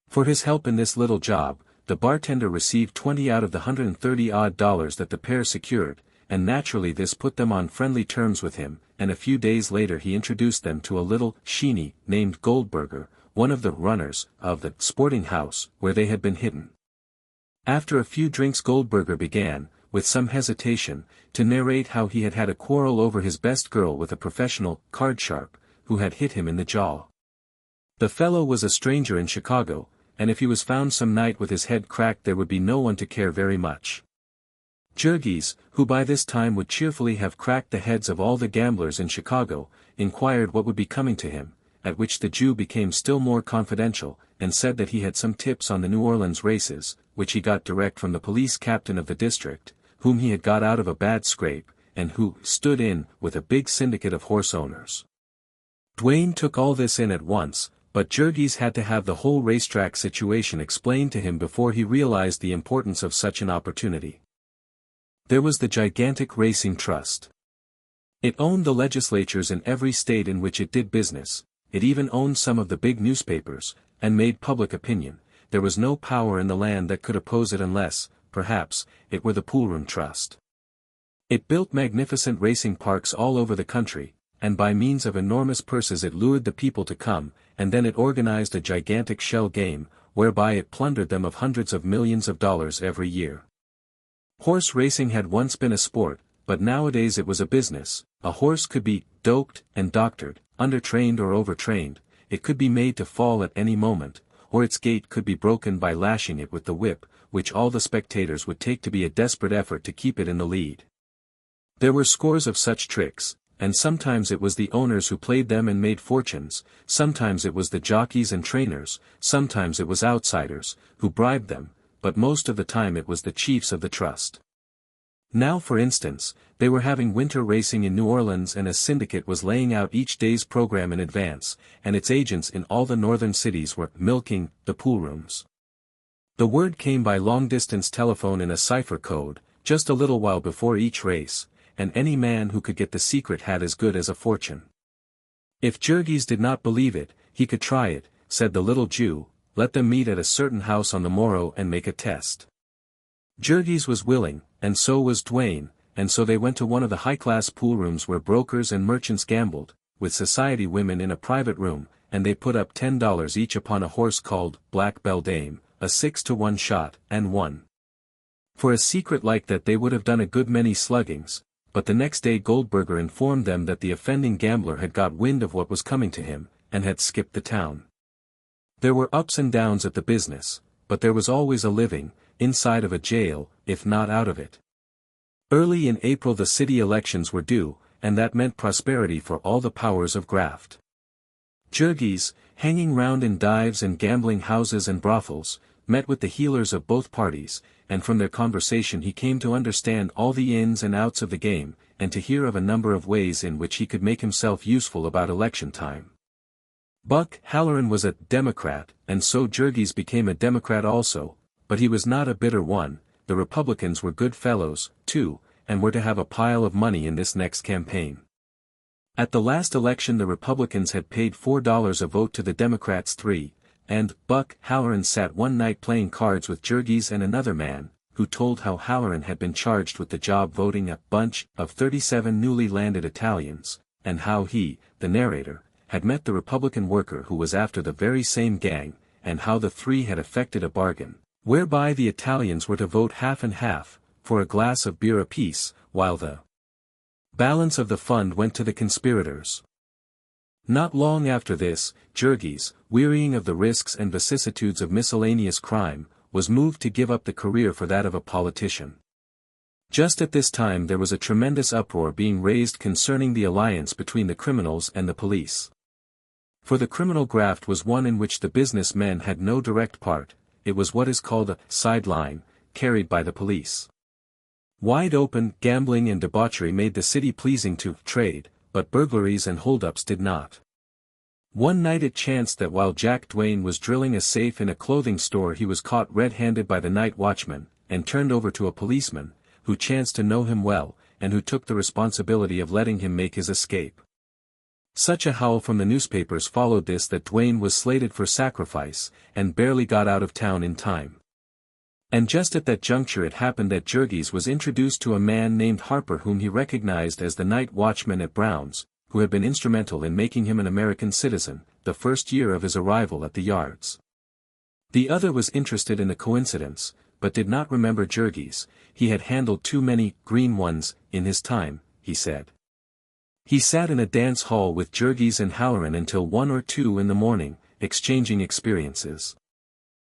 For his help in this little job, the bartender received 20 out of the $130-odd that the pair secured, and naturally this put them on friendly terms with him, and a few days later he introduced them to a little sheeny named Goldberger, one of the runners of the sporting house where they had been hidden. After a few drinks Goldberger began, with some hesitation, to narrate how he had had a quarrel over his best girl with a professional card-sharp, who had hit him in the jaw. The fellow was a stranger in Chicago, and if he was found some night with his head cracked there would be no one to care very much. Jurgis, who by this time would cheerfully have cracked the heads of all the gamblers in Chicago, inquired what would be coming to him, at which the Jew became still more confidential, and said that he had some tips on the New Orleans races, which he got direct from the police captain of the district, whom he had got out of a bad scrape, and who stood in with a big syndicate of horse owners. Duane took all this in at once, but Jurgis had to have the whole racetrack situation explained to him before he realized the importance of such an opportunity. There was the gigantic racing trust. It owned the legislatures in every state in which it did business, it even owned some of the big newspapers, and made public opinion. There was no power in the land that could oppose it unless, perhaps, it were the Poolroom Trust. It built magnificent racing parks all over the country, and by means of enormous purses it lured the people to come, and then it organized a gigantic shell game, whereby it plundered them of hundreds of millions of dollars every year. Horse racing had once been a sport, but nowadays it was a business. A horse could be doped and doctored, undertrained or overtrained, it could be made to fall at any moment, or its gait could be broken by lashing it with the whip, which all the spectators would take to be a desperate effort to keep it in the lead. There were scores of such tricks, and sometimes it was the owners who played them and made fortunes, sometimes it was the jockeys and trainers, sometimes it was outsiders, who bribed them, but most of the time it was the chiefs of the trust. Now for instance, they were having winter racing in New Orleans and a syndicate was laying out each day's program in advance, and its agents in all the northern cities were milking the pool rooms. The word came by long-distance telephone in a cipher code, just a little while before each race, and any man who could get the secret had as good as a fortune. If Jurgis did not believe it, he could try it, said the little Jew, let them meet at a certain house on the morrow and make a test. Jurgis was willing, and so was Duane, and so they went to one of the high-class pool rooms where brokers and merchants gambled, with society women in a private room, and they put up $10 each upon a horse called Black Beldame, a 6-to-1 shot, and won. For a secret like that they would have done a good many sluggings, but the next day Goldberger informed them that the offending gambler had got wind of what was coming to him, and had skipped the town. There were ups and downs at the business, but there was always a living, inside of a jail, if not out of it. Early in April the city elections were due, and that meant prosperity for all the powers of graft. Jurgis, hanging round in dives and gambling houses and brothels, met with the heelers of both parties, and from their conversation he came to understand all the ins and outs of the game, and to hear of a number of ways in which he could make himself useful about election time. Buck Halloran was a Democrat, and so Jurgis became a Democrat also, but he was not a bitter one. The Republicans were good fellows, too, and were to have a pile of money in this next campaign. At the last election the Republicans had paid $4 a vote to the Democrats $3, and Buck Halloran sat one night playing cards with Jurgis and another man, who told how Halloran had been charged with the job voting a bunch of 37 newly landed Italians, and how he, the narrator, had met the Republican worker who was after the very same gang, and how the three had effected a bargain, whereby the Italians were to vote half and half, for a glass of beer apiece, while the balance of the fund went to the conspirators. Not long after this, Jurgis, wearying of the risks and vicissitudes of miscellaneous crime, was moved to give up the career for that of a politician. Just at this time there was a tremendous uproar being raised concerning the alliance between the criminals and the police. For the criminal graft was one in which the business men had no direct part, it was what is called a sideline, carried by the police. Wide open gambling and debauchery made the city pleasing to trade, but burglaries and holdups did not. One night it chanced that while Jack Duane was drilling a safe in a clothing store he was caught red-handed by the night watchman, and turned over to a policeman, who chanced to know him well, and who took the responsibility of letting him make his escape. Such a howl from the newspapers followed this that Duane was slated for sacrifice, and barely got out of town in time. And just at that juncture it happened that Jurgis was introduced to a man named Harper whom he recognized as the night watchman at Brown's, who had been instrumental in making him an American citizen, the first year of his arrival at the yards. The other was interested in the coincidence, but did not remember Jurgis. He had handled too many green ones in his time, he said. He sat in a dance hall with Jurgis and Halloran until 1 or 2 in the morning, exchanging experiences.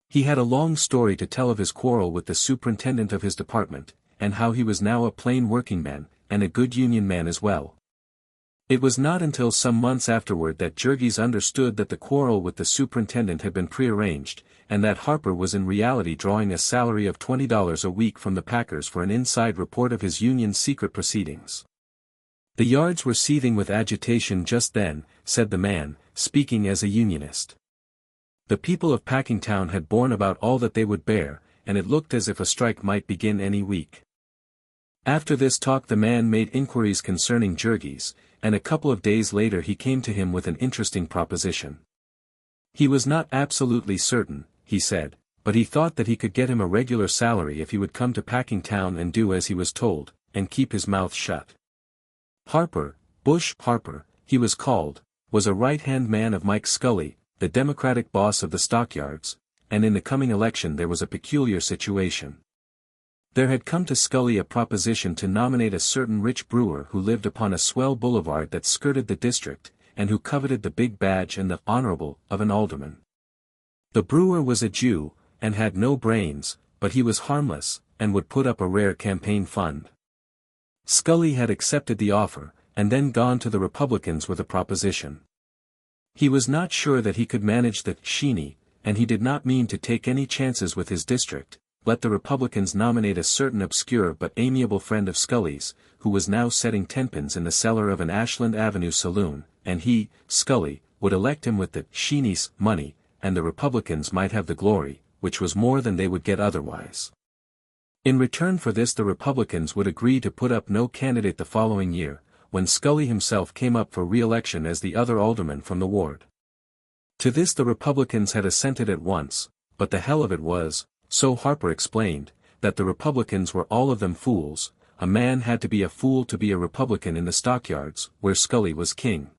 He had a long story to tell of his quarrel with the superintendent of his department, and how he was now a plain working man, and a good union man as well. It was not until some months afterward that Jurgis understood that the quarrel with the superintendent had been prearranged, and that Harper was in reality drawing a salary of $20 a week from the packers for an inside report of his union's secret proceedings. The yards were seething with agitation just then, said the man, speaking as a unionist. The people of Packingtown had borne about all that they would bear, and it looked as if a strike might begin any week. After this talk the man made inquiries concerning Jurgis, and a couple of days later he came to him with an interesting proposition. He was not absolutely certain, he said, but he thought that he could get him a regular salary if he would come to Packingtown and do as he was told, and keep his mouth shut. Harper, Bush Harper, he was called, was a right-hand man of Mike Scully, the Democratic boss of the stockyards, and in the coming election there was a peculiar situation. There had come to Scully a proposition to nominate a certain rich brewer who lived upon a swell boulevard that skirted the district, and who coveted the big badge and the honorable of an alderman. The brewer was a Jew, and had no brains, but he was harmless, and would put up a rare campaign fund. Scully had accepted the offer, and then gone to the Republicans with a proposition. He was not sure that he could manage the Sheeny, and he did not mean to take any chances with his district. Let the Republicans nominate a certain obscure but amiable friend of Scully's, who was now setting tenpins in the cellar of an Ashland Avenue saloon, and he, Scully, would elect him with the Sheeny's money, and the Republicans might have the glory, which was more than they would get otherwise. In return for this the Republicans would agree to put up no candidate the following year, when Scully himself came up for re-election as the other alderman from the ward. To this the Republicans had assented at once, but the hell of it was, so Harper explained, that the Republicans were all of them fools. A man had to be a fool to be a Republican in the stockyards, where Scully was king.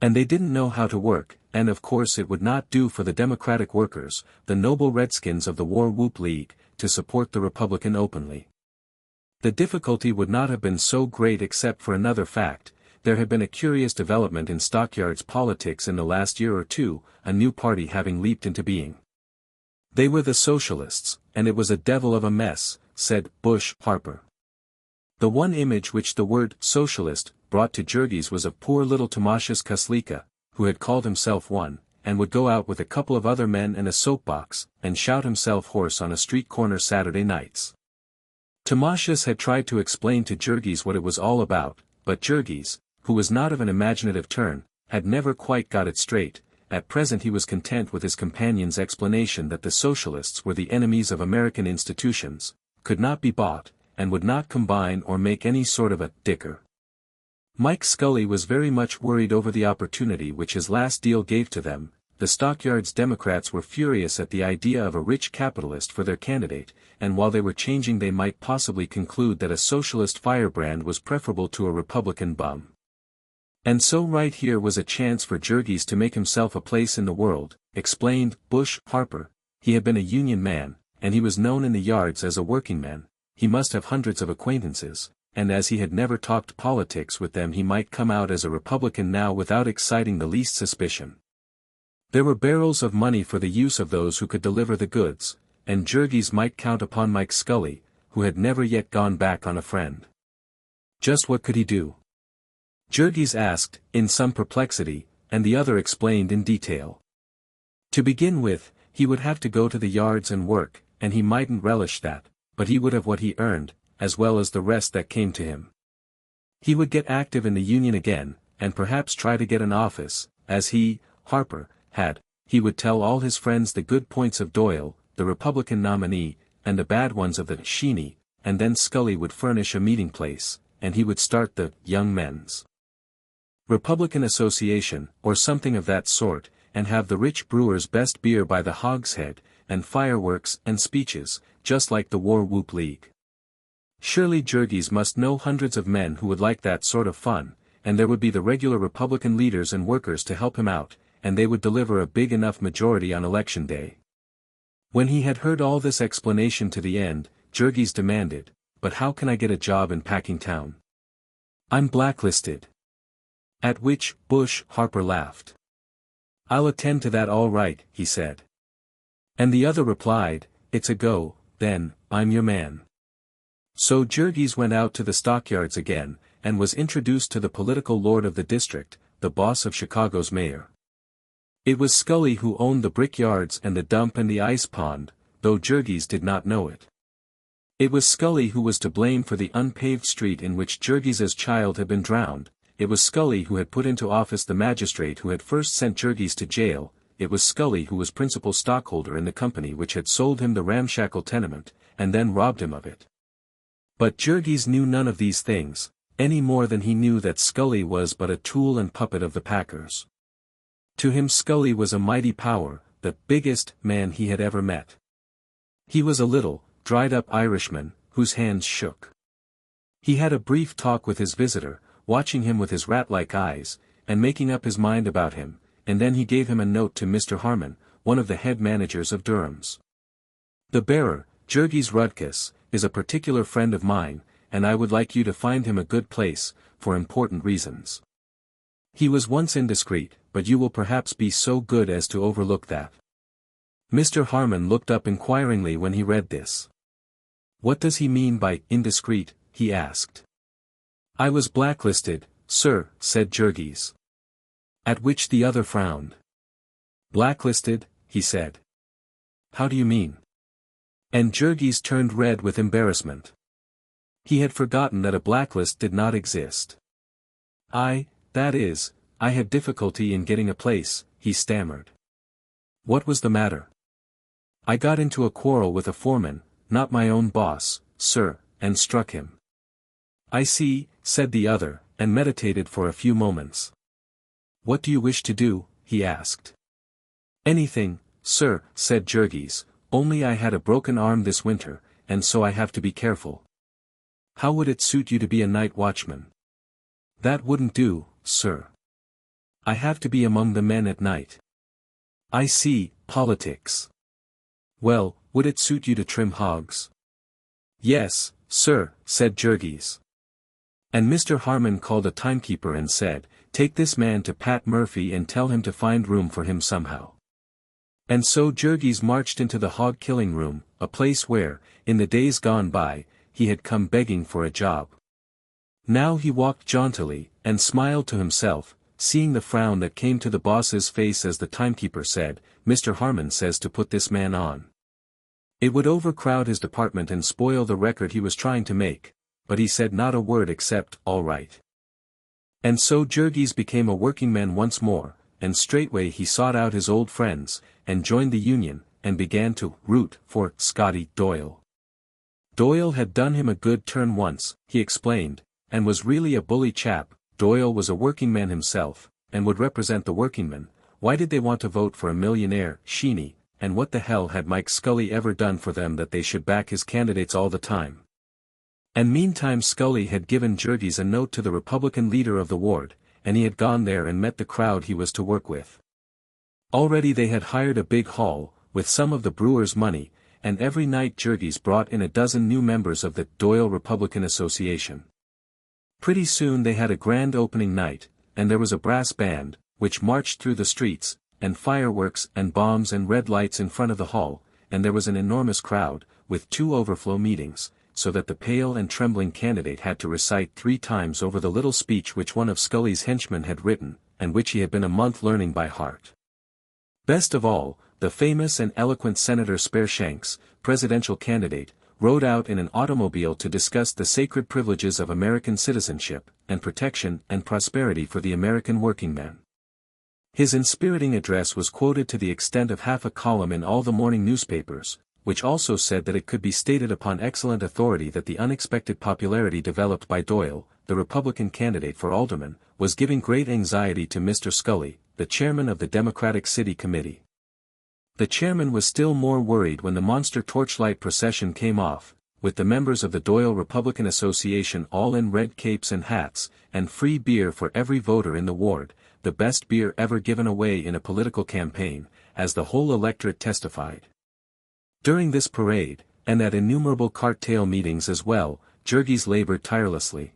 And they didn't know how to work, and of course it would not do for the Democratic workers, the noble Redskins of the War Whoop League, to support the Republican openly. The difficulty would not have been so great except for another fact. There had been a curious development in stockyards politics in the last year or two, a new party having leaped into being. They were the Socialists, and it was a devil of a mess, said Bush Harper. The one image which the word socialist brought to Jurgis was of poor little Tamashas Kaslika, who had called himself one, and would go out with a couple of other men and a soapbox, and shout himself hoarse on a street corner Saturday nights. Tamashas had tried to explain to Jurgis what it was all about, but Jurgis, who was not of an imaginative turn, had never quite got it straight. At present he was content with his companion's explanation that the Socialists were the enemies of American institutions, could not be bought, and would not combine or make any sort of a dicker. Mike Scully was very much worried over the opportunity which his last deal gave to them. The stockyards Democrats were furious at the idea of a rich capitalist for their candidate, and while they were changing they might possibly conclude that a socialist firebrand was preferable to a Republican bum. And so right here was a chance for Jurgis to make himself a place in the world, explained Bush Harper. He had been a union man, and he was known in the yards as a working man. He must have hundreds of acquaintances, and as he had never talked politics with them he might come out as a Republican now without exciting the least suspicion. There were barrels of money for the use of those who could deliver the goods, and Jurgis might count upon Mike Scully, who had never yet gone back on a friend. Just what could he do? Jurgis asked, in some perplexity, and the other explained in detail. To begin with, he would have to go to the yards and work, and he mightn't relish that, but he would have what he earned, as well as the rest that came to him. He would get active in the Union again, and perhaps try to get an office, as he, Harper, had. He would tell all his friends the good points of Doyle, the Republican nominee, and the bad ones of the Sheeny, and then Scully would furnish a meeting place, and he would start the Young Men's Republican Association, or something of that sort, and have the rich brewer's best beer by the hogshead, and fireworks and speeches, just like the War Whoop League. Surely Jurgis must know hundreds of men who would like that sort of fun, and there would be the regular Republican leaders and workers to help him out, and they would deliver a big enough majority on election day. When he had heard all this explanation to the end, Jurgis demanded, "But how can I get a job in Packingtown? I'm blacklisted." At which Bush Harper laughed. "I'll attend to that all right," he said. And the other replied, "It's a go, then, I'm your man." So Jurgis went out to the stockyards again, and was introduced to the political lord of the district, the boss of Chicago's mayor. It was Scully who owned the brickyards and the dump and the ice pond, though Jurgis did not know it. It was Scully who was to blame for the unpaved street in which Jurgis's child had been drowned. It was Scully who had put into office the magistrate who had first sent Jurgis to jail. It was Scully who was principal stockholder in the company which had sold him the ramshackle tenement, and then robbed him of it. But Jurgis knew none of these things, any more than he knew that Scully was but a tool and puppet of the packers. To him Scully was a mighty power, the biggest man he had ever met. He was a little, dried-up Irishman, whose hands shook. He had a brief talk with his visitor, watching him with his rat-like eyes, and making up his mind about him, and then he gave him a note to Mr. Harmon, one of the head managers of Durham's. The bearer, Jurgis Rudkus, is a particular friend of mine, and I would like you to find him a good place, for important reasons. He was once indiscreet, but you will perhaps be so good as to overlook that." Mr. Harmon looked up inquiringly when he read this. "What does he mean by indiscreet?" he asked. "I was blacklisted, sir," said Jurgis. At which the other frowned. "Blacklisted?" he said. "How do you mean?" And Jurgis turned red with embarrassment. He had forgotten that a blacklist did not exist. That is, I had difficulty in getting a place," he stammered. "What was the matter?" "I got into a quarrel with a foreman, not my own boss, sir, and struck him." "I see," said the other, and meditated for a few moments. "What do you wish to do?" he asked. "Anything, sir," said Jurgis, "only I had a broken arm this winter, and so I have to be careful." "How would it suit you to be a night watchman?" "That wouldn't do, sir. I have to be among the men at night." "I see, politics. Well, would it suit you to trim hogs?" "Yes, sir," said Jurgis. And Mr. Harmon called a timekeeper and said, "Take this man to Pat Murphy and tell him to find room for him somehow." And so Jurgis marched into the hog-killing room, a place where, in the days gone by, he had come begging for a job. Now he walked jauntily, and smiled to himself, seeing the frown that came to the boss's face as the timekeeper said, "Mr. Harmon says to put this man on." It would overcrowd his department and spoil the record he was trying to make, but he said not a word except, "All right." And so Jurgis became a workingman once more, and straightway he sought out his old friends, and joined the union, and began to root for Scotty Doyle. Doyle had done him a good turn once, he explained, and was really a bully chap. Doyle was a workingman himself, and would represent the workingmen. Why did they want to vote for a millionaire, Sheeny, and what the hell had Mike Scully ever done for them that they should back his candidates all the time? And meantime Scully had given Jurgis a note to the Republican leader of the ward, and he had gone there and met the crowd he was to work with. Already they had hired a big hall, with some of the brewers' money, and every night Jurgis brought in a dozen new members of the Doyle Republican Association. Pretty soon they had a grand opening night, and there was a brass band, which marched through the streets, and fireworks and bombs and red lights in front of the hall, and there was an enormous crowd, with 2 overflow meetings, so that the pale and trembling candidate had to recite 3 times over the little speech which one of Scully's henchmen had written, and which he had been a month learning by heart. Best of all, the famous and eloquent Senator Spareshanks, presidential candidate, rode out in an automobile to discuss the sacred privileges of American citizenship, and protection and prosperity for the American workingman. His inspiriting address was quoted to the extent of half a column in all the morning newspapers, which also said that it could be stated upon excellent authority that the unexpected popularity developed by Doyle, the Republican candidate for alderman, was giving great anxiety to Mr. Scully, the chairman of the Democratic City Committee. The chairman was still more worried when the monster torchlight procession came off, with the members of the Doyle Republican Association all in red capes and hats, and free beer for every voter in the ward, the best beer ever given away in a political campaign, as the whole electorate testified. During this parade, and at innumerable cart-tail meetings as well, Jurgis labored tirelessly.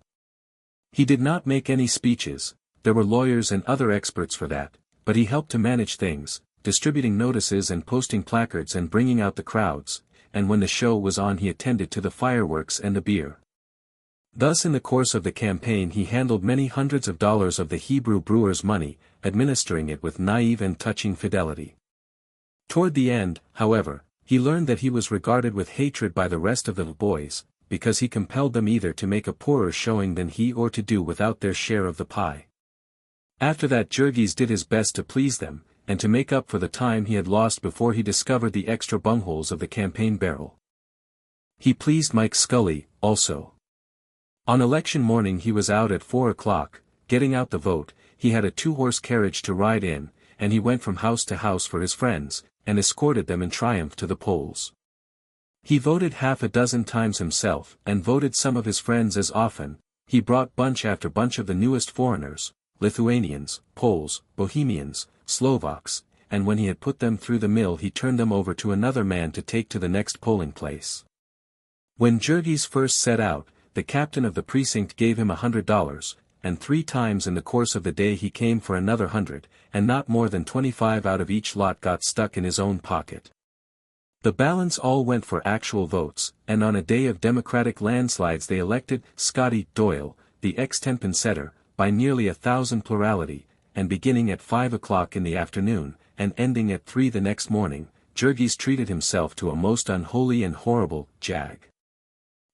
He did not make any speeches, there were lawyers and other experts for that, but he helped to manage things, distributing notices and posting placards and bringing out the crowds, and when the show was on he attended to the fireworks and the beer. Thus in the course of the campaign he handled many hundreds of dollars of the Hebrew brewers' money, administering it with naive and touching fidelity. Toward the end, however, he learned that he was regarded with hatred by the rest of the boys, because he compelled them either to make a poorer showing than he or to do without their share of the pie. After that Jurgis did his best to please them, and to make up for the time he had lost before he discovered the extra bungholes of the campaign barrel. He pleased Mike Scully, also. On election morning he was out at 4 o'clock, getting out the vote. He had a 2-horse carriage to ride in, and he went from house to house for his friends, and escorted them in triumph to the polls. He voted half a dozen times himself, and voted some of his friends as often. He brought bunch after bunch of the newest foreigners, Lithuanians, Poles, Bohemians, Slovaks, and when he had put them through the mill he turned them over to another man to take to the next polling place. When Jurgis first set out, the captain of the precinct gave him $100, and 3 times in the course of the day he came for another 100, and not more than 25 out of each lot got stuck in his own pocket. The balance all went for actual votes, and on a day of Democratic landslides they elected Scotty Doyle, the ex-tenpin setter, by nearly 1,000 plurality, and beginning at 5 o'clock in the afternoon, and ending at 3 the next morning, Jurgis treated himself to a most unholy and horrible jag.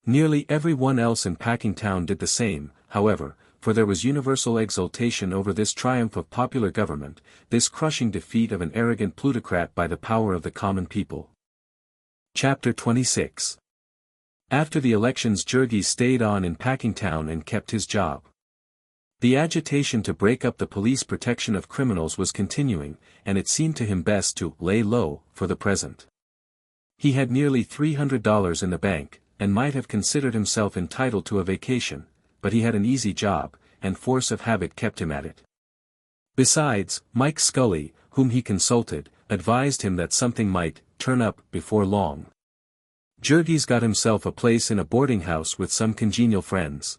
Nearly everyone else in Packingtown did the same, however, for there was universal exultation over this triumph of popular government, this crushing defeat of an arrogant plutocrat by the power of the common people. Chapter 26. After the elections, Jurgis stayed on in Packingtown and kept his job. The agitation to break up the police protection of criminals was continuing, and it seemed to him best to lay low for the present. He had nearly $300 in the bank, and might have considered himself entitled to a vacation, but he had an easy job, and force of habit kept him at it. Besides, Mike Scully, whom he consulted, advised him that something might turn up before long. Jurgis got himself a place in a boarding house with some congenial friends.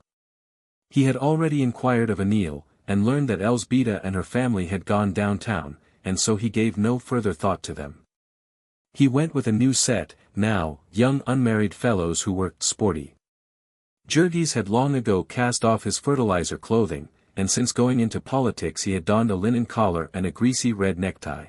He had already inquired of Anil, and learned that Elsbeta and her family had gone downtown, and so he gave no further thought to them. He went with a new set, now, young unmarried fellows who were sporty. Jurgis had long ago cast off his fertilizer clothing, and since going into politics he had donned a linen collar and a greasy red necktie.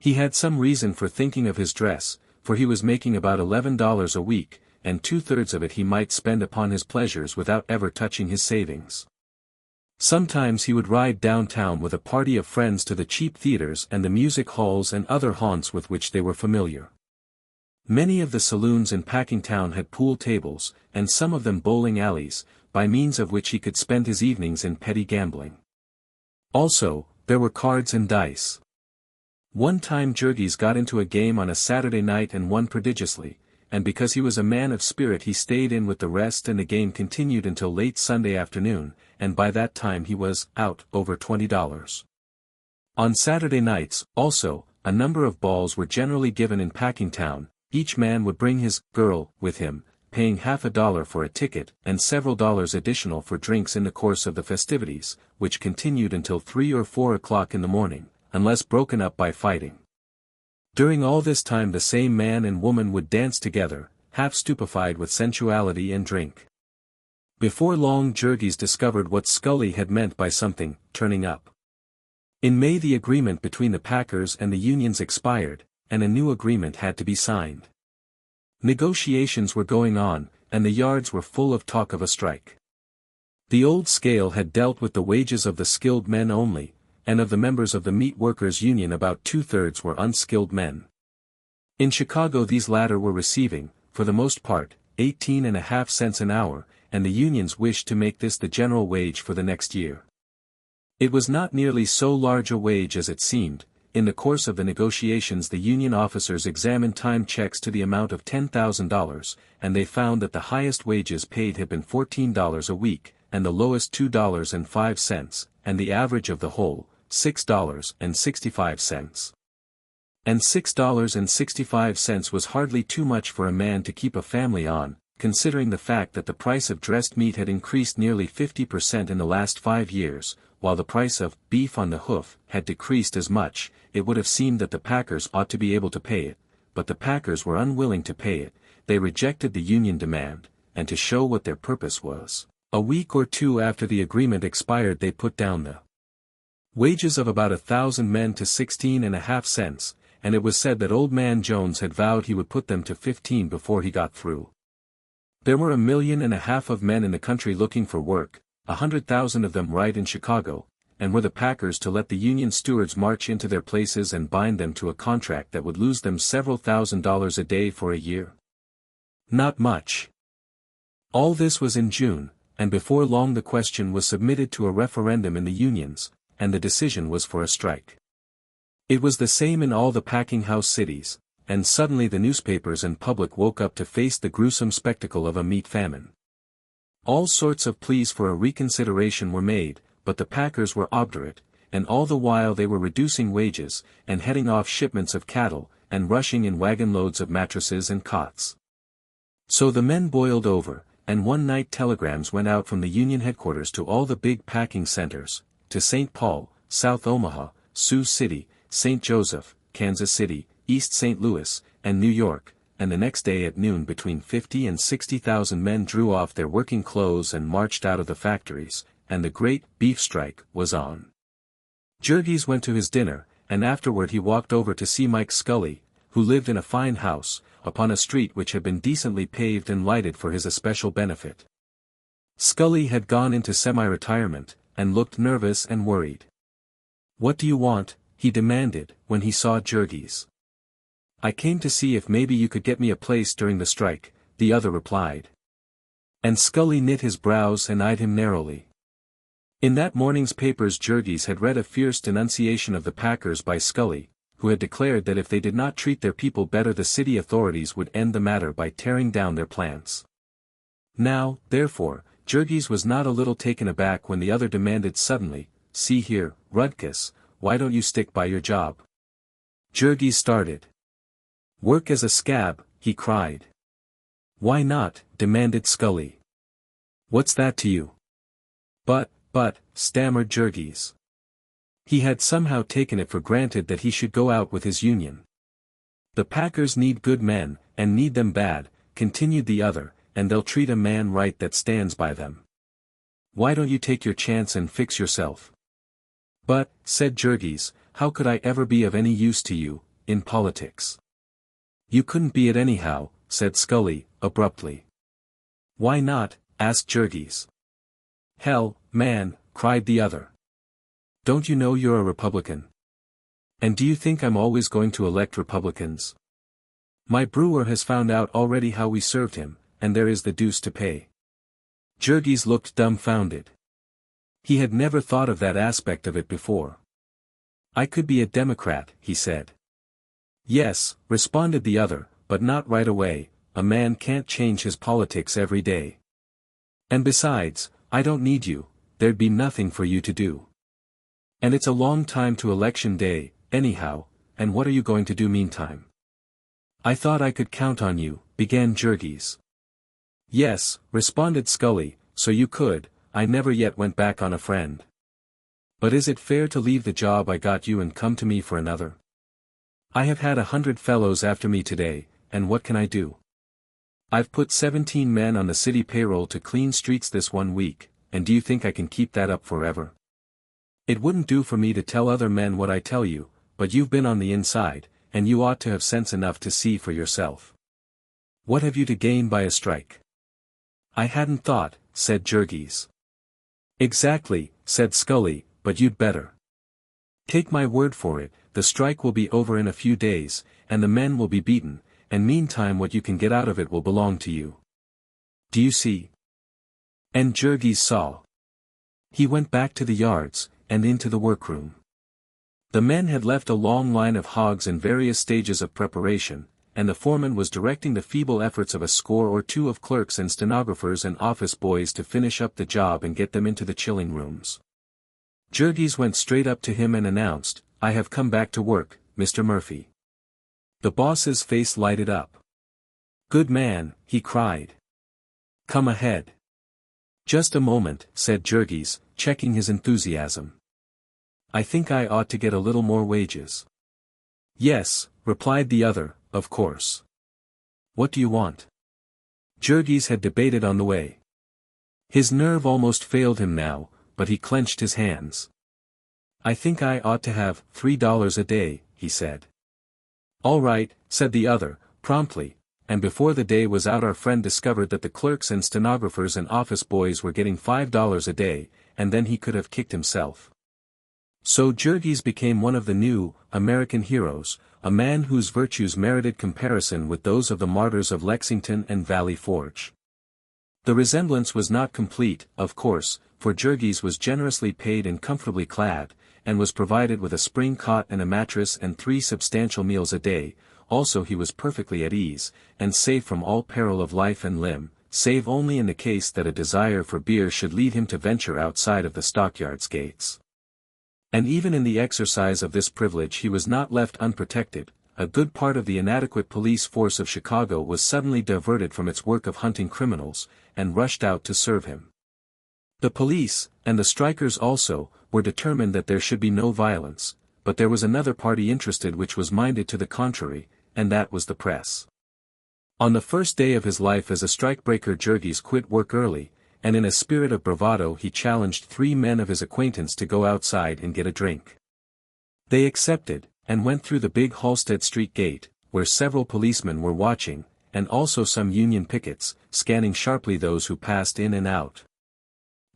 He had some reason for thinking of his dress, for he was making about $11 a week, and 2/3 of it he might spend upon his pleasures without ever touching his savings. Sometimes he would ride downtown with a party of friends to the cheap theaters and the music halls and other haunts with which they were familiar. Many of the saloons in Packingtown had pool tables, and some of them bowling alleys, by means of which he could spend his evenings in petty gambling. Also, there were cards and dice. One time Jurgis got into a game on a Saturday night and won prodigiously, and because he was a man of spirit he stayed in with the rest and the game continued until late Sunday afternoon, and by that time he was out over $20. On Saturday nights, also, a number of balls were generally given in Packingtown. Each man would bring his girl with him, paying $50 for a ticket and several dollars additional for drinks in the course of the festivities, which continued until 3 or 4 o'clock in the morning, unless broken up by fighting. During all this time the same man and woman would dance together, half stupefied with sensuality and drink. Before long Jurgis discovered what Scully had meant by something turning up. In May the agreement between the packers and the unions expired, and a new agreement had to be signed. Negotiations were going on, and the yards were full of talk of a strike. The old scale had dealt with the wages of the skilled men only, and of the members of the meat workers' union about 2/3 were unskilled men. In Chicago these latter were receiving, for the most part, 18.5 cents an hour, and the unions wished to make this the general wage for the next year. It was not nearly so large a wage as it seemed. In the course of the negotiations the union officers examined time checks to the amount of $10,000, and they found that the highest wages paid had been $14 a week, and the lowest $2.05, and the average of the whole, $6.65. And $6.65 was hardly too much for a man to keep a family on, considering the fact that the price of dressed meat had increased nearly 50% in the last 5 years, while the price of beef on the hoof had decreased as much. It would have seemed that the packers ought to be able to pay it, but the packers were unwilling to pay it. They rejected the union demand, and to show what their purpose was, a week or 2 after the agreement expired they put down the wages of about 1,000 men to 16.5 cents, and it was said that Old Man Jones had vowed he would put them to 15 before he got through. There were 1.5 million of men in the country looking for work, 100,000 of them right in Chicago, and were the packers to let the union stewards march into their places and bind them to a contract that would lose them several $1,000s a day for a year? Not much. All this was in June, and before long the question was submitted to a referendum in the unions, and the decision was for a strike. It was the same in all the packing house cities, and suddenly the newspapers and public woke up to face the gruesome spectacle of a meat famine. All sorts of pleas for a reconsideration were made, but the packers were obdurate, and all the while they were reducing wages, and heading off shipments of cattle, and rushing in wagon loads of mattresses and cots. So the men boiled over, and one night telegrams went out from the Union headquarters to all the big packing centers, to St. Paul, South Omaha, Sioux City, St. Joseph, Kansas City, East St. Louis, and New York, and the next day at noon between 50 and 60,000 men drew off their working clothes and marched out of the factories, and the great beef strike was on. Jurgis went to his dinner, and afterward he walked over to see Mike Scully, who lived in a fine house, upon a street which had been decently paved and lighted for his especial benefit. Scully had gone into semi-retirement, and looked nervous and worried. "What do you want?" he demanded, when he saw Jurgis. "I came to see if maybe you could get me a place during the strike," the other replied. And Scully knit his brows and eyed him narrowly. In that morning's papers Jurgis had read a fierce denunciation of the packers by Scully, who had declared that if they did not treat their people better the city authorities would end the matter by tearing down their plants. Now, therefore, Jurgis was not a little taken aback when the other demanded suddenly, "See here, Rudkus, why don't you stick by your job?" Jurgis started. "Work as a scab," he cried. "Why not?" demanded Scully. "What's that to you?" But, stammered Jurgis. He had somehow taken it for granted that he should go out with his union. "The packers need good men, and need them bad," continued the other, "and they'll treat a man right that stands by them. Why don't you take your chance and fix yourself?" "But," said Jurgis, "how could I ever be of any use to you, in politics?" "You couldn't be it anyhow," said Scully, abruptly. "Why not?" asked Jurgis. "Hell, man," cried the other. "Don't you know you're a Republican? And do you think I'm always going to elect Republicans? My brewer has found out already how we served him, and there is the deuce to pay." Jurgis looked dumbfounded. He had never thought of that aspect of it before. "I could be a Democrat," he said. "Yes," responded the other, "but not right away. A man can't change his politics every day. And besides, I don't need you, there'd be nothing for you to do. And it's a long time to election day, anyhow, and what are you going to do meantime?" "I thought I could count on you," began Jurgis. "Yes," responded Scully, "so you could. I never yet went back on a friend. But is it fair to leave the job I got you and come to me for another? I have had 100 fellows after me today, and what can I do? I've put 17 men on the city payroll to clean streets this 1 week, and do you think I can keep that up forever? It wouldn't do for me to tell other men what I tell you, but you've been on the inside, and you ought to have sense enough to see for yourself. What have you to gain by a strike?" "I hadn't thought," said Jurgis. "Exactly," said Scully, "but you'd better. Take my word for it, the strike will be over in a few days, and the men will be beaten, and meantime what you can get out of it will belong to you. Do you see?" And Jurgis saw. He went back to the yards, and into the workroom. The men had left a long line of hogs in various stages of preparation, and the foreman was directing the feeble efforts of a score or two of clerks and stenographers and office boys to finish up the job and get them into the chilling rooms. Jurgis went straight up to him and announced, "I have come back to work, Mr. Murphy." The boss's face lighted up. "Good man," he cried. "Come ahead." "Just a moment," said Jurgis, checking his enthusiasm. "I think I ought to get a little more wages." "Yes," replied the other, "of course. What do you want?" Jurgis had debated on the way. His nerve almost failed him now, but he clenched his hands. "I think I ought to have $3 a day," he said. "All right," said the other, promptly, and before the day was out our friend discovered that the clerks and stenographers and office boys were getting $5 a day, and then he could have kicked himself. So Jurgis became one of the new, American heroes, a man whose virtues merited comparison with those of the martyrs of Lexington and Valley Forge. The resemblance was not complete, of course, for Jurgis was generously paid and comfortably clad, and was provided with a spring cot and a mattress and 3 substantial meals a day. Also he was perfectly at ease, and safe from all peril of life and limb, save only in the case that a desire for beer should lead him to venture outside of the stockyards gates. And even in the exercise of this privilege he was not left unprotected, a good part of the inadequate police force of Chicago was suddenly diverted from its work of hunting criminals, and rushed out to serve him. The police, and the strikers also, were determined that there should be no violence, but there was another party interested which was minded to the contrary, and that was the press. On the first day of his life as a strikebreaker, Jurgis quit work early, and in a spirit of bravado he challenged 3 men of his acquaintance to go outside and get a drink. They accepted, and went through the big Halsted Street gate, where several policemen were watching, and also some Union pickets, scanning sharply those who passed in and out.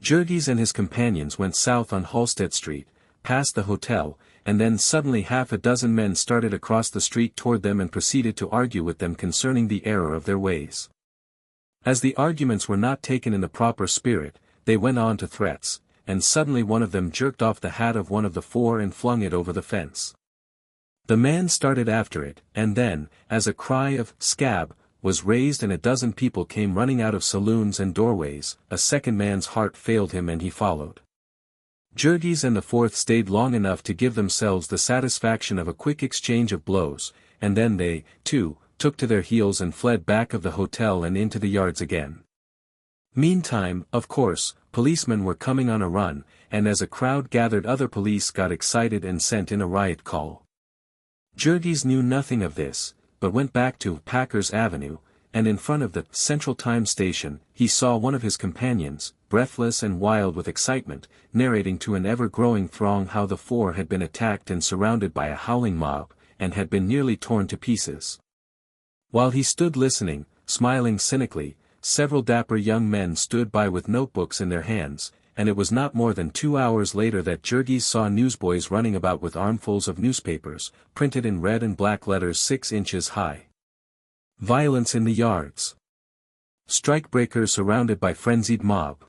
Jurgis and his companions went south on Halsted Street, past the hotel, and then suddenly half a dozen men started across the street toward them and proceeded to argue with them concerning the error of their ways. As the arguments were not taken in the proper spirit, they went on to threats, and suddenly one of them jerked off the hat of one of the 4 and flung it over the fence. The man started after it, and then, as a cry of "Scab!" was raised and a dozen people came running out of saloons and doorways, a second man's heart failed him and he followed. Jurgis and the 4th stayed long enough to give themselves the satisfaction of a quick exchange of blows, and then they, too, took to their heels and fled back of the hotel and into the yards again. Meantime, of course, policemen were coming on a run, and as a crowd gathered other police got excited and sent in a riot call. Jurgis knew nothing of this, but went back to Packers Avenue, and in front of the Central Time Station, he saw one of his companions, breathless and wild with excitement, narrating to an ever-growing throng how the 4 had been attacked and surrounded by a howling mob, and had been nearly torn to pieces. While he stood listening, smiling cynically, several dapper young men stood by with notebooks in their hands, and it was not more than 2 hours later that Jurgis saw newsboys running about with armfuls of newspapers, printed in red and black letters 6 inches high. Violence in the yards. Strikebreakers surrounded by frenzied mob.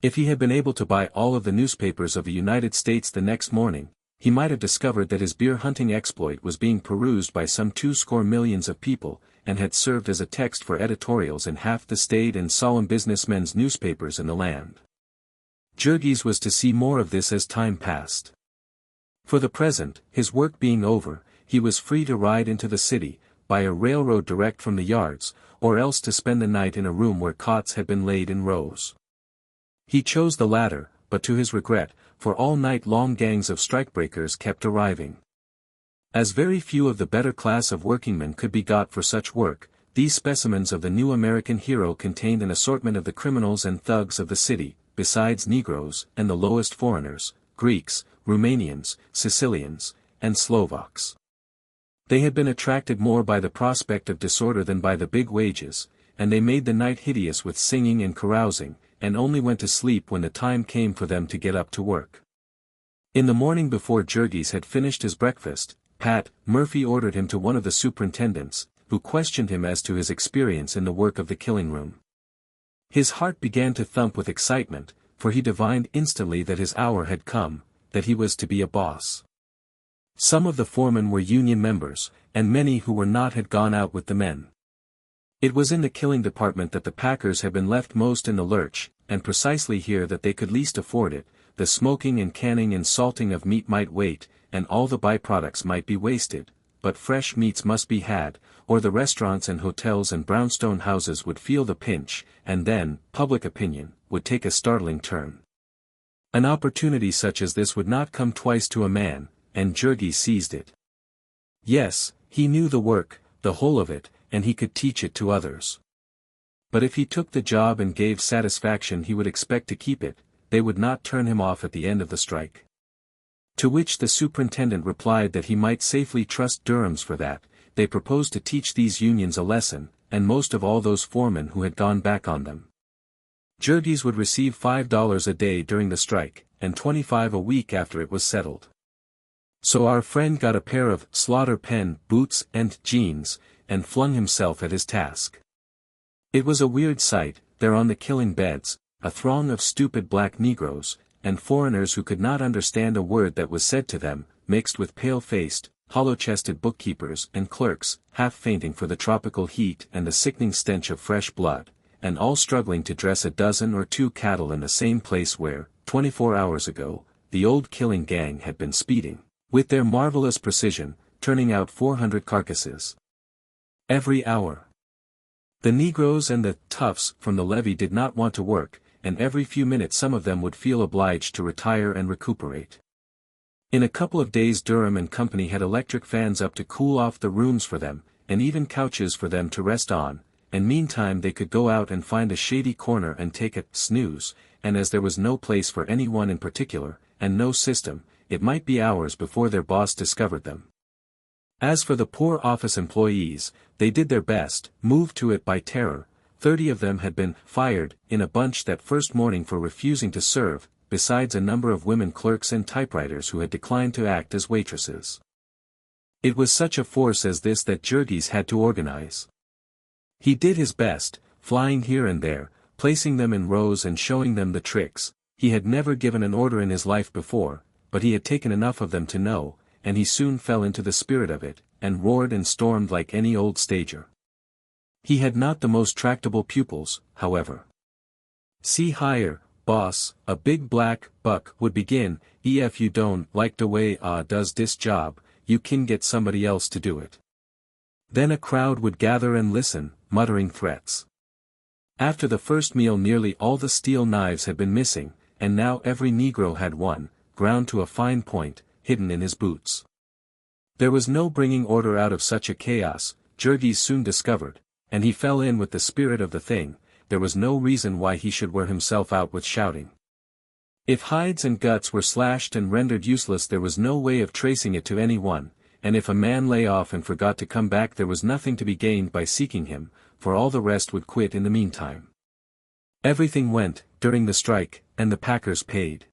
If he had been able to buy all of the newspapers of the United States the next morning, he might have discovered that his beer-hunting exploit was being perused by some 20 million of people, and had served as a text for editorials in half the staid and solemn businessmen's newspapers in the land. Jurgis was to see more of this as time passed. For the present, his work being over, he was free to ride into the city, by a railroad direct from the yards, or else to spend the night in a room where cots had been laid in rows. He chose the latter, but to his regret, for all night long gangs of strikebreakers kept arriving. As very few of the better class of workingmen could be got for such work, these specimens of the new American hero contained an assortment of the criminals and thugs of the city, besides Negroes and the lowest foreigners, Greeks, Romanians, Sicilians, and Slovaks. They had been attracted more by the prospect of disorder than by the big wages, and they made the night hideous with singing and carousing, and only went to sleep when the time came for them to get up to work. In the morning before Jurgis had finished his breakfast, Pat Murphy ordered him to one of the superintendents, who questioned him as to his experience in the work of the killing room. His heart began to thump with excitement, for he divined instantly that his hour had come, that he was to be a boss. Some of the foremen were union members, and many who were not had gone out with the men. It was in the killing department that the packers had been left most in the lurch, and precisely here that they could least afford it. The smoking and canning and salting of meat might wait, and all the byproducts might be wasted, but fresh meats must be had, or the restaurants and hotels and brownstone houses would feel the pinch, and then, public opinion, would take a startling turn. An opportunity such as this would not come twice to a man, and Jurgis seized it. Yes, he knew the work, the whole of it, and he could teach it to others. But if he took the job and gave satisfaction he would expect to keep it, they would not turn him off at the end of the strike. To which the superintendent replied that he might safely trust Durham's for that. They proposed to teach these unions a lesson, and most of all those foremen who had gone back on them. Jurgis would receive $5 a day during the strike, and $25 a week after it was settled. So our friend got a pair of slaughter pen boots and jeans, and flung himself at his task. It was a weird sight, there on the killing beds, a throng of stupid black Negroes, and foreigners who could not understand a word that was said to them, mixed with pale-faced, hollow-chested bookkeepers and clerks, half fainting for the tropical heat and the sickening stench of fresh blood, and all struggling to dress a dozen or two cattle in the same place where, 24 hours ago, the old killing gang had been speeding, with their marvelous precision, turning out 400 carcasses every hour. The Negroes and the toughs from the levee did not want to work, and every few minutes some of them would feel obliged to retire and recuperate. In a couple of days Durham and Company had electric fans up to cool off the rooms for them, and even couches for them to rest on, and meantime they could go out and find a shady corner and take a snooze, and as there was no place for anyone in particular, and no system, it might be hours before their boss discovered them. As for the poor office employees, they did their best, moved to it by terror. 30 of them had been fired in a bunch that first morning for refusing to serve, besides a number of women clerks and typewriters who had declined to act as waitresses. It was such a force as this that Jurgis had to organize. He did his best, flying here and there, placing them in rows and showing them the tricks. He had never given an order in his life before, but he had taken enough of them to know, and he soon fell into the spirit of it, and roared and stormed like any old stager. He had not the most tractable pupils, however. "See higher, boss," a big black buck would begin, "If you don't like the way does this job, you can get somebody else to do it." Then a crowd would gather and listen, muttering threats. After the first meal nearly all the steel knives had been missing, and now every Negro had one, ground to a fine point, hidden in his boots. There was no bringing order out of such a chaos, Jurgis soon discovered, and he fell in with the spirit of the thing. There was no reason why he should wear himself out with shouting. If hides and guts were slashed and rendered useless there was no way of tracing it to any one, and if a man lay off and forgot to come back there was nothing to be gained by seeking him, for all the rest would quit in the meantime. Everything went, during the strike, and the packers paid.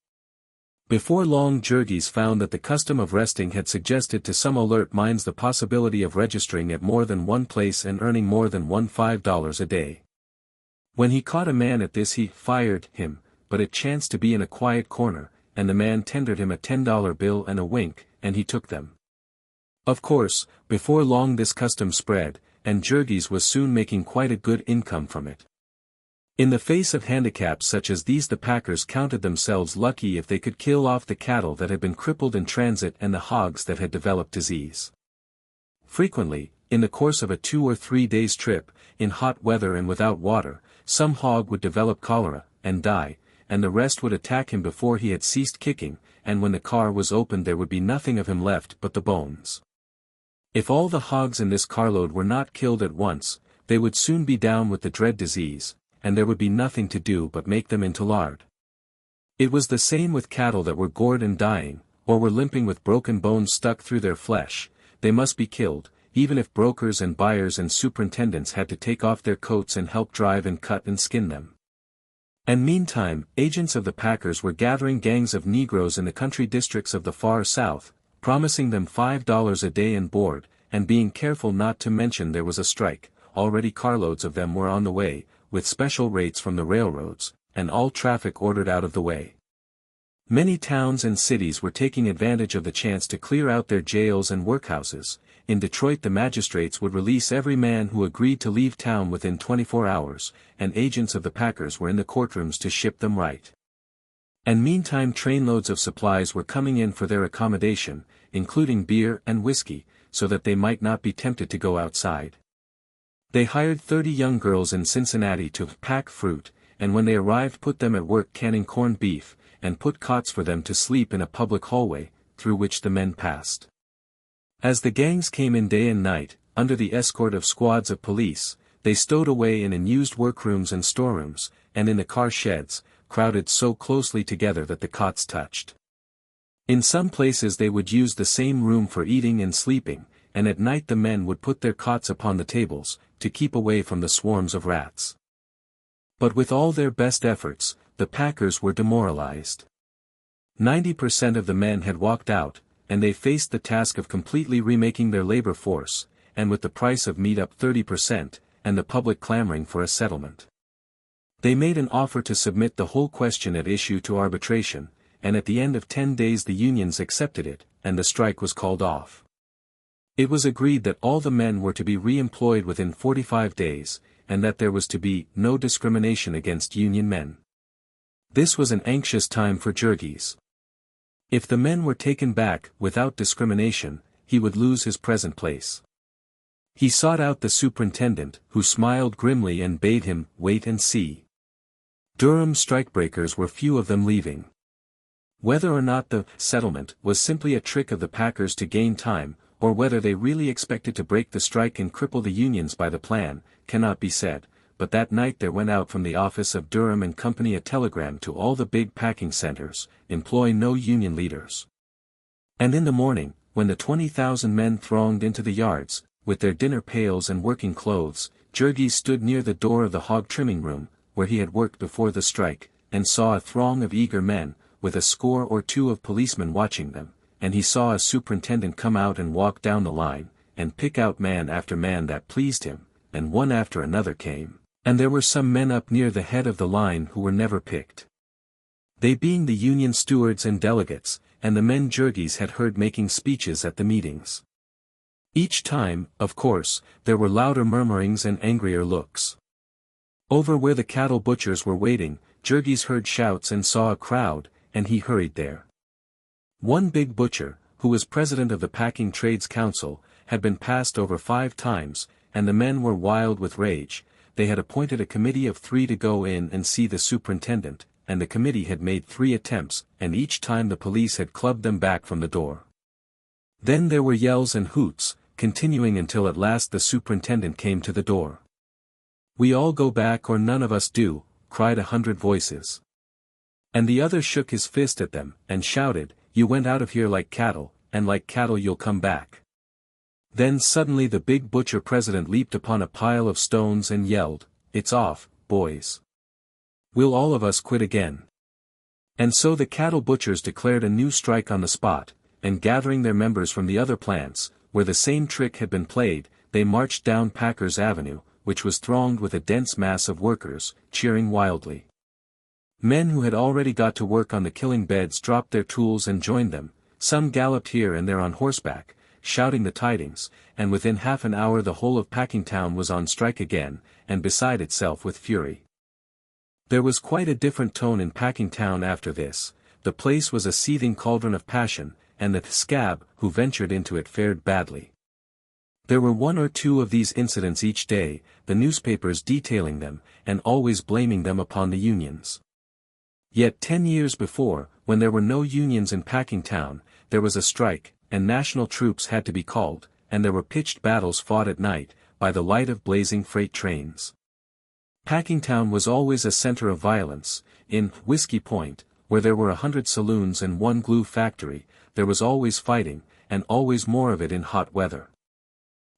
Before long Jurgis found that the custom of resting had suggested to some alert minds the possibility of registering at more than one place and earning more than $15 a day. When he caught a man at this he fired him, but it chanced to be in a quiet corner, and the man tendered him a $10 bill and a wink, and he took them. Of course, before long this custom spread, and Jurgis was soon making quite a good income from it. In the face of handicaps such as these the packers counted themselves lucky if they could kill off the cattle that had been crippled in transit and the hogs that had developed disease. Frequently, in the course of a 2 or 3 days trip, in hot weather and without water, some hog would develop cholera, and die, and the rest would attack him before he had ceased kicking, and when the car was opened there would be nothing of him left but the bones. If all the hogs in this carload were not killed at once, they would soon be down with the dread disease, and there would be nothing to do but make them into lard. It was the same with cattle that were gored and dying, or were limping with broken bones stuck through their flesh. They must be killed, even if brokers and buyers and superintendents had to take off their coats and help drive and cut and skin them. And meantime, agents of the packers were gathering gangs of Negroes in the country districts of the far south, promising them $5 a day and board, and being careful not to mention there was a strike. Already carloads of them were on the way, with special rates from the railroads, and all traffic ordered out of the way. Many towns and cities were taking advantage of the chance to clear out their jails and workhouses. In Detroit the magistrates would release every man who agreed to leave town within 24 hours, and agents of the packers were in the courtrooms to ship them right. And meantime trainloads of supplies were coming in for their accommodation, including beer and whiskey, so that they might not be tempted to go outside. They hired 30 young girls in Cincinnati to pack fruit, and when they arrived put them at work canning corned beef, and put cots for them to sleep in a public hallway, through which the men passed. As the gangs came in day and night, under the escort of squads of police, they stowed away in unused workrooms and storerooms, and in the car sheds, crowded so closely together that the cots touched. In some places they would use the same room for eating and sleeping, and at night the men would put their cots upon the tables, to keep away from the swarms of rats. But with all their best efforts, the packers were demoralized. 90% of the men had walked out, and they faced the task of completely remaking their labor force, and with the price of meat up 30%, and the public clamoring for a settlement. They made an offer to submit the whole question at issue to arbitration, and at the end of 10 days the unions accepted it, and the strike was called off. It was agreed that all the men were to be re-employed within 45 days, and that there was to be no discrimination against union men. This was an anxious time for Jurgis. If the men were taken back without discrimination, he would lose his present place. He sought out the superintendent, who smiled grimly and bade him wait and see. Durham strikebreakers were few of them leaving. Whether or not the settlement was simply a trick of the packers to gain time, or whether they really expected to break the strike and cripple the unions by the plan, cannot be said, but that night there went out from the office of Durham and Company a telegram to all the big packing centers, employ no union leaders. And in the morning, when the 20,000 men thronged into the yards, with their dinner pails and working clothes, Jurgis stood near the door of the hog trimming room, where he had worked before the strike, and saw a throng of eager men, with a score or two of policemen watching them, and he saw a superintendent come out and walk down the line, and pick out man after man that pleased him, and one after another came, and there were some men up near the head of the line who were never picked. They being the union stewards and delegates, and the men Jurgis had heard making speeches at the meetings. Each time, of course, there were louder murmurings and angrier looks. Over where the cattle butchers were waiting, Jurgis heard shouts and saw a crowd, and he hurried there. One big butcher, who was president of the Packing Trades Council, had been passed over 5 times, and the men were wild with rage. They had appointed a committee of 3 to go in and see the superintendent, and the committee had made 3 attempts, and each time the police had clubbed them back from the door. Then there were yells and hoots, continuing until at last the superintendent came to the door. "We all go back or none of us do," cried 100 voices. And the other shook his fist at them, and shouted, "You went out of here like cattle, and like cattle you'll come back." Then suddenly the big butcher president leaped upon a pile of stones and yelled, "It's off, boys. We'll all of us quit again." And so the cattle butchers declared a new strike on the spot, and gathering their members from the other plants, where the same trick had been played, they marched down Packers Avenue, which was thronged with a dense mass of workers, cheering wildly. Men who had already got to work on the killing beds dropped their tools and joined them, some galloped here and there on horseback, shouting the tidings, and within half an hour the whole of Packingtown was on strike again, and beside itself with fury. There was quite a different tone in Packingtown after this. The place was a seething cauldron of passion, and the scab who ventured into it fared badly. There were 1 or 2 of these incidents each day, the newspapers detailing them, and always blaming them upon the unions. Yet 10 years before, when there were no unions in Packingtown, there was a strike, and national troops had to be called, and there were pitched battles fought at night, by the light of blazing freight trains. Packingtown was always a center of violence. In Whiskey Point, where there were 100 saloons and 1 glue factory, there was always fighting, and always more of it in hot weather.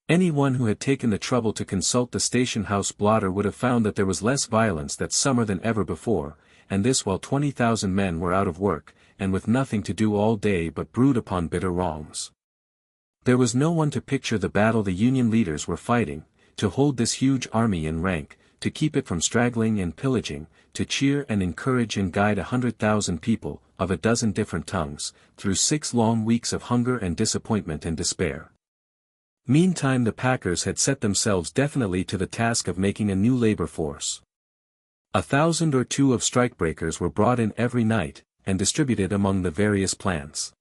Anyone who had taken the trouble to consult the station house blotter would have found that there was less violence that summer than ever before, and this while 20,000 men were out of work, and with nothing to do all day but brood upon bitter wrongs. There was no one to picture the battle the union leaders were fighting, to hold this huge army in rank, to keep it from straggling and pillaging, to cheer and encourage and guide 100,000 people, of a dozen different tongues, through 6 long weeks of hunger and disappointment and despair. Meantime the packers had set themselves definitely to the task of making a new labor force. 1,000 or 2 of strikebreakers were brought in every night, and distributed among the various plants.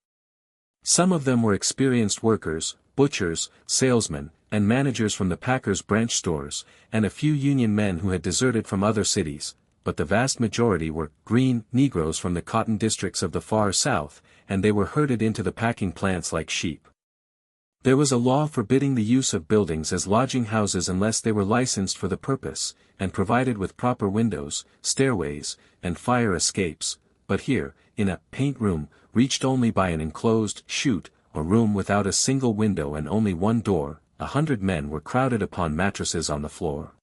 Some of them were experienced workers, butchers, salesmen, and managers from the packers' branch stores, and a few union men who had deserted from other cities, but the vast majority were green Negroes from the cotton districts of the far south, and they were herded into the packing plants like sheep. There was a law forbidding the use of buildings as lodging houses unless they were licensed for the purpose, and provided with proper windows, stairways, and fire escapes, but here, in a paint room, reached only by an enclosed chute, or room without a single window and only 1 door, 100 men were crowded upon mattresses on the floor.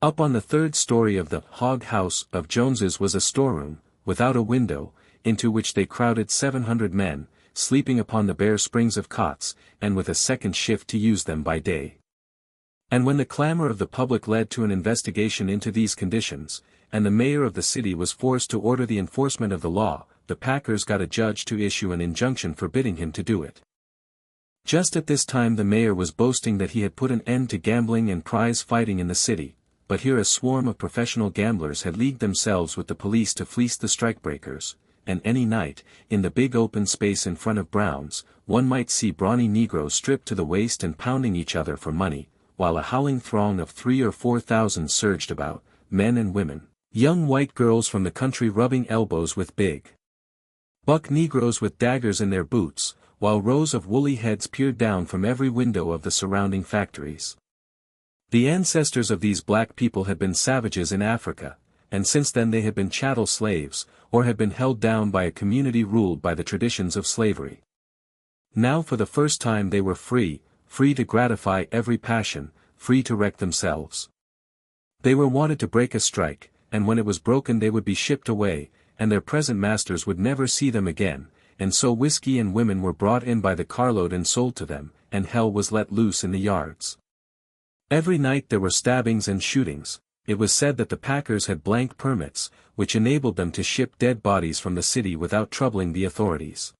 Up on the 3rd story of the hog house of Jones's was a storeroom, without a window, into which they crowded 700 men, sleeping upon the bare springs of cots, and with a second shift to use them by day. And when the clamor of the public led to an investigation into these conditions, and the mayor of the city was forced to order the enforcement of the law, the packers got a judge to issue an injunction forbidding him to do it. Just at this time the mayor was boasting that he had put an end to gambling and prize fighting in the city, but here a swarm of professional gamblers had leagued themselves with the police to fleece the strikebreakers, and any night, in the big open space in front of Brown's, one might see brawny Negroes stripped to the waist and pounding each other for money, while a howling throng of 3,000 or 4,000 surged about, men and women, young white girls from the country rubbing elbows with big buck Negroes with daggers in their boots, while rows of woolly heads peered down from every window of the surrounding factories. The ancestors of these black people had been savages in Africa, and since then they had been chattel slaves, or had been held down by a community ruled by the traditions of slavery. Now for the first time they were free to gratify every passion, free to wreck themselves. They were wanted to break a strike, and when it was broken they would be shipped away, and their present masters would never see them again, and so whiskey and women were brought in by the carload and sold to them, and hell was let loose in the yards. Every night there were stabbings and shootings. It was said that the packers had blank permits, which enabled them to ship dead bodies from the city without troubling the authorities.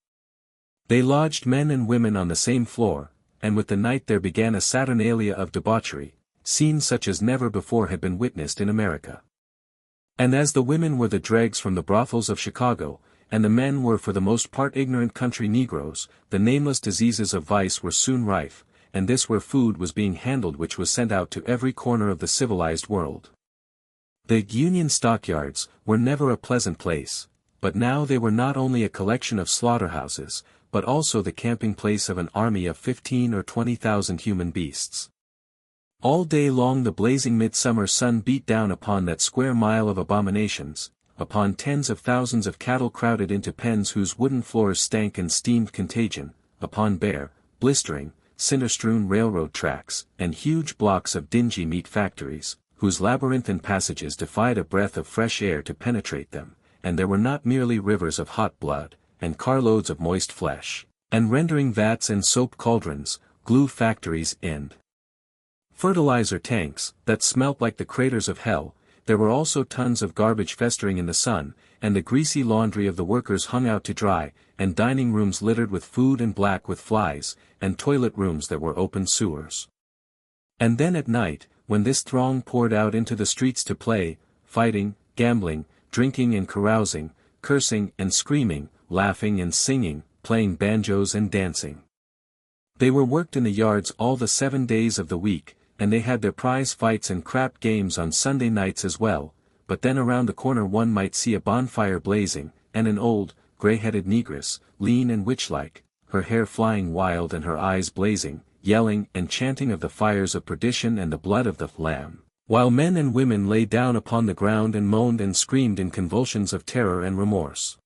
They lodged men and women on the same floor, and with the night there began a saturnalia of debauchery, scenes such as never before had been witnessed in America. And as the women were the dregs from the brothels of Chicago, and the men were for the most part ignorant country Negroes, the nameless diseases of vice were soon rife, and this where food was being handled which was sent out to every corner of the civilized world. The Union stockyards were never a pleasant place, but now they were not only a collection of slaughterhouses, but also the camping place of an army of 15,000 or 20,000 human beasts. All day long the blazing midsummer sun beat down upon that square mile of abominations, upon tens of thousands of cattle crowded into pens whose wooden floors stank and steamed contagion, upon bare, blistering, cinder-strewn railroad tracks, and huge blocks of dingy meat factories, whose labyrinthine passages defied a breath of fresh air to penetrate them, and there were not merely rivers of hot blood, and carloads of moist flesh, and rendering vats and soap cauldrons, glue factories and fertilizer tanks, that smelt like the craters of hell. There were also tons of garbage festering in the sun, and the greasy laundry of the workers hung out to dry, and dining rooms littered with food and black with flies, and toilet rooms that were open sewers. And then at night, when this throng poured out into the streets to play, fighting, gambling, drinking and carousing, cursing and screaming, laughing and singing, playing banjos and dancing. They were worked in the yards all the 7 days of the week, and they had their prize fights and crap games on Sunday nights as well, but then around the corner one might see a bonfire blazing, and an old, grey-headed negress, lean and witch-like, her hair flying wild and her eyes blazing, yelling and chanting of the fires of perdition and the blood of the Lamb, while men and women lay down upon the ground and moaned and screamed in convulsions of terror and remorse.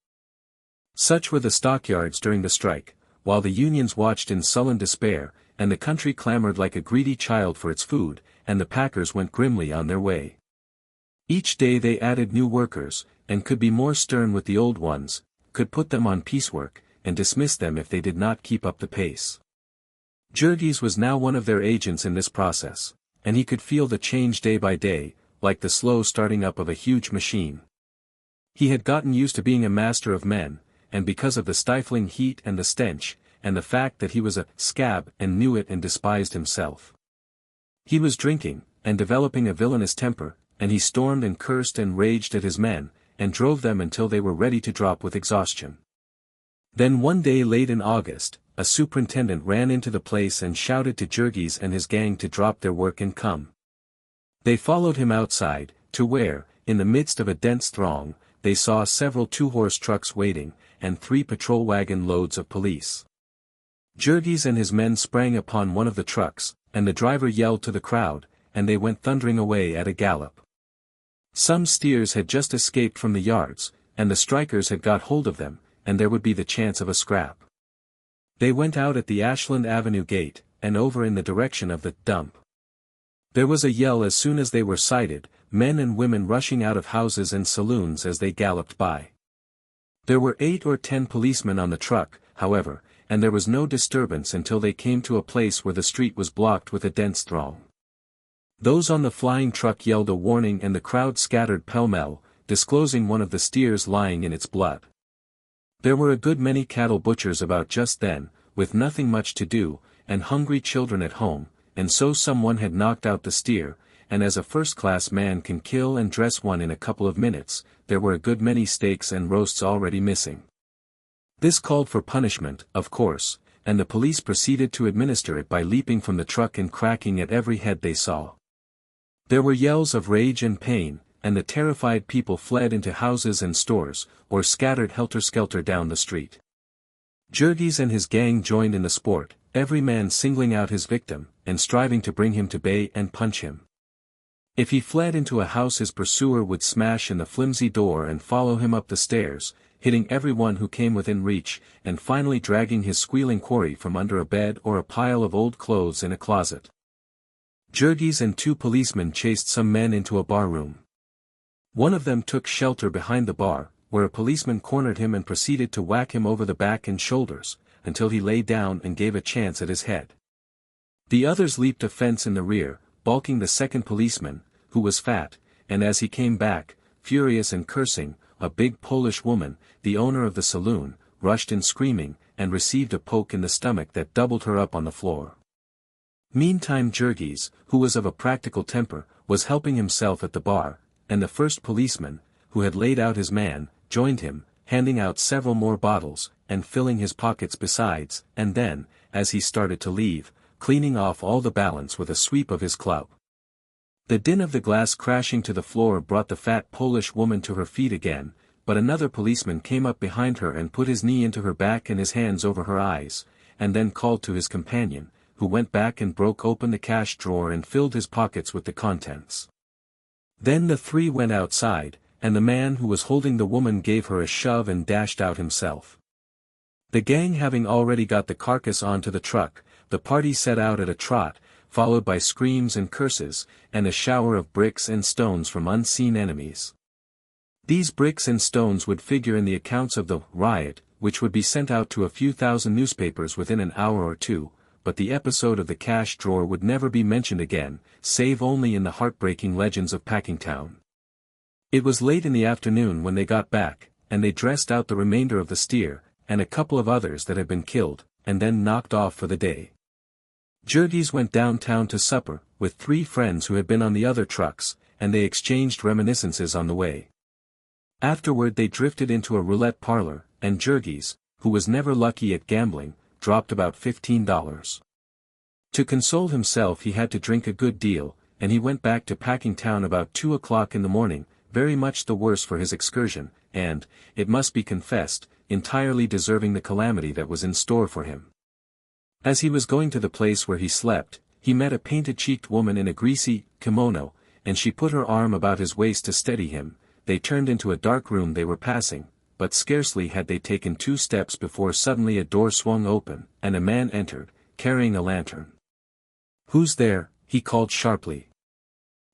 Such were the stockyards during the strike, while the unions watched in sullen despair, and the country clamored like a greedy child for its food, and the packers went grimly on their way. Each day they added new workers, and could be more stern with the old ones, could put them on piecework, and dismiss them if they did not keep up the pace. Jurgis was now one of their agents in this process, and he could feel the change day by day, like the slow starting up of a huge machine. He had gotten used to being a master of men, and because of the stifling heat and the stench, and the fact that he was a scab and knew it and despised himself. He was drinking, and developing a villainous temper, and he stormed and cursed and raged at his men, and drove them until they were ready to drop with exhaustion. Then one day late in August, a superintendent ran into the place and shouted to Jurgis and his gang to drop their work and come. They followed him outside, to where, in the midst of a dense throng, they saw several 2-horse trucks waiting, and 3 patrol wagon loads of police. Jurgis and his men sprang upon one of the trucks, and the driver yelled to the crowd, and they went thundering away at a gallop. Some steers had just escaped from the yards, and the strikers had got hold of them, and there would be the chance of a scrap. They went out at the Ashland Avenue gate, and over in the direction of the dump. There was a yell as soon as they were sighted, men and women rushing out of houses and saloons as they galloped by. There were 8 or 10 policemen on the truck, however, and there was no disturbance until they came to a place where the street was blocked with a dense throng. Those on the flying truck yelled a warning and the crowd scattered pell-mell, disclosing one of the steers lying in its blood. There were a good many cattle butchers about just then, with nothing much to do, and hungry children at home, and so someone had knocked out the steer, and as a first-class man can kill and dress one in a couple of minutes, there were a good many steaks and roasts already missing. This called for punishment, of course, and the police proceeded to administer it by leaping from the truck and cracking at every head they saw. There were yells of rage and pain, and the terrified people fled into houses and stores, or scattered helter-skelter down the street. Jurgis and his gang joined in the sport, every man singling out his victim, and striving to bring him to bay and punch him. If he fled into a house, his pursuer would smash in the flimsy door and follow him up the stairs, hitting everyone who came within reach, and finally dragging his squealing quarry from under a bed or a pile of old clothes in a closet. Jurgis and 2 policemen chased some men into a barroom. One of them took shelter behind the bar, where a policeman cornered him and proceeded to whack him over the back and shoulders, until he lay down and gave a chance at his head. The others leaped a fence in the rear, balking the second policeman, who was fat, and as he came back, furious and cursing, a big Polish woman, the owner of the saloon, rushed in screaming, and received a poke in the stomach that doubled her up on the floor. Meantime Jurgis, who was of a practical temper, was helping himself at the bar, and the first policeman, who had laid out his man, joined him, handing out several more bottles, and filling his pockets besides, and then, as he started to leave, cleaning off all the balance with a sweep of his club. The din of the glass crashing to the floor brought the fat Polish woman to her feet again, but another policeman came up behind her and put his knee into her back and his hands over her eyes, and then called to his companion, who went back and broke open the cash drawer and filled his pockets with the contents. Then the 3 went outside, and the man who was holding the woman gave her a shove and dashed out himself. The gang having already got the carcass onto the truck, the party set out at a trot, followed by screams and curses, and a shower of bricks and stones from unseen enemies. These bricks and stones would figure in the accounts of the riot, which would be sent out to a few thousand newspapers within an hour or two, but the episode of the cash drawer would never be mentioned again, save only in the heartbreaking legends of Packingtown. It was late in the afternoon when they got back, and they dressed out the remainder of the steer, and a couple of others that had been killed, and then knocked off for the day. Jurgis went downtown to supper, with 3 friends who had been on the other trucks, and they exchanged reminiscences on the way. Afterward they drifted into a roulette parlor, and Jurgis, who was never lucky at gambling, dropped about $15. To console himself he had to drink a good deal, and he went back to Packingtown about 2 o'clock in the morning, very much the worse for his excursion, and, it must be confessed, entirely deserving the calamity that was in store for him. As he was going to the place where he slept, he met a painted-cheeked woman in a greasy kimono, and she put her arm about his waist to steady him. They turned into a dark room they were passing, but scarcely had they taken 2 steps before suddenly a door swung open, and a man entered, carrying a lantern. "Who's there?" he called sharply.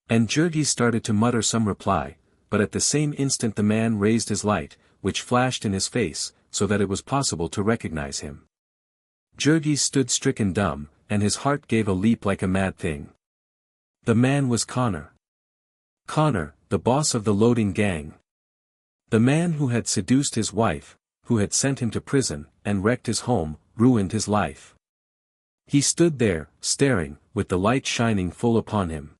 And Jurgis started to mutter some reply, but at the same instant the man raised his light, which flashed in his face, so that it was possible to recognize him. Jurgis stood stricken dumb, and his heart gave a leap like a mad thing. The man was Connor. Connor, the boss of the loading gang. The man who had seduced his wife, who had sent him to prison, and wrecked his home, ruined his life. He stood there, staring, with the light shining full upon him.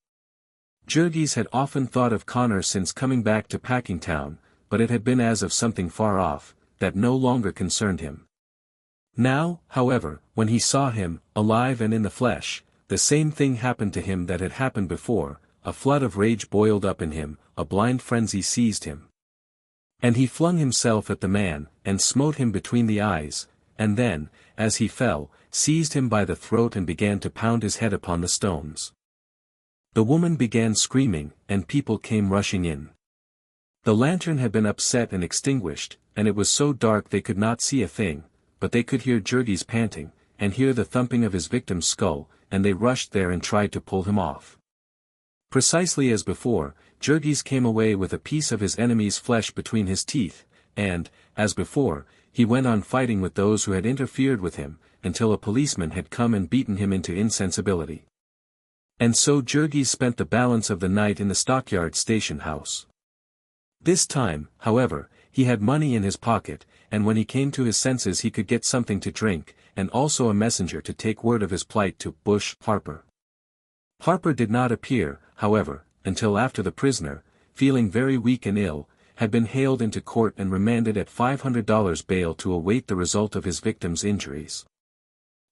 Jurgis had often thought of Connor since coming back to Packingtown, but it had been as of something far off, that no longer concerned him. Now, however, when he saw him, alive and in the flesh, the same thing happened to him that had happened before, a flood of rage boiled up in him, a blind frenzy seized him. And he flung himself at the man, and smote him between the eyes, and then, as he fell, seized him by the throat and began to pound his head upon the stones. The woman began screaming, and people came rushing in. The lantern had been upset and extinguished, and it was so dark they could not see a thing, but they could hear Jurgis panting, and hear the thumping of his victim's skull, and they rushed there and tried to pull him off. Precisely as before, Jurgis came away with a piece of his enemy's flesh between his teeth, and, as before, he went on fighting with those who had interfered with him, until a policeman had come and beaten him into insensibility. And so Jurgis spent the balance of the night in the stockyard station house. This time, however, he had money in his pocket, and when he came to his senses he could get something to drink, and also a messenger to take word of his plight to Bush Harper. Harper did not appear, however, until after the prisoner, feeling very weak and ill, had been haled into court and remanded at $500 bail to await the result of his victim's injuries.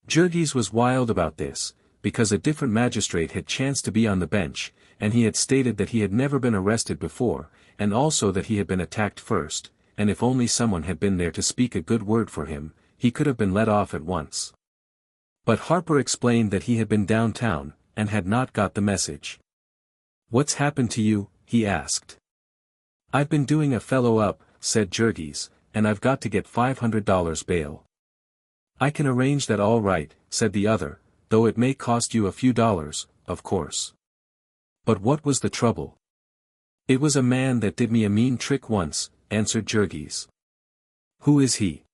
Jurgis was wild about this, because a different magistrate had chanced to be on the bench, and he had stated that he had never been arrested before, and also that he had been attacked first, and if only someone had been there to speak a good word for him, he could have been let off at once. But Harper explained that he had been downtown, and had not got the message. "What's happened to you?" he asked. "I've been doing a fellow up," said Jurgis, "and I've got to get $500 bail." "I can arrange that all right," said the other, "though it may cost you a few dollars, of course." "But what was the trouble?" "It was a man that did me a mean trick once," answered Jurgis. "Who is he?"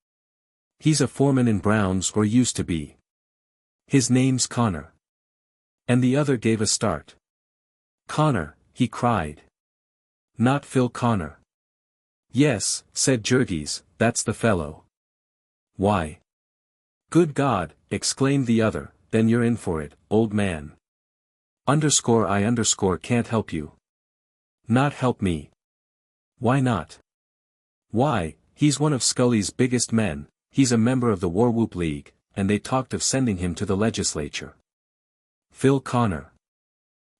"He's a foreman in Brown's, or used to be. His name's Connor." And the other gave a start. "Connor," he cried. "Not Phil Connor?" "Yes," said Jurgis, "that's the fellow." "Why?" "Good God," exclaimed the other, "then you're in for it, old man. I can't help you." "Not help me?" "Why not?" "Why, he's one of Scully's biggest men, he's a member of the Warwhoop League, and they talked of sending him to the legislature." "Phil Connor."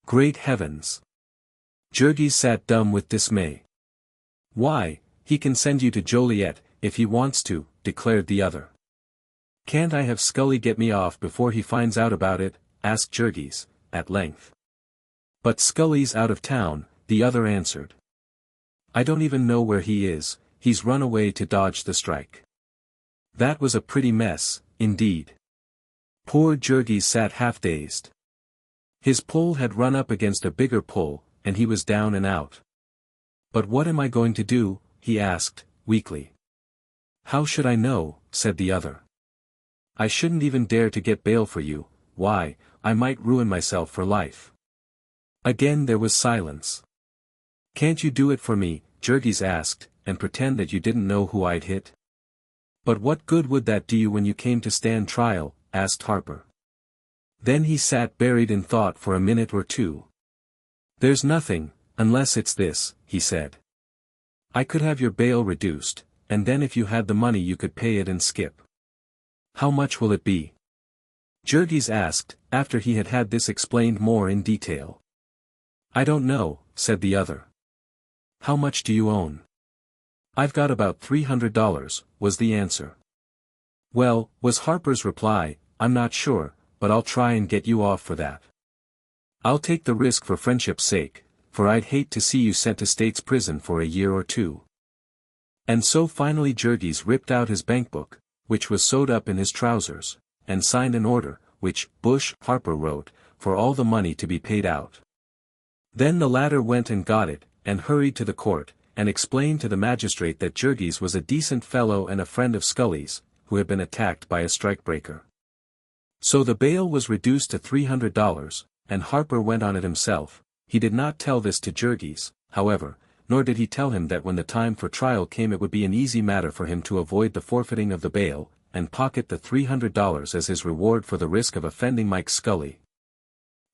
Great heavens! Jurgis sat dumb with dismay. "Why, he can send you to Joliet, if he wants to," declared the other. "Can't I have Scully get me off before he finds out about it?" asked Jurgis, at length. "But Scully's out of town," the other answered. "I don't even know where he is, he's run away to dodge the strike." That was a pretty mess, indeed. Poor Jurgis sat half-dazed. His pull had run up against a bigger pull, and he was down and out. "But what am I going to do?" he asked, weakly. "How should I know?" said the other. "I shouldn't even dare to get bail for you, why, I might ruin myself for life." Again there was silence. "Can't you do it for me?" Jurgis asked, "and pretend that you didn't know who I'd hit?" "But what good would that do you when you came to stand trial?" asked Harper. Then he sat buried in thought for a minute or two. "There's nothing, unless it's this," he said. "I could have your bail reduced, and then if you had the money you could pay it and skip." "How much will it be?" Jurgis asked, after he had had this explained more in detail. "I don't know," said the other. "How much do you own?" "I've got about $300, was the answer. "Well," was Harper's reply, "I'm not sure, but I'll try and get you off for that. I'll take the risk for friendship's sake, for I'd hate to see you sent to state's prison for a year or two." And so finally Jurgis ripped out his bankbook, which was sewed up in his trousers, and signed an order, which Harper wrote, for all the money to be paid out. Then the latter went and got it, and hurried to the court, and explained to the magistrate that Jurgis was a decent fellow and a friend of Scully's, who had been attacked by a strikebreaker. So the bail was reduced to $300, and Harper went on it himself. He did not tell this to Jurgis, however, nor did he tell him that when the time for trial came it would be an easy matter for him to avoid the forfeiting of the bail, and pocket the $300 as his reward for the risk of offending Mike Scully.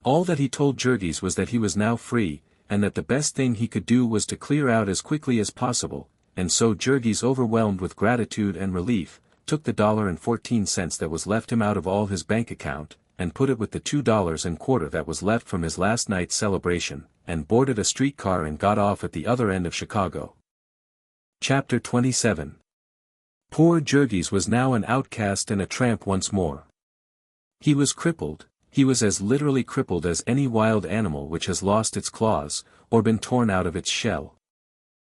All that he told Jurgis was that he was now free, and that the best thing he could do was to clear out as quickly as possible, and so Jurgis, overwhelmed with gratitude and relief, took the $1.14 that was left him out of all his bank account, and put it with the $2.25 that was left from his last night's celebration, and boarded a streetcar and got off at the other end of Chicago. Chapter 27. Poor Jurgis was now an outcast and a tramp once more. He was crippled. He was as literally crippled as any wild animal which has lost its claws, or been torn out of its shell.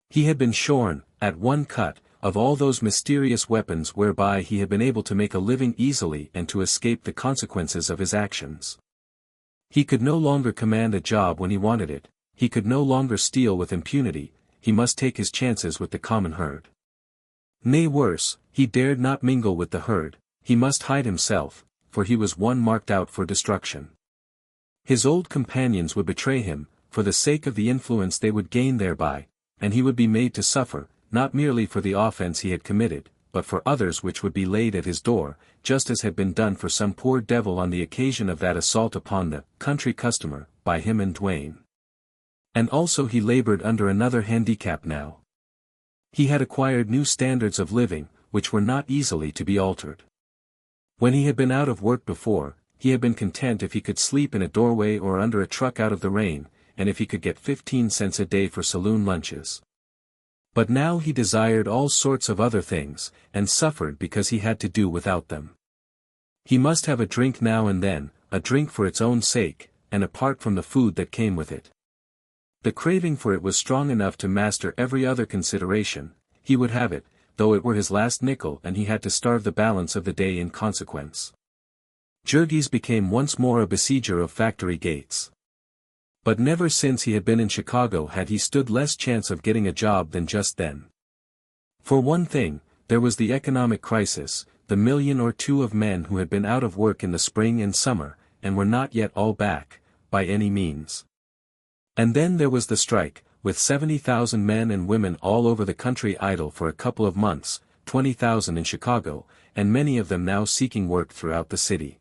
He had been shorn, at one cut, of all those mysterious weapons whereby he had been able to make a living easily and to escape the consequences of his actions. He could no longer command a job when he wanted it, he could no longer steal with impunity, he must take his chances with the common herd. Nay worse, he dared not mingle with the herd, he must hide himself, for he was one marked out for destruction. His old companions would betray him, for the sake of the influence they would gain thereby, and he would be made to suffer, not merely for the offense he had committed, but for others which would be laid at his door, just as had been done for some poor devil on the occasion of that assault upon the country customer, by him and Duane. And also he labored under another handicap now. He had acquired new standards of living, which were not easily to be altered. When he had been out of work before, he had been content if he could sleep in a doorway or under a truck out of the rain, and if he could get 15 cents a day for saloon lunches. But now he desired all sorts of other things, and suffered because he had to do without them. He must have a drink now and then, a drink for its own sake, and apart from the food that came with it. The craving for it was strong enough to master every other consideration. He would have it, though it were his last nickel and he had to starve the balance of the day in consequence. Jurgis became once more a besieger of factory gates. But never since he had been in Chicago had he stood less chance of getting a job than just then. For one thing, there was the economic crisis, the 1,000,000 or 2 of men who had been out of work in the spring and summer, and were not yet all back, by any means. And then there was the strike, with 70,000 men and women all over the country idle for a couple of months, 20,000 in Chicago, and many of them now seeking work throughout the city.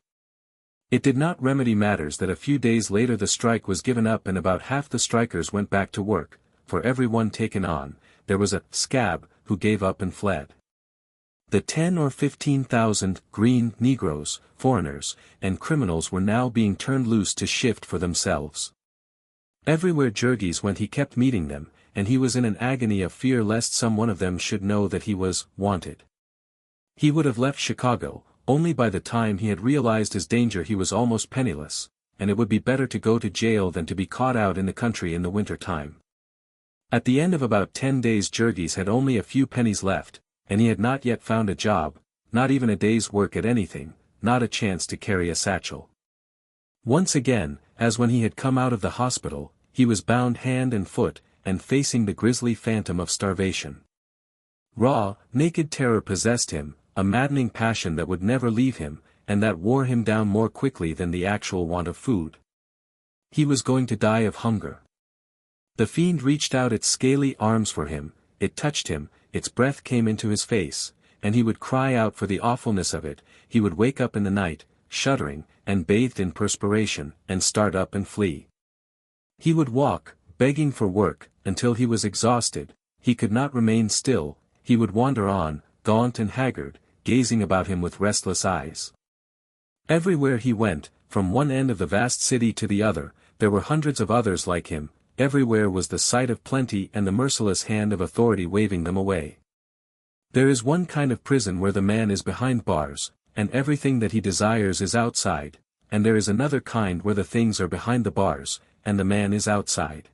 It did not remedy matters that a few days later the strike was given up and about half the strikers went back to work. For every one taken on, there was a scab who gave up and fled. The 10 or 15,000 green Negroes, foreigners, and criminals were now being turned loose to shift for themselves. Everywhere Jurgis went he kept meeting them, and he was in an agony of fear lest some one of them should know that he was wanted. He would have left Chicago, only by the time he had realized his danger he was almost penniless, and it would be better to go to jail than to be caught out in the country in the winter time. At the end of about 10 days Jurgis had only a few pennies left, and he had not yet found a job, not even a day's work at anything, not a chance to carry a satchel. Once again, as when he had come out of the hospital, he was bound hand and foot, and facing the grisly phantom of starvation. Raw, naked terror possessed him, a maddening passion that would never leave him, and that wore him down more quickly than the actual want of food. He was going to die of hunger. The fiend reached out its scaly arms for him, it touched him, its breath came into his face, and he would cry out for the awfulness of it. He would wake up in the night, shuddering, and bathed in perspiration, and start up and flee. He would walk, begging for work, until he was exhausted. He could not remain still, he would wander on, gaunt and haggard, gazing about him with restless eyes. Everywhere he went, from one end of the vast city to the other, there were hundreds of others like him. Everywhere was the sight of plenty and the merciless hand of authority waving them away. There is one kind of prison where the man is behind bars, and everything that he desires is outside, and there is another kind where the things are behind the bars, and the man is outside.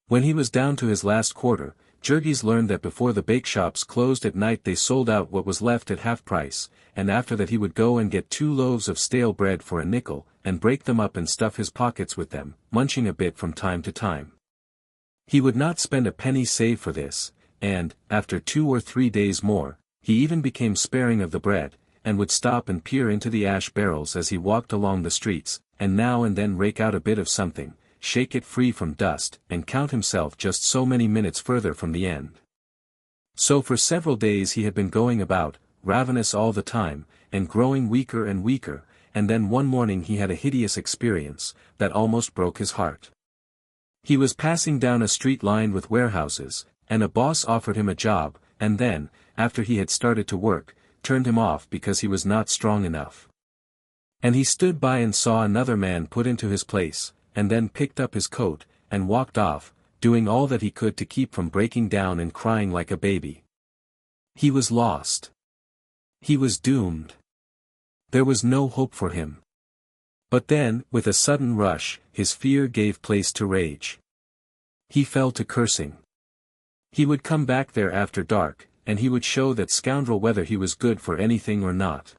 When he was down to his last quarter, Jurgis learned that before the bake shops closed at night they sold out what was left at half price, and after that he would go and get 2 loaves of stale bread for a nickel, and break them up and stuff his pockets with them, munching a bit from time to time. He would not spend a penny save for this, and, after 2 or 3 days more, he even became sparing of the bread, and would stop and peer into the ash barrels as he walked along the streets, and now and then rake out a bit of something, shake it free from dust, and count himself just so many minutes further from the end. So for several days he had been going about, ravenous all the time, and growing weaker and weaker, and then one morning he had a hideous experience, that almost broke his heart. He was passing down a street lined with warehouses, and a boss offered him a job, and then, after he had started to work, turned him off because he was not strong enough. And he stood by and saw another man put into his place, and then picked up his coat, and walked off, doing all that he could to keep from breaking down and crying like a baby. He was lost. He was doomed. There was no hope for him. But then, with a sudden rush, his fear gave place to rage. He fell to cursing. He would come back there after dark, and he would show that scoundrel whether he was good for anything or not.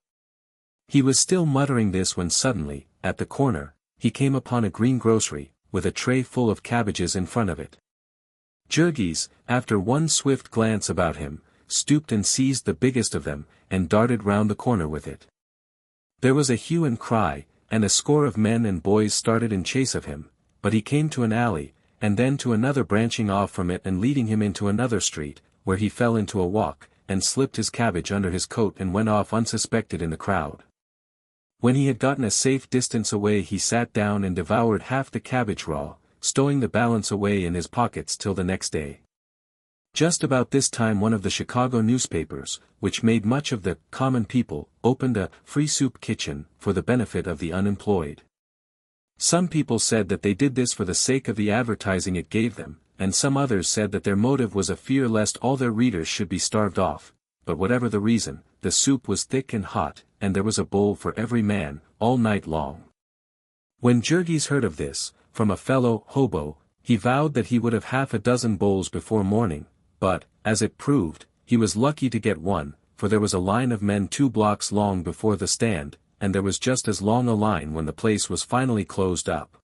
He was still muttering this when suddenly, at the corner, he came upon a greengrocery, with a tray full of cabbages in front of it. Jurgis, after one swift glance about him, stooped and seized the biggest of them, and darted round the corner with it. There was a hue and cry, and a score of men and boys started in chase of him, but he came to an alley, and then to another branching off from it and leading him into another street, where he fell into a walk, and slipped his cabbage under his coat and went off unsuspected in the crowd. When he had gotten a safe distance away he sat down and devoured half the cabbage raw, stowing the balance away in his pockets till the next day. Just about this time one of the Chicago newspapers, which made much of the common people, opened a free soup kitchen for the benefit of the unemployed. Some people said that they did this for the sake of the advertising it gave them, and some others said that their motive was a fear lest all their readers should be starved off, but whatever the reason, the soup was thick and hot, and there was a bowl for every man, all night long. When Jurgis heard of this, from a fellow hobo, he vowed that he would have half a dozen bowls before morning, but, as it proved, he was lucky to get one, for there was a line of men 2 blocks long before the stand, and there was just as long a line when the place was finally closed up.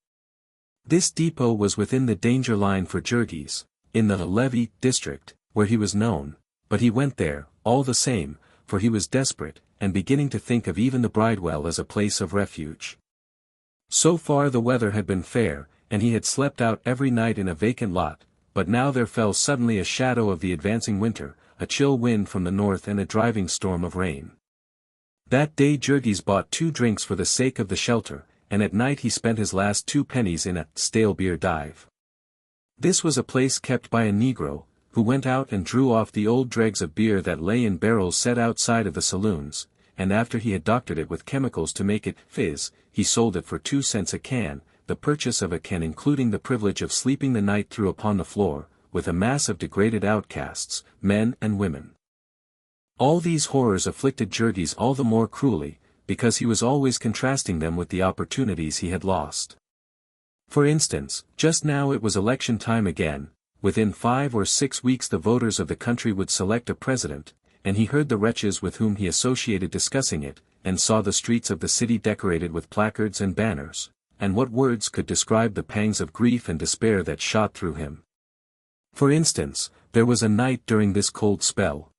This depot was within the danger line for Jurgis, in the Levee district, where he was known, but he went there, all the same, for he was desperate, and beginning to think of even the Bridewell as a place of refuge. So far the weather had been fair, and he had slept out every night in a vacant lot, but now there fell suddenly a shadow of the advancing winter, a chill wind from the north and a driving storm of rain. That day Jurgis bought 2 drinks for the sake of the shelter, and at night he spent his last 2 pennies in a stale beer dive. This was a place kept by a Negro, who went out and drew off the old dregs of beer that lay in barrels set outside of the saloons, and after he had doctored it with chemicals to make it fizz, he sold it for 2 cents a can, the purchase of a can including the privilege of sleeping the night through upon the floor, with a mass of degraded outcasts, men and women. All these horrors afflicted Jurgis all the more cruelly, because he was always contrasting them with the opportunities he had lost. For instance, just now it was election time again, within 5 or 6 weeks the voters of the country would select a president, and he heard the wretches with whom he associated discussing it, and saw the streets of the city decorated with placards and banners, and what words could describe the pangs of grief and despair that shot through him? For instance, there was a night during this cold spell.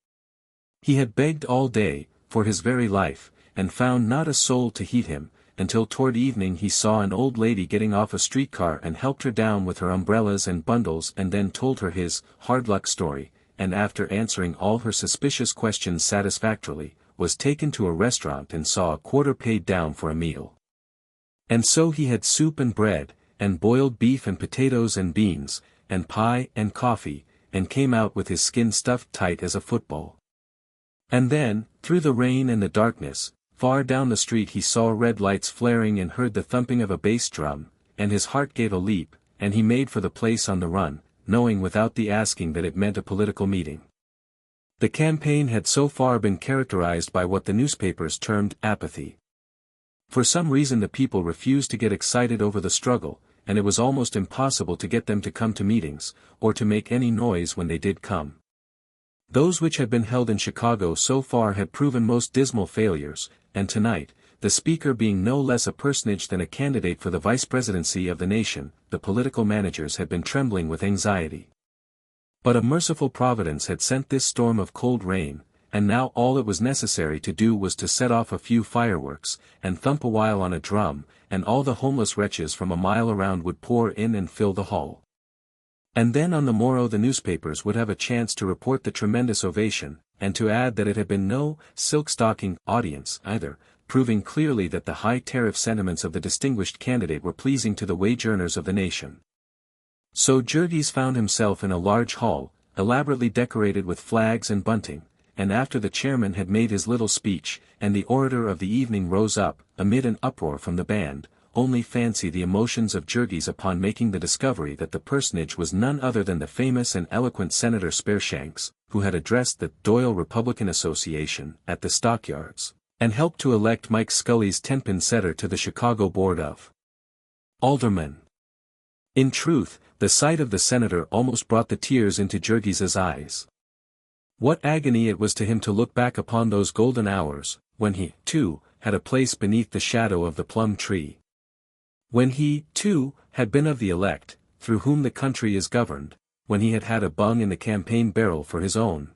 He had begged all day, for his very life, and found not a soul to heed him, until toward evening he saw an old lady getting off a streetcar and helped her down with her umbrellas and bundles and then told her his hard luck story, and after answering all her suspicious questions satisfactorily, was taken to a restaurant and saw a quarter paid down for a meal. And so he had soup and bread, and boiled beef and potatoes and beans, and pie and coffee, and came out with his skin stuffed tight as a football. And then, through the rain and the darkness, far down the street he saw red lights flaring and heard the thumping of a bass drum, and his heart gave a leap, and he made for the place on the run, knowing without the asking that it meant a political meeting. The campaign had so far been characterized by what the newspapers termed apathy. For some reason the people refused to get excited over the struggle, and it was almost impossible to get them to come to meetings, or to make any noise when they did come. Those which had been held in Chicago so far had proven most dismal failures, and tonight, the speaker being no less a personage than a candidate for the vice presidency of the nation, the political managers had been trembling with anxiety. But a merciful providence had sent this storm of cold rain, and now all it was necessary to do was to set off a few fireworks, and thump a while on a drum, and all the homeless wretches from a mile around would pour in and fill the hall. And then on the morrow the newspapers would have a chance to report the tremendous ovation, and to add that it had been no silk-stocking audience either, proving clearly that the high tariff sentiments of the distinguished candidate were pleasing to the wage earners of the nation. So Jurgis found himself in a large hall, elaborately decorated with flags and bunting, and after the chairman had made his little speech, and the orator of the evening rose up, amid an uproar from the band, only fancy the emotions of Jurgis upon making the discovery that the personage was none other than the famous and eloquent Senator Spareshanks, who had addressed the Doyle Republican Association at the stockyards, and helped to elect Mike Scully's tenpin setter to the Chicago Board of Aldermen. In truth, the sight of the senator almost brought the tears into Jurgis's eyes. What agony it was to him to look back upon those golden hours, when he, too, had a place beneath the shadow of the plum tree. When he, too, had been of the elect, through whom the country is governed, when he had had a bung in the campaign barrel for his own.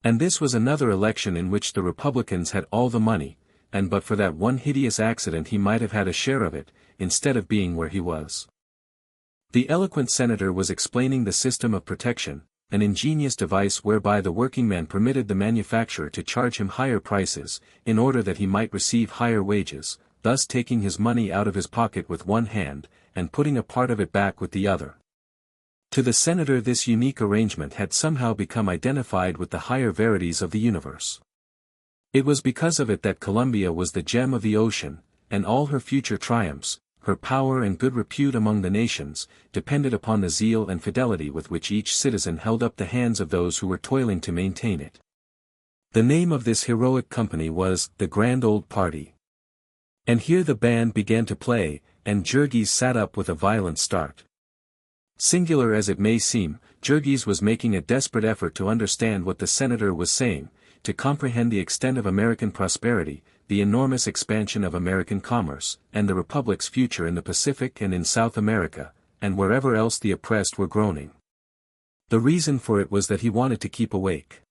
And this was another election in which the Republicans had all the money, and but for that one hideous accident he might have had a share of it, instead of being where he was. The eloquent senator was explaining the system of protection, an ingenious device whereby the workingman permitted the manufacturer to charge him higher prices, in order that he might receive higher wages, thus taking his money out of his pocket with one hand, and putting a part of it back with the other. To the senator this unique arrangement had somehow become identified with the higher verities of the universe. It was because of it that Columbia was the gem of the ocean, and all her future triumphs, her power and good repute among the nations, depended upon the zeal and fidelity with which each citizen held up the hands of those who were toiling to maintain it. The name of this heroic company was the Grand Old Party. And here the band began to play, and Jurgis sat up with a violent start. Singular as it may seem, Jurgis was making a desperate effort to understand what the senator was saying, to comprehend the extent of American prosperity, the enormous expansion of American commerce, and the Republic's future in the Pacific and in South America, and wherever else the oppressed were groaning. The reason for it was that he wanted to keep awake.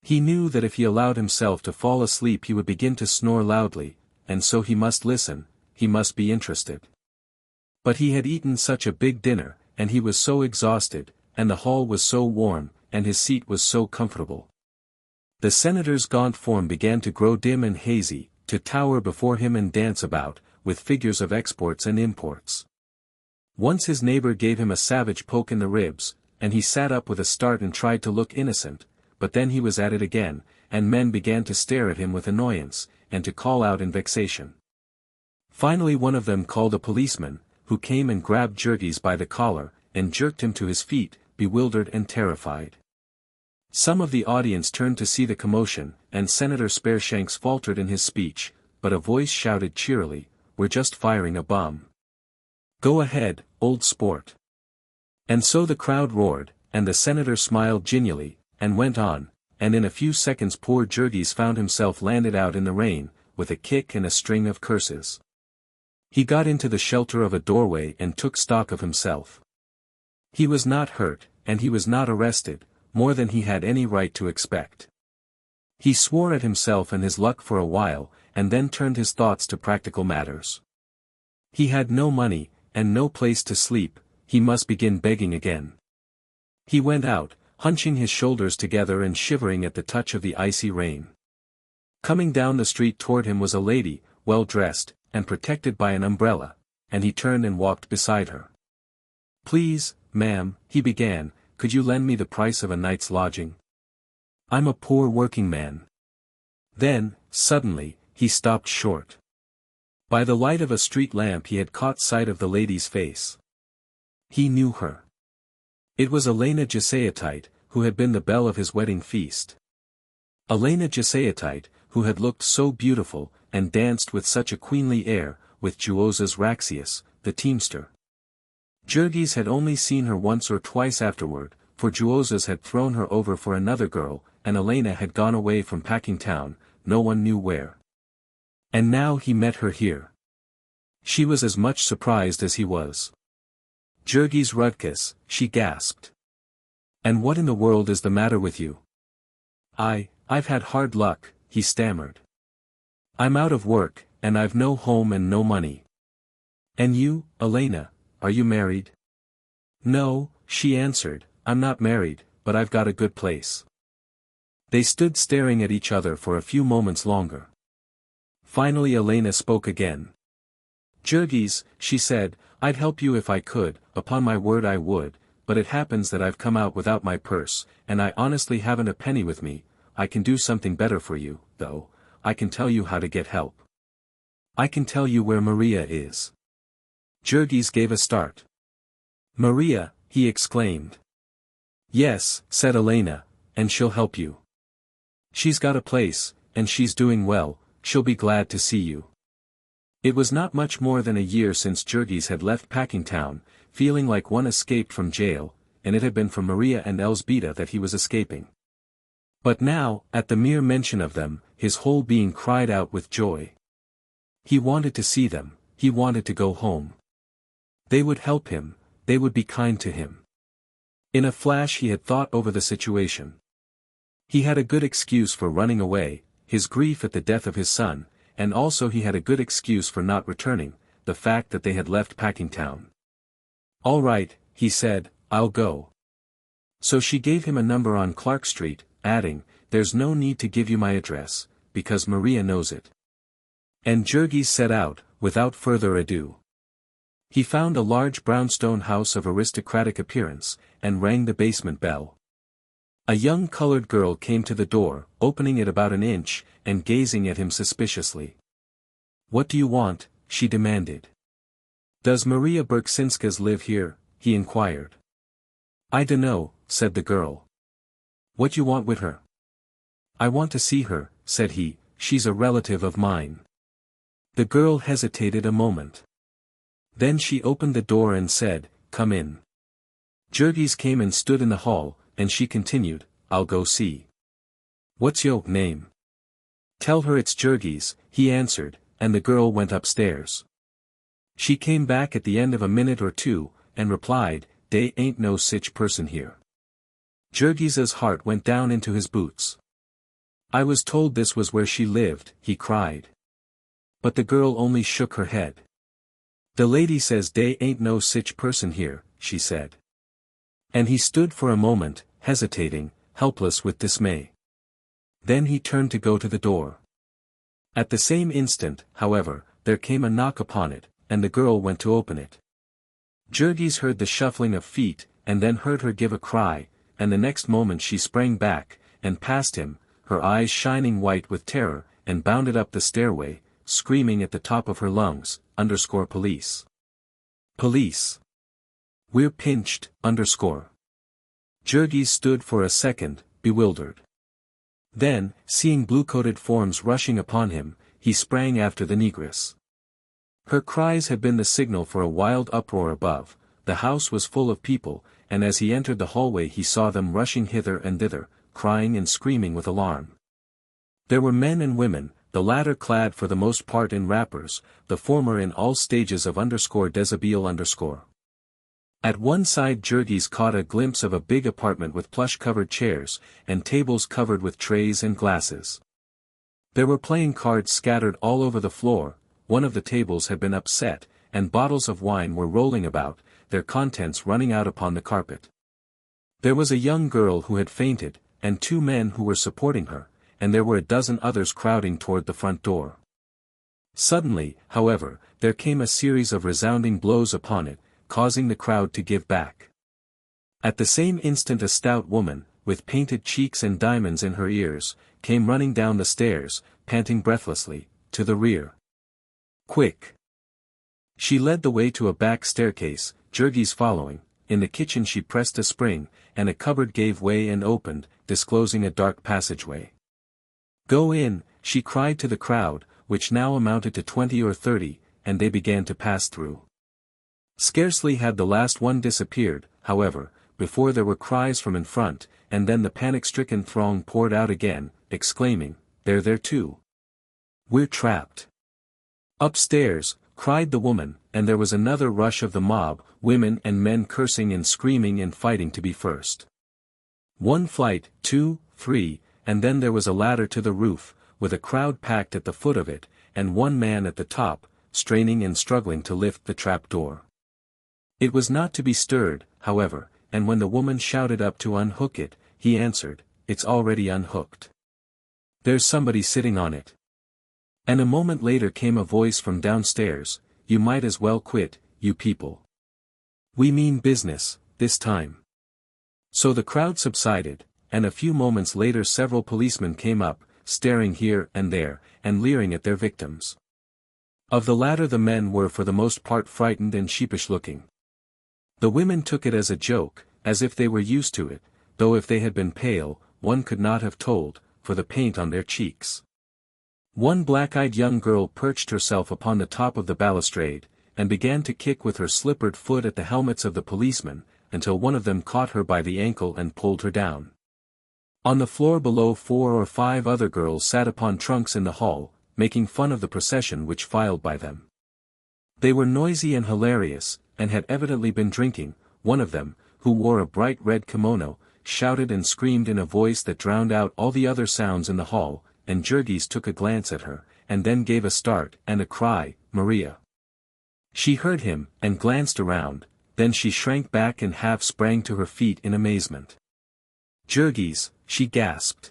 He knew that if he allowed himself to fall asleep he would begin to snore loudly, and so he must listen, he must be interested. But he had eaten such a big dinner, and he was so exhausted, and the hall was so warm, and his seat was so comfortable. The senator's gaunt form began to grow dim and hazy, to tower before him and dance about, with figures of exports and imports. Once his neighbor gave him a savage poke in the ribs, and he sat up with a start and tried to look innocent, but then he was at it again, and men began to stare at him with annoyance, and to call out in vexation. Finally one of them called a policeman, who came and grabbed Jurgis by the collar, and jerked him to his feet, bewildered and terrified. Some of the audience turned to see the commotion, and Senator Spareshanks faltered in his speech, but a voice shouted cheerily, "We're just firing a bomb. Go ahead, old sport." And so the crowd roared, and the senator smiled genially, and went on, and in a few seconds poor Jurgis found himself landed out in the rain, with a kick and a string of curses. He got into the shelter of a doorway and took stock of himself. He was not hurt, and he was not arrested, more than he had any right to expect. He swore at himself and his luck for a while, and then turned his thoughts to practical matters. He had no money, and no place to sleep, he must begin begging again. He went out, hunching his shoulders together and shivering at the touch of the icy rain. Coming down the street toward him was a lady, well dressed, and protected by an umbrella, and he turned and walked beside her. "Please, ma'am," he began, "could you lend me the price of a night's lodging? I'm a poor working man." Then, suddenly, he stopped short. By the light of a street lamp he had caught sight of the lady's face. He knew her. It was Elena Giseatite, who had been the belle of his wedding feast. Elena Giseatite, who had looked so beautiful, and danced with such a queenly air, with Juozas Raxius, the teamster. Jurgis had only seen her once or twice afterward, for Juozas had thrown her over for another girl, and Elena had gone away from Packingtown, no one knew where. And now he met her here. She was as much surprised as he was. "Jurgis Rudkus," she gasped. "And what in the world is the matter with you?" I've had hard luck," he stammered. "I'm out of work, and I've no home and no money." "And you, Elena, are you married?" "No," she answered, "I'm not married, but I've got a good place." They stood staring at each other for a few moments longer. Finally Elena spoke again. "Jurgis," she said, "I'd help you if I could, upon my word I would, but it happens that I've come out without my purse, and I honestly haven't a penny with me. I can do something better for you, though. I can tell you how to get help. I can tell you where Maria is." Jurgis gave a start. "Maria," he exclaimed. "Yes," said Elena, "and she'll help you. She's got a place, and she's doing well, she'll be glad to see you." It was not much more than a year since Jurgis had left Packingtown, feeling like one escaped from jail, and it had been from Maria and Elzbieta that he was escaping. But now, at the mere mention of them, his whole being cried out with joy. He wanted to see them, he wanted to go home. They would help him, they would be kind to him. In a flash he had thought over the situation. He had a good excuse for running away, his grief at the death of his son, and also he had a good excuse for not returning, the fact that they had left Packingtown. "All right," he said, "I'll go." So she gave him a number on Clark Street, adding, "There's no need to give you my address, because Maria knows it." And Jurgis set out, without further ado. He found a large brownstone house of aristocratic appearance, and rang the basement bell. A young colored girl came to the door, opening it about an inch, and gazing at him suspiciously. "What do you want?" she demanded. "Does Maria Berksinskas live here?" he inquired. "I dunno," said the girl. "What you want with her?" "I want to see her," said he, "she's a relative of mine." The girl hesitated a moment. Then she opened the door and said, "Come in." Jurgis came and stood in the hall, and she continued, "I'll go see." "What's yo' name?" "Tell her it's Jurgis," he answered, and the girl went upstairs. She came back at the end of a minute or two, and replied, "Dey ain't no sich person here." Jurgis's heart went down into his boots. "I was told this was where she lived," he cried. But the girl only shook her head. "The lady says dey ain't no sich person here," she said. And he stood for a moment, hesitating, helpless with dismay. Then he turned to go to the door. At the same instant, however, there came a knock upon it, and the girl went to open it. Jurgis heard the shuffling of feet, and then heard her give a cry, and the next moment she sprang back, and past him, her eyes shining white with terror, and bounded up the stairway, screaming at the top of her lungs, _police. Police. We're pinched, _. Jurgis stood for a second, bewildered. Then, seeing blue-coated forms rushing upon him, he sprang after the negress. Her cries had been the signal for a wild uproar above. The house was full of people, and as he entered the hallway he saw them rushing hither and thither, crying and screaming with alarm. There were men and women, the latter clad for the most part in wrappers, the former in all stages of _deshabille_. At one side Jurgis caught a glimpse of a big apartment with plush-covered chairs, and tables covered with trays and glasses. There were playing cards scattered all over the floor, one of the tables had been upset, and bottles of wine were rolling about, their contents running out upon the carpet. There was a young girl who had fainted, and two men who were supporting her, and there were a dozen others crowding toward the front door. Suddenly, however, there came a series of resounding blows upon it, causing the crowd to give back. At the same instant a stout woman, with painted cheeks and diamonds in her ears, came running down the stairs, panting breathlessly, to the rear. "Quick!" She led the way to a back staircase, Jurgis following. In the kitchen she pressed a spring, and a cupboard gave way and opened, disclosing a dark passageway. "Go in," she cried to the crowd, which now amounted to 20 or 30, and they began to pass through. Scarcely had the last one disappeared, however, before there were cries from in front, and then the panic-stricken throng poured out again, exclaiming, "They're there too! We're trapped!" "Upstairs!" cried the woman, and there was another rush of the mob, women and men cursing and screaming and fighting to be first. One flight, 2, 3, and then there was a ladder to the roof, with a crowd packed at the foot of it, and one man at the top, straining and struggling to lift the trap door. It was not to be stirred, however, and when the woman shouted up to unhook it, he answered, "It's already unhooked. There's somebody sitting on it." And a moment later came a voice from downstairs, "You might as well quit, you people. We mean business, this time." So the crowd subsided, and a few moments later several policemen came up, staring here and there, and leering at their victims. Of the latter the men were for the most part frightened and sheepish-looking. The women took it as a joke, as if they were used to it, though if they had been pale, one could not have told, for the paint on their cheeks. One black-eyed young girl perched herself upon the top of the balustrade, and began to kick with her slippered foot at the helmets of the policemen, until one of them caught her by the ankle and pulled her down. On the floor below 4 or 5 other girls sat upon trunks in the hall, making fun of the procession which filed by them. They were noisy and hilarious, and had evidently been drinking. One of them, who wore a bright red kimono, shouted and screamed in a voice that drowned out all the other sounds in the hall, and Jurgis took a glance at her, and then gave a start and a cry, "Maria!" She heard him, and glanced around, then she shrank back and half sprang to her feet in amazement. "Jurgis," she gasped.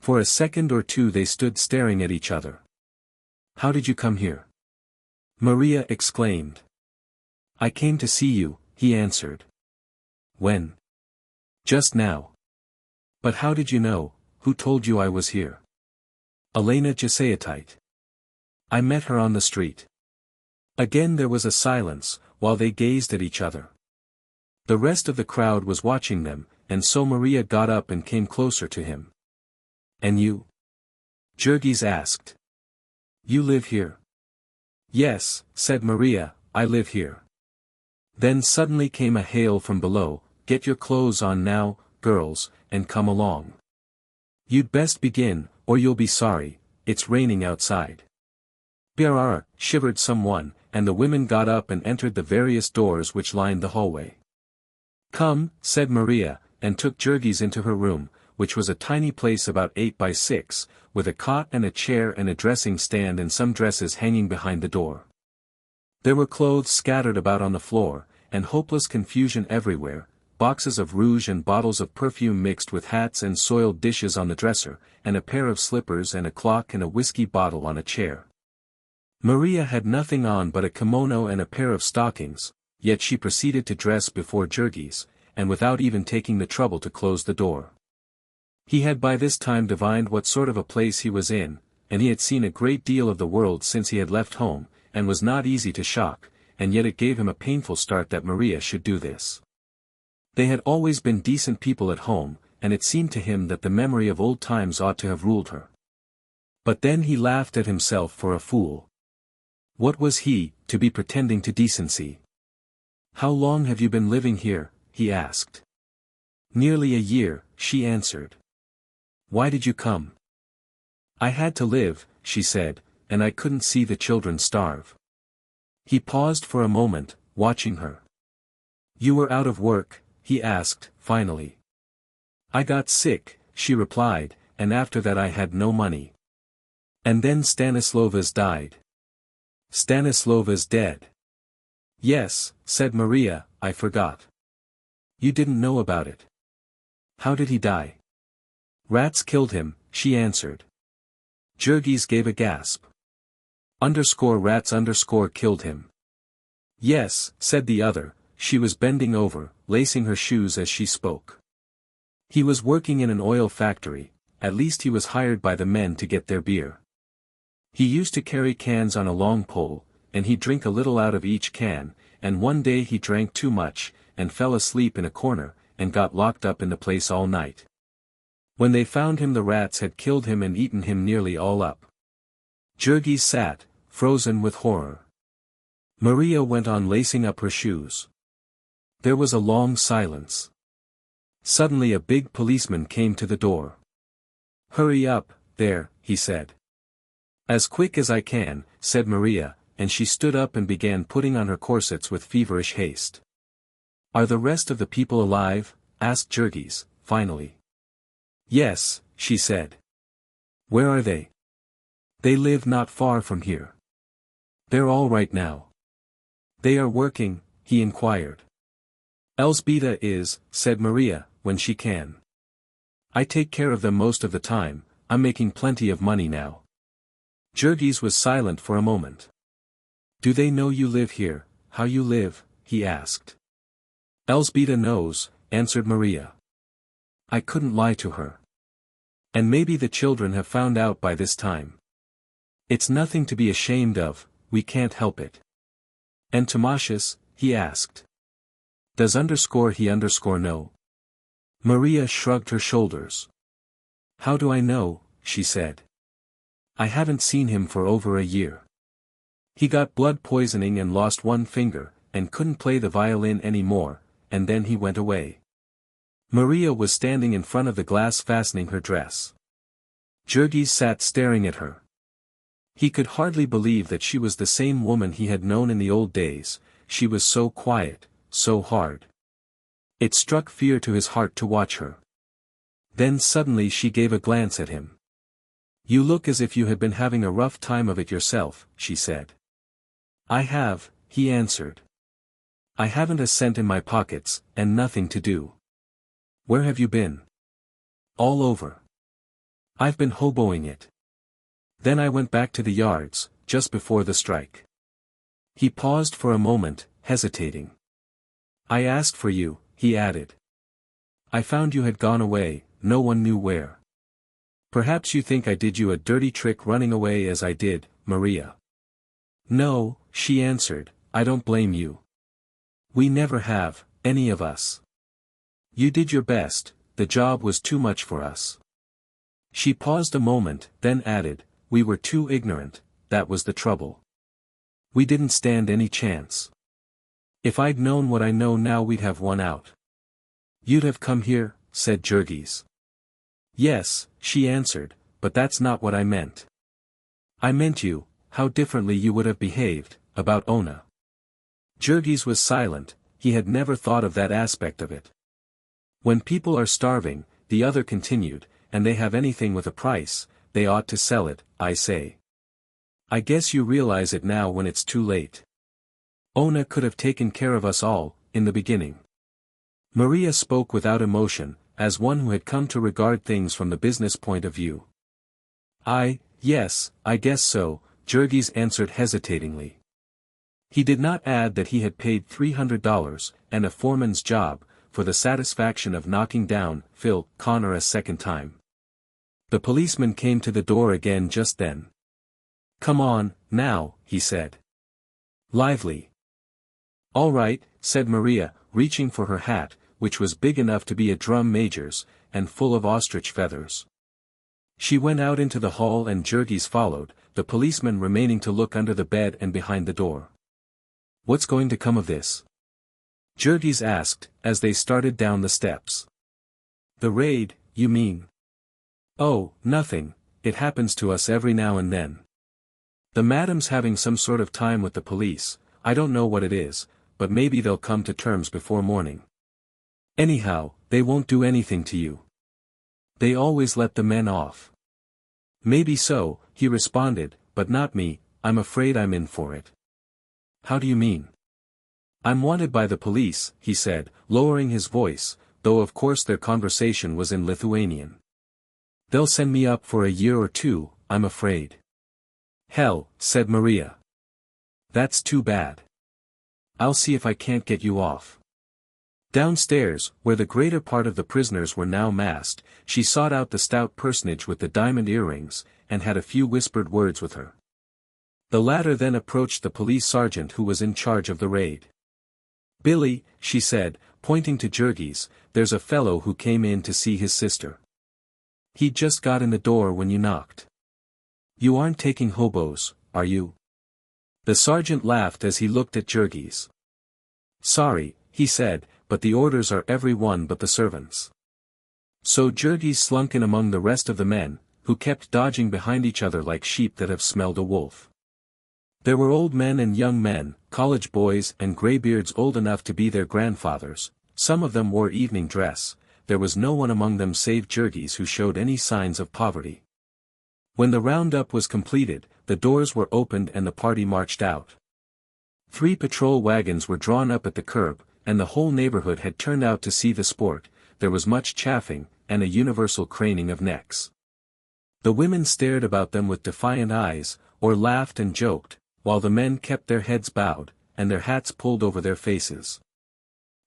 For a second or two they stood staring at each other. "How did you come here?" Maria exclaimed. I came to see you, he answered. When? Just now. But how did you know? Who told you I was here? Elena Giseatite. I met her on the street. Again there was a silence, while they gazed at each other. The rest of the crowd was watching them, and so Maria got up and came closer to him. And you? Jurgis asked. You live here? Yes, said Maria, I live here. Then suddenly came a hail from below, get your clothes on now, girls, and come along. You'd best begin, or you'll be sorry, it's raining outside. Brr, shivered someone, and the women got up and entered the various doors which lined the hallway. Come, said Maria, and took Jurgis into her room, which was a tiny place about 8 by 6, with a cot and a chair and a dressing stand and some dresses hanging behind the door. There were clothes scattered about on the floor, and hopeless confusion everywhere, boxes of rouge and bottles of perfume mixed with hats and soiled dishes on the dresser, and a pair of slippers and a clock and a whiskey bottle on a chair. Maria had nothing on but a kimono and a pair of stockings, yet she proceeded to dress before Jurgis, and without even taking the trouble to close the door. He had by this time divined what sort of a place he was in, and he had seen a great deal of the world since he had left home, and was not easy to shock, and yet it gave him a painful start that Maria should do this. They had always been decent people at home, and it seemed to him that the memory of old times ought to have ruled her. But then he laughed at himself for a fool. What was he, to be pretending to decency? How long have you been living here? He asked. Nearly a year, she answered. Why did you come? I had to live, she said, and I couldn't see the children starve. He paused for a moment, watching her. You were out of work? He asked, finally. I got sick, she replied, and after that I had no money. And then Stanislovas died. Stanislova's dead. Yes, said Maria, I forgot. You didn't know about it. How did he die? Rats killed him, she answered. Jurgis gave a gasp. Rats killed him. Yes, said the other, she was bending over, lacing her shoes as she spoke. He was working in an oil factory, at least he was hired by the men to get their beer. He used to carry cans on a long pole, and he'd drink a little out of each can, and one day he drank too much, and fell asleep in a corner, and got locked up in the place all night. When they found him the rats had killed him and eaten him nearly all up. Jurgis sat, frozen with horror. Maria went on lacing up her shoes. There was a long silence. Suddenly a big policeman came to the door. Hurry up, there, he said. As quick as I can, said Maria, and she stood up and began putting on her corsets with feverish haste. Are the rest of the people alive? Asked Jurgis, finally. Yes, she said. Where are they? They live not far from here. They're all right now. They are working, he inquired. Elzbieta is, said Maria, when she can. I take care of them most of the time, I'm making plenty of money now. Jurgis was silent for a moment. Do they know you live here, how you live? He asked. Elzbieta knows, answered Maria. I couldn't lie to her. And maybe the children have found out by this time. It's nothing to be ashamed of, we can't help it. And Tomasius, he asked. Does he know? Maria shrugged her shoulders. How do I know, she said. I haven't seen him for over a year. He got blood poisoning and lost one finger, and couldn't play the violin any more, and then he went away. Maria was standing in front of the glass fastening her dress. Jurgis sat staring at her. He could hardly believe that she was the same woman he had known in the old days, she was so quiet, so hard. It struck fear to his heart to watch her. Then suddenly she gave a glance at him. You look as if you had been having a rough time of it yourself, she said. I have, he answered. I haven't a cent in my pockets, and nothing to do. Where have you been? All over. I've been hoboing it. Then I went back to the yards, just before the strike. He paused for a moment, hesitating. I asked for you, he added. I found you had gone away, no one knew where. Perhaps you think I did you a dirty trick running away as I did, Maria. No, she answered, I don't blame you. We never have, any of us. You did your best, the job was too much for us. She paused a moment, then added, we were too ignorant, that was the trouble. We didn't stand any chance. If I'd known what I know now we'd have won out. You'd have come here, said Jurgis. Yes, she answered, but that's not what I meant. I meant you, how differently you would have behaved, about Ona. Jurgis was silent, he had never thought of that aspect of it. When people are starving, the other continued, and they have anything with a price, they ought to sell it, I say. I guess you realize it now when it's too late. Ona could have taken care of us all, in the beginning. Maria spoke without emotion, as one who had come to regard things from the business point of view. Yes, I guess so, Jurgis answered hesitatingly. He did not add that he had paid $300, and a foreman's job, for the satisfaction of knocking down Phil Connor a second time. The policeman came to the door again just then. Come on, now, he said. Lively. All right, said Maria, reaching for her hat, which was big enough to be a drum major's, and full of ostrich feathers. She went out into the hall and Jurgis followed, the policeman remaining to look under the bed and behind the door. What's going to come of this? Jurgis asked, as they started down the steps. The raid, you mean? Oh, nothing, it happens to us every now and then. The madam's having some sort of time with the police, I don't know what it is, but maybe they'll come to terms before morning. Anyhow, they won't do anything to you. They always let the men off. Maybe so, he responded, but not me, I'm afraid I'm in for it. How do you mean? I'm wanted by the police, he said, lowering his voice, though of course their conversation was in Lithuanian. They'll send me up for a year or two, I'm afraid. Hell, said Maria. That's too bad. I'll see if I can't get you off. Downstairs, where the greater part of the prisoners were now massed, she sought out the stout personage with the diamond earrings, and had a few whispered words with her. The latter then approached the police sergeant who was in charge of the raid. Billy, she said, pointing to Jurgis, there's a fellow who came in to see his sister. He just got in the door when you knocked. You aren't taking hobos, are you? The sergeant laughed as he looked at Jurgis. Sorry, he said, but the orders are every one but the servants. So Jurgis slunk in among the rest of the men, who kept dodging behind each other like sheep that have smelled a wolf. There were old men and young men, college boys and graybeards old enough to be their grandfathers, some of them wore evening dress, there was no one among them save Jurgis who showed any signs of poverty. When the roundup was completed, the doors were opened and the party marched out. 3 patrol wagons were drawn up at the curb, and the whole neighborhood had turned out to see the sport, there was much chaffing, and a universal craning of necks. The women stared about them with defiant eyes, or laughed and joked, while the men kept their heads bowed, and their hats pulled over their faces.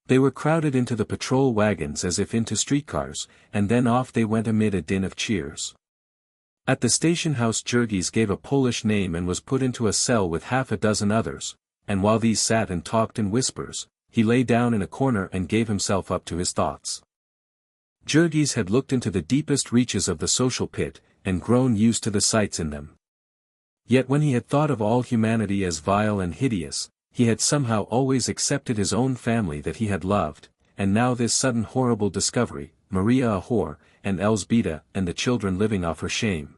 They were crowded into the patrol wagons as if into streetcars, and then off they went amid a din of cheers. At the station house Jurgis gave a Polish name and was put into a cell with half a dozen others, and while these sat and talked in whispers, he lay down in a corner and gave himself up to his thoughts. Jurgis had looked into the deepest reaches of the social pit, and grown used to the sights in them. Yet when he had thought of all humanity as vile and hideous, he had somehow always accepted his own family that he had loved, and now this sudden horrible discovery, Maria a whore, and Elzbieta and the children living off her shame.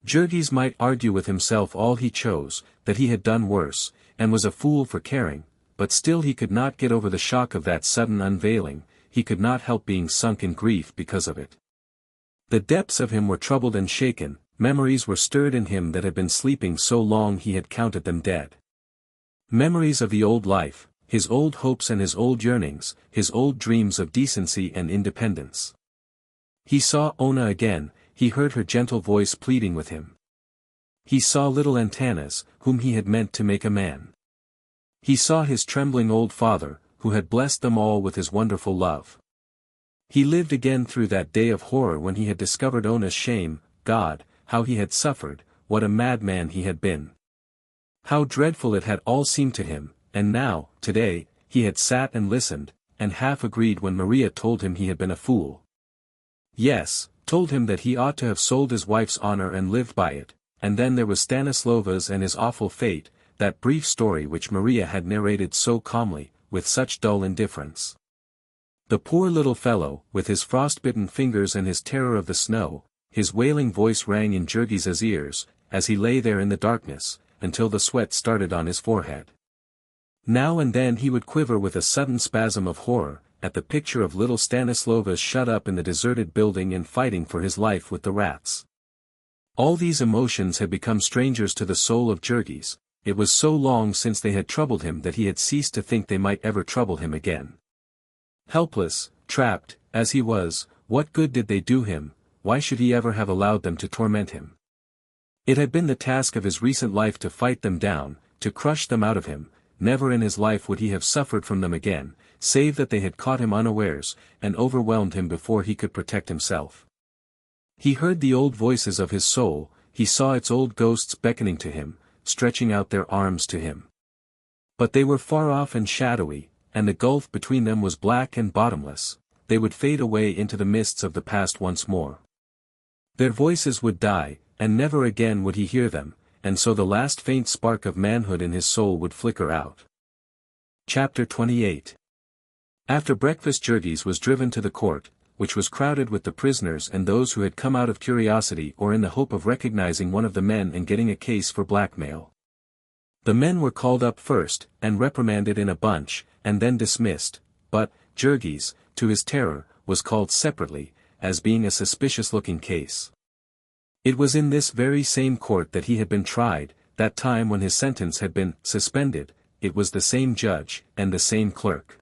Jurgis might argue with himself all he chose, that he had done worse, and was a fool for caring, but still he could not get over the shock of that sudden unveiling, he could not help being sunk in grief because of it. The depths of him were troubled and shaken, memories were stirred in him that had been sleeping so long he had counted them dead. Memories of the old life, his old hopes and his old yearnings, his old dreams of decency and independence. He saw Ona again, he heard her gentle voice pleading with him. He saw little Antanas, whom he had meant to make a man. He saw his trembling old father, who had blessed them all with his wonderful love. He lived again through that day of horror when he had discovered Ona's shame. God, how he had suffered, what a madman he had been. How dreadful it had all seemed to him, and now, today, he had sat and listened, and half agreed when Maria told him he had been a fool. Yes, told him that he ought to have sold his wife's honor and lived by it, and then there was Stanislova's and his awful fate, that brief story which Maria had narrated so calmly, with such dull indifference. The poor little fellow, with his frostbitten fingers and his terror of the snow, his wailing voice rang in Jurgis's ears, as he lay there in the darkness, until the sweat started on his forehead. Now and then he would quiver with a sudden spasm of horror, at the picture of little Stanislova shut up in the deserted building and fighting for his life with the rats. All these emotions had become strangers to the soul of Jurgis. It was so long since they had troubled him that he had ceased to think they might ever trouble him again. Helpless, trapped, as he was, what good did they do him? Why should he ever have allowed them to torment him? It had been the task of his recent life to fight them down, to crush them out of him. Never in his life would he have suffered from them again, save that they had caught him unawares, and overwhelmed him before he could protect himself. He heard the old voices of his soul, he saw its old ghosts beckoning to him, stretching out their arms to him. But they were far off and shadowy, and the gulf between them was black and bottomless. They would fade away into the mists of the past once more. Their voices would die, and never again would he hear them, and so the last faint spark of manhood in his soul would flicker out. Chapter 28. After breakfast Jurgis was driven to the court, which was crowded with the prisoners and those who had come out of curiosity or in the hope of recognizing one of the men and getting a case for blackmail. The men were called up first, and reprimanded in a bunch, and then dismissed, but, Jurgis, to his terror, was called separately, as being a suspicious-looking case. It was in this very same court that he had been tried, that time when his sentence had been suspended. It was the same judge, and the same clerk.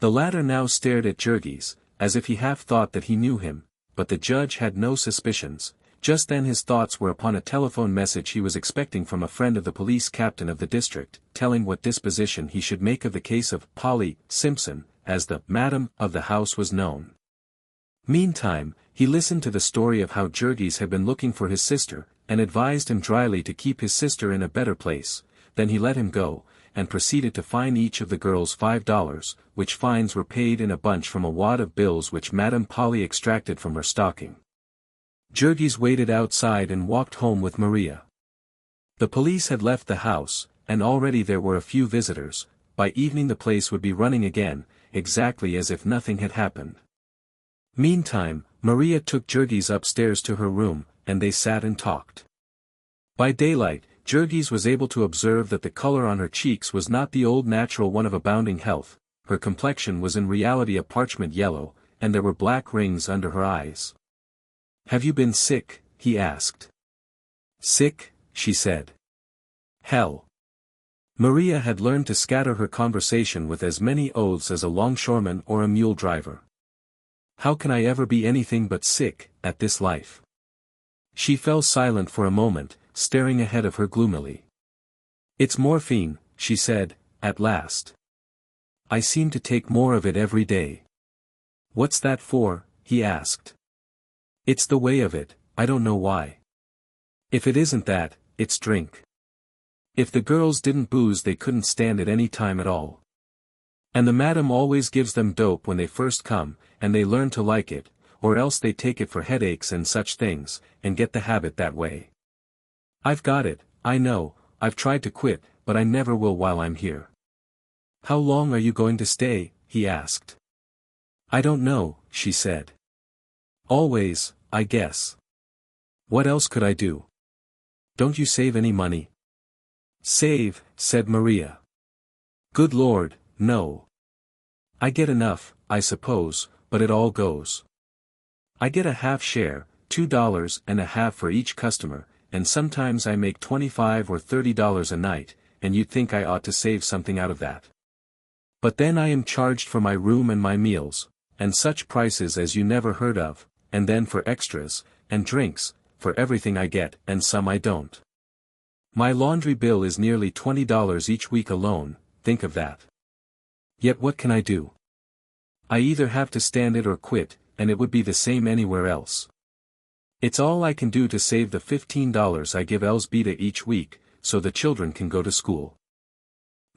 The latter now stared at Jurgis, as if he half thought that he knew him, but the judge had no suspicions. Just then his thoughts were upon a telephone message he was expecting from a friend of the police captain of the district, telling what disposition he should make of the case of Polly Simpson, as the madam of the house was known. Meantime, he listened to the story of how Jurgis had been looking for his sister, and advised him dryly to keep his sister in a better place. Then he let him go, and proceeded to fine each of the girls $5, which fines were paid in a bunch from a wad of bills which Madame Polly extracted from her stocking. Jurgis waited outside and walked home with Maria. The police had left the house, and already there were a few visitors. By evening the place would be running again, exactly as if nothing had happened. Meantime, Maria took Jurgis upstairs to her room, and they sat and talked. By daylight, Jurgis was able to observe that the color on her cheeks was not the old natural one of abounding health. Her complexion was in reality a parchment yellow, and there were black rings under her eyes. "Have you been sick?" he asked. "Sick?" she said. "Hell." Maria had learned to scatter her conversation with as many oaths as a longshoreman or a mule driver. "How can I ever be anything but sick, at this life?" She fell silent for a moment, staring ahead of her gloomily. "It's morphine," she said, at last. "I seem to take more of it every day." "What's that for?" he asked. "It's the way of it, I don't know why. If it isn't that, it's drink. If the girls didn't booze they couldn't stand it any time at all. And the madam always gives them dope when they first come, and they learn to like it, or else they take it for headaches and such things, and get the habit that way. I've got it, I know, I've tried to quit, but I never will while I'm here." "How long are you going to stay?" he asked. "I don't know," she said. "Always, I guess. What else could I do?" "Don't you save any money?" "Save," said Maria. "Good Lord, no. I get enough, I suppose, but it all goes. I get a half share, $2.50 for each customer, and sometimes I make $25 or $30 a night, and you'd think I ought to save something out of that. But then I am charged for my room and my meals, and such prices as you never heard of, and then for extras, and drinks, for everything I get, and some I don't. My laundry bill is nearly $20 each week alone, think of that. Yet what can I do? I either have to stand it or quit, and it would be the same anywhere else. It's all I can do to save the $15 I give Elsbeta each week, so the children can go to school.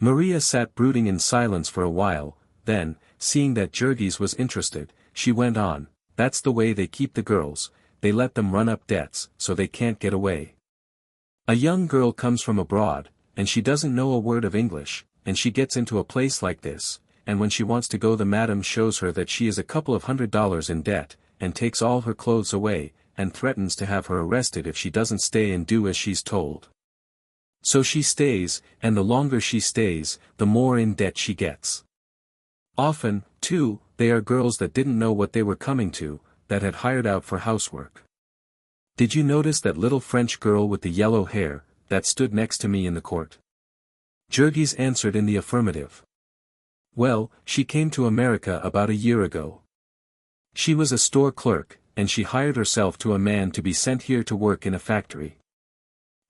Maria sat brooding in silence for a while, then, seeing that Jurgis was interested, she went on, that's the way they keep the girls, they let them run up debts, so they can't get away. A young girl comes from abroad, and she doesn't know a word of English, and she gets into a place like this, and when she wants to go the madam shows her that she is a couple of $100 in debt, and takes all her clothes away, and threatens to have her arrested if she doesn't stay and do as she's told. So she stays, and the longer she stays, the more in debt she gets. Often, too, they are girls that didn't know what they were coming to, that had hired out for housework. Did you notice that little French girl with the yellow hair, that stood next to me in the court? Jurgis answered in the affirmative. Well, she came to America about a year ago. She was a store clerk, and she hired herself to a man to be sent here to work in a factory.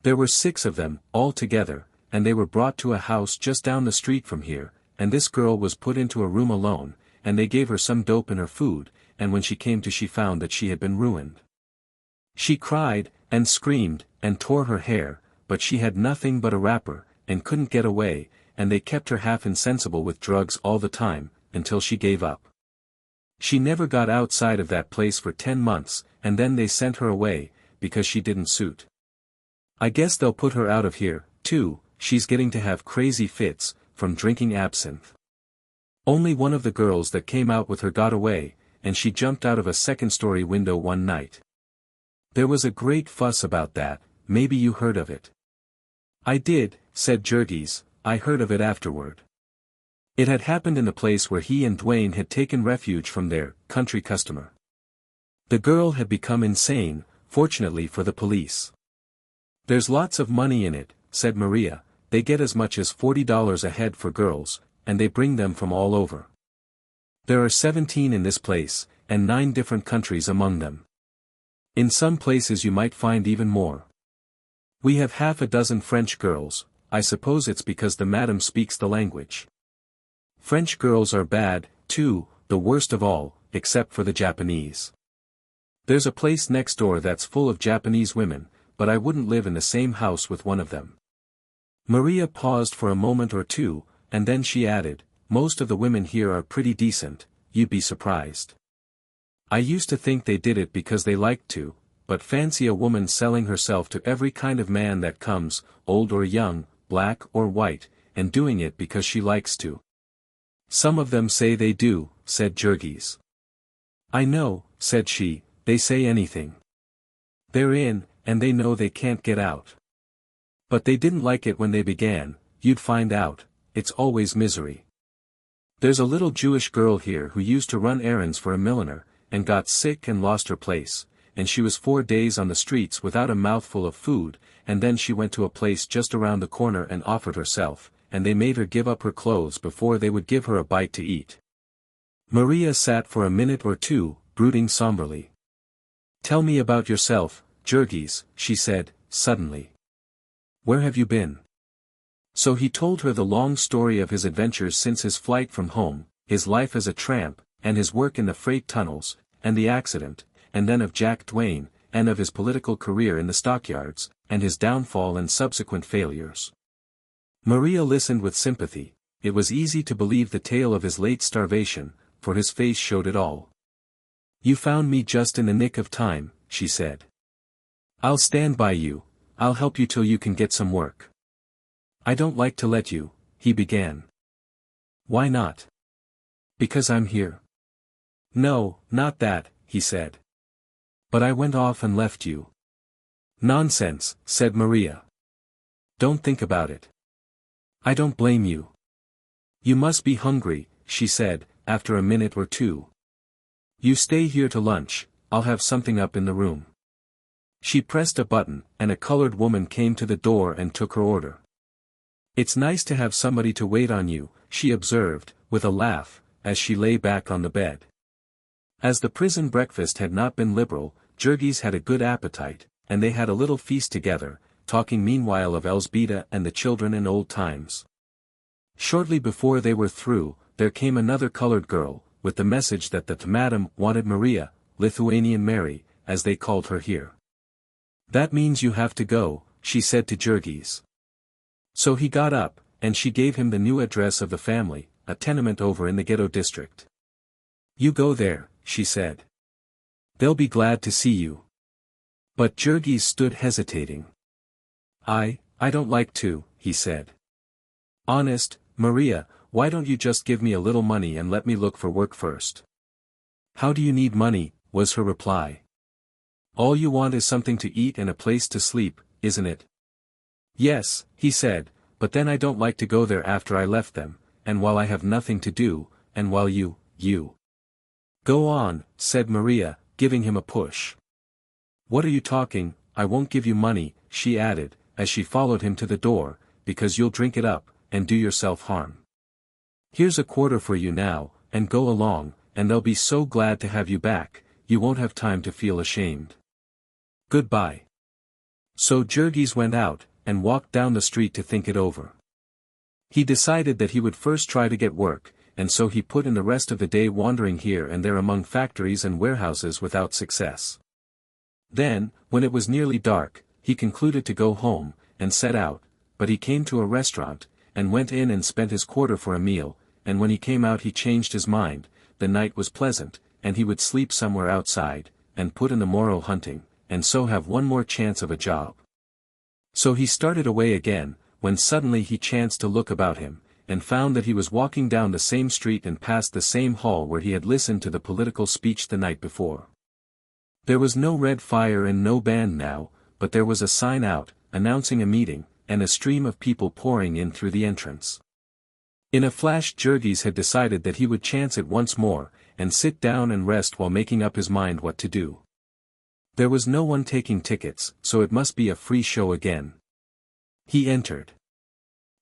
There were 6 of them, all together, and they were brought to a house just down the street from here, and this girl was put into a room alone, and they gave her some dope in her food, and when she came to she found that she had been ruined. She cried, and screamed, and tore her hair, but she had nothing but a wrapper, and couldn't get away, and they kept her half insensible with drugs all the time, until she gave up. She never got outside of that place for 10 months, and then they sent her away, because she didn't suit. I guess they'll put her out of here, too, she's getting to have crazy fits, from drinking absinthe. Only one of the girls that came out with her got away, and she jumped out of a second-story window one night. There was a great fuss about that, maybe you heard of it. I did, said Jurgis, I heard of it afterward. It had happened in the place where he and Dwayne had taken refuge from their country customer. The girl had become insane, fortunately for the police. There's lots of money in it, said Maria, they get as much as $40 a head for girls, and they bring them from all over. There are 17 in this place, and 9 different countries among them. In some places you might find even more. We have half a dozen French girls, I suppose it's because the madam speaks the language. French girls are bad, too, the worst of all, except for the Japanese. There's a place next door that's full of Japanese women, but I wouldn't live in the same house with one of them. Maria paused for a moment or two, and then she added, most of the women here are pretty decent, you'd be surprised. I used to think they did it because they liked to, but fancy a woman selling herself to every kind of man that comes, old or young, black or white, and doing it because she likes to. Some of them say they do, said Jurgis. I know, said she, they say anything. They're in, and they know they can't get out. But they didn't like it when they began, you'd find out, it's always misery. There's a little Jewish girl here who used to run errands for a milliner, and got sick and lost her place, and she was 4 days on the streets without a mouthful of food, and then she went to a place just around the corner and offered herself, and they made her give up her clothes before they would give her a bite to eat. Maria sat for a minute or two, brooding somberly. Tell me about yourself, Jurgis, she said, suddenly. Where have you been? So he told her the long story of his adventures since his flight from home, his life as a tramp, and his work in the freight tunnels, and the accident, and then of Jack Dwayne, and of his political career in the stockyards, and his downfall and subsequent failures. Maria listened with sympathy. It was easy to believe the tale of his late starvation, for his face showed it all. You found me just in the nick of time, she said. I'll stand by you, I'll help you till you can get some work. I don't like to let you, he began. Why not? Because I'm here. No, not that, he said. But I went off and left you. Nonsense, said Maria. Don't think about it. I don't blame you. You must be hungry, she said, after a minute or two. You stay here to lunch, I'll have something up in the room. She pressed a button, and a colored woman came to the door and took her order. It's nice to have somebody to wait on you, she observed, with a laugh, as she lay back on the bed. As the prison breakfast had not been liberal, Jurgis had a good appetite, and they had a little feast together, talking meanwhile of Elzbieta and the children and old times. Shortly before they were through, there came another colored girl, with the message that the madam wanted Maria, Lithuanian Mary, as they called her here. "That means you have to go," she said to Jurgis. So he got up, and she gave him the new address of the family, a tenement over in the ghetto district. "You go there," she said. "They'll be glad to see you." But Jurgis stood hesitating. I don't like to," he said. "Honest, Maria, why don't you just give me a little money and let me look for work first?" "How do you need money?" was her reply. "All you want is something to eat and a place to sleep, isn't it?" "Yes," he said, "but then I don't like to go there after I left them, and while I have nothing to do, and while you. "Go on," said Maria, giving him a push. "What are you talking? I won't give you money," she added, as she followed him to the door, "because you'll drink it up, and do yourself harm. Here's a quarter for you now, and go along, and they'll be so glad to have you back, you won't have time to feel ashamed. Goodbye." So Jurgis went out, and walked down the street to think it over. He decided that he would first try to get work, and so he put in the rest of the day wandering here and there among factories and warehouses without success. Then, when it was nearly dark, he concluded to go home, and set out, but he came to a restaurant, and went in and spent his quarter for a meal, and when he came out he changed his mind. The night was pleasant, and he would sleep somewhere outside, and put in the morrow hunting, and so have one more chance of a job. So he started away again, when suddenly he chanced to look about him, and found that he was walking down the same street and past the same hall where he had listened to the political speech the night before. There was no red fire and no band now, but there was a sign out, announcing a meeting, and a stream of people pouring in through the entrance. In a flash Jurgis had decided that he would chance it once more, and sit down and rest while making up his mind what to do. There was no one taking tickets, so it must be a free show again. He entered.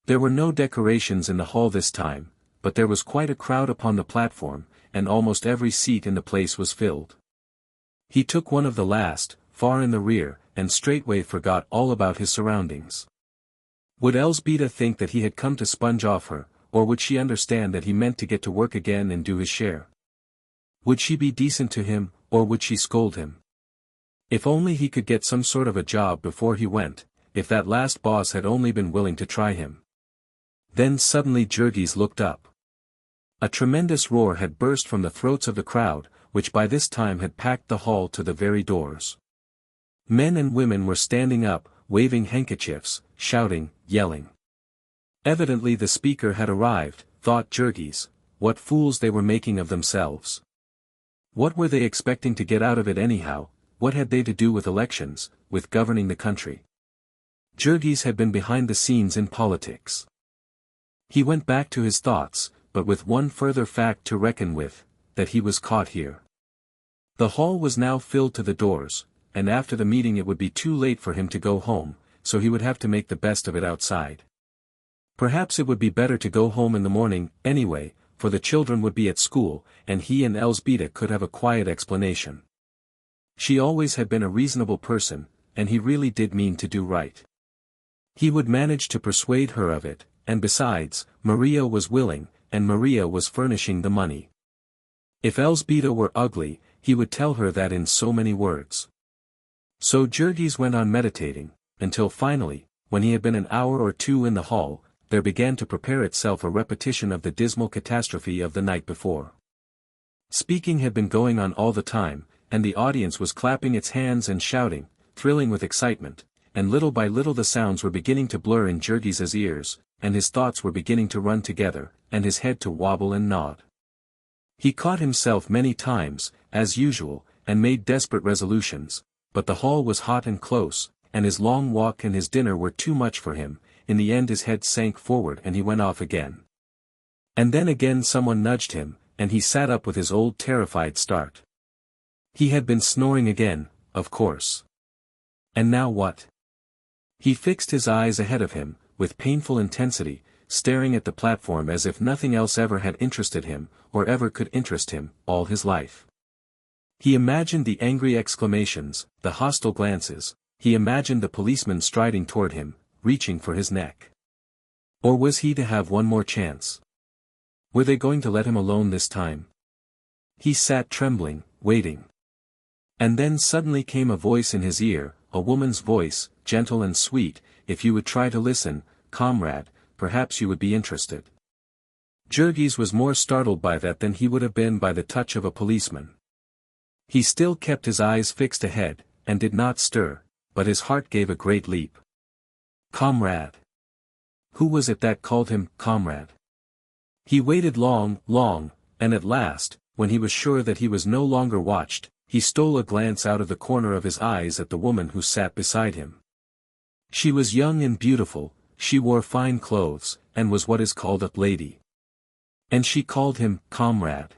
There were no decorations in the hall this time, but there was quite a crowd upon the platform, and almost every seat in the place was filled. He took one of the last, far in the rear, and straightway forgot all about his surroundings. Would Elzbieta think that he had come to sponge off her, or would she understand that he meant to get to work again and do his share? Would she be decent to him, or would she scold him? If only he could get some sort of a job before he went, if that last boss had only been willing to try him. Then suddenly Jurgis looked up. A tremendous roar had burst from the throats of the crowd, which by this time had packed the hall to the very doors. Men and women were standing up, waving handkerchiefs, shouting, yelling. Evidently the speaker had arrived, thought Jurgis. What fools they were making of themselves. What were they expecting to get out of it anyhow? What had they to do with elections, with governing the country? Jurgis had been behind the scenes in politics. He went back to his thoughts, but with one further fact to reckon with, that he was caught here. The hall was now filled to the doors, and after the meeting it would be too late for him to go home, so he would have to make the best of it outside. Perhaps it would be better to go home in the morning, anyway, for the children would be at school, and he and Elzbieta could have a quiet explanation. She always had been a reasonable person, and he really did mean to do right. He would manage to persuade her of it, and besides, Maria was willing, and Maria was furnishing the money. If Elzbieta were ugly, he would tell her that in so many words. So Jurgis went on meditating, until finally, when he had been an hour or two in the hall, there began to prepare itself a repetition of the dismal catastrophe of the night before. Speaking had been going on all the time, and the audience was clapping its hands and shouting, thrilling with excitement, and little by little the sounds were beginning to blur in Jurgis's ears, and his thoughts were beginning to run together, and his head to wobble and nod. He caught himself many times, as usual, and made desperate resolutions, but the hall was hot and close, and his long walk and his dinner were too much for him. In the end his head sank forward and he went off again. And then again someone nudged him, and he sat up with his old terrified start. He had been snoring again, of course. And now what? He fixed his eyes ahead of him, with painful intensity, staring at the platform as if nothing else ever had interested him, or ever could interest him, all his life. He imagined the angry exclamations, the hostile glances, He imagined the policeman striding toward him, reaching for his neck. Or was he to have one more chance? Were they going to let him alone this time? He sat trembling, waiting. And then suddenly came a voice in his ear, a woman's voice, gentle and sweet. If you would try to listen, comrade, perhaps you would be interested. Jurgis was more startled by that than he would have been by the touch of a policeman. He still kept his eyes fixed ahead, and did not stir, but his heart gave a great leap. Comrade! Who was it that called him comrade? He waited long, and at last, when he was sure that he was no longer watched, he stole a glance out of the corner of his eyes at the woman who sat beside him. She was young and beautiful, she wore fine clothes, and was what is called a lady. And she called him comrade.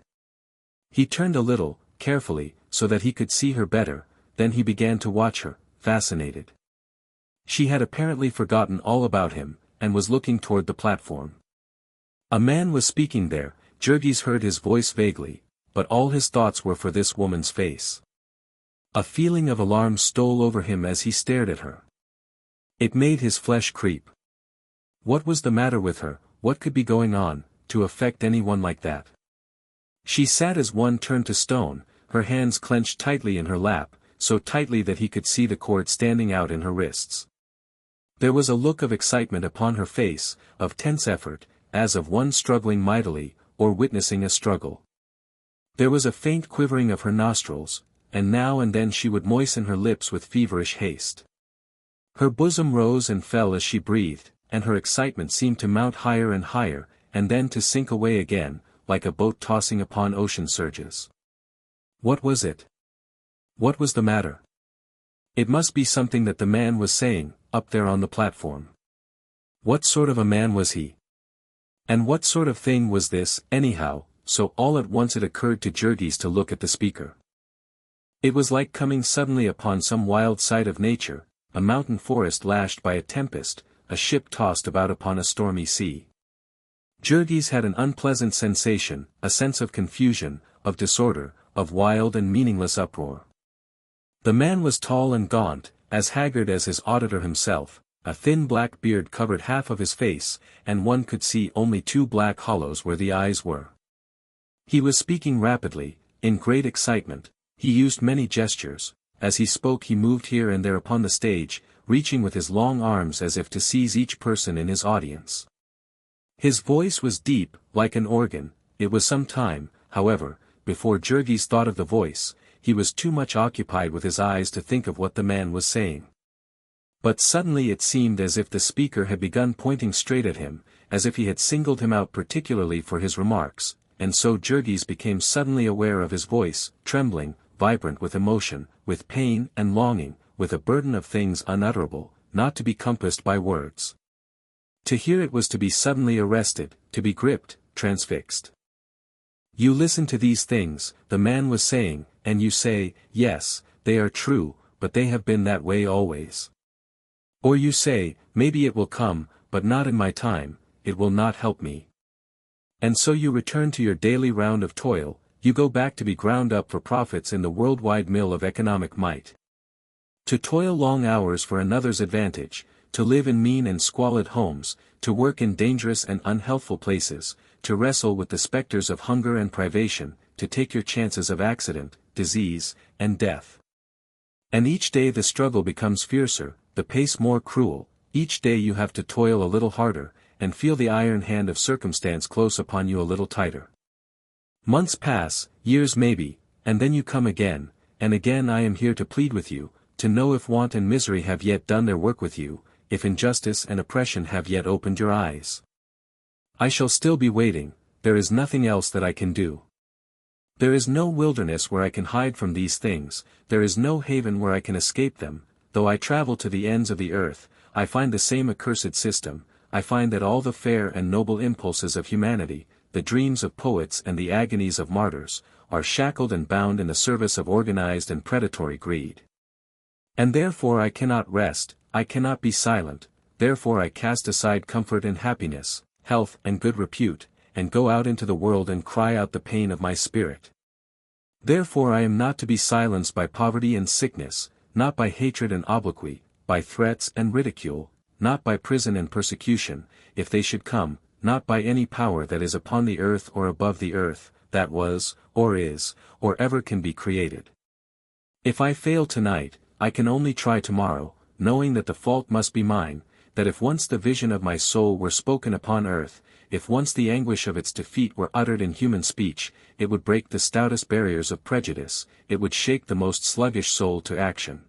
He turned a little, carefully, so that he could see her better, then he began to watch her, fascinated. She had apparently forgotten all about him, and was looking toward the platform. A man was speaking there. Jurgis heard his voice vaguely, but all his thoughts were for this woman's face. A feeling of alarm stole over him as he stared at her. It made his flesh creep. What was the matter with her? What could be going on, to affect anyone like that? She sat as one turned to stone, her hands clenched tightly in her lap, so tightly that he could see the cord standing out in her wrists. There was a look of excitement upon her face, of tense effort, as of one struggling mightily, or witnessing a struggle. There was a faint quivering of her nostrils, and now and then she would moisten her lips with feverish haste. Her bosom rose and fell as she breathed, and her excitement seemed to mount higher and higher, and then to sink away again, like a boat tossing upon ocean surges. What was it? What was the matter? It must be something that the man was saying, up there on the platform. What sort of a man was he? And what sort of thing was this, anyhow? So all at once it occurred to Jurgis to look at the speaker. It was like coming suddenly upon some wild sight of nature, a mountain forest lashed by a tempest, a ship tossed about upon a stormy sea. Jurgis had an unpleasant sensation, a sense of confusion, of disorder, of wild and meaningless uproar. The man was tall and gaunt, as haggard as his auditor himself. A thin black beard covered half of his face, and one could see only two black hollows where the eyes were. He was speaking rapidly, in great excitement. He used many gestures. As he spoke he moved here and there upon the stage, reaching with his long arms as if to seize each person in his audience. His voice was deep, like an organ. It was some time, however, before Jurgis thought of the voice. He was too much occupied with his eyes to think of what the man was saying. But suddenly it seemed as if the speaker had begun pointing straight at him, as if he had singled him out particularly for his remarks, and so Jurgis became suddenly aware of his voice, trembling, vibrant with emotion, with pain and longing, with a burden of things unutterable, not to be compassed by words. To hear it was to be suddenly arrested, to be gripped, transfixed. You listen to these things, the man was saying, and you say, yes, they are true, but they have been that way always. Or you say, maybe it will come, but not in my time, it will not help me. And so you return to your daily round of toil, you go back to be ground up for profits in the worldwide mill of economic might. To toil long hours for another's advantage, to live in mean and squalid homes, to work in dangerous and unhealthful places, to wrestle with the specters of hunger and privation, to take your chances of accident, disease, and death. And each day the struggle becomes fiercer, the pace more cruel. Each day you have to toil a little harder, and feel the iron hand of circumstance close upon you a little tighter. Months pass, years maybe, and then you come again, and again I am here to plead with you, to know if want and misery have yet done their work with you, if injustice and oppression have yet opened your eyes. I shall still be waiting, there is nothing else that I can do. There is no wilderness where I can hide from these things, there is no haven where I can escape them. Though I travel to the ends of the earth, I find the same accursed system. I find that all the fair and noble impulses of humanity, the dreams of poets and the agonies of martyrs, are shackled and bound in the service of organized and predatory greed. And therefore I cannot rest, I cannot be silent, therefore I cast aside comfort and happiness, health and good repute, and go out into the world and cry out the pain of my spirit. Therefore I am not to be silenced by poverty and sickness, not by hatred and obloquy, by threats and ridicule, not by prison and persecution, if they should come, not by any power that is upon the earth or above the earth, that was, or is, or ever can be created. If I fail tonight, I can only try tomorrow, knowing that the fault must be mine, that if once the vision of my soul were spoken upon earth, if once the anguish of its defeat were uttered in human speech, it would break the stoutest barriers of prejudice, it would shake the most sluggish soul to action.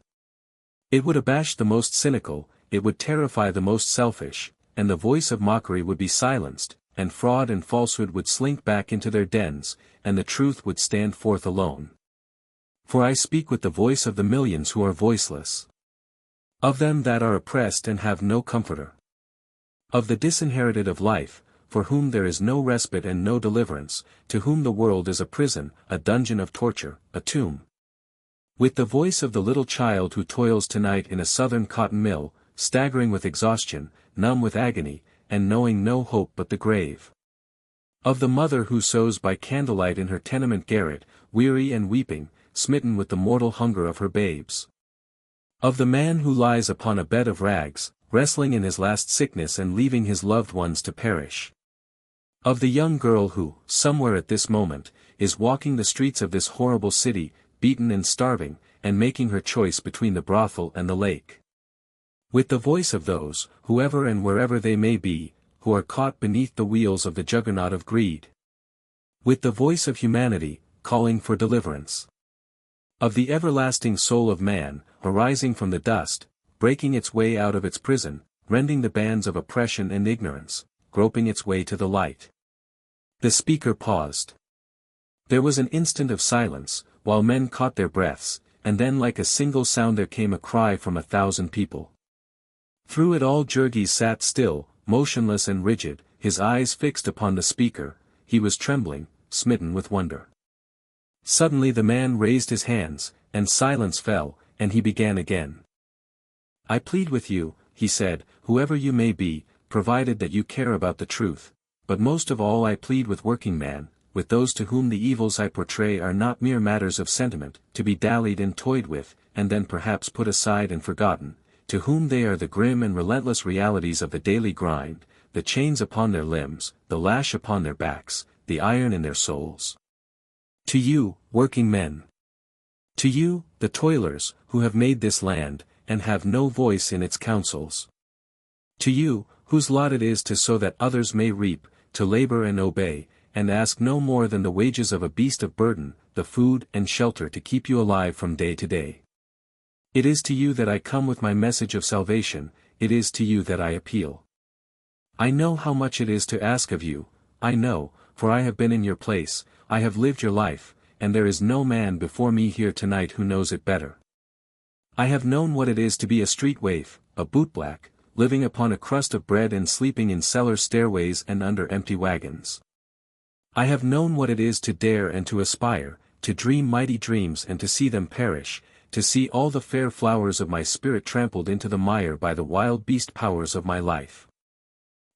It would abash the most cynical, it would terrify the most selfish, and the voice of mockery would be silenced, and fraud and falsehood would slink back into their dens, and the truth would stand forth alone. For I speak with the voice of the millions who are voiceless. Of them that are oppressed and have no comforter. Of the disinherited of life, for whom there is no respite and no deliverance, to whom the world is a prison, a dungeon of torture, a tomb. With the voice of the little child who toils tonight in a southern cotton mill, staggering with exhaustion, numb with agony, and knowing no hope but the grave. Of the mother who sews by candlelight in her tenement garret, weary and weeping, smitten with the mortal hunger of her babes. Of the man who lies upon a bed of rags, wrestling in his last sickness and leaving his loved ones to perish. Of the young girl who, somewhere at this moment, is walking the streets of this horrible city, beaten and starving, and making her choice between the brothel and the lake. With the voice of those, whoever and wherever they may be, who are caught beneath the wheels of the juggernaut of greed. With the voice of humanity, calling for deliverance. Of the everlasting soul of man, arising from the dust, breaking its way out of its prison, rending the bands of oppression and ignorance, groping its way to the light. The speaker paused. There was an instant of silence, while men caught their breaths, and then like a single sound there came a cry from 1,000 people. Through it all Jurgis sat still, motionless and rigid, his eyes fixed upon the speaker. He was trembling, smitten with wonder. Suddenly the man raised his hands, and silence fell, and he began again. I plead with you, he said, whoever you may be, provided that you care about the truth, but most of all I plead with working man, with those to whom the evils I portray are not mere matters of sentiment, to be dallied and toyed with, and then perhaps put aside and forgotten, to whom they are the grim and relentless realities of the daily grind, the chains upon their limbs, the lash upon their backs, the iron in their souls. To you, working men. To you, the toilers, who have made this land, and have no voice in its councils. To you, whose lot it is to sow that others may reap, to labor and obey, and ask no more than the wages of a beast of burden, the food and shelter to keep you alive from day to day. It is to you that I come with my message of salvation, it is to you that I appeal. I know how much it is to ask of you, I know, for I have been in your place, I have lived your life, and there is no man before me here tonight who knows it better. I have known what it is to be a street waif, a bootblack, living upon a crust of bread and sleeping in cellar stairways and under empty wagons. I have known what it is to dare and to aspire, to dream mighty dreams and to see them perish, to see all the fair flowers of my spirit trampled into the mire by the wild beast powers of my life.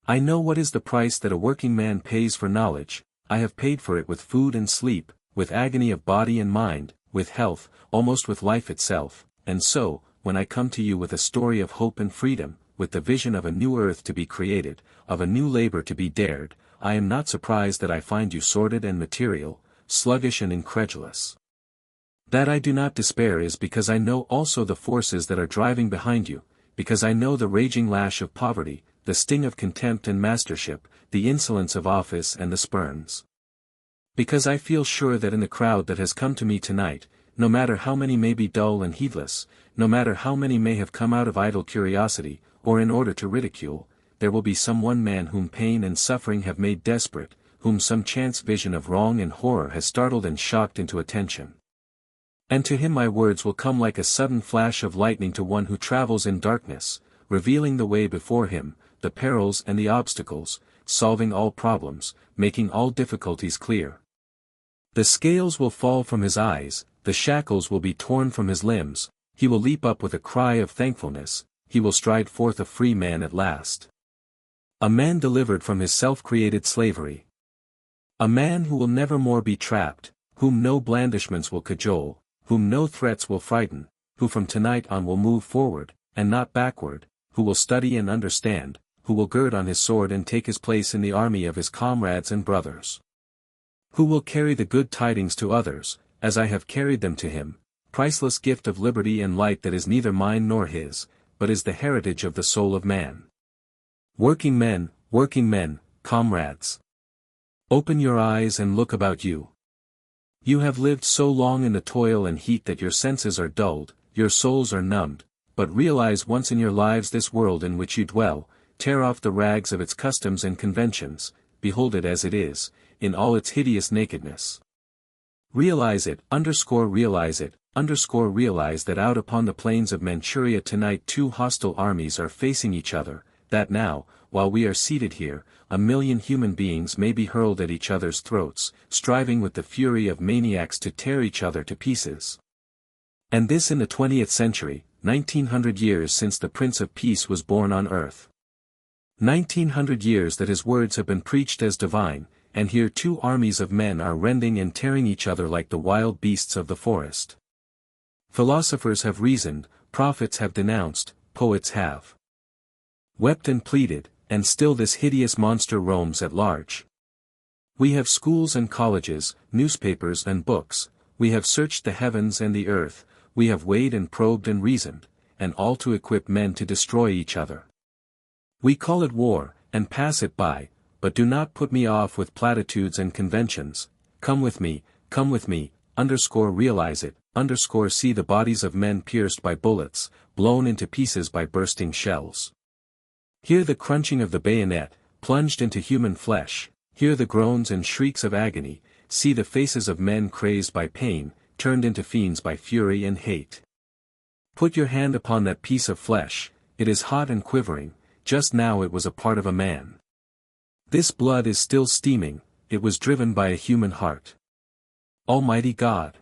I know what is the price that a working man pays for knowledge. I have paid for it with food and sleep, with agony of body and mind, with health, almost with life itself, and so, when I come to you with a story of hope and freedom, with the vision of a new earth to be created, of a new labor to be dared, I am not surprised that I find you sordid and material, sluggish and incredulous. That I do not despair is because I know also the forces that are driving behind you, because I know the raging lash of poverty, the sting of contempt and mastership, the insolence of office and the spurns. Because I feel sure that in the crowd that has come to me tonight, no matter how many may be dull and heedless, no matter how many may have come out of idle curiosity, or in order to ridicule, there will be some one man whom pain and suffering have made desperate, whom some chance vision of wrong and horror has startled and shocked into attention. And to him my words will come like a sudden flash of lightning to one who travels in darkness, revealing the way before him, the perils and the obstacles, solving all problems, making all difficulties clear. The scales will fall from his eyes, the shackles will be torn from his limbs, he will leap up with a cry of thankfulness, he will stride forth a free man at last. A man delivered from his self-created slavery. A man who will never more be trapped, whom no blandishments will cajole, whom no threats will frighten, who from tonight on will move forward, and not backward, who will study and understand, who will gird on his sword and take his place in the army of his comrades and brothers. Who will carry the good tidings to others, as I have carried them to him, priceless gift of liberty and light that is neither mine nor his, but is the heritage of the soul of man. Working men, comrades. Open your eyes and look about you. You have lived so long in the toil and heat that your senses are dulled, your souls are numbed, but realize once in your lives this world in which you dwell, tear off the rags of its customs and conventions, behold it as it is, in all its hideous nakedness. Realize it, realize that out upon the plains of Manchuria tonight two hostile armies are facing each other, that now, while we are seated here, 1,000,000 human beings may be hurled at each other's throats, striving with the fury of maniacs to tear each other to pieces. And this in the 20th century, 1900 years since the Prince of Peace was born on earth. 1900 years that his words have been preached as divine, and here two armies of men are rending and tearing each other like the wild beasts of the forest. Philosophers have reasoned, prophets have denounced, poets have wept and pleaded, and still this hideous monster roams at large. We have schools and colleges, newspapers and books, we have searched the heavens and the earth, we have weighed and probed and reasoned, and all to equip men to destroy each other. We call it war, and pass it by, but do not put me off with platitudes and conventions. Come with me, realize it, see the bodies of men pierced by bullets, blown into pieces by bursting shells. Hear the crunching of the bayonet, plunged into human flesh, hear the groans and shrieks of agony, see the faces of men crazed by pain, turned into fiends by fury and hate. Put your hand upon that piece of flesh, it is hot and quivering, just now it was a part of a man. This blood is still steaming, it was driven by a human heart. Almighty God!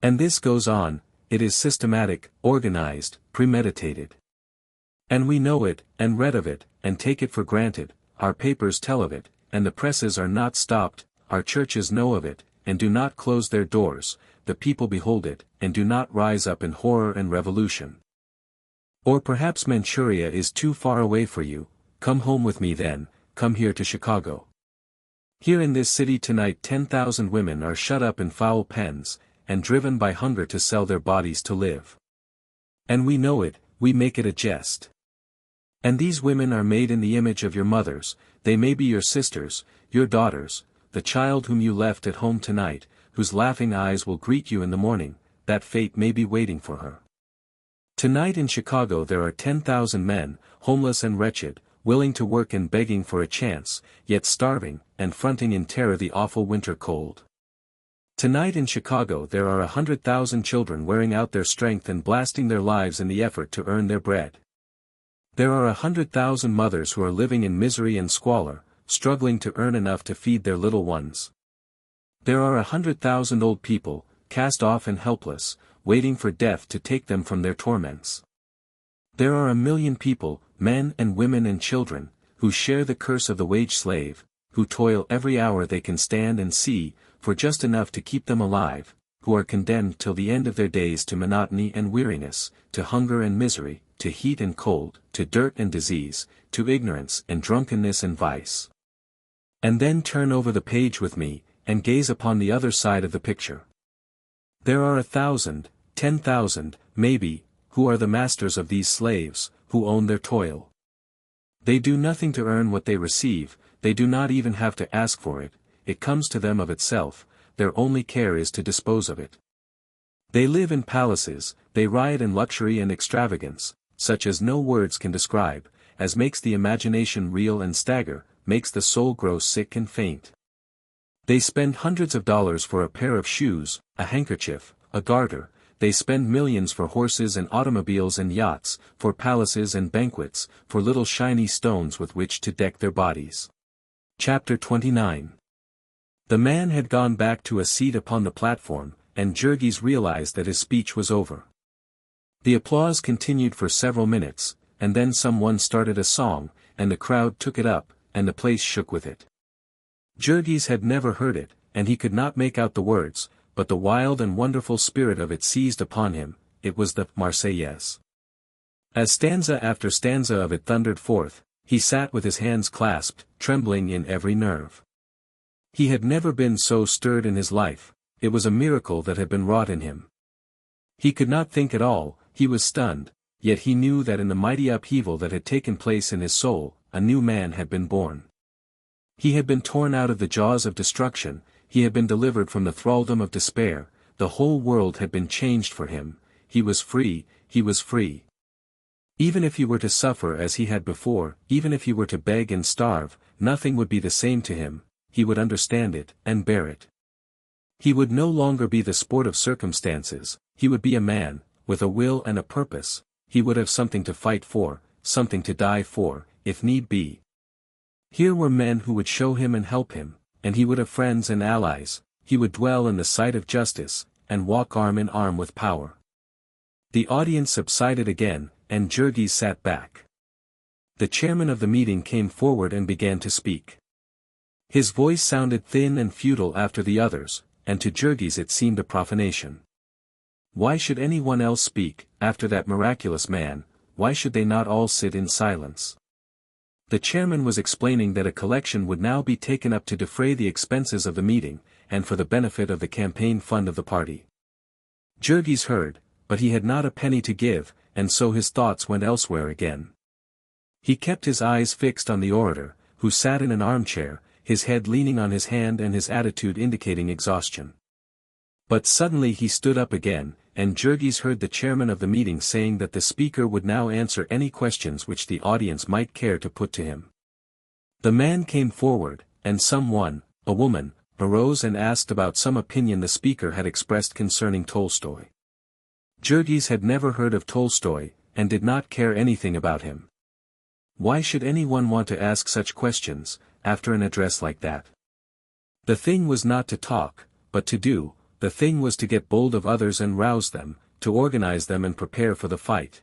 And this goes on, it is systematic, organized, premeditated. And we know it, and read of it, and take it for granted, our papers tell of it, and the presses are not stopped, our churches know of it, and do not close their doors, the people behold it, and do not rise up in horror and revolution. Or perhaps Manchuria is too far away for you, come home with me then, come here to Chicago. Here in this city tonight 10,000 women are shut up in foul pens, and driven by hunger to sell their bodies to live. And we know it, we make it a jest. And these women are made in the image of your mothers, they may be your sisters, your daughters, the child whom you left at home tonight, whose laughing eyes will greet you in the morning, that fate may be waiting for her. Tonight in Chicago there are 10,000 men, homeless and wretched, willing to work and begging for a chance, yet starving, and fronting in terror the awful winter cold. Tonight in Chicago there are 100,000 children wearing out their strength and blasting their lives in the effort to earn their bread. There are 100,000 mothers who are living in misery and squalor, struggling to earn enough to feed their little ones. There are 100,000 old people, cast off and helpless, waiting for death to take them from their torments. There are 1,000,000 people, men and women and children, who share the curse of the wage slave, who toil every hour they can stand and see, for just enough to keep them alive, who are condemned till the end of their days to monotony and weariness, to hunger and misery, to heat and cold, to dirt and disease, to ignorance and drunkenness and vice. And then turn over the page with me, and gaze upon the other side of the picture. There are 1,000, 10,000, maybe, who are the masters of these slaves, who own their toil. They do nothing to earn what they receive, they do not even have to ask for it, it comes to them of itself, their only care is to dispose of it. They live in palaces, they riot in luxury and extravagance, such as no words can describe, as makes the imagination reel and stagger, makes the soul grow sick and faint. They spend hundreds of dollars for a pair of shoes, a handkerchief, a garter, they spend millions for horses and automobiles and yachts, for palaces and banquets, for little shiny stones with which to deck their bodies. Chapter 29. The man had gone back to a seat upon the platform, and Jurgis realized that his speech was over. The applause continued for several minutes, and then someone started a song, and the crowd took it up, and the place shook with it. Jurgis had never heard it, and he could not make out the words, but the wild and wonderful spirit of it seized upon him, it was the Marseillaise. As stanza after stanza of it thundered forth, he sat with his hands clasped, trembling in every nerve. He had never been so stirred in his life, it was a miracle that had been wrought in him. He could not think at all, he was stunned, yet he knew that in the mighty upheaval that had taken place in his soul, a new man had been born. He had been torn out of the jaws of destruction, he had been delivered from the thraldom of despair, the whole world had been changed for him, he was free, he was free. Even if he were to suffer as he had before, even if he were to beg and starve, nothing would be the same to him, he would understand it, and bear it. He would no longer be the sport of circumstances, he would be a man, with a will and a purpose, he would have something to fight for, something to die for, if need be. Here were men who would show him and help him, and he would have friends and allies, he would dwell in the sight of justice, and walk arm in arm with power. The audience subsided again, and Jurgis sat back. The chairman of the meeting came forward and began to speak. His voice sounded thin and futile after the others, and to Jurgis it seemed a profanation. Why should anyone else speak, after that miraculous man, why should they not all sit in silence? The chairman was explaining that a collection would now be taken up to defray the expenses of the meeting, and for the benefit of the campaign fund of the party. Jurgis heard, but he had not a penny to give, and so his thoughts went elsewhere again. He kept his eyes fixed on the orator, who sat in an armchair, his head leaning on his hand and his attitude indicating exhaustion. But suddenly he stood up again, and Jurgis heard the chairman of the meeting saying that the speaker would now answer any questions which the audience might care to put to him. The man came forward, and someone, a woman, arose and asked about some opinion the speaker had expressed concerning Tolstoy. Jurgis had never heard of Tolstoy, and did not care anything about him. Why should anyone want to ask such questions, after an address like that? The thing was not to talk, but to do, the thing was to get bold of others and rouse them, to organize them and prepare for the fight.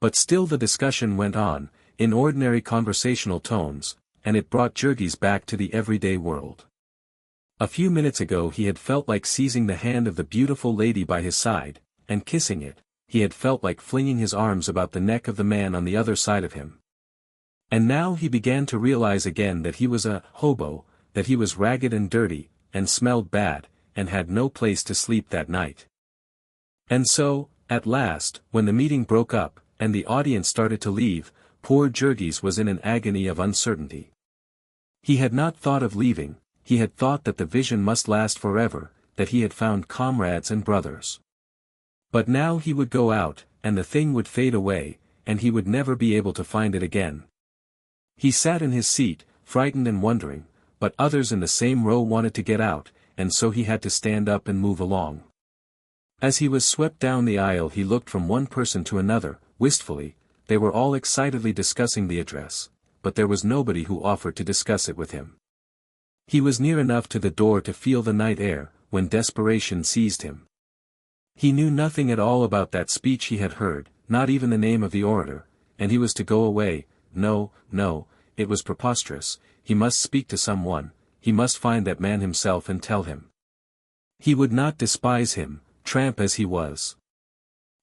But still the discussion went on, in ordinary conversational tones, and it brought Jurgis back to the everyday world. A few minutes ago he had felt like seizing the hand of the beautiful lady by his side, and kissing it, he had felt like flinging his arms about the neck of the man on the other side of him. And now he began to realize again that he was a hobo, that he was ragged and dirty, and smelled bad, and had no place to sleep that night. And so, at last, when the meeting broke up, and the audience started to leave, poor Jurgis was in an agony of uncertainty. He had not thought of leaving, he had thought that the vision must last forever, that he had found comrades and brothers. But now he would go out, and the thing would fade away, and he would never be able to find it again. He sat in his seat, frightened and wondering, but others in the same row wanted to get out, and so he had to stand up and move along. As he was swept down the aisle he looked from one person to another, wistfully, they were all excitedly discussing the address, but there was nobody who offered to discuss it with him. He was near enough to the door to feel the night air, when desperation seized him. He knew nothing at all about that speech he had heard, not even the name of the orator, and he was to go away. No, it was preposterous, he must speak to someone, he must find that man himself and tell him. He would not despise him, tramp as he was.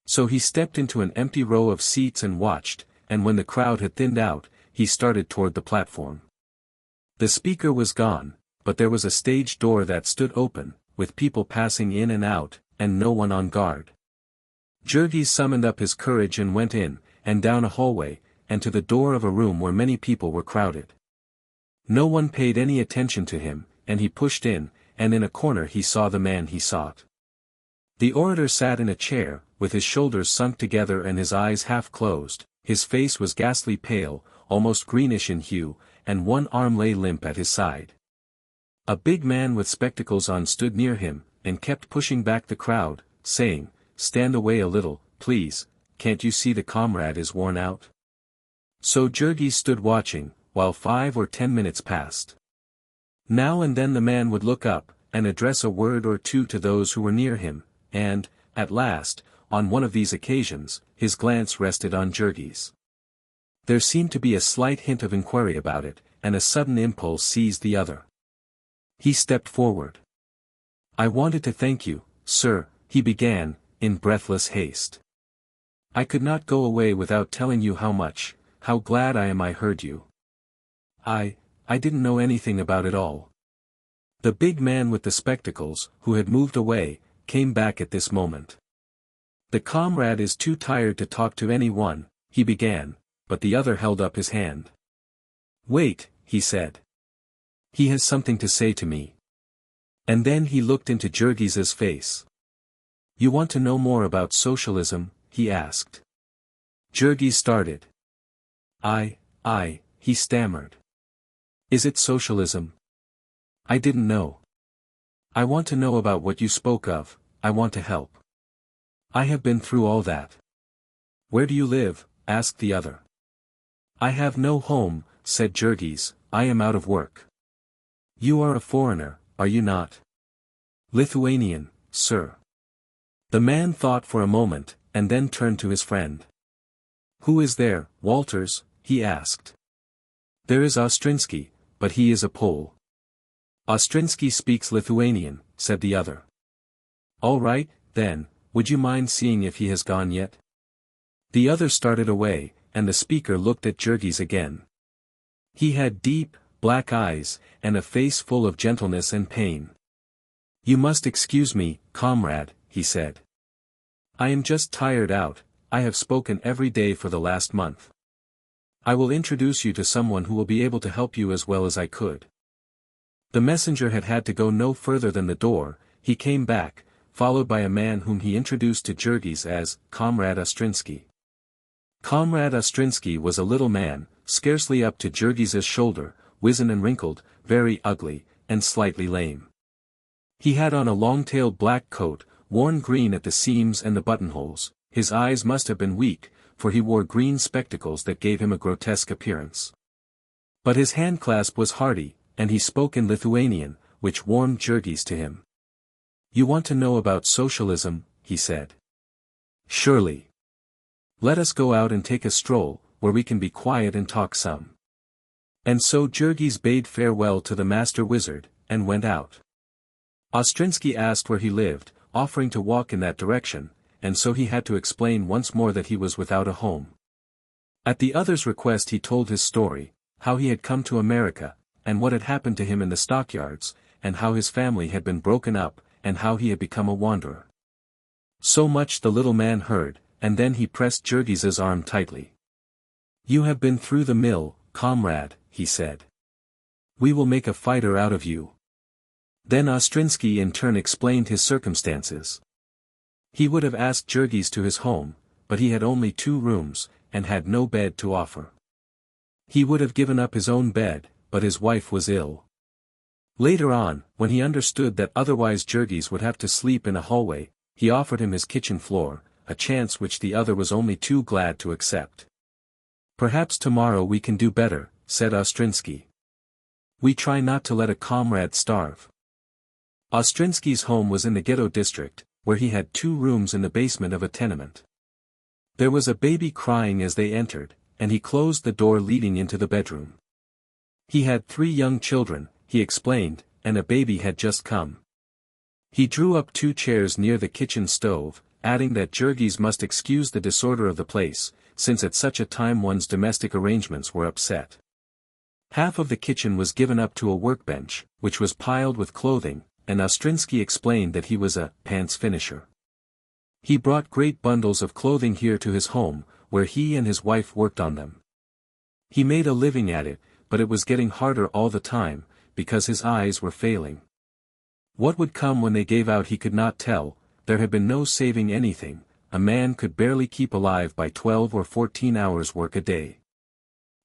So he stepped into an empty row of seats and watched, and when the crowd had thinned out, he started toward the platform. The speaker was gone, but there was a stage door that stood open, with people passing in and out, and no one on guard. Jurgis summoned up his courage and went in, and down a hallway, and to the door of a room where many people were crowded. No one paid any attention to him, and he pushed in, and in a corner he saw the man he sought. The orator sat in a chair, with his shoulders sunk together and his eyes half closed, his face was ghastly pale, almost greenish in hue, and one arm lay limp at his side. A big man with spectacles on stood near him, and kept pushing back the crowd, saying, "Stand away a little, please, can't you see the comrade is worn out?" So Jurgis stood watching, while 5 or 10 minutes passed. Now and then the man would look up, and address a word or two to those who were near him, and, at last, on one of these occasions, his glance rested on Jurgis. There seemed to be a slight hint of inquiry about it, and a sudden impulse seized the other. He stepped forward. "I wanted to thank you, sir," he began, in breathless haste. "I could not go away without telling you how glad I am I heard you. I didn't know anything about it all." The big man with the spectacles, who had moved away, came back at this moment. "The comrade is too tired to talk to anyone," he began, but the other held up his hand. "Wait," he said. "He has something to say to me." And then he looked into Jurgis's face. "You want to know more about socialism?" he asked. Jurgis started. I, he stammered. "Is it socialism? I didn't know. I want to know about what you spoke of, I want to help. I have been through all that." "Where do you live?" asked the other. "I have no home," said Jurgis, "I am out of work." "You are a foreigner, are you not?" "Lithuanian, sir." The man thought for a moment, and then turned to his friend. "Who is there, Walters?" he asked. "There is Ostrinsky, but he is a Pole." "Ostrinsky speaks Lithuanian," said the other. "All right, then, would you mind seeing if he has gone yet?" The other started away, and the speaker looked at Jurgis again. He had deep, black eyes, and a face full of gentleness and pain. "You must excuse me, comrade," he said. "I am just tired out, I have spoken every day for the last month. I will introduce you to someone who will be able to help you as well as I could." The messenger had to go no further than the door. He came back, followed by a man whom he introduced to Jurgis as Comrade Ostrinsky. Comrade Ostrinsky was a little man, scarcely up to Jurgis's shoulder, wizen and wrinkled, very ugly, and slightly lame. He had on a long-tailed black coat, worn green at the seams and the buttonholes. His eyes must have been weak, for he wore green spectacles that gave him a grotesque appearance. But his handclasp was hearty, and he spoke in Lithuanian, which warmed Jurgis to him. "You want to know about socialism," he said. "Surely. Let us go out and take a stroll, where we can be quiet and talk some." And so Jurgis bade farewell to the master wizard, and went out. Ostrinsky asked where he lived, offering to walk in that direction, and so he had to explain once more that he was without a home. At the other's request he told his story, how he had come to America, and what had happened to him in the stockyards, and how his family had been broken up, and how he had become a wanderer. So much the little man heard, and then he pressed Jurgis's arm tightly. "You have been through the mill, comrade," he said. "We will make a fighter out of you." Then Ostrinsky in turn explained his circumstances. He would have asked Jurgis to his home, but he had only 2 rooms, and had no bed to offer. He would have given up his own bed, but his wife was ill. Later on, when he understood that otherwise Jurgis would have to sleep in a hallway, he offered him his kitchen floor, a chance which the other was only too glad to accept. "Perhaps tomorrow we can do better," said Ostrinsky. "We try not to let a comrade starve." Ostrinsky's home was in the ghetto district, where he had 2 rooms in the basement of a tenement. There was a baby crying as they entered, and he closed the door leading into the bedroom. He had 3 young children, he explained, and a baby had just come. He drew up 2 chairs near the kitchen stove, adding that Jurgis must excuse the disorder of the place, since at such a time one's domestic arrangements were upset. Half of the kitchen was given up to a workbench, which was piled with clothing, and Ostrinsky explained that he was a pants finisher. He brought great bundles of clothing here to his home, where he and his wife worked on them. He made a living at it, but it was getting harder all the time, because his eyes were failing. What would come when they gave out he could not tell. There had been no saving anything. A man could barely keep alive by 12 or 14 hours work a day.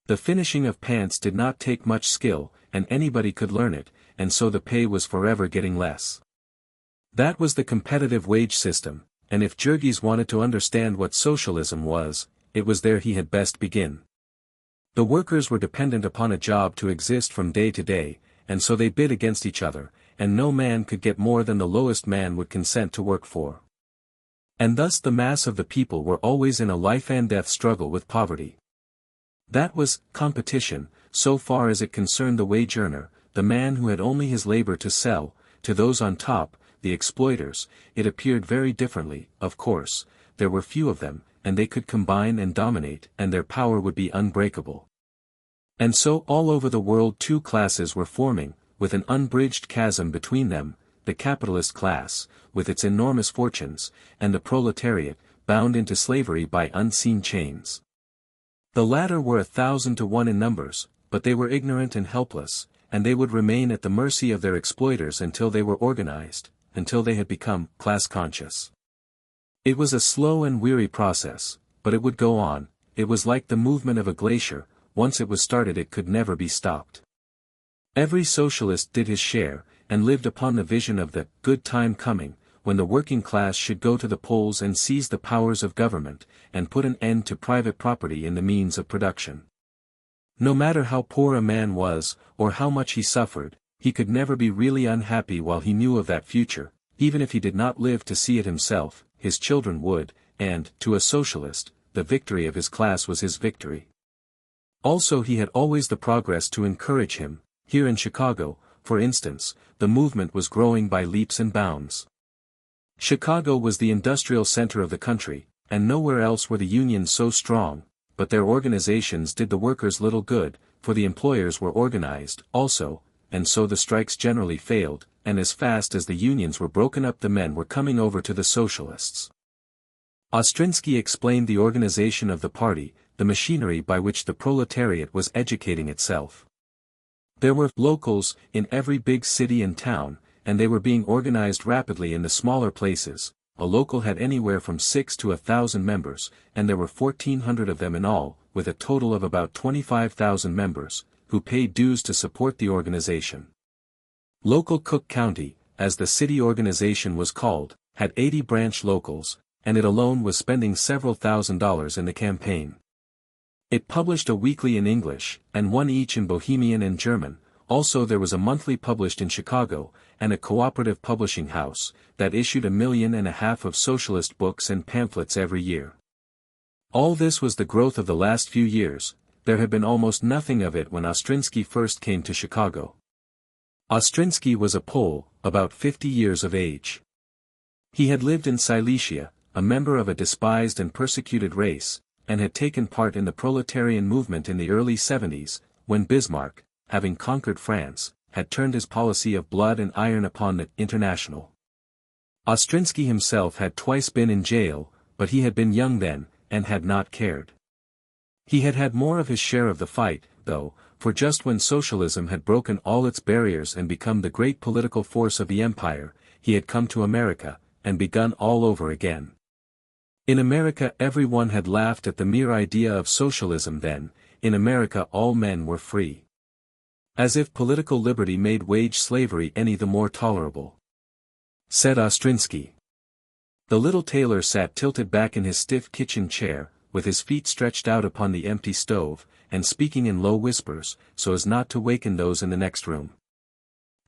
The finishing of pants did not take much skill, and anybody could learn it, and so the pay was forever getting less. That was the competitive wage system, and if Jurgis wanted to understand what socialism was, it was there he had best begin. The workers were dependent upon a job to exist from day to day, and so they bid against each other, and no man could get more than the lowest man would consent to work for. And thus the mass of the people were always in a life-and-death struggle with poverty. That was competition, so far as it concerned the wage earner, the man who had only his labor to sell, to those on top, the exploiters, it appeared very differently. Of course, there were few of them, and they could combine and dominate, and their power would be unbreakable. And so all over the world two classes were forming, with an unbridged chasm between them, the capitalist class, with its enormous fortunes, and the proletariat, bound into slavery by unseen chains. The latter were 1,000 to 1 in numbers, but they were ignorant and helpless, and they would remain at the mercy of their exploiters until they were organized, until they had become class-conscious. It was a slow and weary process, but it would go on. It was like the movement of a glacier. Once it was started it could never be stopped. Every socialist did his share, and lived upon the vision of the good time coming, when the working class should go to the polls and seize the powers of government, and put an end to private property in the means of production. No matter how poor a man was, or how much he suffered, he could never be really unhappy while he knew of that future. Even if he did not live to see it himself, his children would, and, to a socialist, the victory of his class was his victory. Also he had always the progress to encourage him. Here in Chicago, for instance, the movement was growing by leaps and bounds. Chicago was the industrial center of the country, and nowhere else were the unions so strong, but their organizations did the workers little good, for the employers were organized, also, and so the strikes generally failed, and as fast as the unions were broken up the men were coming over to the socialists. Ostrinsky explained the organization of the party, the machinery by which the proletariat was educating itself. There were locals in every big city and town, and they were being organized rapidly in the smaller places. A local had anywhere from 6 to 1,000 members, and there were 1,400 of them in all, with a total of about 25,000 members, who paid dues to support the organization. Local Cook County, as the city organization was called, had 80 branch locals, and it alone was spending several $1,000s in the campaign. It published a weekly in English, and one each in Bohemian and German. Also there was a monthly published in Chicago, and a cooperative publishing house, that issued 1.5 million of socialist books and pamphlets every year. All this was the growth of the last few years. There had been almost nothing of it when Ostrinsky first came to Chicago. Ostrinsky was a Pole, about 50 years of age. He had lived in Silesia, a member of a despised and persecuted race, and had taken part in the proletarian movement in the early 70s, when Bismarck, having conquered France, had turned his policy of blood and iron upon the International. Ostrinsky himself had twice been in jail, but he had been young then, and had not cared. He had had more of his share of the fight, though, for just when socialism had broken all its barriers and become the great political force of the empire, he had come to America, and begun all over again. In America everyone had laughed at the mere idea of socialism then. In America all men were free. As if political liberty made wage slavery any the more tolerable. Said Ostrinsky. The little tailor sat tilted back in his stiff kitchen chair, with his feet stretched out upon the empty stove, and speaking in low whispers, so as not to waken those in the next room.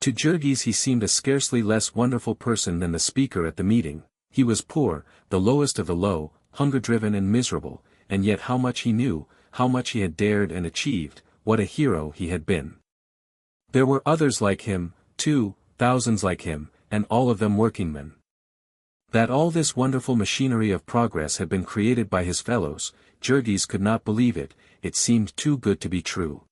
To Jurgis he seemed a scarcely less wonderful person than the speaker at the meeting. He was poor, the lowest of the low, hunger-driven and miserable, and yet how much he knew, how much he had dared and achieved, what a hero he had been. There were others like him, too, thousands like him, and all of them workingmen. That all this wonderful machinery of progress had been created by his fellows, Jurgis could not believe it. It seemed too good to be true.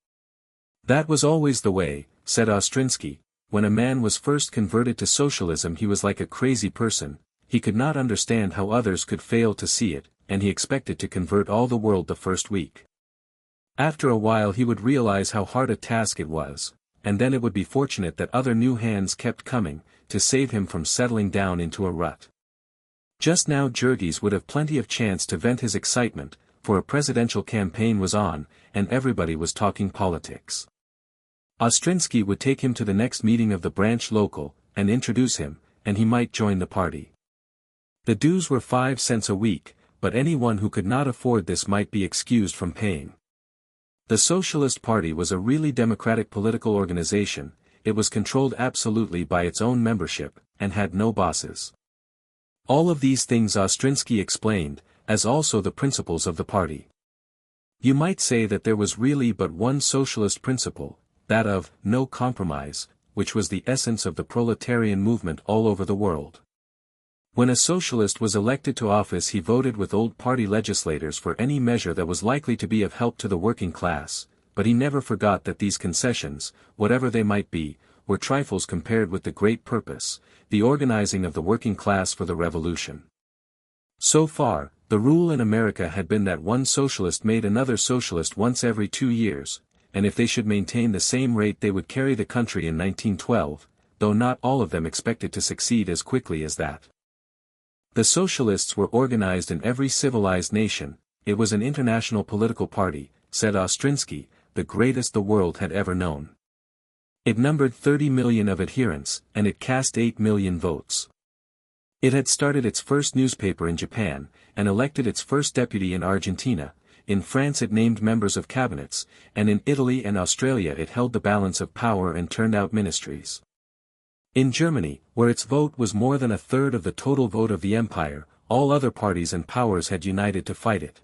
That was always the way, said Ostrinsky. When a man was first converted to socialism he was like a crazy person. He could not understand how others could fail to see it, and he expected to convert all the world the first week. After a while he would realize how hard a task it was, and then it would be fortunate that other new hands kept coming, to save him from settling down into a rut. Just now Jurgis would have plenty of chance to vent his excitement, for a presidential campaign was on, and everybody was talking politics. Ostrinsky would take him to the next meeting of the branch local, and introduce him, and he might join the party. The dues were 5 cents a week, but anyone who could not afford this might be excused from paying. The Socialist Party was a really democratic political organization. It was controlled absolutely by its own membership, and had no bosses. All of these things Ostrinsky explained, as also the principles of the party. You might say that there was really but one socialist principle, that of no compromise, which was the essence of the proletarian movement all over the world. When a socialist was elected to office, he voted with old party legislators for any measure that was likely to be of help to the working class, but he never forgot that these concessions, whatever they might be, were trifles compared with the great purpose, the organizing of the working class for the revolution. So far, the rule in America had been that one socialist made another socialist once every 2 years, and if they should maintain the same rate they would carry the country in 1912, though not all of them expected to succeed as quickly as that. The socialists were organized in every civilized nation. It was an international political party, said Ostrinsky, the greatest the world had ever known. It numbered 30 million of adherents, and it cast 8 million votes. It had started its first newspaper in Japan, and elected its first deputy in Argentina. In France it named members of cabinets, and in Italy and Australia it held the balance of power and turned out ministries. In Germany, where its vote was more than a third of the total vote of the empire, all other parties and powers had united to fight it.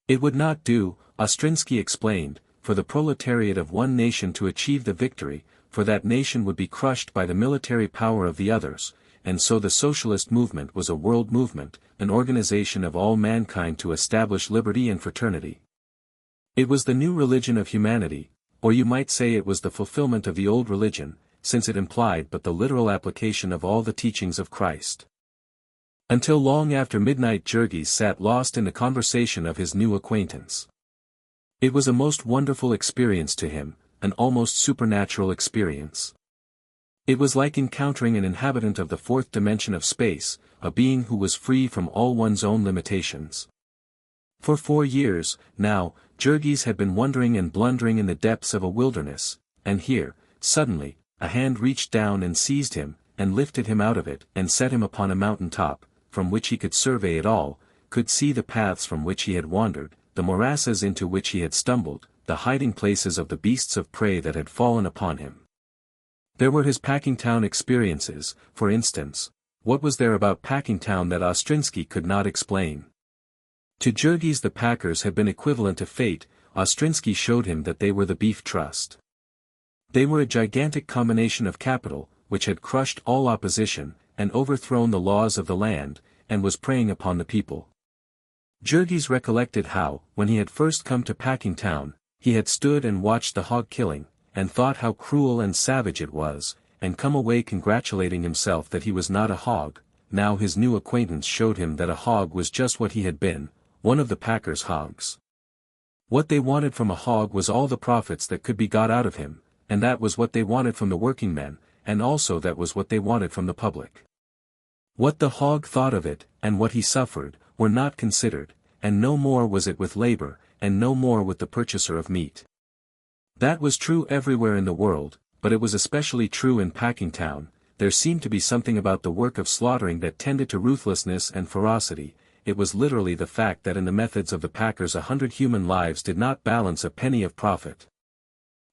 It would not do, Ostrinsky explained, for the proletariat of one nation to achieve the victory, for that nation would be crushed by the military power of the others, and so the socialist movement was a world movement, an organization of all mankind to establish liberty and fraternity. It was the new religion of humanity, or you might say it was the fulfillment of the old religion, since it implied but the literal application of all the teachings of Christ. Until long after midnight Jurgis sat lost in the conversation of his new acquaintance. It was a most wonderful experience to him, an almost supernatural experience. It was like encountering an inhabitant of the fourth dimension of space, a being who was free from all one's own limitations. For 4 years, now, Jurgis had been wandering and blundering in the depths of a wilderness, and here, suddenly, a hand reached down and seized him, and lifted him out of it, and set him upon a mountain top, from which he could survey it all, could see the paths from which he had wandered, the morasses into which he had stumbled, the hiding places of the beasts of prey that had fallen upon him. There were his Packingtown experiences, for instance. What was there about Packingtown that Ostrinsky could not explain? To Jurgis the Packers had been equivalent to fate. Ostrinsky showed him that they were the Beef Trust. They were a gigantic combination of capital, which had crushed all opposition, and overthrown the laws of the land, and was preying upon the people. Jurgis recollected how, when he had first come to Packingtown, he had stood and watched the hog killing, and thought how cruel and savage it was, and come away congratulating himself that he was not a hog. Now his new acquaintance showed him that a hog was just what he had been, one of the Packers' hogs. What they wanted from a hog was all the profits that could be got out of him, and that was what they wanted from the working men, and also that was what they wanted from the public. What the hog thought of it, and what he suffered, were not considered, and no more was it with labor, and no more with the purchaser of meat. That was true everywhere in the world, but it was especially true in Packingtown. There seemed to be something about the work of slaughtering that tended to ruthlessness and ferocity. It was literally the fact that in the methods of the Packers 100 human lives did not balance a penny of profit.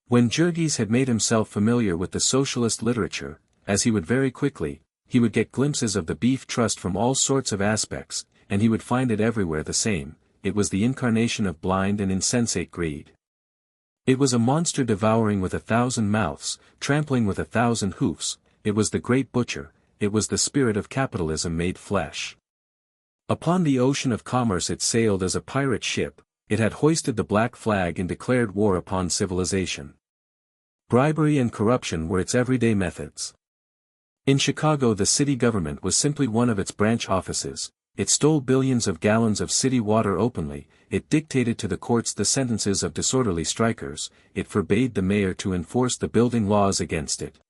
When Jurgis had made himself familiar with the socialist literature, as he would very quickly, he would get glimpses of the Beef Trust from all sorts of aspects, and he would find it everywhere the same. It was the incarnation of blind and insensate greed. It was a monster devouring with 1,000 mouths, trampling with 1,000 hoofs. It was the great butcher. It was the spirit of capitalism made flesh. Upon the ocean of commerce it sailed as a pirate ship. It had hoisted the black flag and declared war upon civilization. Bribery and corruption were its everyday methods. In Chicago the city government was simply one of its branch offices. It stole billions of gallons of city water openly. It dictated to the courts the sentences of disorderly strikers. It forbade the mayor to enforce the building laws against it.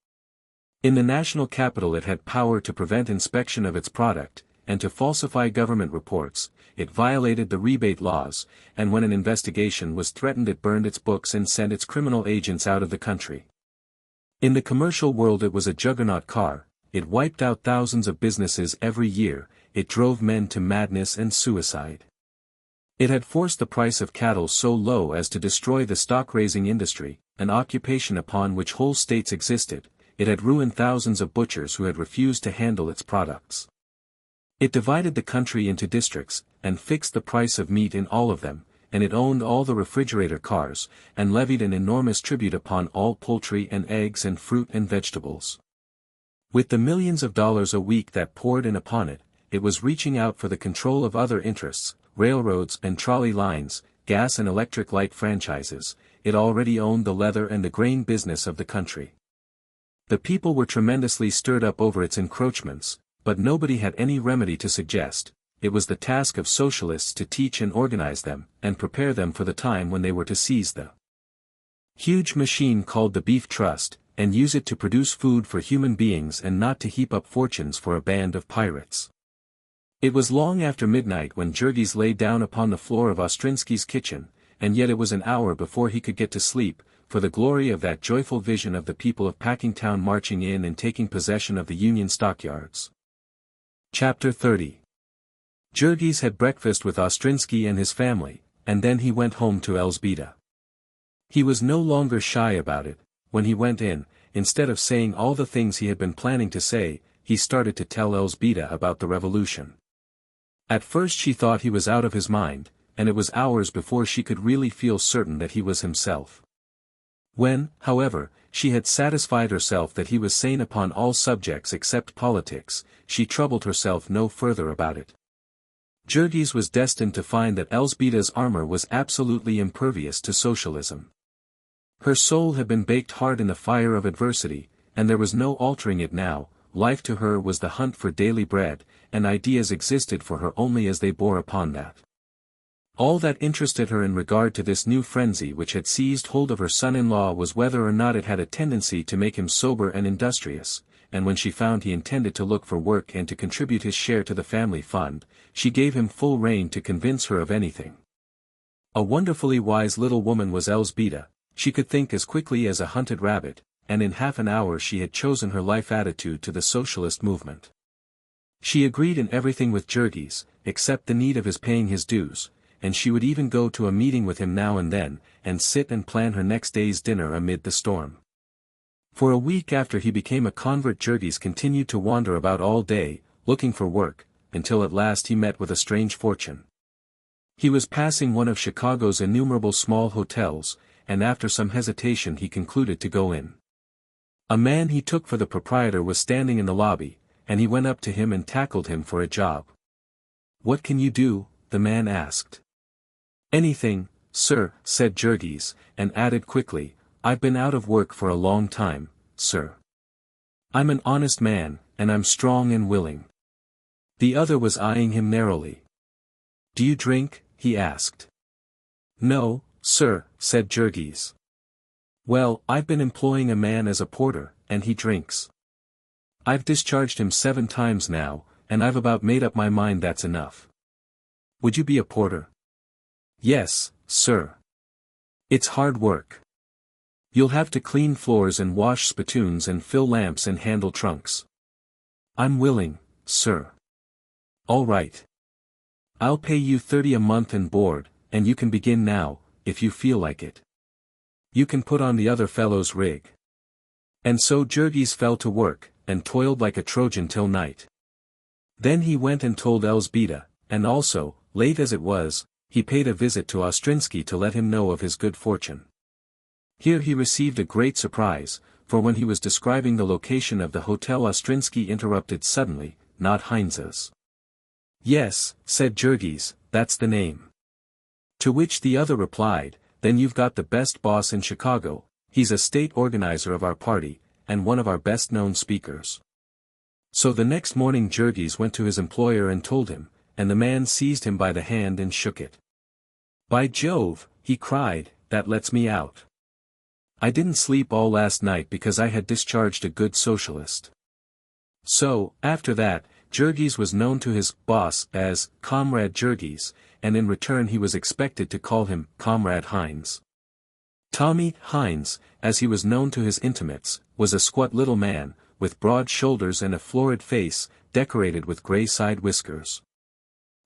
In the national capital it had power to prevent inspection of its product, and to falsify government reports. It violated the rebate laws, and when an investigation was threatened it burned its books and sent its criminal agents out of the country. In the commercial world it was a juggernaut car. It wiped out thousands of businesses every year. It drove men to madness and suicide. It had forced the price of cattle so low as to destroy the stock-raising industry, an occupation upon which whole states existed. It had ruined thousands of butchers who had refused to handle its products. It divided the country into districts, and fixed the price of meat in all of them. and it owned all the refrigerator cars, and levied an enormous tribute upon all poultry and eggs and fruit and vegetables. With the millions of dollars a week that poured in upon it, it was reaching out for the control of other interests, railroads and trolley lines, gas and electric light franchises. It already owned the leather and the grain business of the country. The people were tremendously stirred up over its encroachments, but nobody had any remedy to suggest. It was the task of socialists to teach and organize them, and prepare them for the time when they were to seize the huge machine called the Beef Trust, and use it to produce food for human beings and not to heap up fortunes for a band of pirates. It was long after midnight when Jurgis lay down upon the floor of Ostrinsky's kitchen, and yet it was an hour before he could get to sleep, for the glory of that joyful vision of the people of Packingtown marching in and taking possession of the Union stockyards. Chapter 30. Jurgis had breakfast with Ostrinsky and his family, and then he went home to Elzbieta. He was no longer shy about it. When he went in, instead of saying all the things he had been planning to say, he started to tell Elzbieta about the revolution. At first she thought he was out of his mind, and it was hours before she could really feel certain that he was himself. When, however, she had satisfied herself that he was sane upon all subjects except politics, she troubled herself no further about it. Jurgis was destined to find that Elzbieta's armor was absolutely impervious to socialism. Her soul had been baked hard in the fire of adversity, and there was no altering it now. Life to her was the hunt for daily bread, and ideas existed for her only as they bore upon that. All that interested her in regard to this new frenzy which had seized hold of her son-in-law was whether or not it had a tendency to make him sober and industrious, and when she found he intended to look for work and to contribute his share to the family fund, she gave him full rein to convince her of anything. A wonderfully wise little woman was Elzbieta. She could think as quickly as a hunted rabbit, and in half an hour she had chosen her life attitude to the socialist movement. She agreed in everything with Jurgis, except the need of his paying his dues, and she would even go to a meeting with him now and then, and sit and plan her next day's dinner amid the storm. For a week after he became a convert, Jurgis continued to wander about all day, looking for work, until at last he met with a strange fortune. He was passing one of Chicago's innumerable small hotels, and after some hesitation he concluded to go in. A man he took for the proprietor was standing in the lobby, and he went up to him and tackled him for a job. "What can you do?" the man asked. "Anything, sir," said Jurgis, and added quickly, "I've been out of work for a long time, sir. I'm an honest man, and I'm strong and willing." The other was eyeing him narrowly. "Do you drink?" he asked. "No, sir," said Jurgis. "Well, I've been employing a man as a porter, and he drinks. I've discharged him 7 times now, and I've about made up my mind that's enough. Would you be a porter?" "Yes, sir. It's hard work. You'll have to clean floors and wash spittoons and fill lamps and handle trunks." "I'm willing, sir." "All right. I'll pay you 30 a month and board, and you can begin now, if you feel like it. You can put on the other fellow's rig." And so Jurgis fell to work, and toiled like a Trojan till night. Then he went and told Elzbieta, and also, late as it was, he paid a visit to Ostrinsky to let him know of his good fortune. Here he received a great surprise, for when he was describing the location of the hotel Ostrinsky interrupted suddenly, "Not Heinz's." "Yes," said Jurgis, "that's the name." To which the other replied, "Then you've got the best boss in Chicago. He's a state organizer of our party, and one of our best-known speakers." So the next morning Jurgis went to his employer and told him, and the man seized him by the hand and shook it. "By Jove," he cried, "that lets me out. I didn't sleep all last night because I had discharged a good socialist." So, after that, Jurgis was known to his boss as Comrade Jurgis, and in return he was expected to call him Comrade Heinz. Tommy Heinz, as he was known to his intimates, was a squat little man, with broad shoulders and a florid face, decorated with gray side whiskers.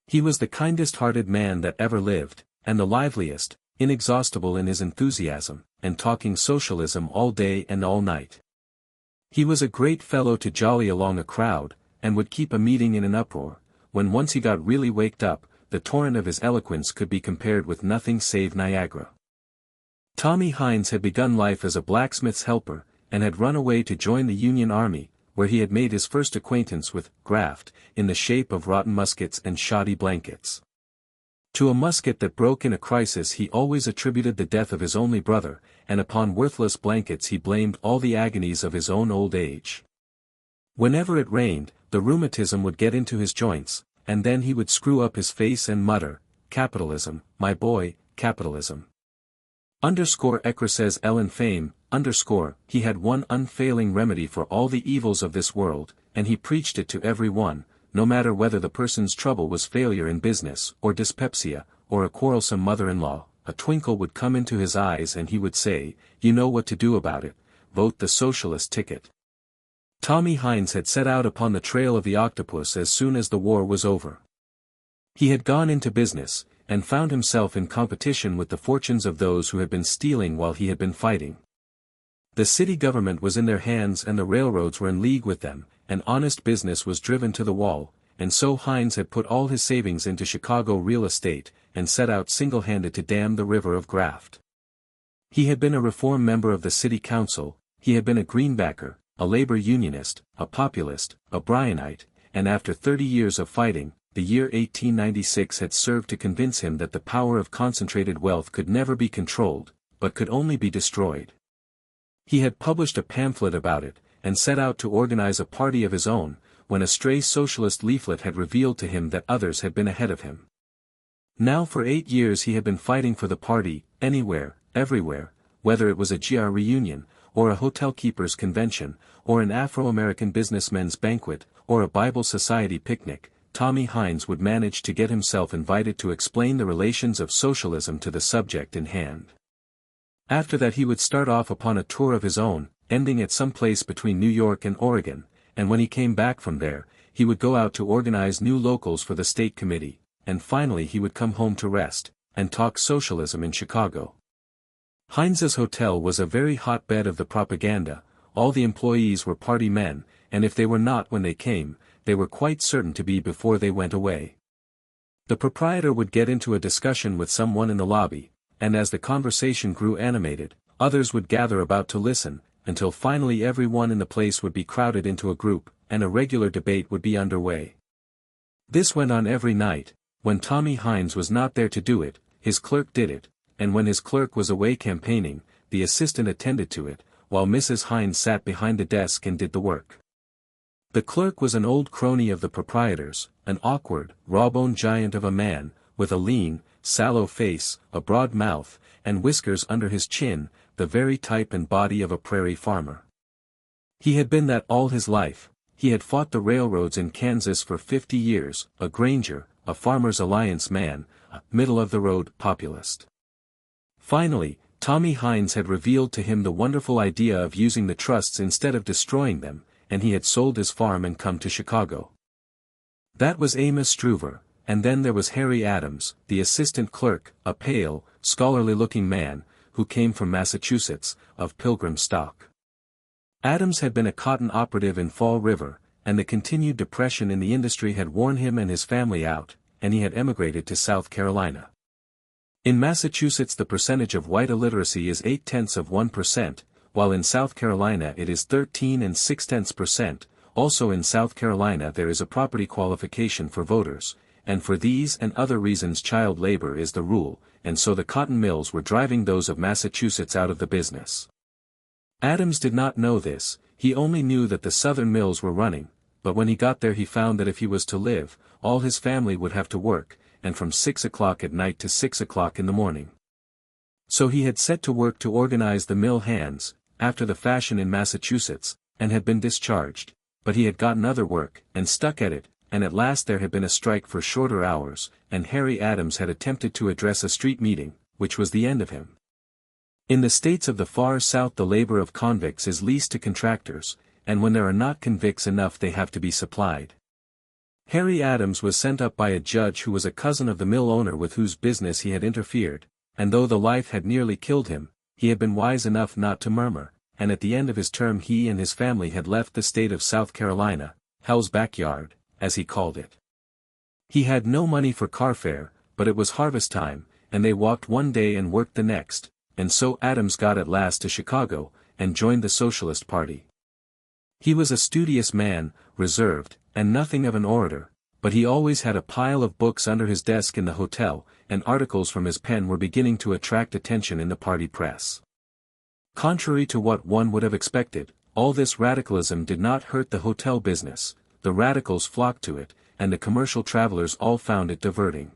He was the kindest-hearted man that ever lived, and the liveliest, inexhaustible in his enthusiasm, and talking socialism all day and all night. He was a great fellow to jolly along a crowd, and would keep a meeting in an uproar. When once he got really waked up, the torrent of his eloquence could be compared with nothing save Niagara. Tommy Hines had begun life as a blacksmith's helper, and had run away to join the Union Army, where he had made his first acquaintance with graft, in the shape of rotten muskets and shoddy blankets. To a musket that broke in a crisis he always attributed the death of his only brother, and upon worthless blankets he blamed all the agonies of his own old age. Whenever it rained, the rheumatism would get into his joints, and then he would screw up his face and mutter, "Capitalism, my boy, capitalism." Ecra says Ellen Fame, he had one unfailing remedy for all the evils of this world, and he preached it to every one, no matter whether the person's trouble was failure in business, or dyspepsia, or a quarrelsome mother-in-law. A twinkle would come into his eyes and he would say, "You know what to do about it, vote the socialist ticket." Tommy Hines had set out upon the trail of the octopus as soon as the war was over. He had gone into business, and found himself in competition with the fortunes of those who had been stealing while he had been fighting. The city government was in their hands and the railroads were in league with them, and honest business was driven to the wall, and so Hines had put all his savings into Chicago real estate, and set out single-handed to dam the river of graft. He had been a reform member of the city council, he had been a greenbacker, a labor unionist, a populist, a Bryanite, and after 30 years of fighting, the year 1896 had served to convince him that the power of concentrated wealth could never be controlled, but could only be destroyed. He had published a pamphlet about it, and set out to organize a party of his own, when a stray socialist leaflet had revealed to him that others had been ahead of him. Now for 8 years he had been fighting for the party, anywhere, everywhere, whether it was a GR reunion, or a hotel keepers' convention, or an Afro-American businessmen's banquet, or a Bible Society picnic. Tommy Hines would manage to get himself invited to explain the relations of socialism to the subject in hand. After that he would start off upon a tour of his own, ending at some place between New York and Oregon, and when he came back from there, he would go out to organize new locals for the state committee, and finally he would come home to rest, and talk socialism in Chicago. Hines's hotel was a very hotbed of the propaganda. All the employees were party men, and if they were not when they came, they were quite certain to be before they went away. The proprietor would get into a discussion with someone in the lobby, and as the conversation grew animated, others would gather about to listen, until finally everyone in the place would be crowded into a group, and a regular debate would be underway. This went on every night. When Tommy Hines was not there to do it, his clerk did it, and when his clerk was away campaigning, the assistant attended to it, while Mrs. Hines sat behind the desk and did the work. The clerk was an old crony of the proprietor's, an awkward, raw-boned giant of a man, with a lean, sallow face, a broad mouth, and whiskers under his chin, the very type and body of a prairie farmer. He had been that all his life. He had fought the railroads in Kansas for 50 years, a Granger, a Farmers Alliance man, a middle-of-the-road populist. Finally, Tommy Hines had revealed to him the wonderful idea of using the trusts instead of destroying them, and he had sold his farm and come to Chicago. That was Amos Struver, and then there was Harry Adams, the assistant clerk, a pale, scholarly-looking man, who came from Massachusetts, of Pilgrim stock. Adams had been a cotton operative in Fall River, and the continued depression in the industry had worn him and his family out, and he had emigrated to South Carolina. In Massachusetts the percentage of white illiteracy is 0.8%, while in South Carolina it is 13.6%. Also in South Carolina there is a property qualification for voters, and for these and other reasons child labor is the rule, and so the cotton mills were driving those of Massachusetts out of the business. Adams did not know this, he only knew that the southern mills were running, but when he got there he found that if he was to live, all his family would have to work, and from 6 o'clock at night to 6 o'clock in the morning. So he had set to work to organize the mill hands, after the fashion in Massachusetts, and had been discharged, but he had gotten other work, and stuck at it, and at last there had been a strike for shorter hours, and Harry Adams had attempted to address a street meeting, which was the end of him. In the states of the far south the labor of convicts is leased to contractors, and when there are not convicts enough they have to be supplied. Harry Adams was sent up by a judge who was a cousin of the mill owner with whose business he had interfered, and though the life had nearly killed him, he had been wise enough not to murmur, and at the end of his term he and his family had left the state of South Carolina, Hell's backyard, as he called it. He had no money for car fare, but it was harvest time, and they walked one day and worked the next, and so Adams got at last to Chicago, and joined the Socialist Party. He was a studious man, reserved, and nothing of an orator, but he always had a pile of books under his desk in the hotel, and articles from his pen were beginning to attract attention in the party press. Contrary to what one would have expected, all this radicalism did not hurt the hotel business. The radicals flocked to it, and the commercial travelers all found it diverting.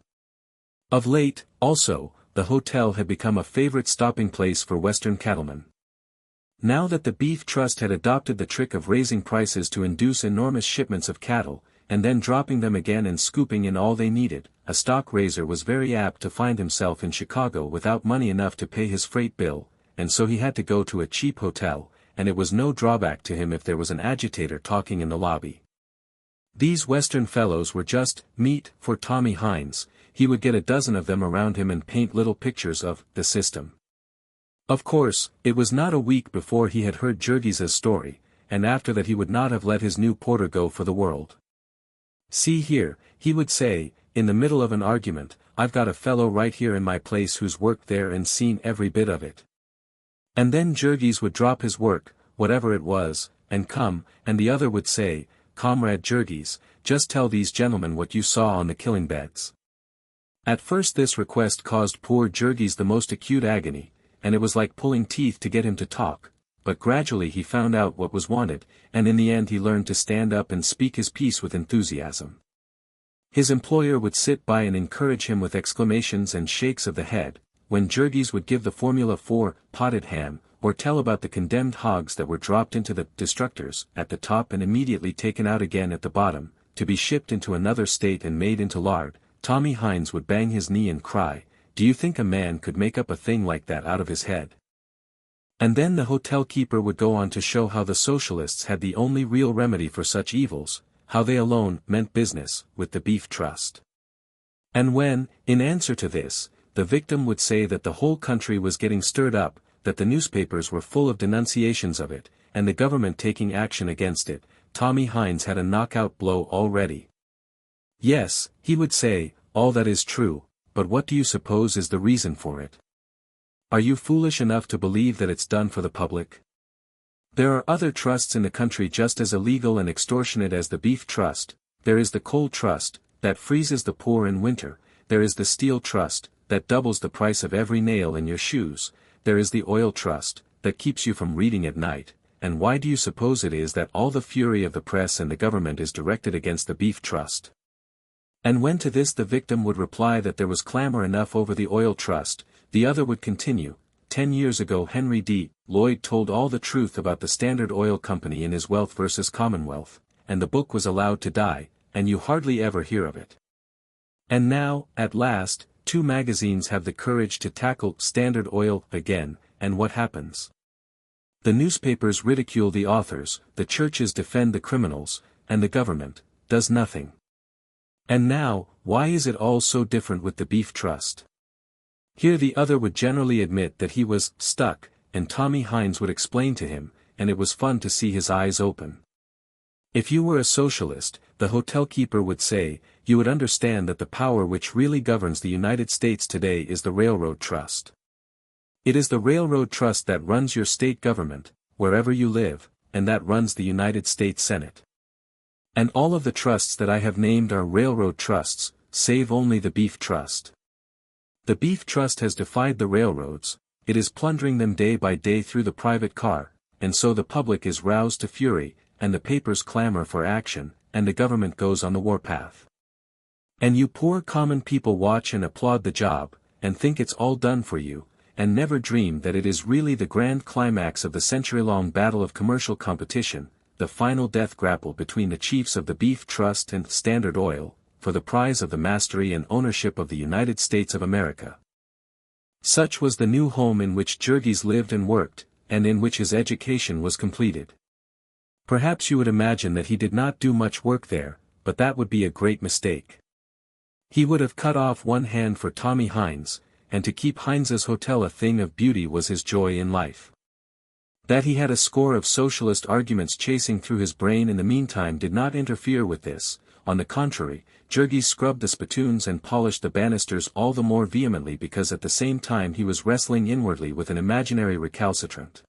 Of late, also, the hotel had become a favorite stopping place for Western cattlemen. Now that the Beef Trust had adopted the trick of raising prices to induce enormous shipments of cattle, and then dropping them again and scooping in all they needed, a stock raiser was very apt to find himself in Chicago without money enough to pay his freight bill, and so he had to go to a cheap hotel, and it was no drawback to him if there was an agitator talking in the lobby. These Western fellows were just meat for Tommy Hines. He would get a dozen of them around him and paint little pictures of the system. Of course, it was not a week before he had heard Jurgis's story, and after that he would not have let his new porter go for the world. "See here," he would say, in the middle of an argument, "I've got a fellow right here in my place who's worked there and seen every bit of it." And then Jurgis would drop his work, whatever it was, and come, and the other would say, "Comrade Jurgis, just tell these gentlemen what you saw on the killing beds." At first this request caused poor Jurgis the most acute agony, and it was like pulling teeth to get him to talk, but gradually he found out what was wanted, and in the end he learned to stand up and speak his piece with enthusiasm. His employer would sit by and encourage him with exclamations and shakes of the head, when Jurgis would give the formula for potted ham, or tell about the condemned hogs that were dropped into the destructors at the top and immediately taken out again at the bottom, to be shipped into another state and made into lard. Tommy Hines would bang his knee and cry, "Do you think a man could make up a thing like that out of his head?" And then the hotel keeper would go on to show how the socialists had the only real remedy for such evils, how they alone meant business with the Beef Trust. And when, in answer to this, the victim would say that the whole country was getting stirred up, that the newspapers were full of denunciations of it, and the government taking action against it, Tommy Hines had a knockout blow already. "Yes," he would say, "all that is true, but what do you suppose is the reason for it? Are you foolish enough to believe that it's done for the public? There are other trusts in the country just as illegal and extortionate as the Beef Trust. There is the Coal Trust, that freezes the poor in winter. There is the Steel Trust, that doubles the price of every nail in your shoes. There is the Oil Trust, that keeps you from reading at night. And why do you suppose it is that all the fury of the press and the government is directed against the Beef Trust?" And when to this the victim would reply that there was clamor enough over the Oil Trust, the other would continue, 10 years ago Henry D. Lloyd told all the truth about the Standard Oil Company in his Wealth versus Commonwealth, and the book was allowed to die, and you hardly ever hear of it. And now, at last, 2 magazines have the courage to tackle Standard Oil again, and what happens? The newspapers ridicule the authors, the churches defend the criminals, and the government does nothing. And now, why is it all so different with the Beef Trust? Here the other would generally admit that he was stuck, and Tommy Hines would explain to him, and it was fun to see his eyes open. If you were a socialist, the hotel keeper would say, you would understand that the power which really governs the United States today is the Railroad Trust. It is the Railroad Trust that runs your state government, wherever you live, and that runs the United States Senate. And all of the trusts that I have named are railroad trusts, save only the Beef Trust. The Beef Trust has defied the railroads, it is plundering them day by day through the private car, and so the public is roused to fury, and the papers clamor for action, and the government goes on the warpath. And you poor common people watch and applaud the job, and think it's all done for you, and never dream that it is really the grand climax of the century-long battle of commercial competition, the final death grapple between the chiefs of the Beef Trust and Standard Oil, for the prize of the mastery and ownership of the United States of America. Such was the new home in which Jurgis lived and worked, and in which his education was completed. Perhaps you would imagine that he did not do much work there, but that would be a great mistake. He would have cut off one hand for Tommy Hines, and to keep Hines's hotel a thing of beauty was his joy in life. That he had a score of socialist arguments chasing through his brain in the meantime did not interfere with this, On the contrary, Jurgis scrubbed the spittoons and polished the banisters all the more vehemently because at the same time he was wrestling inwardly with an imaginary recalcitrant.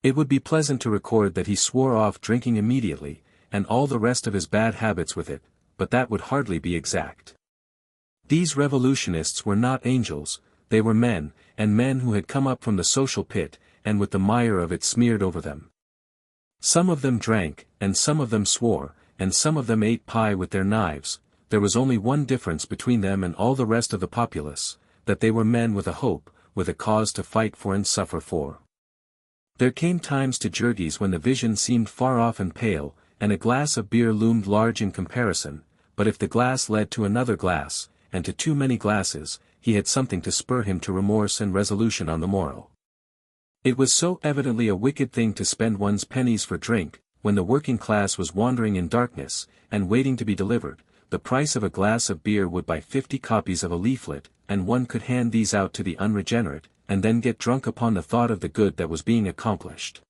It would be pleasant to record that he swore off drinking immediately, and all the rest of his bad habits with it, but that would hardly be exact. These revolutionists were not angels, they were men, and men who had come up from the social pit, and with the mire of it smeared over them. Some of them drank, and some of them swore, and some of them ate pie with their knives. There was only one difference between them and all the rest of the populace, that they were men with a hope, with a cause to fight for and suffer for. There came times to Jurgis when the vision seemed far off and pale, and a glass of beer loomed large in comparison, but if the glass led to another glass, and to too many glasses, he had something to spur him to remorse and resolution on the morrow. It was so evidently a wicked thing to spend one's pennies for drink, when the working class was wandering in darkness, and waiting to be delivered. The price of a glass of beer would buy 50 copies of a leaflet, and one could hand these out to the unregenerate, and then get drunk upon the thought of the good that was being accomplished.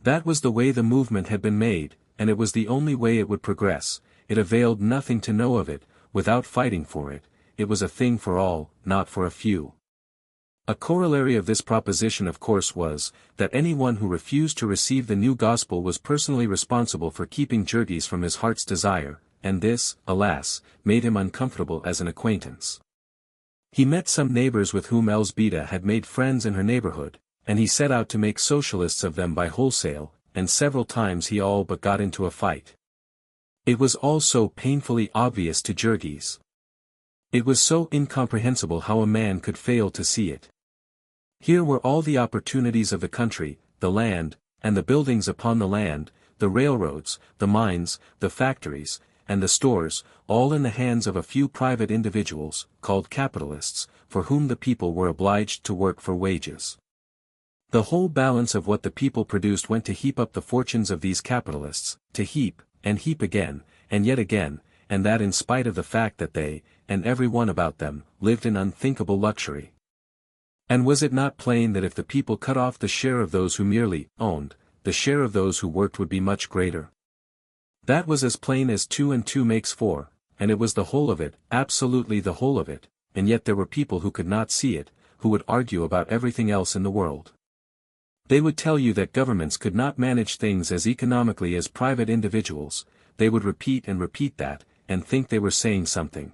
That was the way the movement had been made, and it was the only way it would progress. It availed nothing to know of it, without fighting for it. It was a thing for all, not for a few. A corollary of this proposition of course was, that anyone who refused to receive the new gospel was personally responsible for keeping Jurgis from his heart's desire, and this, alas, made him uncomfortable as an acquaintance. He met some neighbors with whom Elzbieta had made friends in her neighborhood, and he set out to make socialists of them by wholesale, and several times he all but got into a fight. It was all so painfully obvious to Jurgis. It was so incomprehensible how a man could fail to see it. Here were all the opportunities of the country, the land, and the buildings upon the land, the railroads, the mines, the factories, and the stores, all in the hands of a few private individuals, called capitalists, for whom the people were obliged to work for wages. The whole balance of what the people produced went to heap up the fortunes of these capitalists, to heap, and heap again, and yet again, and that in spite of the fact that they, and every one about them, lived in unthinkable luxury. And was it not plain that if the people cut off the share of those who merely owned, the share of those who worked would be much greater? That was as plain as 2 and 2 makes 4, and it was the whole of it, absolutely the whole of it, and yet there were people who could not see it, who would argue about everything else in the world. They would tell you that governments could not manage things as economically as private individuals. They would repeat and repeat that, and think they were saying something.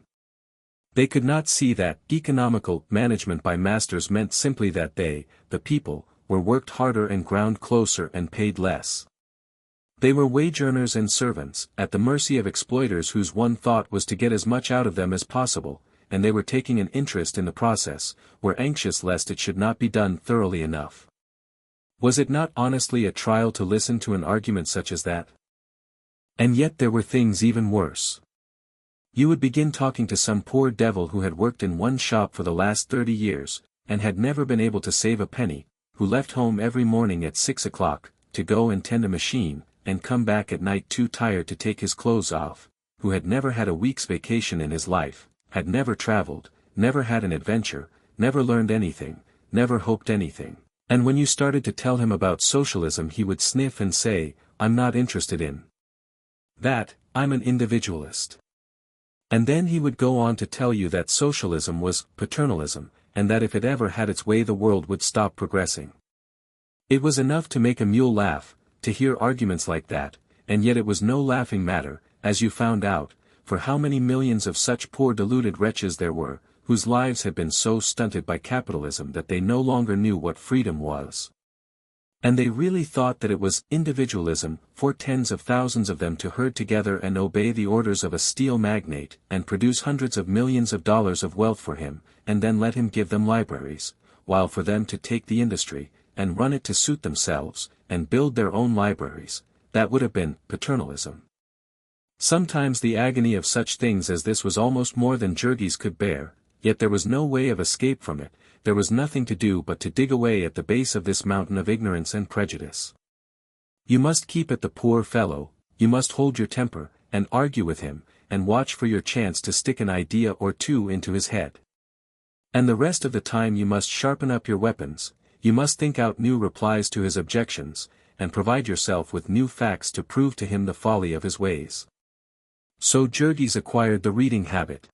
They could not see that economical management by masters meant simply that they, the people, were worked harder and ground closer and paid less. They were wage earners and servants, at the mercy of exploiters whose one thought was to get as much out of them as possible, and they were taking an interest in the process, were anxious lest it should not be done thoroughly enough. Was it not honestly a trial to listen to an argument such as that? And yet there were things even worse. You would begin talking to some poor devil who had worked in one shop for the last 30 years, and had never been able to save a penny, who left home every morning at 6 o'clock, to go and tend a machine, and come back at night too tired to take his clothes off, who had never had a week's vacation in his life, had never traveled, never had an adventure, never learned anything, never hoped anything, and when you started to tell him about socialism he would sniff and say, "I'm not interested in that, I'm an individualist." And then he would go on to tell you that socialism was paternalism, and that if it ever had its way the world would stop progressing. It was enough to make a mule laugh, to hear arguments like that, and yet it was no laughing matter, as you found out, for how many millions of such poor deluded wretches there were, whose lives had been so stunted by capitalism that they no longer knew what freedom was. And they really thought that it was individualism, for tens of thousands of them to herd together and obey the orders of a steel magnate, and produce hundreds of millions of dollars of wealth for him, and then let him give them libraries, while for them to take the industry, and run it to suit themselves, and build their own libraries, that would have been paternalism. Sometimes the agony of such things as this was almost more than Jurgis could bear, yet there was no way of escape from it. There was nothing to do but to dig away at the base of this mountain of ignorance and prejudice. You must keep at the poor fellow, you must hold your temper, and argue with him, and watch for your chance to stick an idea or two into his head. And the rest of the time you must sharpen up your weapons, you must think out new replies to his objections, and provide yourself with new facts to prove to him the folly of his ways. So Jurgis acquired the reading habit.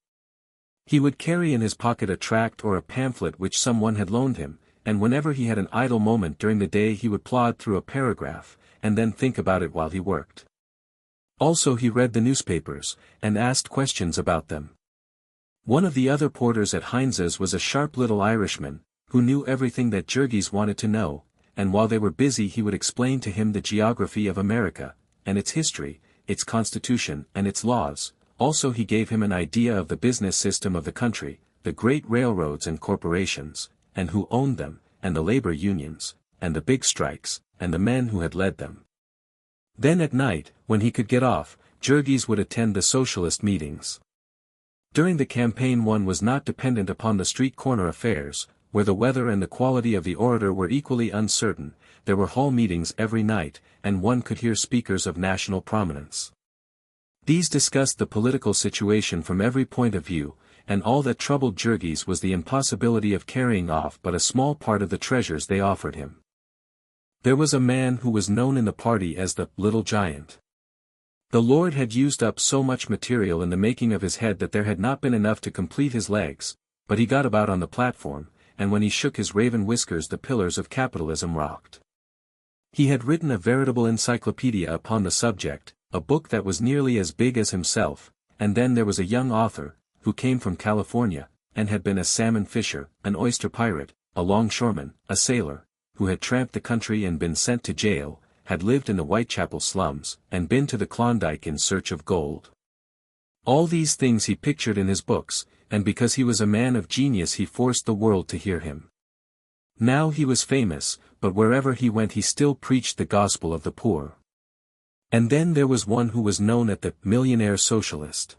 He would carry in his pocket a tract or a pamphlet which someone had loaned him, and whenever he had an idle moment during the day he would plod through a paragraph, and then think about it while he worked. Also he read the newspapers, and asked questions about them. One of the other porters at Heinz's was a sharp little Irishman, who knew everything that Jurgis wanted to know, and while they were busy he would explain to him the geography of America, and its history, its constitution and its laws. Also he gave him an idea of the business system of the country, the great railroads and corporations, and who owned them, and the labor unions, and the big strikes, and the men who had led them. Then at night, when he could get off, Jurgis would attend the socialist meetings. During the campaign one was not dependent upon the street corner affairs, where the weather and the quality of the orator were equally uncertain. There were hall meetings every night, and one could hear speakers of national prominence. These discussed the political situation from every point of view, and all that troubled Jurgis was the impossibility of carrying off but a small part of the treasures they offered him. There was a man who was known in the party as the Little Giant. The Lord had used up so much material in the making of his head that there had not been enough to complete his legs, but he got about on the platform, and when he shook his raven whiskers the pillars of capitalism rocked. He had written a veritable encyclopedia upon the subject, a book that was nearly as big as himself, and then there was a young author, who came from California, and had been a salmon fisher, an oyster pirate, a longshoreman, a sailor, who had tramped the country and been sent to jail, had lived in the Whitechapel slums, and been to the Klondike in search of gold. All these things he pictured in his books, and because he was a man of genius he forced the world to hear him. Now he was famous, but wherever he went he still preached the gospel of the poor. And then there was one who was known as the millionaire socialist.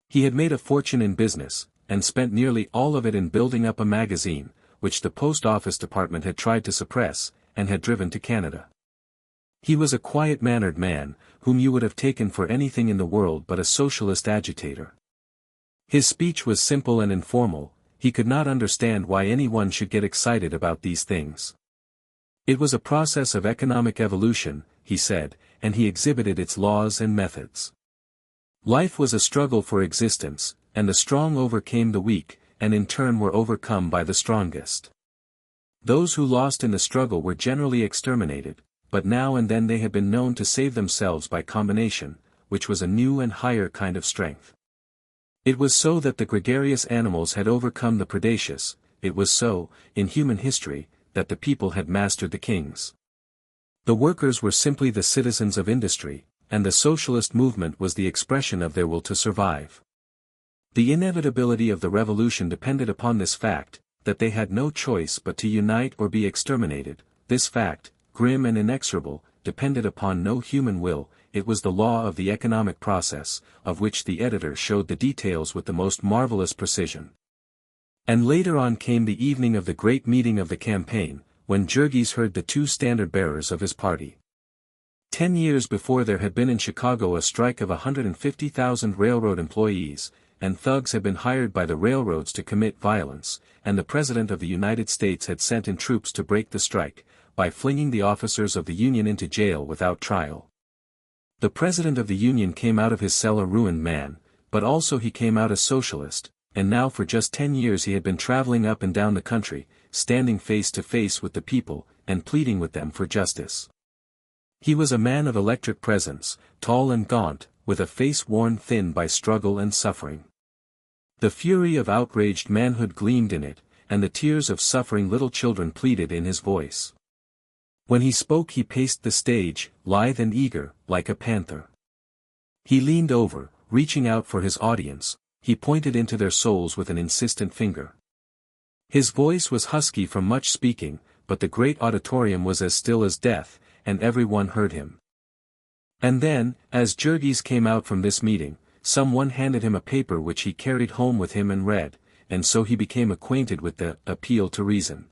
He had made a fortune in business, and spent nearly all of it in building up a magazine, which the post office department had tried to suppress, and had driven to Canada. He was a quiet-mannered man, whom you would have taken for anything in the world but a socialist agitator. His speech was simple and informal. He could not understand why anyone should get excited about these things. It was a process of economic evolution, he said, and he exhibited its laws and methods. Life was a struggle for existence, and the strong overcame the weak, and in turn were overcome by the strongest. Those who lost in the struggle were generally exterminated, but now and then they had been known to save themselves by combination, which was a new and higher kind of strength. It was so that the gregarious animals had overcome the predaceous. It was so, in human history, that the people had mastered the kings. The workers were simply the citizens of industry, and the socialist movement was the expression of their will to survive. The inevitability of the revolution depended upon this fact, that they had no choice but to unite or be exterminated. This fact, grim and inexorable, depended upon no human will. It was the law of the economic process, of which the editor showed the details with the most marvelous precision. And later on came the evening of the great meeting of the campaign, when Jurgis heard the two standard-bearers of his party. 10 years before there had been in Chicago a strike of 150,000 railroad employees, and thugs had been hired by the railroads to commit violence, and the President of the United States had sent in troops to break the strike, by flinging the officers of the Union into jail without trial. The President of the Union came out of his cell a ruined man, but also he came out a socialist, and now for just 10 years he had been traveling up and down the country, standing face to face with the people, and pleading with them for justice. He was a man of electric presence, tall and gaunt, with a face worn thin by struggle and suffering. The fury of outraged manhood gleamed in it, and the tears of suffering little children pleaded in his voice. When he spoke he paced the stage, lithe and eager, like a panther. He leaned over, reaching out for his audience, he pointed into their souls with an insistent finger. His voice was husky from much speaking, but the great auditorium was as still as death, and everyone heard him. And then, as Jurgis came out from this meeting, someone handed him a paper which he carried home with him and read, and so he became acquainted with the appeal to reason.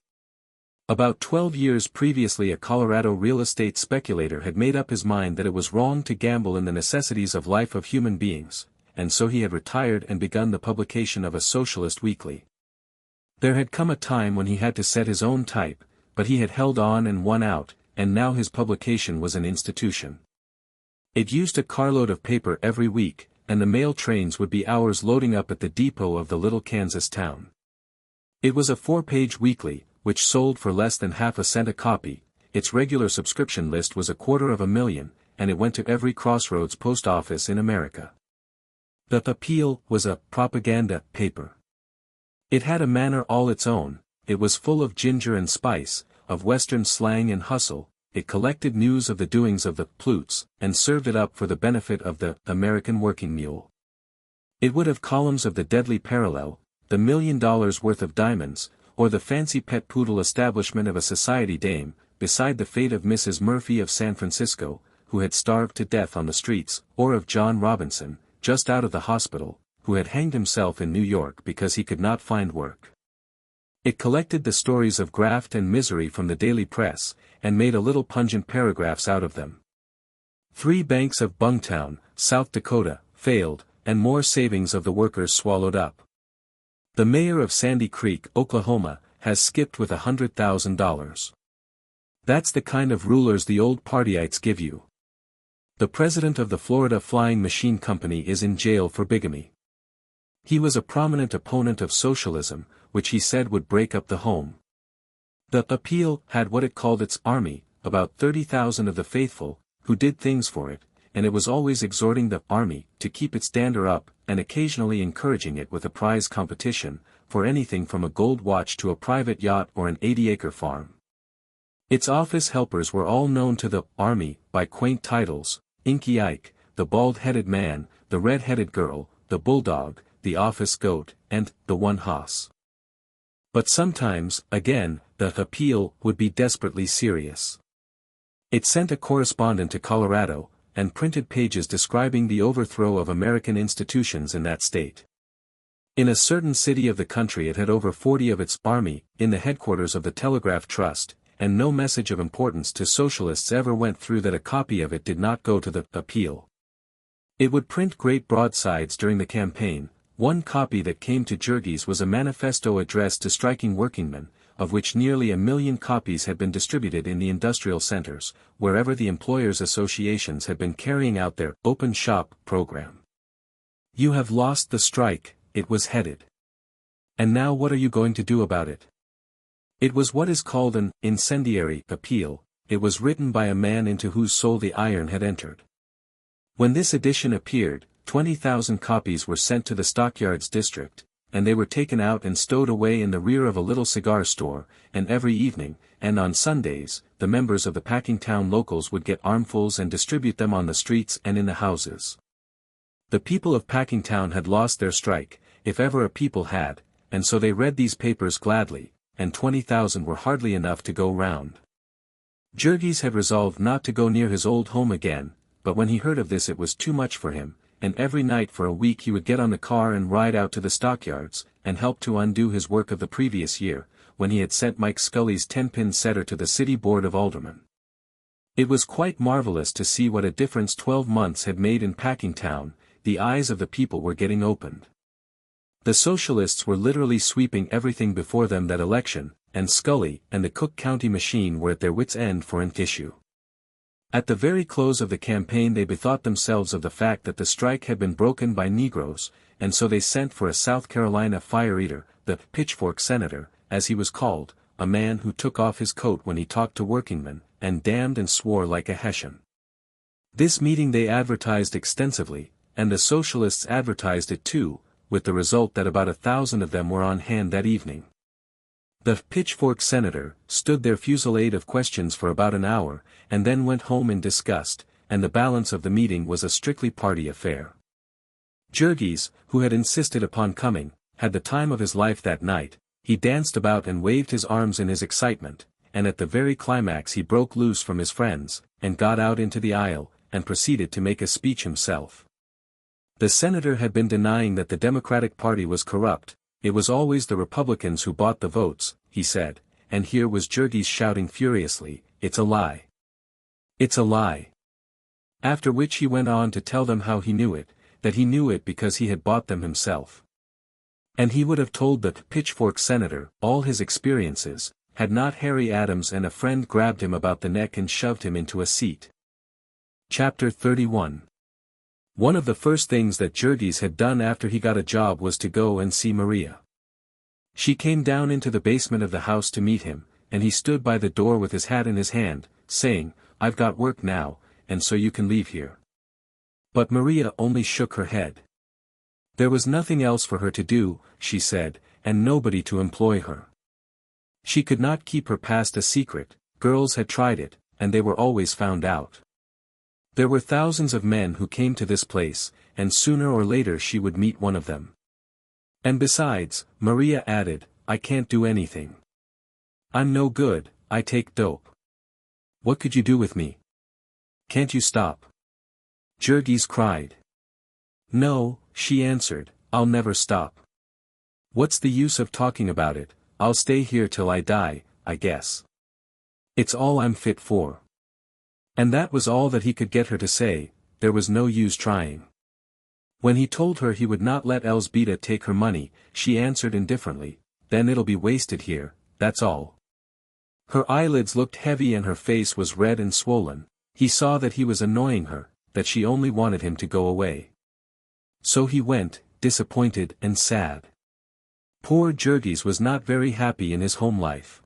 About 12 years previously a Colorado real estate speculator had made up his mind that it was wrong to gamble in the necessities of life of human beings, and so he had retired and begun the publication of a socialist weekly. There had come a time when he had to set his own type, but he had held on and won out, and now his publication was an institution. It used a carload of paper every week, and the mail trains would be hours loading up at the depot of the little Kansas town. It was a 4-page weekly, which sold for less than half a cent a copy. Its regular subscription list was 250,000, and it went to every crossroads post office in America. The Appeal was a propaganda paper. It had a manner all its own. It was full of ginger and spice, of Western slang and hustle. It collected news of the doings of the plutes, and served it up for the benefit of the American working mule. It would have columns of the deadly parallel, the $1 million worth of diamonds, or the fancy pet poodle establishment of a society dame, beside the fate of Mrs. Murphy of San Francisco, who had starved to death on the streets, or of John Robinson, just out of the hospital, who had hanged himself in New York because he could not find work. It collected the stories of graft and misery from the daily press, and made a little pungent paragraphs out of them. 3 banks of Bungtown, South Dakota, failed, and more savings of the workers swallowed up. The mayor of Sandy Creek, Oklahoma, has skipped with $100,000. That's the kind of rulers the old partyites give you. The president of the Florida Flying Machine Company is in jail for bigamy. He was a prominent opponent of socialism, which he said would break up the home. The Appeal had what it called its army, about 30,000 of the faithful, who did things for it, and it was always exhorting the army to keep its dander up, and occasionally encouraging it with a prize competition, for anything from a gold watch to a private yacht or an 80-acre farm. Its office helpers were all known to the army by quaint titles: Inky Ike, the bald-headed man, the red-headed girl, the bulldog, the office goat, and the one hoss. But sometimes, again, the Appeal would be desperately serious. It sent a correspondent to Colorado, and printed pages describing the overthrow of American institutions in that state. In a certain city of the country it had over 40 of its army, in the headquarters of the Telegraph Trust, and no message of importance to socialists ever went through that a copy of it did not go to the Appeal. It would print great broadsides during the campaign. One copy that came to Jurgis was a manifesto addressed to striking workingmen, of which nearly 1 million copies had been distributed in the industrial centers, wherever the employers' associations had been carrying out their open shop program. "You have lost the strike," it was headed. "And now what are you going to do about it?" It was what is called an incendiary appeal. It was written by a man into whose soul the iron had entered. When this edition appeared, 20,000 copies were sent to the Stockyards district, and they were taken out and stowed away in the rear of a little cigar store, and every evening, and on Sundays, the members of the Packingtown locals would get armfuls and distribute them on the streets and in the houses. The people of Packingtown had lost their strike, if ever a people had, and so they read these papers gladly, and 20,000 were hardly enough to go round. Jurgis had resolved not to go near his old home again, but when he heard of this it was too much for him, and every night for a week he would get on the car and ride out to the stockyards, and help to undo his work of the previous year, when he had sent Mike Scully's 10-pin setter to the City Board of Aldermen. It was quite marvelous to see what a difference 12 months had made in Packingtown. The eyes of the people were getting opened. The socialists were literally sweeping everything before them that election, and Scully and the Cook County machine were at their wits' end for an issue. At the very close of the campaign they bethought themselves of the fact that the strike had been broken by Negroes, and so they sent for a South Carolina fire-eater, the pitchfork senator, as he was called, a man who took off his coat when he talked to workingmen, and damned and swore like a Hessian. This meeting they advertised extensively, and the socialists advertised it too, with the result that about 1,000 of them were on hand that evening. The pitchfork senator stood their fusillade of questions for about an hour, and then went home in disgust, and the balance of the meeting was a strictly party affair. Jurgis, who had insisted upon coming, had the time of his life that night. He danced about and waved his arms in his excitement, and at the very climax he broke loose from his friends, and got out into the aisle, and proceeded to make a speech himself. The senator had been denying that the Democratic Party was corrupt. It was always the Republicans who bought the votes, he said, and here was Jurgis shouting furiously, "It's a lie! It's a lie!" After which he went on to tell them how he knew it, that he knew it because he had bought them himself. And he would have told the pitchfork senator all his experiences, had not Harry Adams and a friend grabbed him about the neck and shoved him into a seat. Chapter 31. One of the first things that Jurgis had done after he got a job was to go and see Maria. She came down into the basement of the house to meet him, and he stood by the door with his hat in his hand, saying, "I've got work now, and so you can leave here." But Maria only shook her head. There was nothing else for her to do, she said, and nobody to employ her. She could not keep her past a secret. Girls had tried it, and they were always found out. There were thousands of men who came to this place, and sooner or later she would meet one of them. And besides, Maria added, "I can't do anything. I'm no good, I take dope. What could you do with me? Can't you stop?" Jurgis cried. "No," she answered, "I'll never stop. What's the use of talking about it? I'll stay here till I die, I guess. It's all I'm fit for." And that was all that he could get her to say. There was no use trying. When he told her he would not let Elzbieta take her money, she answered indifferently, "Then it'll be wasted here, that's all." Her eyelids looked heavy and her face was red and swollen. He saw that he was annoying her, that she only wanted him to go away. So he went, disappointed and sad. Poor Jurgis was not very happy in his home life.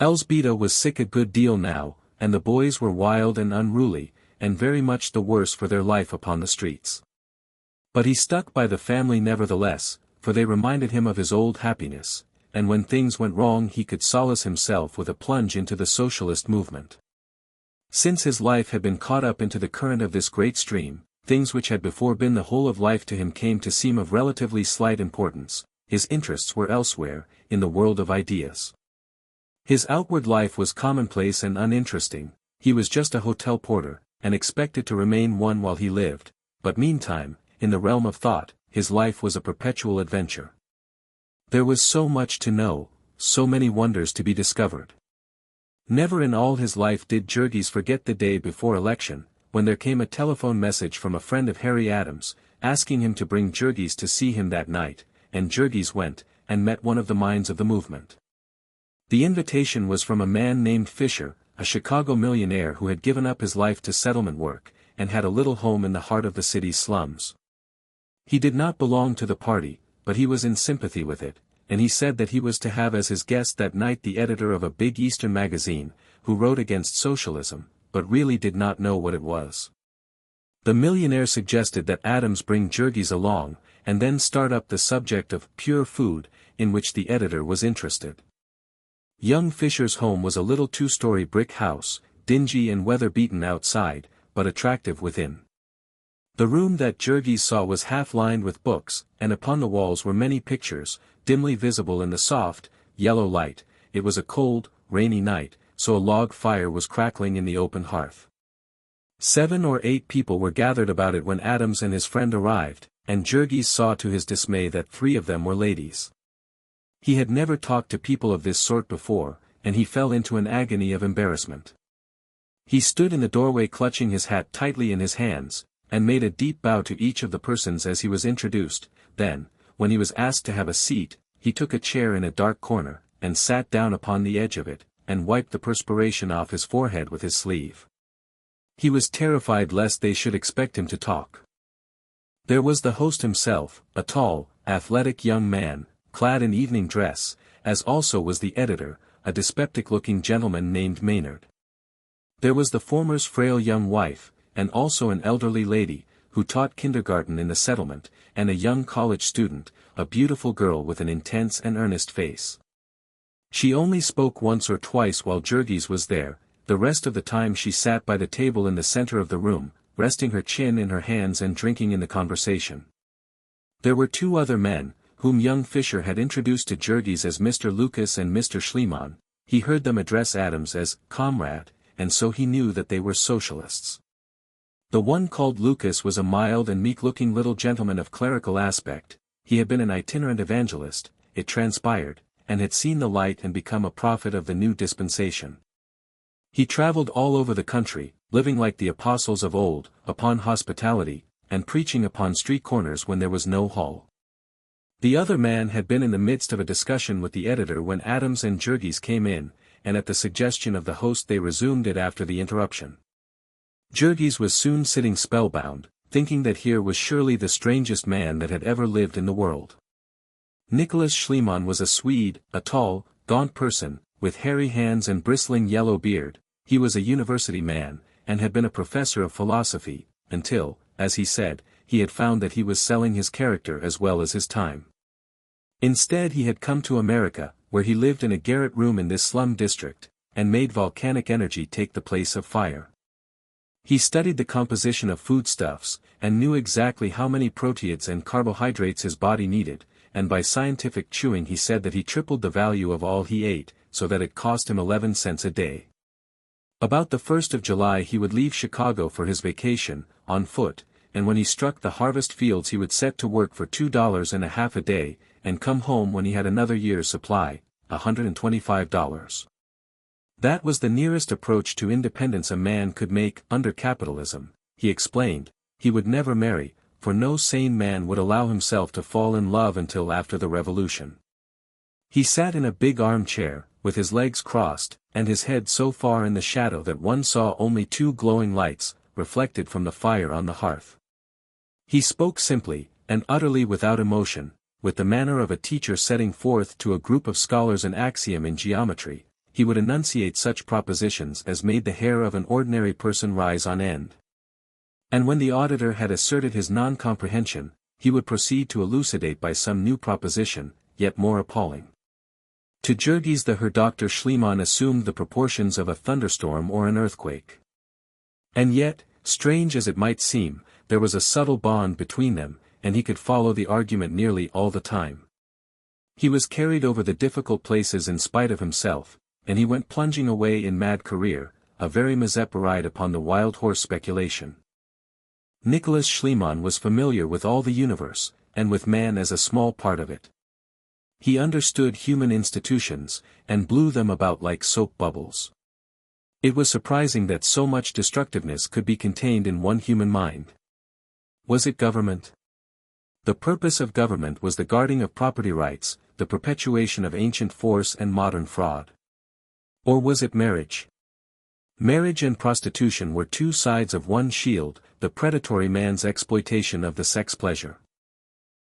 Elzbieta was sick a good deal now, and the boys were wild and unruly, and very much the worse for their life upon the streets. But he stuck by the family nevertheless, for they reminded him of his old happiness, and when things went wrong he could solace himself with a plunge into the socialist movement. Since his life had been caught up into the current of this great stream, things which had before been the whole of life to him came to seem of relatively slight importance. His interests were elsewhere, in the world of ideas. His outward life was commonplace and uninteresting. He was just a hotel porter, and expected to remain one while he lived, but meantime, in the realm of thought, his life was a perpetual adventure. There was so much to know, so many wonders to be discovered. Never in all his life did Jurgis forget the day before election, when there came a telephone message from a friend of Harry Adams, asking him to bring Jurgis to see him that night, and Jurgis went, and met one of the minds of the movement. The invitation was from a man named Fisher, a Chicago millionaire who had given up his life to settlement work, and had a little home in the heart of the city's slums. He did not belong to the party, but he was in sympathy with it, and he said that he was to have as his guest that night the editor of a big Eastern magazine, who wrote against socialism, but really did not know what it was. The millionaire suggested that Adams bring Jurgis along, and then start up the subject of pure food, in which the editor was interested. Young Fisher's home was a little two-story brick house, dingy and weather-beaten outside, but attractive within. The room that Jurgis saw was half lined with books, and upon the walls were many pictures, dimly visible in the soft, yellow light. It was a cold, rainy night, so a log fire was crackling in the open hearth. 7 or 8 people were gathered about it when Adams and his friend arrived, and Jurgis saw to his dismay that 3 of them were ladies. He had never talked to people of this sort before, and he fell into an agony of embarrassment. He stood in the doorway clutching his hat tightly in his hands, and made a deep bow to each of the persons as he was introduced. Then, when he was asked to have a seat, he took a chair in a dark corner, and sat down upon the edge of it, and wiped the perspiration off his forehead with his sleeve. He was terrified lest they should expect him to talk. There was the host himself, a tall, athletic young man, clad in evening dress, as also was the editor, a dyspeptic-looking gentleman named Maynard. There was the former's frail young wife, and also an elderly lady, who taught kindergarten in the settlement, and a young college student, a beautiful girl with an intense and earnest face. She only spoke once or twice while Jurgis was there. The rest of the time she sat by the table in the center of the room, resting her chin in her hands and drinking in the conversation. There were 2 other men, whom young Fisher had introduced to Jurgis as Mr. Lucas and Mr. Schliemann. He heard them address Adams as comrade, and so he knew that they were socialists. The one called Lucas was a mild and meek-looking little gentleman of clerical aspect. He had been an itinerant evangelist, it transpired, and had seen the light and become a prophet of the new dispensation. He traveled all over the country, living like the apostles of old, upon hospitality, and preaching upon street corners when there was no hall. The other man had been in the midst of a discussion with the editor when Adams and Jurgis came in, and at the suggestion of the host they resumed it after the interruption. Jurgis was soon sitting spellbound. thinking that here was surely the strangest man that had ever lived in the world. Nicholas Schliemann was a Swede, a tall, gaunt person, with hairy hands and bristling yellow beard. He was a university man, and had been a professor of philosophy, until, as he said, he had found that he was selling his character as well as his time. Instead he had come to America, where he lived in a garret room in this slum district, and made volcanic energy take the place of fire. He studied the composition of foodstuffs, and knew exactly how many proteids and carbohydrates his body needed, and by scientific chewing he said that he tripled the value of all he ate, so that it cost him 11 cents a day. About the 1st of July he would leave Chicago for his vacation, on foot, and when he struck the harvest fields he would set to work for $2.50 a day, and come home when he had another year's supply, $125. That was the nearest approach to independence a man could make under capitalism, he explained. He would never marry, for no sane man would allow himself to fall in love until after the revolution. He sat in a big armchair, with his legs crossed, and his head so far in the shadow that one saw only two glowing lights, reflected from the fire on the hearth. He spoke simply, and utterly without emotion, with the manner of a teacher setting forth to a group of scholars an axiom in geometry. He would enunciate such propositions as made the hair of an ordinary person rise on end. And when the auditor had asserted his non-comprehension, he would proceed to elucidate by some new proposition, yet more appalling. To Jurgis the Herr Dr. Schliemann assumed the proportions of a thunderstorm or an earthquake. And yet, strange as it might seem, there was a subtle bond between them, and he could follow the argument nearly all the time. He was carried over the difficult places in spite of himself, and he went plunging away in mad career, a very Mazeppa ride upon the wild horse speculation. Nicholas Schliemann was familiar with all the universe, and with man as a small part of it. He understood human institutions, and blew them about like soap bubbles. It was surprising that so much destructiveness could be contained in one human mind. Was it government? The purpose of government was the guarding of property rights, the perpetuation of ancient force and modern fraud. Or was it marriage? Marriage and prostitution were two sides of one shield, the predatory man's exploitation of the sex pleasure.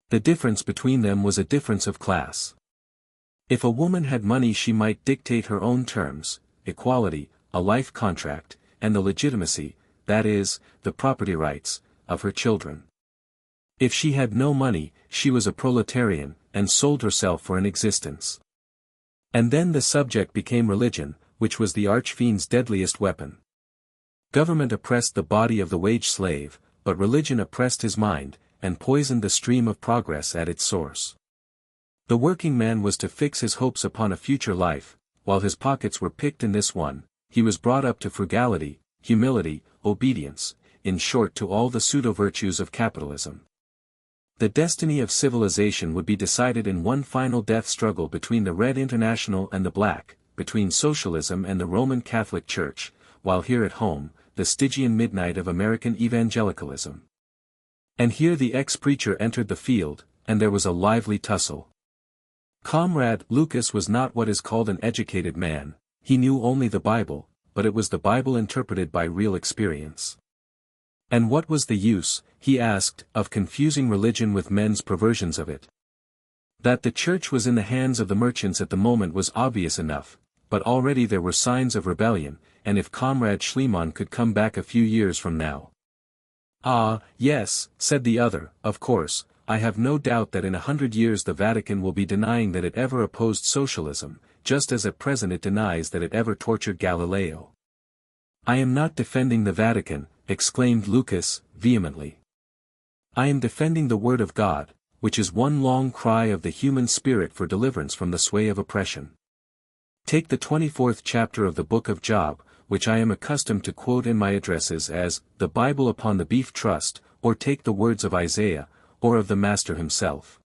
The difference between them was a difference of class. If a woman had money she might dictate her own terms, equality, a life contract, and the legitimacy, that is, the property rights, of her children. If she had no money, she was a proletarian, and sold herself for an existence. And then the subject became religion, which was the archfiend's deadliest weapon. Government oppressed the body of the wage slave, but religion oppressed his mind, and poisoned the stream of progress at its source. The working man was to fix his hopes upon a future life, while his pockets were picked in this one. He was brought up to frugality, humility, obedience, in short to all the pseudo-virtues of capitalism. The destiny of civilization would be decided in one final death struggle between the Red International and the Black, between socialism and the Roman Catholic Church, while here at home, the Stygian midnight of American evangelicalism. And here the ex-preacher entered the field, and there was a lively tussle. Comrade Lucas was not what is called an educated man. He knew only the Bible, but it was the Bible interpreted by real experience. And what was the use, he asked, of confusing religion with men's perversions of it? That the church was in the hands of the merchants at the moment was obvious enough, but already there were signs of rebellion, and if Comrade Schliemann could come back a few years from now. Ah, yes, said the other, of course, I have no doubt that in 100 years the Vatican will be denying that it ever opposed socialism, just as at present it denies that it ever tortured Galileo. I am not defending the Vatican, exclaimed Lucas, vehemently. I am defending the Word of God, which is one long cry of the human spirit for deliverance from the sway of oppression. Take the 24th chapter of the book of Job, which I am accustomed to quote in my addresses as, the Bible upon the Beef Trust, or take the words of Isaiah, or of the Master himself.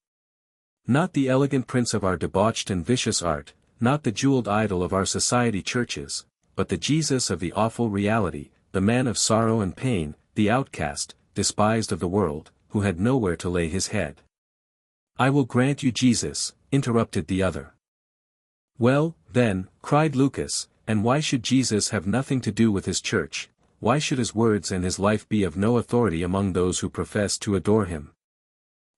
Not the elegant prince of our debauched and vicious art, not the jeweled idol of our society churches, but the Jesus of the awful reality, the man of sorrow and pain, the outcast, despised of the world, who had nowhere to lay his head. I will grant you Jesus, interrupted the other. Well, then, cried Lucas, and why should Jesus have nothing to do with his church? why should his words and his life be of no authority among those who profess to adore him?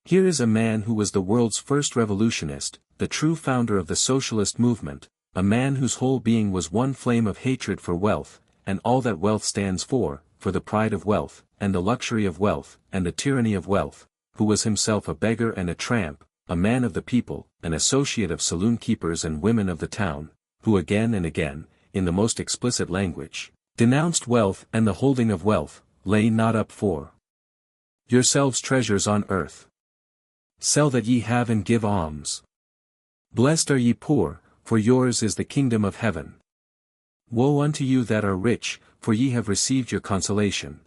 Here is a man who was the world's first revolutionist, the true founder of the socialist movement, a man whose whole being was one flame of hatred for wealth, and all that wealth stands for the pride of wealth, and the luxury of wealth, and the tyranny of wealth, who was himself a beggar and a tramp, a man of the people, an associate of saloon keepers and women of the town, who again and again, in the most explicit language, denounced wealth and the holding of wealth. Lay not up for yourselves treasures on earth. Sell that ye have and give alms. Blessed are ye poor, for yours is the kingdom of heaven. Woe unto you that are rich, for ye have received your consolation.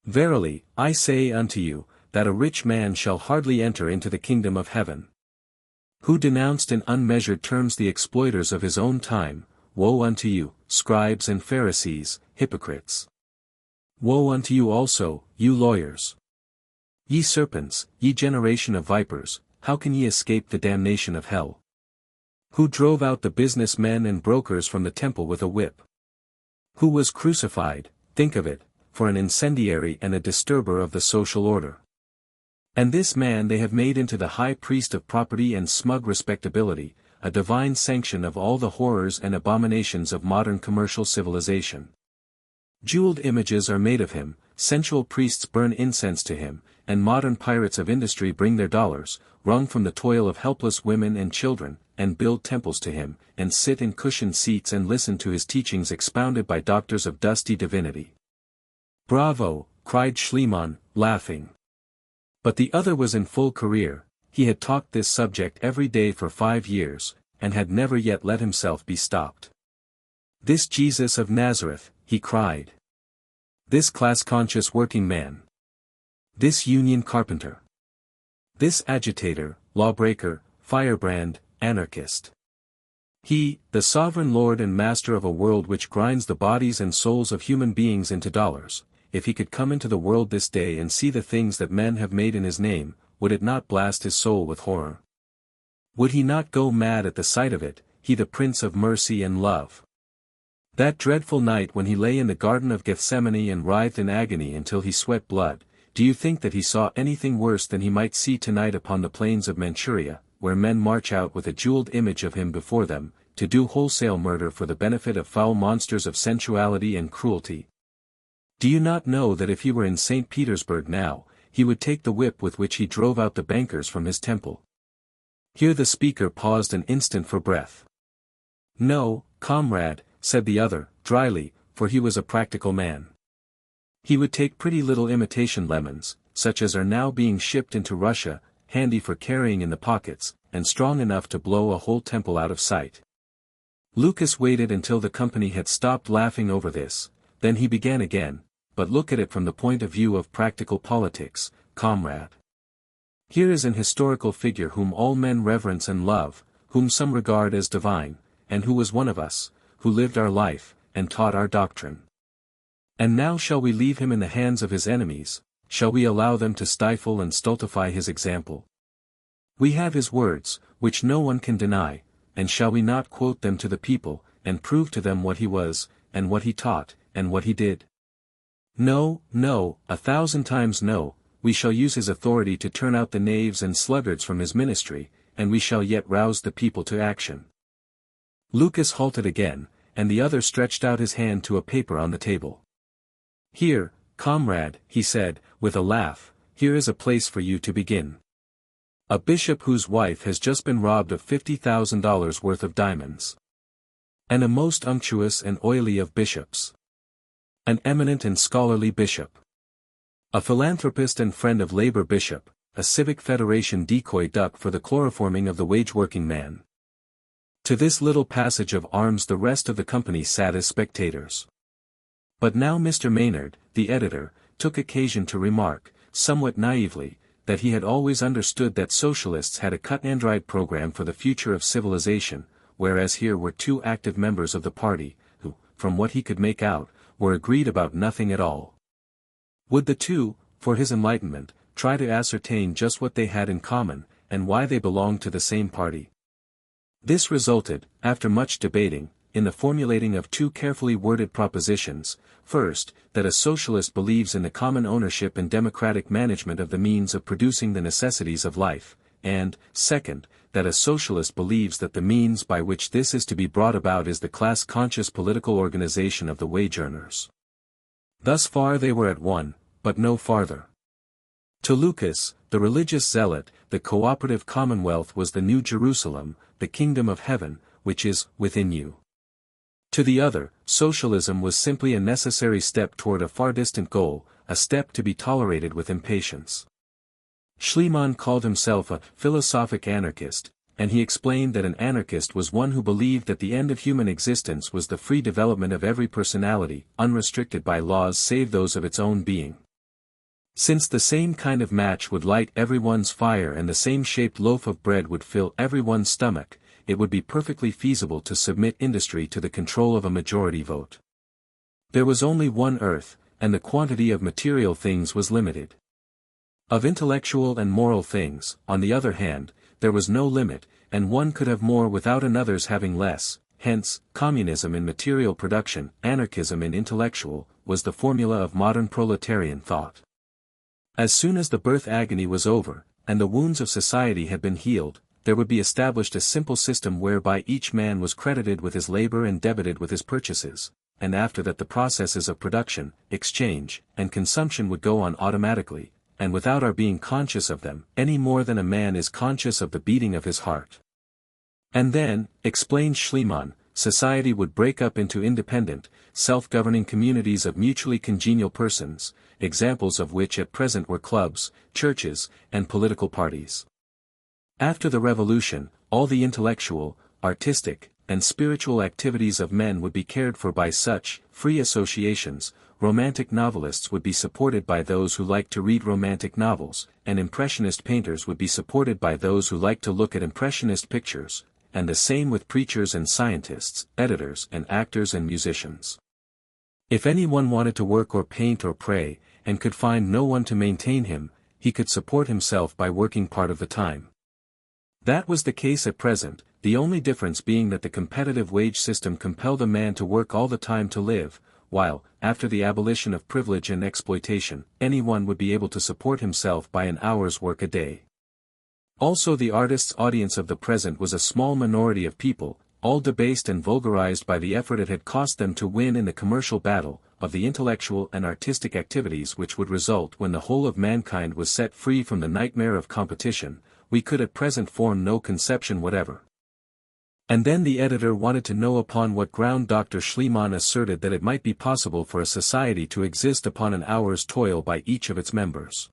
Verily, I say unto you, that a rich man shall hardly enter into the kingdom of heaven. Who denounced in unmeasured terms the exploiters of his own time, woe unto you, scribes and Pharisees, hypocrites! Woe unto you also, you lawyers! Ye serpents, ye generation of vipers, how can ye escape the damnation of hell? Who drove out the business men and brokers from the temple with a whip? Who was crucified, think of it, for an incendiary and a disturber of the social order? And this man they have made into the high priest of property and smug respectability, a divine sanction of all the horrors and abominations of modern commercial civilization. Jeweled images are made of him, sensual priests burn incense to him, and modern pirates of industry bring their dollars, wrung from the toil of helpless women and children, and build temples to him, and sit in cushioned seats and listen to his teachings expounded by doctors of dusty divinity. Bravo, cried Schliemann, laughing. But the other was in full career. He had talked this subject every day for 5 years, and had never yet let himself be stopped. This Jesus of Nazareth, he cried. This class-conscious working man. This union carpenter. This agitator, lawbreaker, firebrand, anarchist. He, the sovereign lord and master of a world which grinds the bodies and souls of human beings into dollars, if he could come into the world this day and see the things that men have made in his name, would it not blast his soul with horror? Would he not go mad at the sight of it, he the Prince of mercy and love? That dreadful night when he lay in the Garden of Gethsemane and writhed in agony until he sweat blood, do you think that he saw anything worse than he might see tonight upon the plains of Manchuria, where men march out with a jeweled image of him before them, to do wholesale murder for the benefit of foul monsters of sensuality and cruelty? Do you not know that if he were in St. Petersburg now, he would take the whip with which he drove out the bankers from his temple? Here the speaker paused an instant for breath. No, comrade, said the other, dryly, for he was a practical man. He would take pretty little imitation lemons, such as are now being shipped into Russia, handy for carrying in the pockets, and strong enough to blow a whole temple out of sight. Lucas waited until the company had stopped laughing over this, then he began again, but look at it from the point of view of practical politics, comrade. Here is an historical figure whom all men reverence and love, whom some regard as divine, and who was one of us, who lived our life, and taught our doctrine. And now shall we leave him in the hands of his enemies, shall we allow them to stifle and stultify his example? We have his words, which no one can deny, and shall we not quote them to the people, and prove to them what he was, and what he taught, and what he did? No, no, 1,000 times no, we shall use his authority to turn out the knaves and sluggards from his ministry, and we shall yet rouse the people to action. Lucas halted again, and the other stretched out his hand to a paper on the table. Here, comrade, he said, with a laugh, here is a place for you to begin. A bishop whose wife has just been robbed of $50,000 worth of diamonds. And a most unctuous and oily of bishops. An eminent and scholarly bishop. A philanthropist and friend of labor bishop, a civic federation decoy duck for the chloroforming of the wage-working man. To this little passage of arms the rest of the company sat as spectators. But now Mr. Maynard, the editor, took occasion to remark, somewhat naively, that he had always understood that socialists had a cut-and-dried program for the future of civilization, whereas here were two active members of the party, who, from what he could make out, were agreed about nothing at all. Would the two, for his enlightenment, try to ascertain just what they had in common, and why they belonged to the same party? This resulted, after much debating, in the formulating of two carefully worded propositions: first, that a socialist believes in the common ownership and democratic management of the means of producing the necessities of life, and, second, that a socialist believes that the means by which this is to be brought about is the class-conscious political organization of the wage earners. Thus far they were at one, but no farther. To Lucas, the religious zealot, the cooperative commonwealth was the New Jerusalem, the kingdom of heaven, which is within you. To the other, socialism was simply a necessary step toward a far distant goal, a step to be tolerated with impatience. Schliemann called himself a philosophic anarchist, and he explained that an anarchist was one who believed that the end of human existence was the free development of every personality, unrestricted by laws save those of its own being. Since the same kind of match would light everyone's fire and the same shaped loaf of bread would fill everyone's stomach, it would be perfectly feasible to submit industry to the control of a majority vote. There was only one earth, and the quantity of material things was limited. Of intellectual and moral things, on the other hand, there was no limit, and one could have more without another's having less. Hence, communism in material production, anarchism in intellectual, was the formula of modern proletarian thought. As soon as the birth agony was over, and the wounds of society had been healed, there would be established a simple system whereby each man was credited with his labor and debited with his purchases, and after that the processes of production, exchange, and consumption would go on automatically, and without our being conscious of them, any more than a man is conscious of the beating of his heart. And then, explained Schliemann, society would break up into independent, self-governing communities of mutually congenial persons, examples of which at present were clubs, churches, and political parties. After the revolution, all the intellectual, artistic, and spiritual activities of men would be cared for by such free associations. Romantic novelists would be supported by those who liked to read romantic novels, and impressionist painters would be supported by those who liked to look at impressionist pictures, and the same with preachers and scientists, editors and actors and musicians. If anyone wanted to work or paint or pray, and could find no one to maintain him, he could support himself by working part of the time. That was the case at present, the only difference being that the competitive wage system compelled a man to work all the time to live, while, after the abolition of privilege and exploitation, anyone would be able to support himself by an hour's work a day. Also the artist's audience of the present was a small minority of people, all debased and vulgarized by the effort it had cost them to win in the commercial battle, of the intellectual and artistic activities which would result when the whole of mankind was set free from the nightmare of competition, we could at present form no conception whatever. And then the editor wanted to know upon what ground Dr. Schliemann asserted that it might be possible for a society to exist upon an hour's toil by each of its members.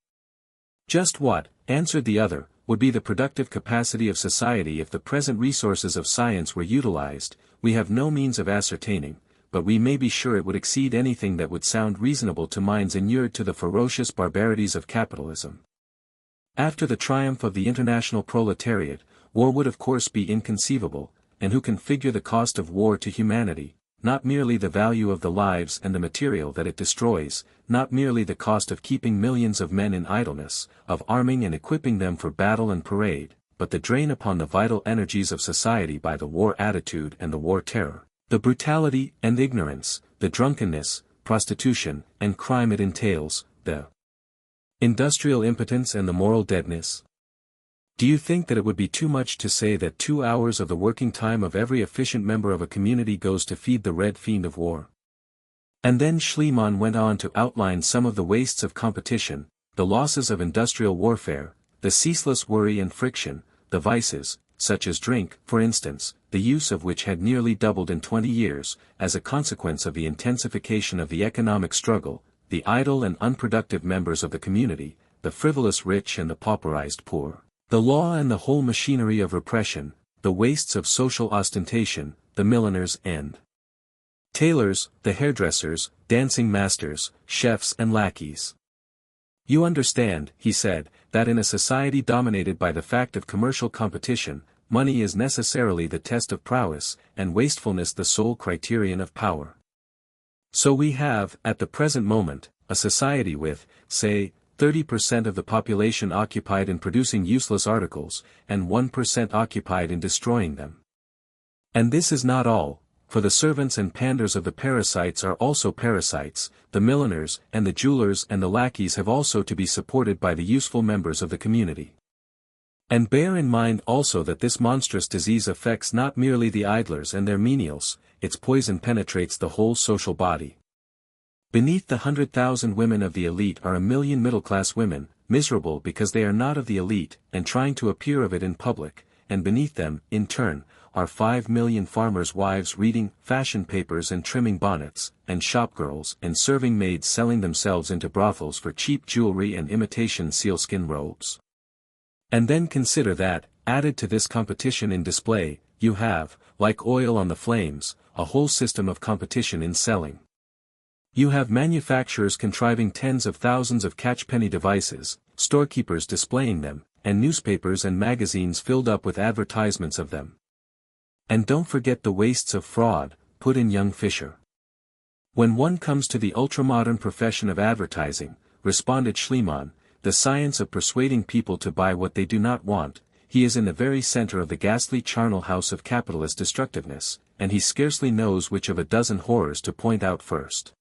Just what, answered the other, would be the productive capacity of society if the present resources of science were utilized, we have no means of ascertaining, but we may be sure it would exceed anything that would sound reasonable to minds inured to the ferocious barbarities of capitalism. After the triumph of the international proletariat, war would of course be inconceivable, and who can figure the cost of war to humanity, not merely the value of the lives and the material that it destroys, not merely the cost of keeping millions of men in idleness, of arming and equipping them for battle and parade, but the drain upon the vital energies of society by the war attitude and the war terror, the brutality and ignorance, the drunkenness, prostitution, and crime it entails, the industrial impotence and the moral deadness. Do you think that it would be too much to say that 2 hours of the working time of every efficient member of a community goes to feed the red fiend of war? And then Schliemann went on to outline some of the wastes of competition, the losses of industrial warfare, the ceaseless worry and friction, the vices, such as drink, for instance, the use of which had nearly doubled in 20 years, as a consequence of the intensification of the economic struggle, the idle and unproductive members of the community, the frivolous rich and the pauperized poor. The law and the whole machinery of repression, the wastes of social ostentation, the milliners and tailors, the hairdressers, dancing masters, chefs and lackeys. You understand, he said, that in a society dominated by the fact of commercial competition, money is necessarily the test of prowess, and wastefulness the sole criterion of power. So we have, at the present moment, a society with, say, 30% of the population occupied in producing useless articles, and 1% occupied in destroying them. And this is not all, for the servants and panders of the parasites are also parasites, the milliners and the jewelers and the lackeys have also to be supported by the useful members of the community. And bear in mind also that this monstrous disease affects not merely the idlers and their menials, its poison penetrates the whole social body. Beneath the 100,000 women of the elite are a million middle-class women, miserable because they are not of the elite, and trying to appear of it in public, and beneath them, in turn, are 5 million farmers' wives reading fashion papers and trimming bonnets, and shopgirls and serving maids selling themselves into brothels for cheap jewelry and imitation sealskin robes. And then consider that, added to this competition in display, you have, like oil on the flames, a whole system of competition in selling. You have manufacturers contriving tens of thousands of catchpenny devices, storekeepers displaying them, and newspapers and magazines filled up with advertisements of them. And don't forget the wastes of fraud, put in young Fisher. When one comes to the ultramodern profession of advertising, responded Schliemann, the science of persuading people to buy what they do not want, he is in the very center of the ghastly charnel house of capitalist destructiveness, and he scarcely knows which of a dozen horrors to point out first.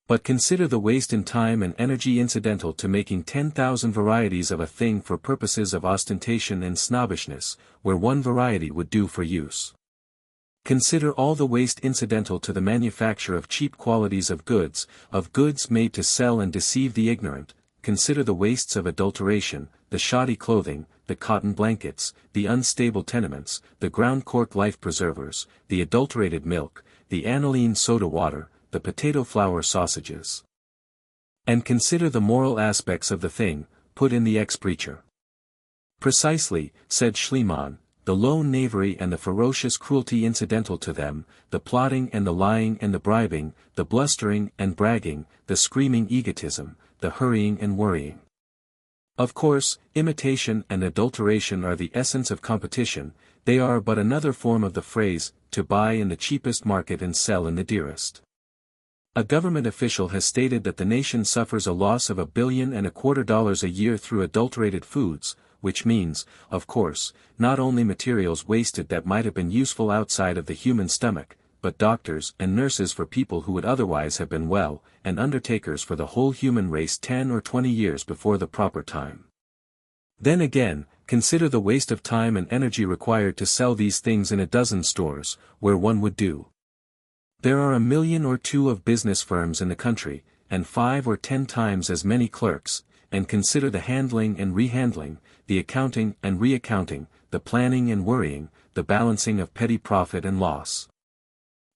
But consider the waste in time and energy incidental to making 10,000 varieties of a thing for purposes of ostentation and snobbishness, where one variety would do for use. Consider all the waste incidental to the manufacture of cheap qualities of goods made to sell and deceive the ignorant. Consider the wastes of adulteration, the shoddy clothing, the cotton blankets, the unstable tenements, the ground cork life preservers, the adulterated milk, the aniline soda water, the potato flour sausages. And consider the moral aspects of the thing, put in the ex-preacher. Precisely, said Schliemann, the low knavery and the ferocious cruelty incidental to them, the plotting and the lying and the bribing, the blustering and bragging, the screaming egotism, the hurrying and worrying. Of course, imitation and adulteration are the essence of competition, they are but another form of the phrase, to buy in the cheapest market and sell in the dearest. A government official has stated that the nation suffers a loss of $1.25 billion a year through adulterated foods, which means, of course, not only materials wasted that might have been useful outside of the human stomach, but doctors and nurses for people who would otherwise have been well, and undertakers for the whole human race 10 or 20 years before the proper time. Then again, consider the waste of time and energy required to sell these things in a dozen stores, where one would do. There are 1 million or 2 of business firms in the country, and 5 or 10 times as many clerks, and consider the handling and rehandling, the accounting and reaccounting, the planning and worrying, the balancing of petty profit and loss.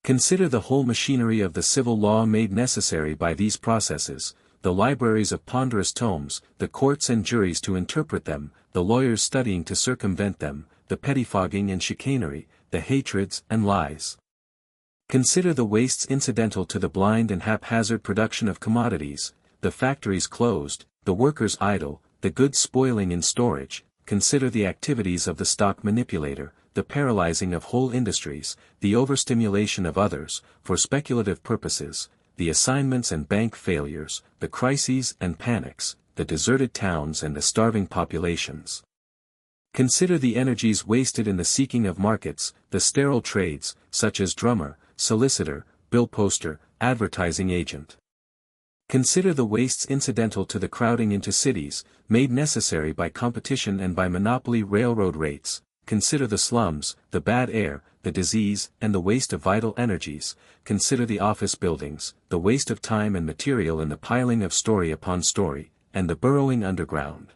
Consider the whole machinery of the civil law made necessary by these processes, the libraries of ponderous tomes, the courts and juries to interpret them, the lawyers studying to circumvent them, the pettifogging and chicanery, the hatreds and lies. Consider the wastes incidental to the blind and haphazard production of commodities, the factories closed, the workers idle, the goods spoiling in storage. Consider the activities of the stock manipulator, the paralyzing of whole industries, the overstimulation of others, for speculative purposes, the assignments and bank failures, the crises and panics, the deserted towns and the starving populations. Consider the energies wasted in the seeking of markets, the sterile trades, such as drummer, solicitor, bill poster, advertising agent. Consider the wastes incidental to the crowding into cities, made necessary by competition and by monopoly railroad rates. Consider the slums, the bad air, the disease and the waste of vital energies. Consider the office buildings, the waste of time and material in the piling of story upon story, and the burrowing underground.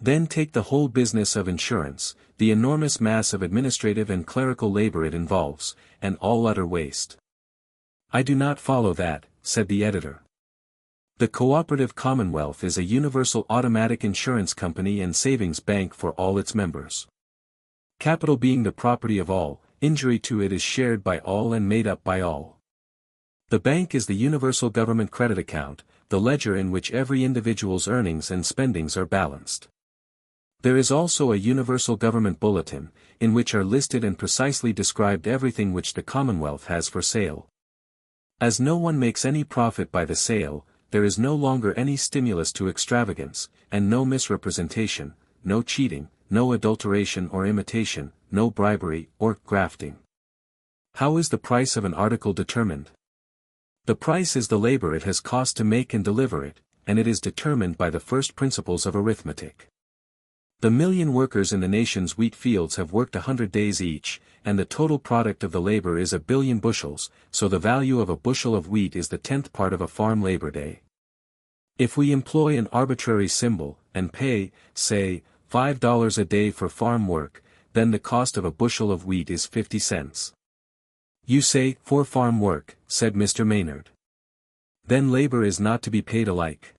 Then take the whole business of insurance, the enormous mass of administrative and clerical labor it involves, and all utter waste. I do not follow that, said the editor. The cooperative commonwealth is a universal automatic insurance company and savings bank for all its members. Capital being the property of all, injury to it is shared by all and made up by all. The bank is the universal government credit account, the ledger in which every individual's earnings and spendings are balanced. There is also a universal government bulletin, in which are listed and precisely described everything which the Commonwealth has for sale. As no one makes any profit by the sale, there is no longer any stimulus to extravagance, and no misrepresentation, no cheating, no adulteration or imitation, no bribery or grafting. How is the price of an article determined? The price is the labor it has cost to make and deliver it, and it is determined by the first principles of arithmetic. The million workers in the nation's wheat fields have worked 100 days each, and the total product of the labor is 1 billion bushels, so the value of a bushel of wheat is the 10th part of a farm labor day. If we employ an arbitrary symbol, and pay, say, $5 a day for farm work, then the cost of a bushel of wheat is 50 cents. You say, for farm work, said Mr. Maynard. Then labor is not to be paid alike.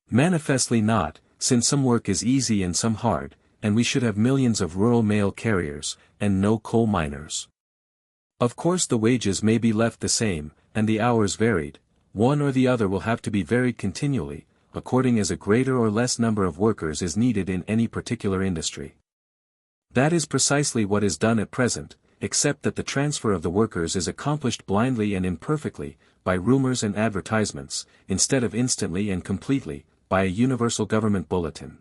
Manifestly not, since some work is easy and some hard, and we should have millions of rural mail carriers, and no coal miners. Of course the wages may be left the same, and the hours varied, one or the other will have to be varied continually, according as a greater or less number of workers is needed in any particular industry. That is precisely what is done at present, except that the transfer of the workers is accomplished blindly and imperfectly, by rumors and advertisements, instead of instantly and completely, by a universal government bulletin.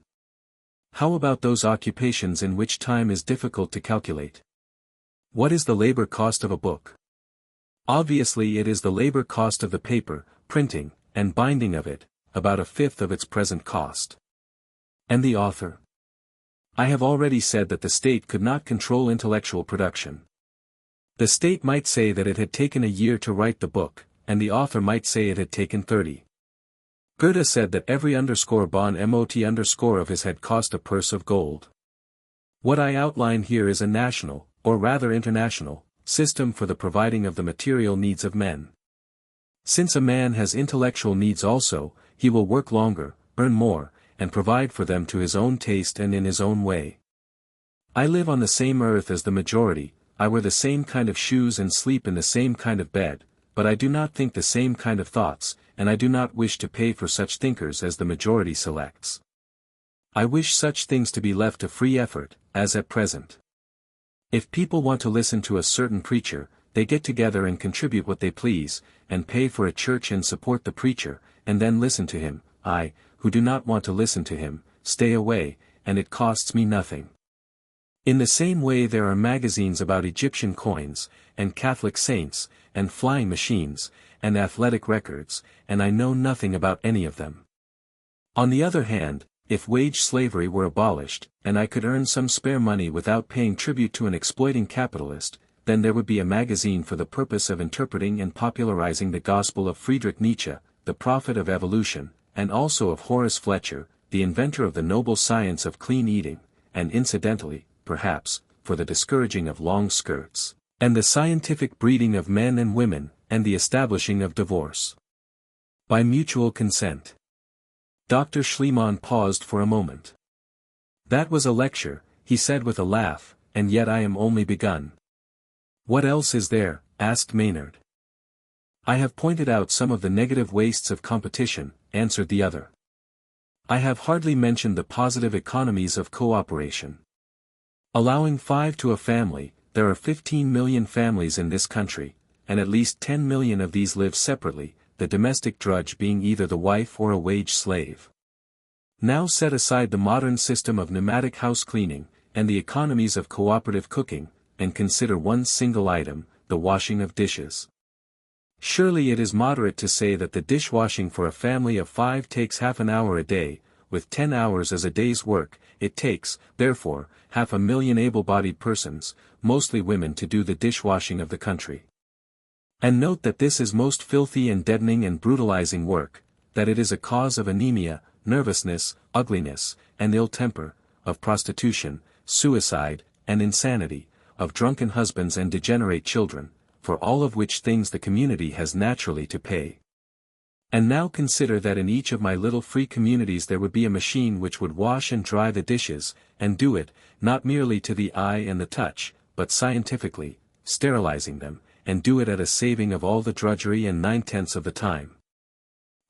How about those occupations in which time is difficult to calculate? What is the labor cost of a book? Obviously it is the labor cost of the paper, printing, and binding of it, about 1/5 of its present cost. And the author? I have already said that the state could not control intellectual production. The state might say that it had taken a year to write the book, and the author might say it had taken 30. Goethe said that every _bon mot_ of his had cost a purse of gold. What I outline here is a national, or rather international, system for the providing of the material needs of men. Since a man has intellectual needs also, he will work longer, earn more, and provide for them to his own taste and in his own way. I live on the same earth as the majority, I wear the same kind of shoes and sleep in the same kind of bed, but I do not think the same kind of thoughts, and I do not wish to pay for such thinkers as the majority selects. I wish such things to be left to free effort, as at present. If people want to listen to a certain preacher, they get together and contribute what they please, and pay for a church and support the preacher, and then listen to him. I, who do not want to listen to him, stay away, and it costs me nothing. In the same way there are magazines about Egyptian coins, and Catholic saints, and flying machines, and athletic records, and I know nothing about any of them. On the other hand, if wage slavery were abolished, and I could earn some spare money without paying tribute to an exploiting capitalist, then there would be a magazine for the purpose of interpreting and popularizing the gospel of Friedrich Nietzsche, the prophet of evolution, and also of Horace Fletcher, the inventor of the noble science of clean eating, and incidentally, perhaps, for the discouraging of long skirts, and the scientific breeding of men and women, and the establishing of divorce by mutual consent. Dr. Schliemann paused for a moment. That was a lecture, he said with a laugh, and yet I am only begun. What else is there? Asked Maynard. I have pointed out some of the negative wastes of competition, answered the other. I have hardly mentioned the positive economies of cooperation. Allowing 5 to a family, there are 15 million families in this country, and at least 10 million of these live separately, the domestic drudge being either the wife or a wage slave. Now set aside the modern system of pneumatic house cleaning, and the economies of cooperative cooking, and consider one single item, the washing of dishes. Surely it is moderate to say that the dishwashing for a family of 5 takes half an hour a day, with 10 hours as a day's work. It takes, therefore, 500,000 able-bodied persons, mostly women, to do the dishwashing of the country. And note that this is most filthy and deadening and brutalizing work, that it is a cause of anemia, nervousness, ugliness, and ill temper, of prostitution, suicide, and insanity, of drunken husbands and degenerate children, for all of which things the community has naturally to pay. And now consider that in each of my little free communities there would be a machine which would wash and dry the dishes, and do it, not merely to the eye and the touch, but scientifically, sterilizing them, and do it at a saving of all the drudgery and 9/10 of the time.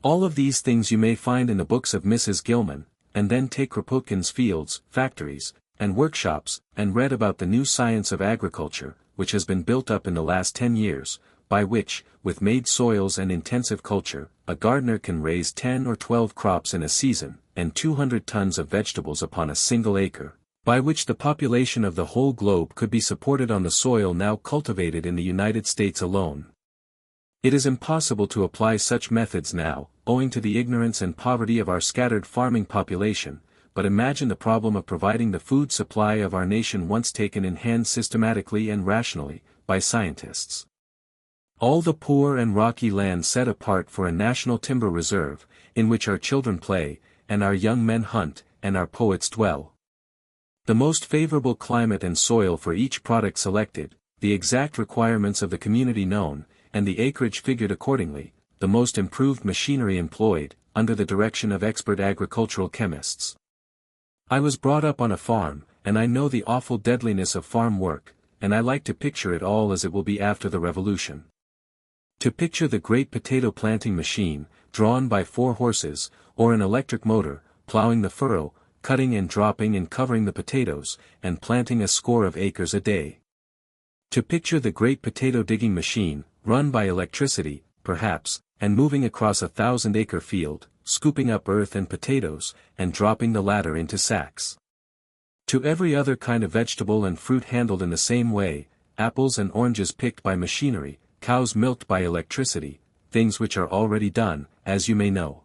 All of these things you may find in the books of Mrs. Gilman, and then take Kropotkin's fields, factories, and workshops, and read about the new science of agriculture, which has been built up in the last 10 years, by which, with made soils and intensive culture, a gardener can raise 10 or 12 crops in a season, and 200 tons of vegetables upon a single acre, by which the population of the whole globe could be supported on the soil now cultivated in the United States alone. It is impossible to apply such methods now, owing to the ignorance and poverty of our scattered farming population, but imagine the problem of providing the food supply of our nation once taken in hand systematically and rationally, by scientists. All the poor and rocky land set apart for a national timber reserve, in which our children play, and our young men hunt, and our poets dwell. The most favorable climate and soil for each product selected, the exact requirements of the community known, and the acreage figured accordingly, the most improved machinery employed, under the direction of expert agricultural chemists. I was brought up on a farm, and I know the awful deadliness of farm work, and I like to picture it all as it will be after the revolution. To picture the great potato planting machine, drawn by 4 horses, or an electric motor, plowing the furrow, cutting and dropping and covering the potatoes, and planting a score of acres a day. To picture the great potato digging machine, run by electricity, perhaps, and moving across a 1,000-acre field, scooping up earth and potatoes, and dropping the latter into sacks. To every other kind of vegetable and fruit handled in the same way, apples and oranges picked by machinery, cows milked by electricity, things which are already done, as you may know.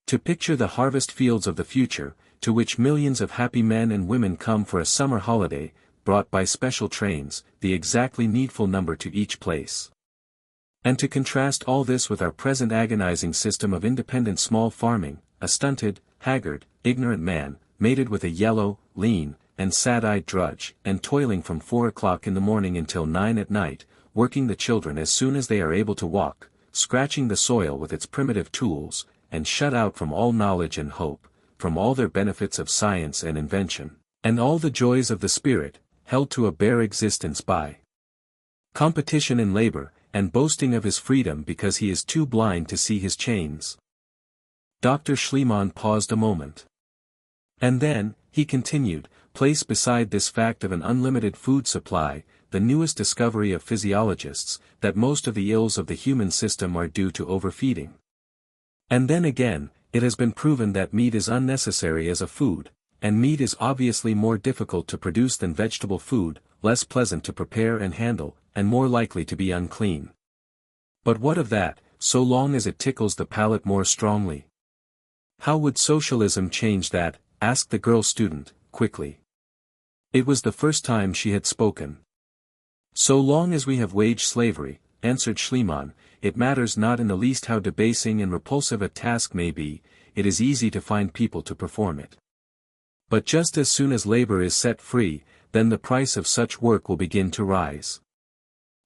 To picture the harvest fields of the future, to which millions of happy men and women come for a summer holiday, brought by special trains, the exactly needful number to each place. And to contrast all this with our present agonizing system of independent small farming, a stunted, haggard, ignorant man, mated with a yellow, lean, and sad-eyed drudge, and toiling from 4 o'clock in the morning until 9 at night, working the children as soon as they are able to walk, scratching the soil with its primitive tools, and shut out from all knowledge and hope, from all their benefits of science and invention, and all the joys of the spirit, held to a bare existence by competition in labor, and boasting of his freedom because he is too blind to see his chains. Dr. Schliemann paused a moment. And then, he continued, place beside this fact of an unlimited food supply, the newest discovery of physiologists, that most of the ills of the human system are due to overfeeding. And then again, it has been proven that meat is unnecessary as a food, and meat is obviously more difficult to produce than vegetable food, less pleasant to prepare and handle, and more likely to be unclean. But what of that, so long as it tickles the palate more strongly? How would socialism change that? Asked the girl student, quickly. It was the first time she had spoken. So long as we have wage slavery, answered Schliemann, it matters not in the least how debasing and repulsive a task may be, it is easy to find people to perform it. But just as soon as labor is set free, then the price of such work will begin to rise.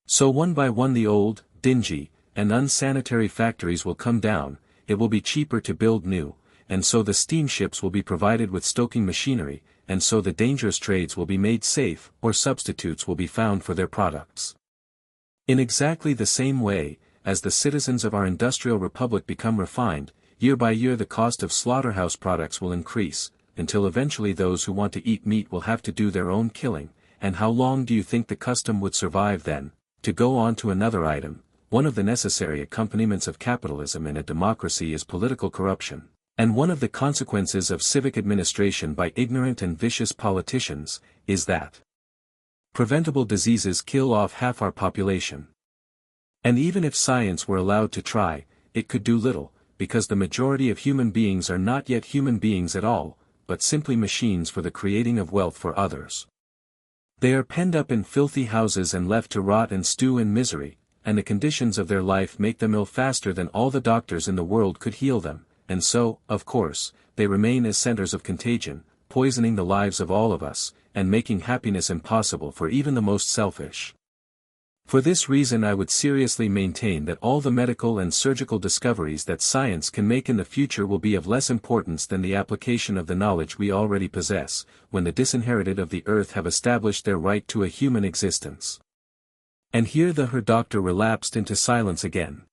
So one by one the old, dingy, and unsanitary factories will come down, it will be cheaper to build new, and so the steamships will be provided with stoking machinery, and so the dangerous trades will be made safe, or substitutes will be found for their products. In exactly the same way, as the citizens of our industrial republic become refined, year by year the cost of slaughterhouse products will increase, until eventually those who want to eat meat will have to do their own killing, and how long do you think the custom would survive then? To go on to another item, one of the necessary accompaniments of capitalism in a democracy is political corruption, and one of the consequences of civic administration by ignorant and vicious politicians, is that preventable diseases kill off half our population. And even if science were allowed to try, it could do little, because the majority of human beings are not yet human beings at all, but simply machines for the creating of wealth for others. They are penned up in filthy houses and left to rot and stew in misery, and the conditions of their life make them ill faster than all the doctors in the world could heal them, and so, of course, they remain as centers of contagion, poisoning the lives of all of us, and making happiness impossible for even the most selfish. For this reason I would seriously maintain that all the medical and surgical discoveries that science can make in the future will be of less importance than the application of the knowledge we already possess, when the disinherited of the earth have established their right to a human existence. And here the Herr Doctor relapsed into silence again.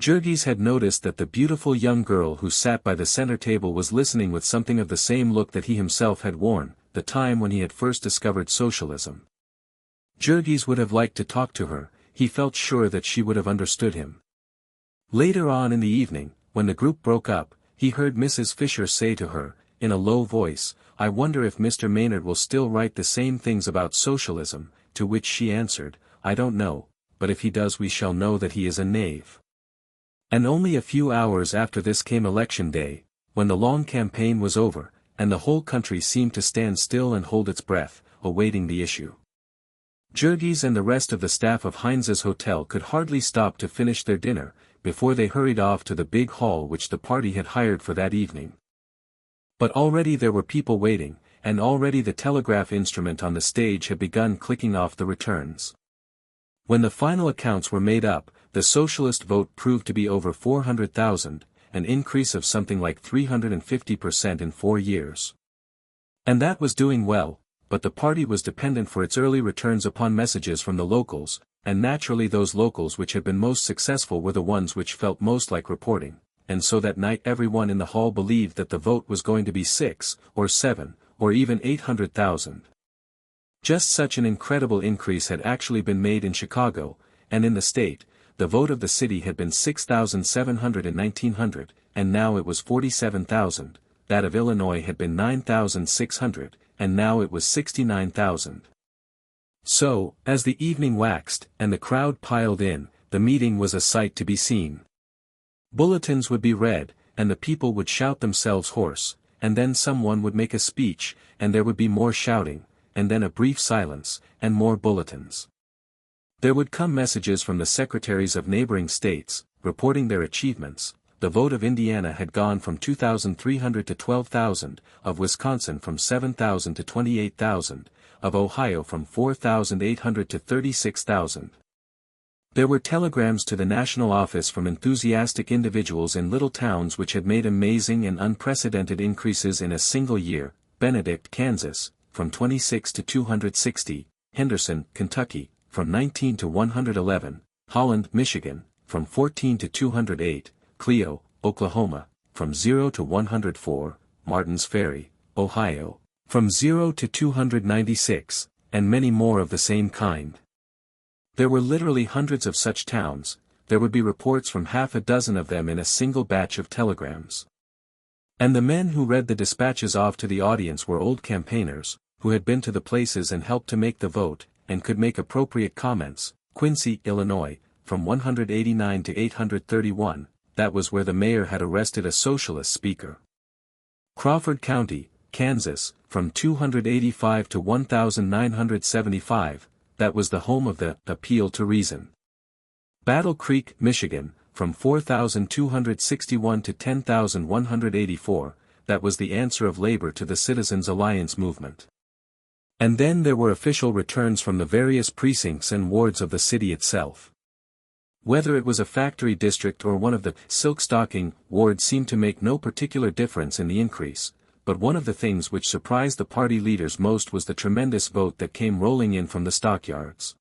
Jurgis had noticed that the beautiful young girl who sat by the center table was listening with something of the same look that he himself had worn, the time when he had first discovered socialism. Jurgis would have liked to talk to her, he felt sure that she would have understood him. Later on in the evening, when the group broke up, he heard Mrs. Fisher say to her, in a low voice, I wonder if Mr. Maynard will still write the same things about socialism, to which she answered, I don't know, but if he does we shall know that he is a knave. And only a few hours after this came election day, when the long campaign was over, and the whole country seemed to stand still and hold its breath, awaiting the issue. Jurgis and the rest of the staff of Heinz's hotel could hardly stop to finish their dinner, before they hurried off to the big hall which the party had hired for that evening. But already there were people waiting, and already the telegraph instrument on the stage had begun clicking off the returns. When the final accounts were made up, the socialist vote proved to be over 400,000, an increase of something like 350% in 4 years. And that was doing well, but the party was dependent for its early returns upon messages from the locals, and naturally those locals which had been most successful were the ones which felt most like reporting, and so that night everyone in the hall believed that the vote was going to be 6, or 7, or even 800,000. Just such an incredible increase had actually been made in Chicago, and in the state, the vote of the city had been 6,700 in 1900, and now it was 47,000, that of Illinois had been 9,600, and now it was 69,000. So, as the evening waxed, and the crowd piled in, the meeting was a sight to be seen. Bulletins would be read, and the people would shout themselves hoarse, and then someone would make a speech, and there would be more shouting, and then a brief silence, and more bulletins. There would come messages from the secretaries of neighboring states, reporting their achievements. The vote of Indiana had gone from 2,300 to 12,000, of Wisconsin from 7,000 to 28,000, of Ohio from 4,800 to 36,000. There were telegrams to the national office from enthusiastic individuals in little towns which had made amazing and unprecedented increases in a single year: Benedict, Kansas, from 26 to 260, Henderson, Kentucky, from 19 to 111, Holland, Michigan, from 14 to 208, Clio, Oklahoma, from 0 to 104, Martins Ferry, Ohio, from 0 to 296, and many more of the same kind. There were literally hundreds of such towns. There would be reports from half a dozen of them in a single batch of telegrams. And the men who read the dispatches off to the audience were old campaigners, who had been to the places and helped to make the vote, and could make appropriate comments. Quincy, Illinois, from 189 to 831, that was where the mayor had arrested a socialist speaker. Crawford County, Kansas, from 285 to 1975, that was the home of the appeal to reason. Battle Creek, Michigan, from 4,261 to 10,184, that was the answer of labor to the Citizens' Alliance movement. And then there were official returns from the various precincts and wards of the city itself. Whether it was a factory district or one of the silk-stocking wards seemed to make no particular difference in the increase, but one of the things which surprised the party leaders most was the tremendous vote that came rolling in from the stockyards.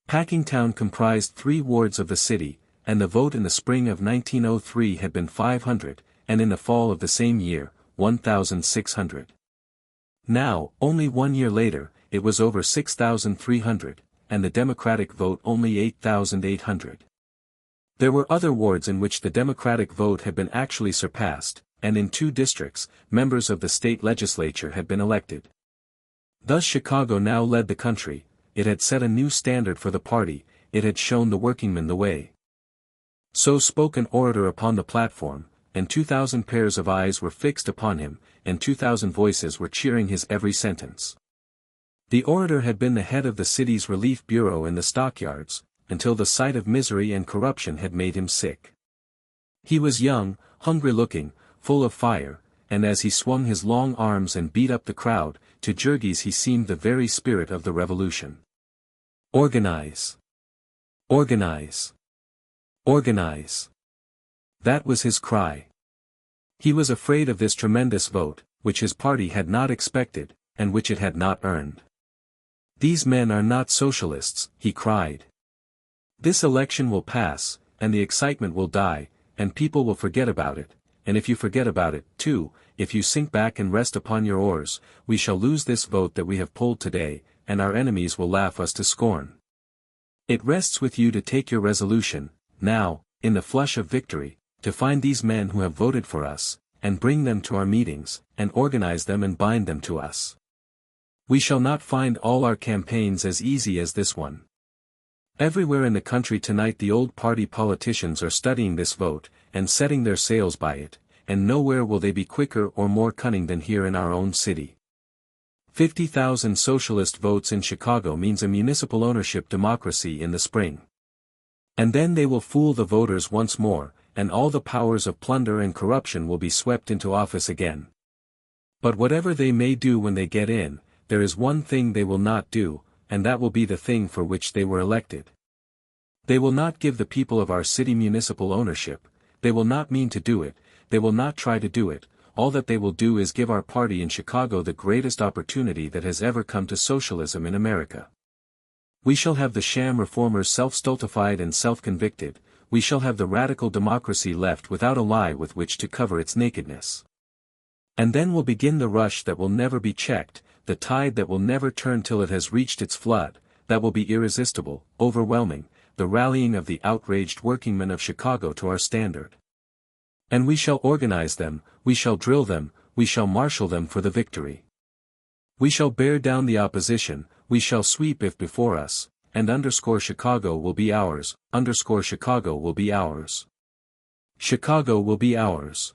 Packingtown comprised 3 wards of the city, and the vote in the spring of 1903 had been 500, and in the fall of the same year, 1,600. Now, only 1 year later, it was over 6,300. And the Democratic vote only 8,800. There were other wards in which the Democratic vote had been actually surpassed, and in 2 districts, members of the state legislature had been elected. Thus Chicago now led the country. It had set a new standard for the party, it had shown the workingmen the way. So spoke an orator upon the platform, and 2,000 pairs of eyes were fixed upon him, and 2,000 voices were cheering his every sentence. The orator had been the head of the city's relief bureau in the stockyards, until the sight of misery and corruption had made him sick. He was young, hungry-looking, full of fire, and as he swung his long arms and beat up the crowd, to Jurgis he seemed the very spirit of the revolution. Organize! Organize! Organize! That was his cry. He was afraid of this tremendous vote, which his party had not expected, and which it had not earned. These men are not socialists, he cried. This election will pass, and the excitement will die, and people will forget about it, and if you forget about it, too, if you sink back and rest upon your oars, we shall lose this vote that we have pulled today, and our enemies will laugh us to scorn. It rests with you to take your resolution, now, in the flush of victory, to find these men who have voted for us, and bring them to our meetings, and organize them and bind them to us. We shall not find all our campaigns as easy as this one. Everywhere in the country tonight the old party politicians are studying this vote, and setting their sails by it, and nowhere will they be quicker or more cunning than here in our own city. 50,000 socialist votes in Chicago means a municipal ownership democracy in the spring. And then they will fool the voters once more, and all the powers of plunder and corruption will be swept into office again. But whatever they may do when they get in, there is one thing they will not do, and that will be the thing for which they were elected. They will not give the people of our city municipal ownership, they will not mean to do it, they will not try to do it, all that they will do is give our party in Chicago the greatest opportunity that has ever come to socialism in America. We shall have the sham reformers self-stultified and self-convicted, we shall have the radical democracy left without a lie with which to cover its nakedness. And then will begin the rush that will never be checked, the tide that will never turn till it has reached its flood, that will be irresistible, overwhelming, the rallying of the outraged workingmen of Chicago to our standard. And we shall organize them, we shall drill them, we shall marshal them for the victory. We shall bear down the opposition, we shall sweep if before us, and Chicago will be ours, Chicago will be ours. Chicago will be ours.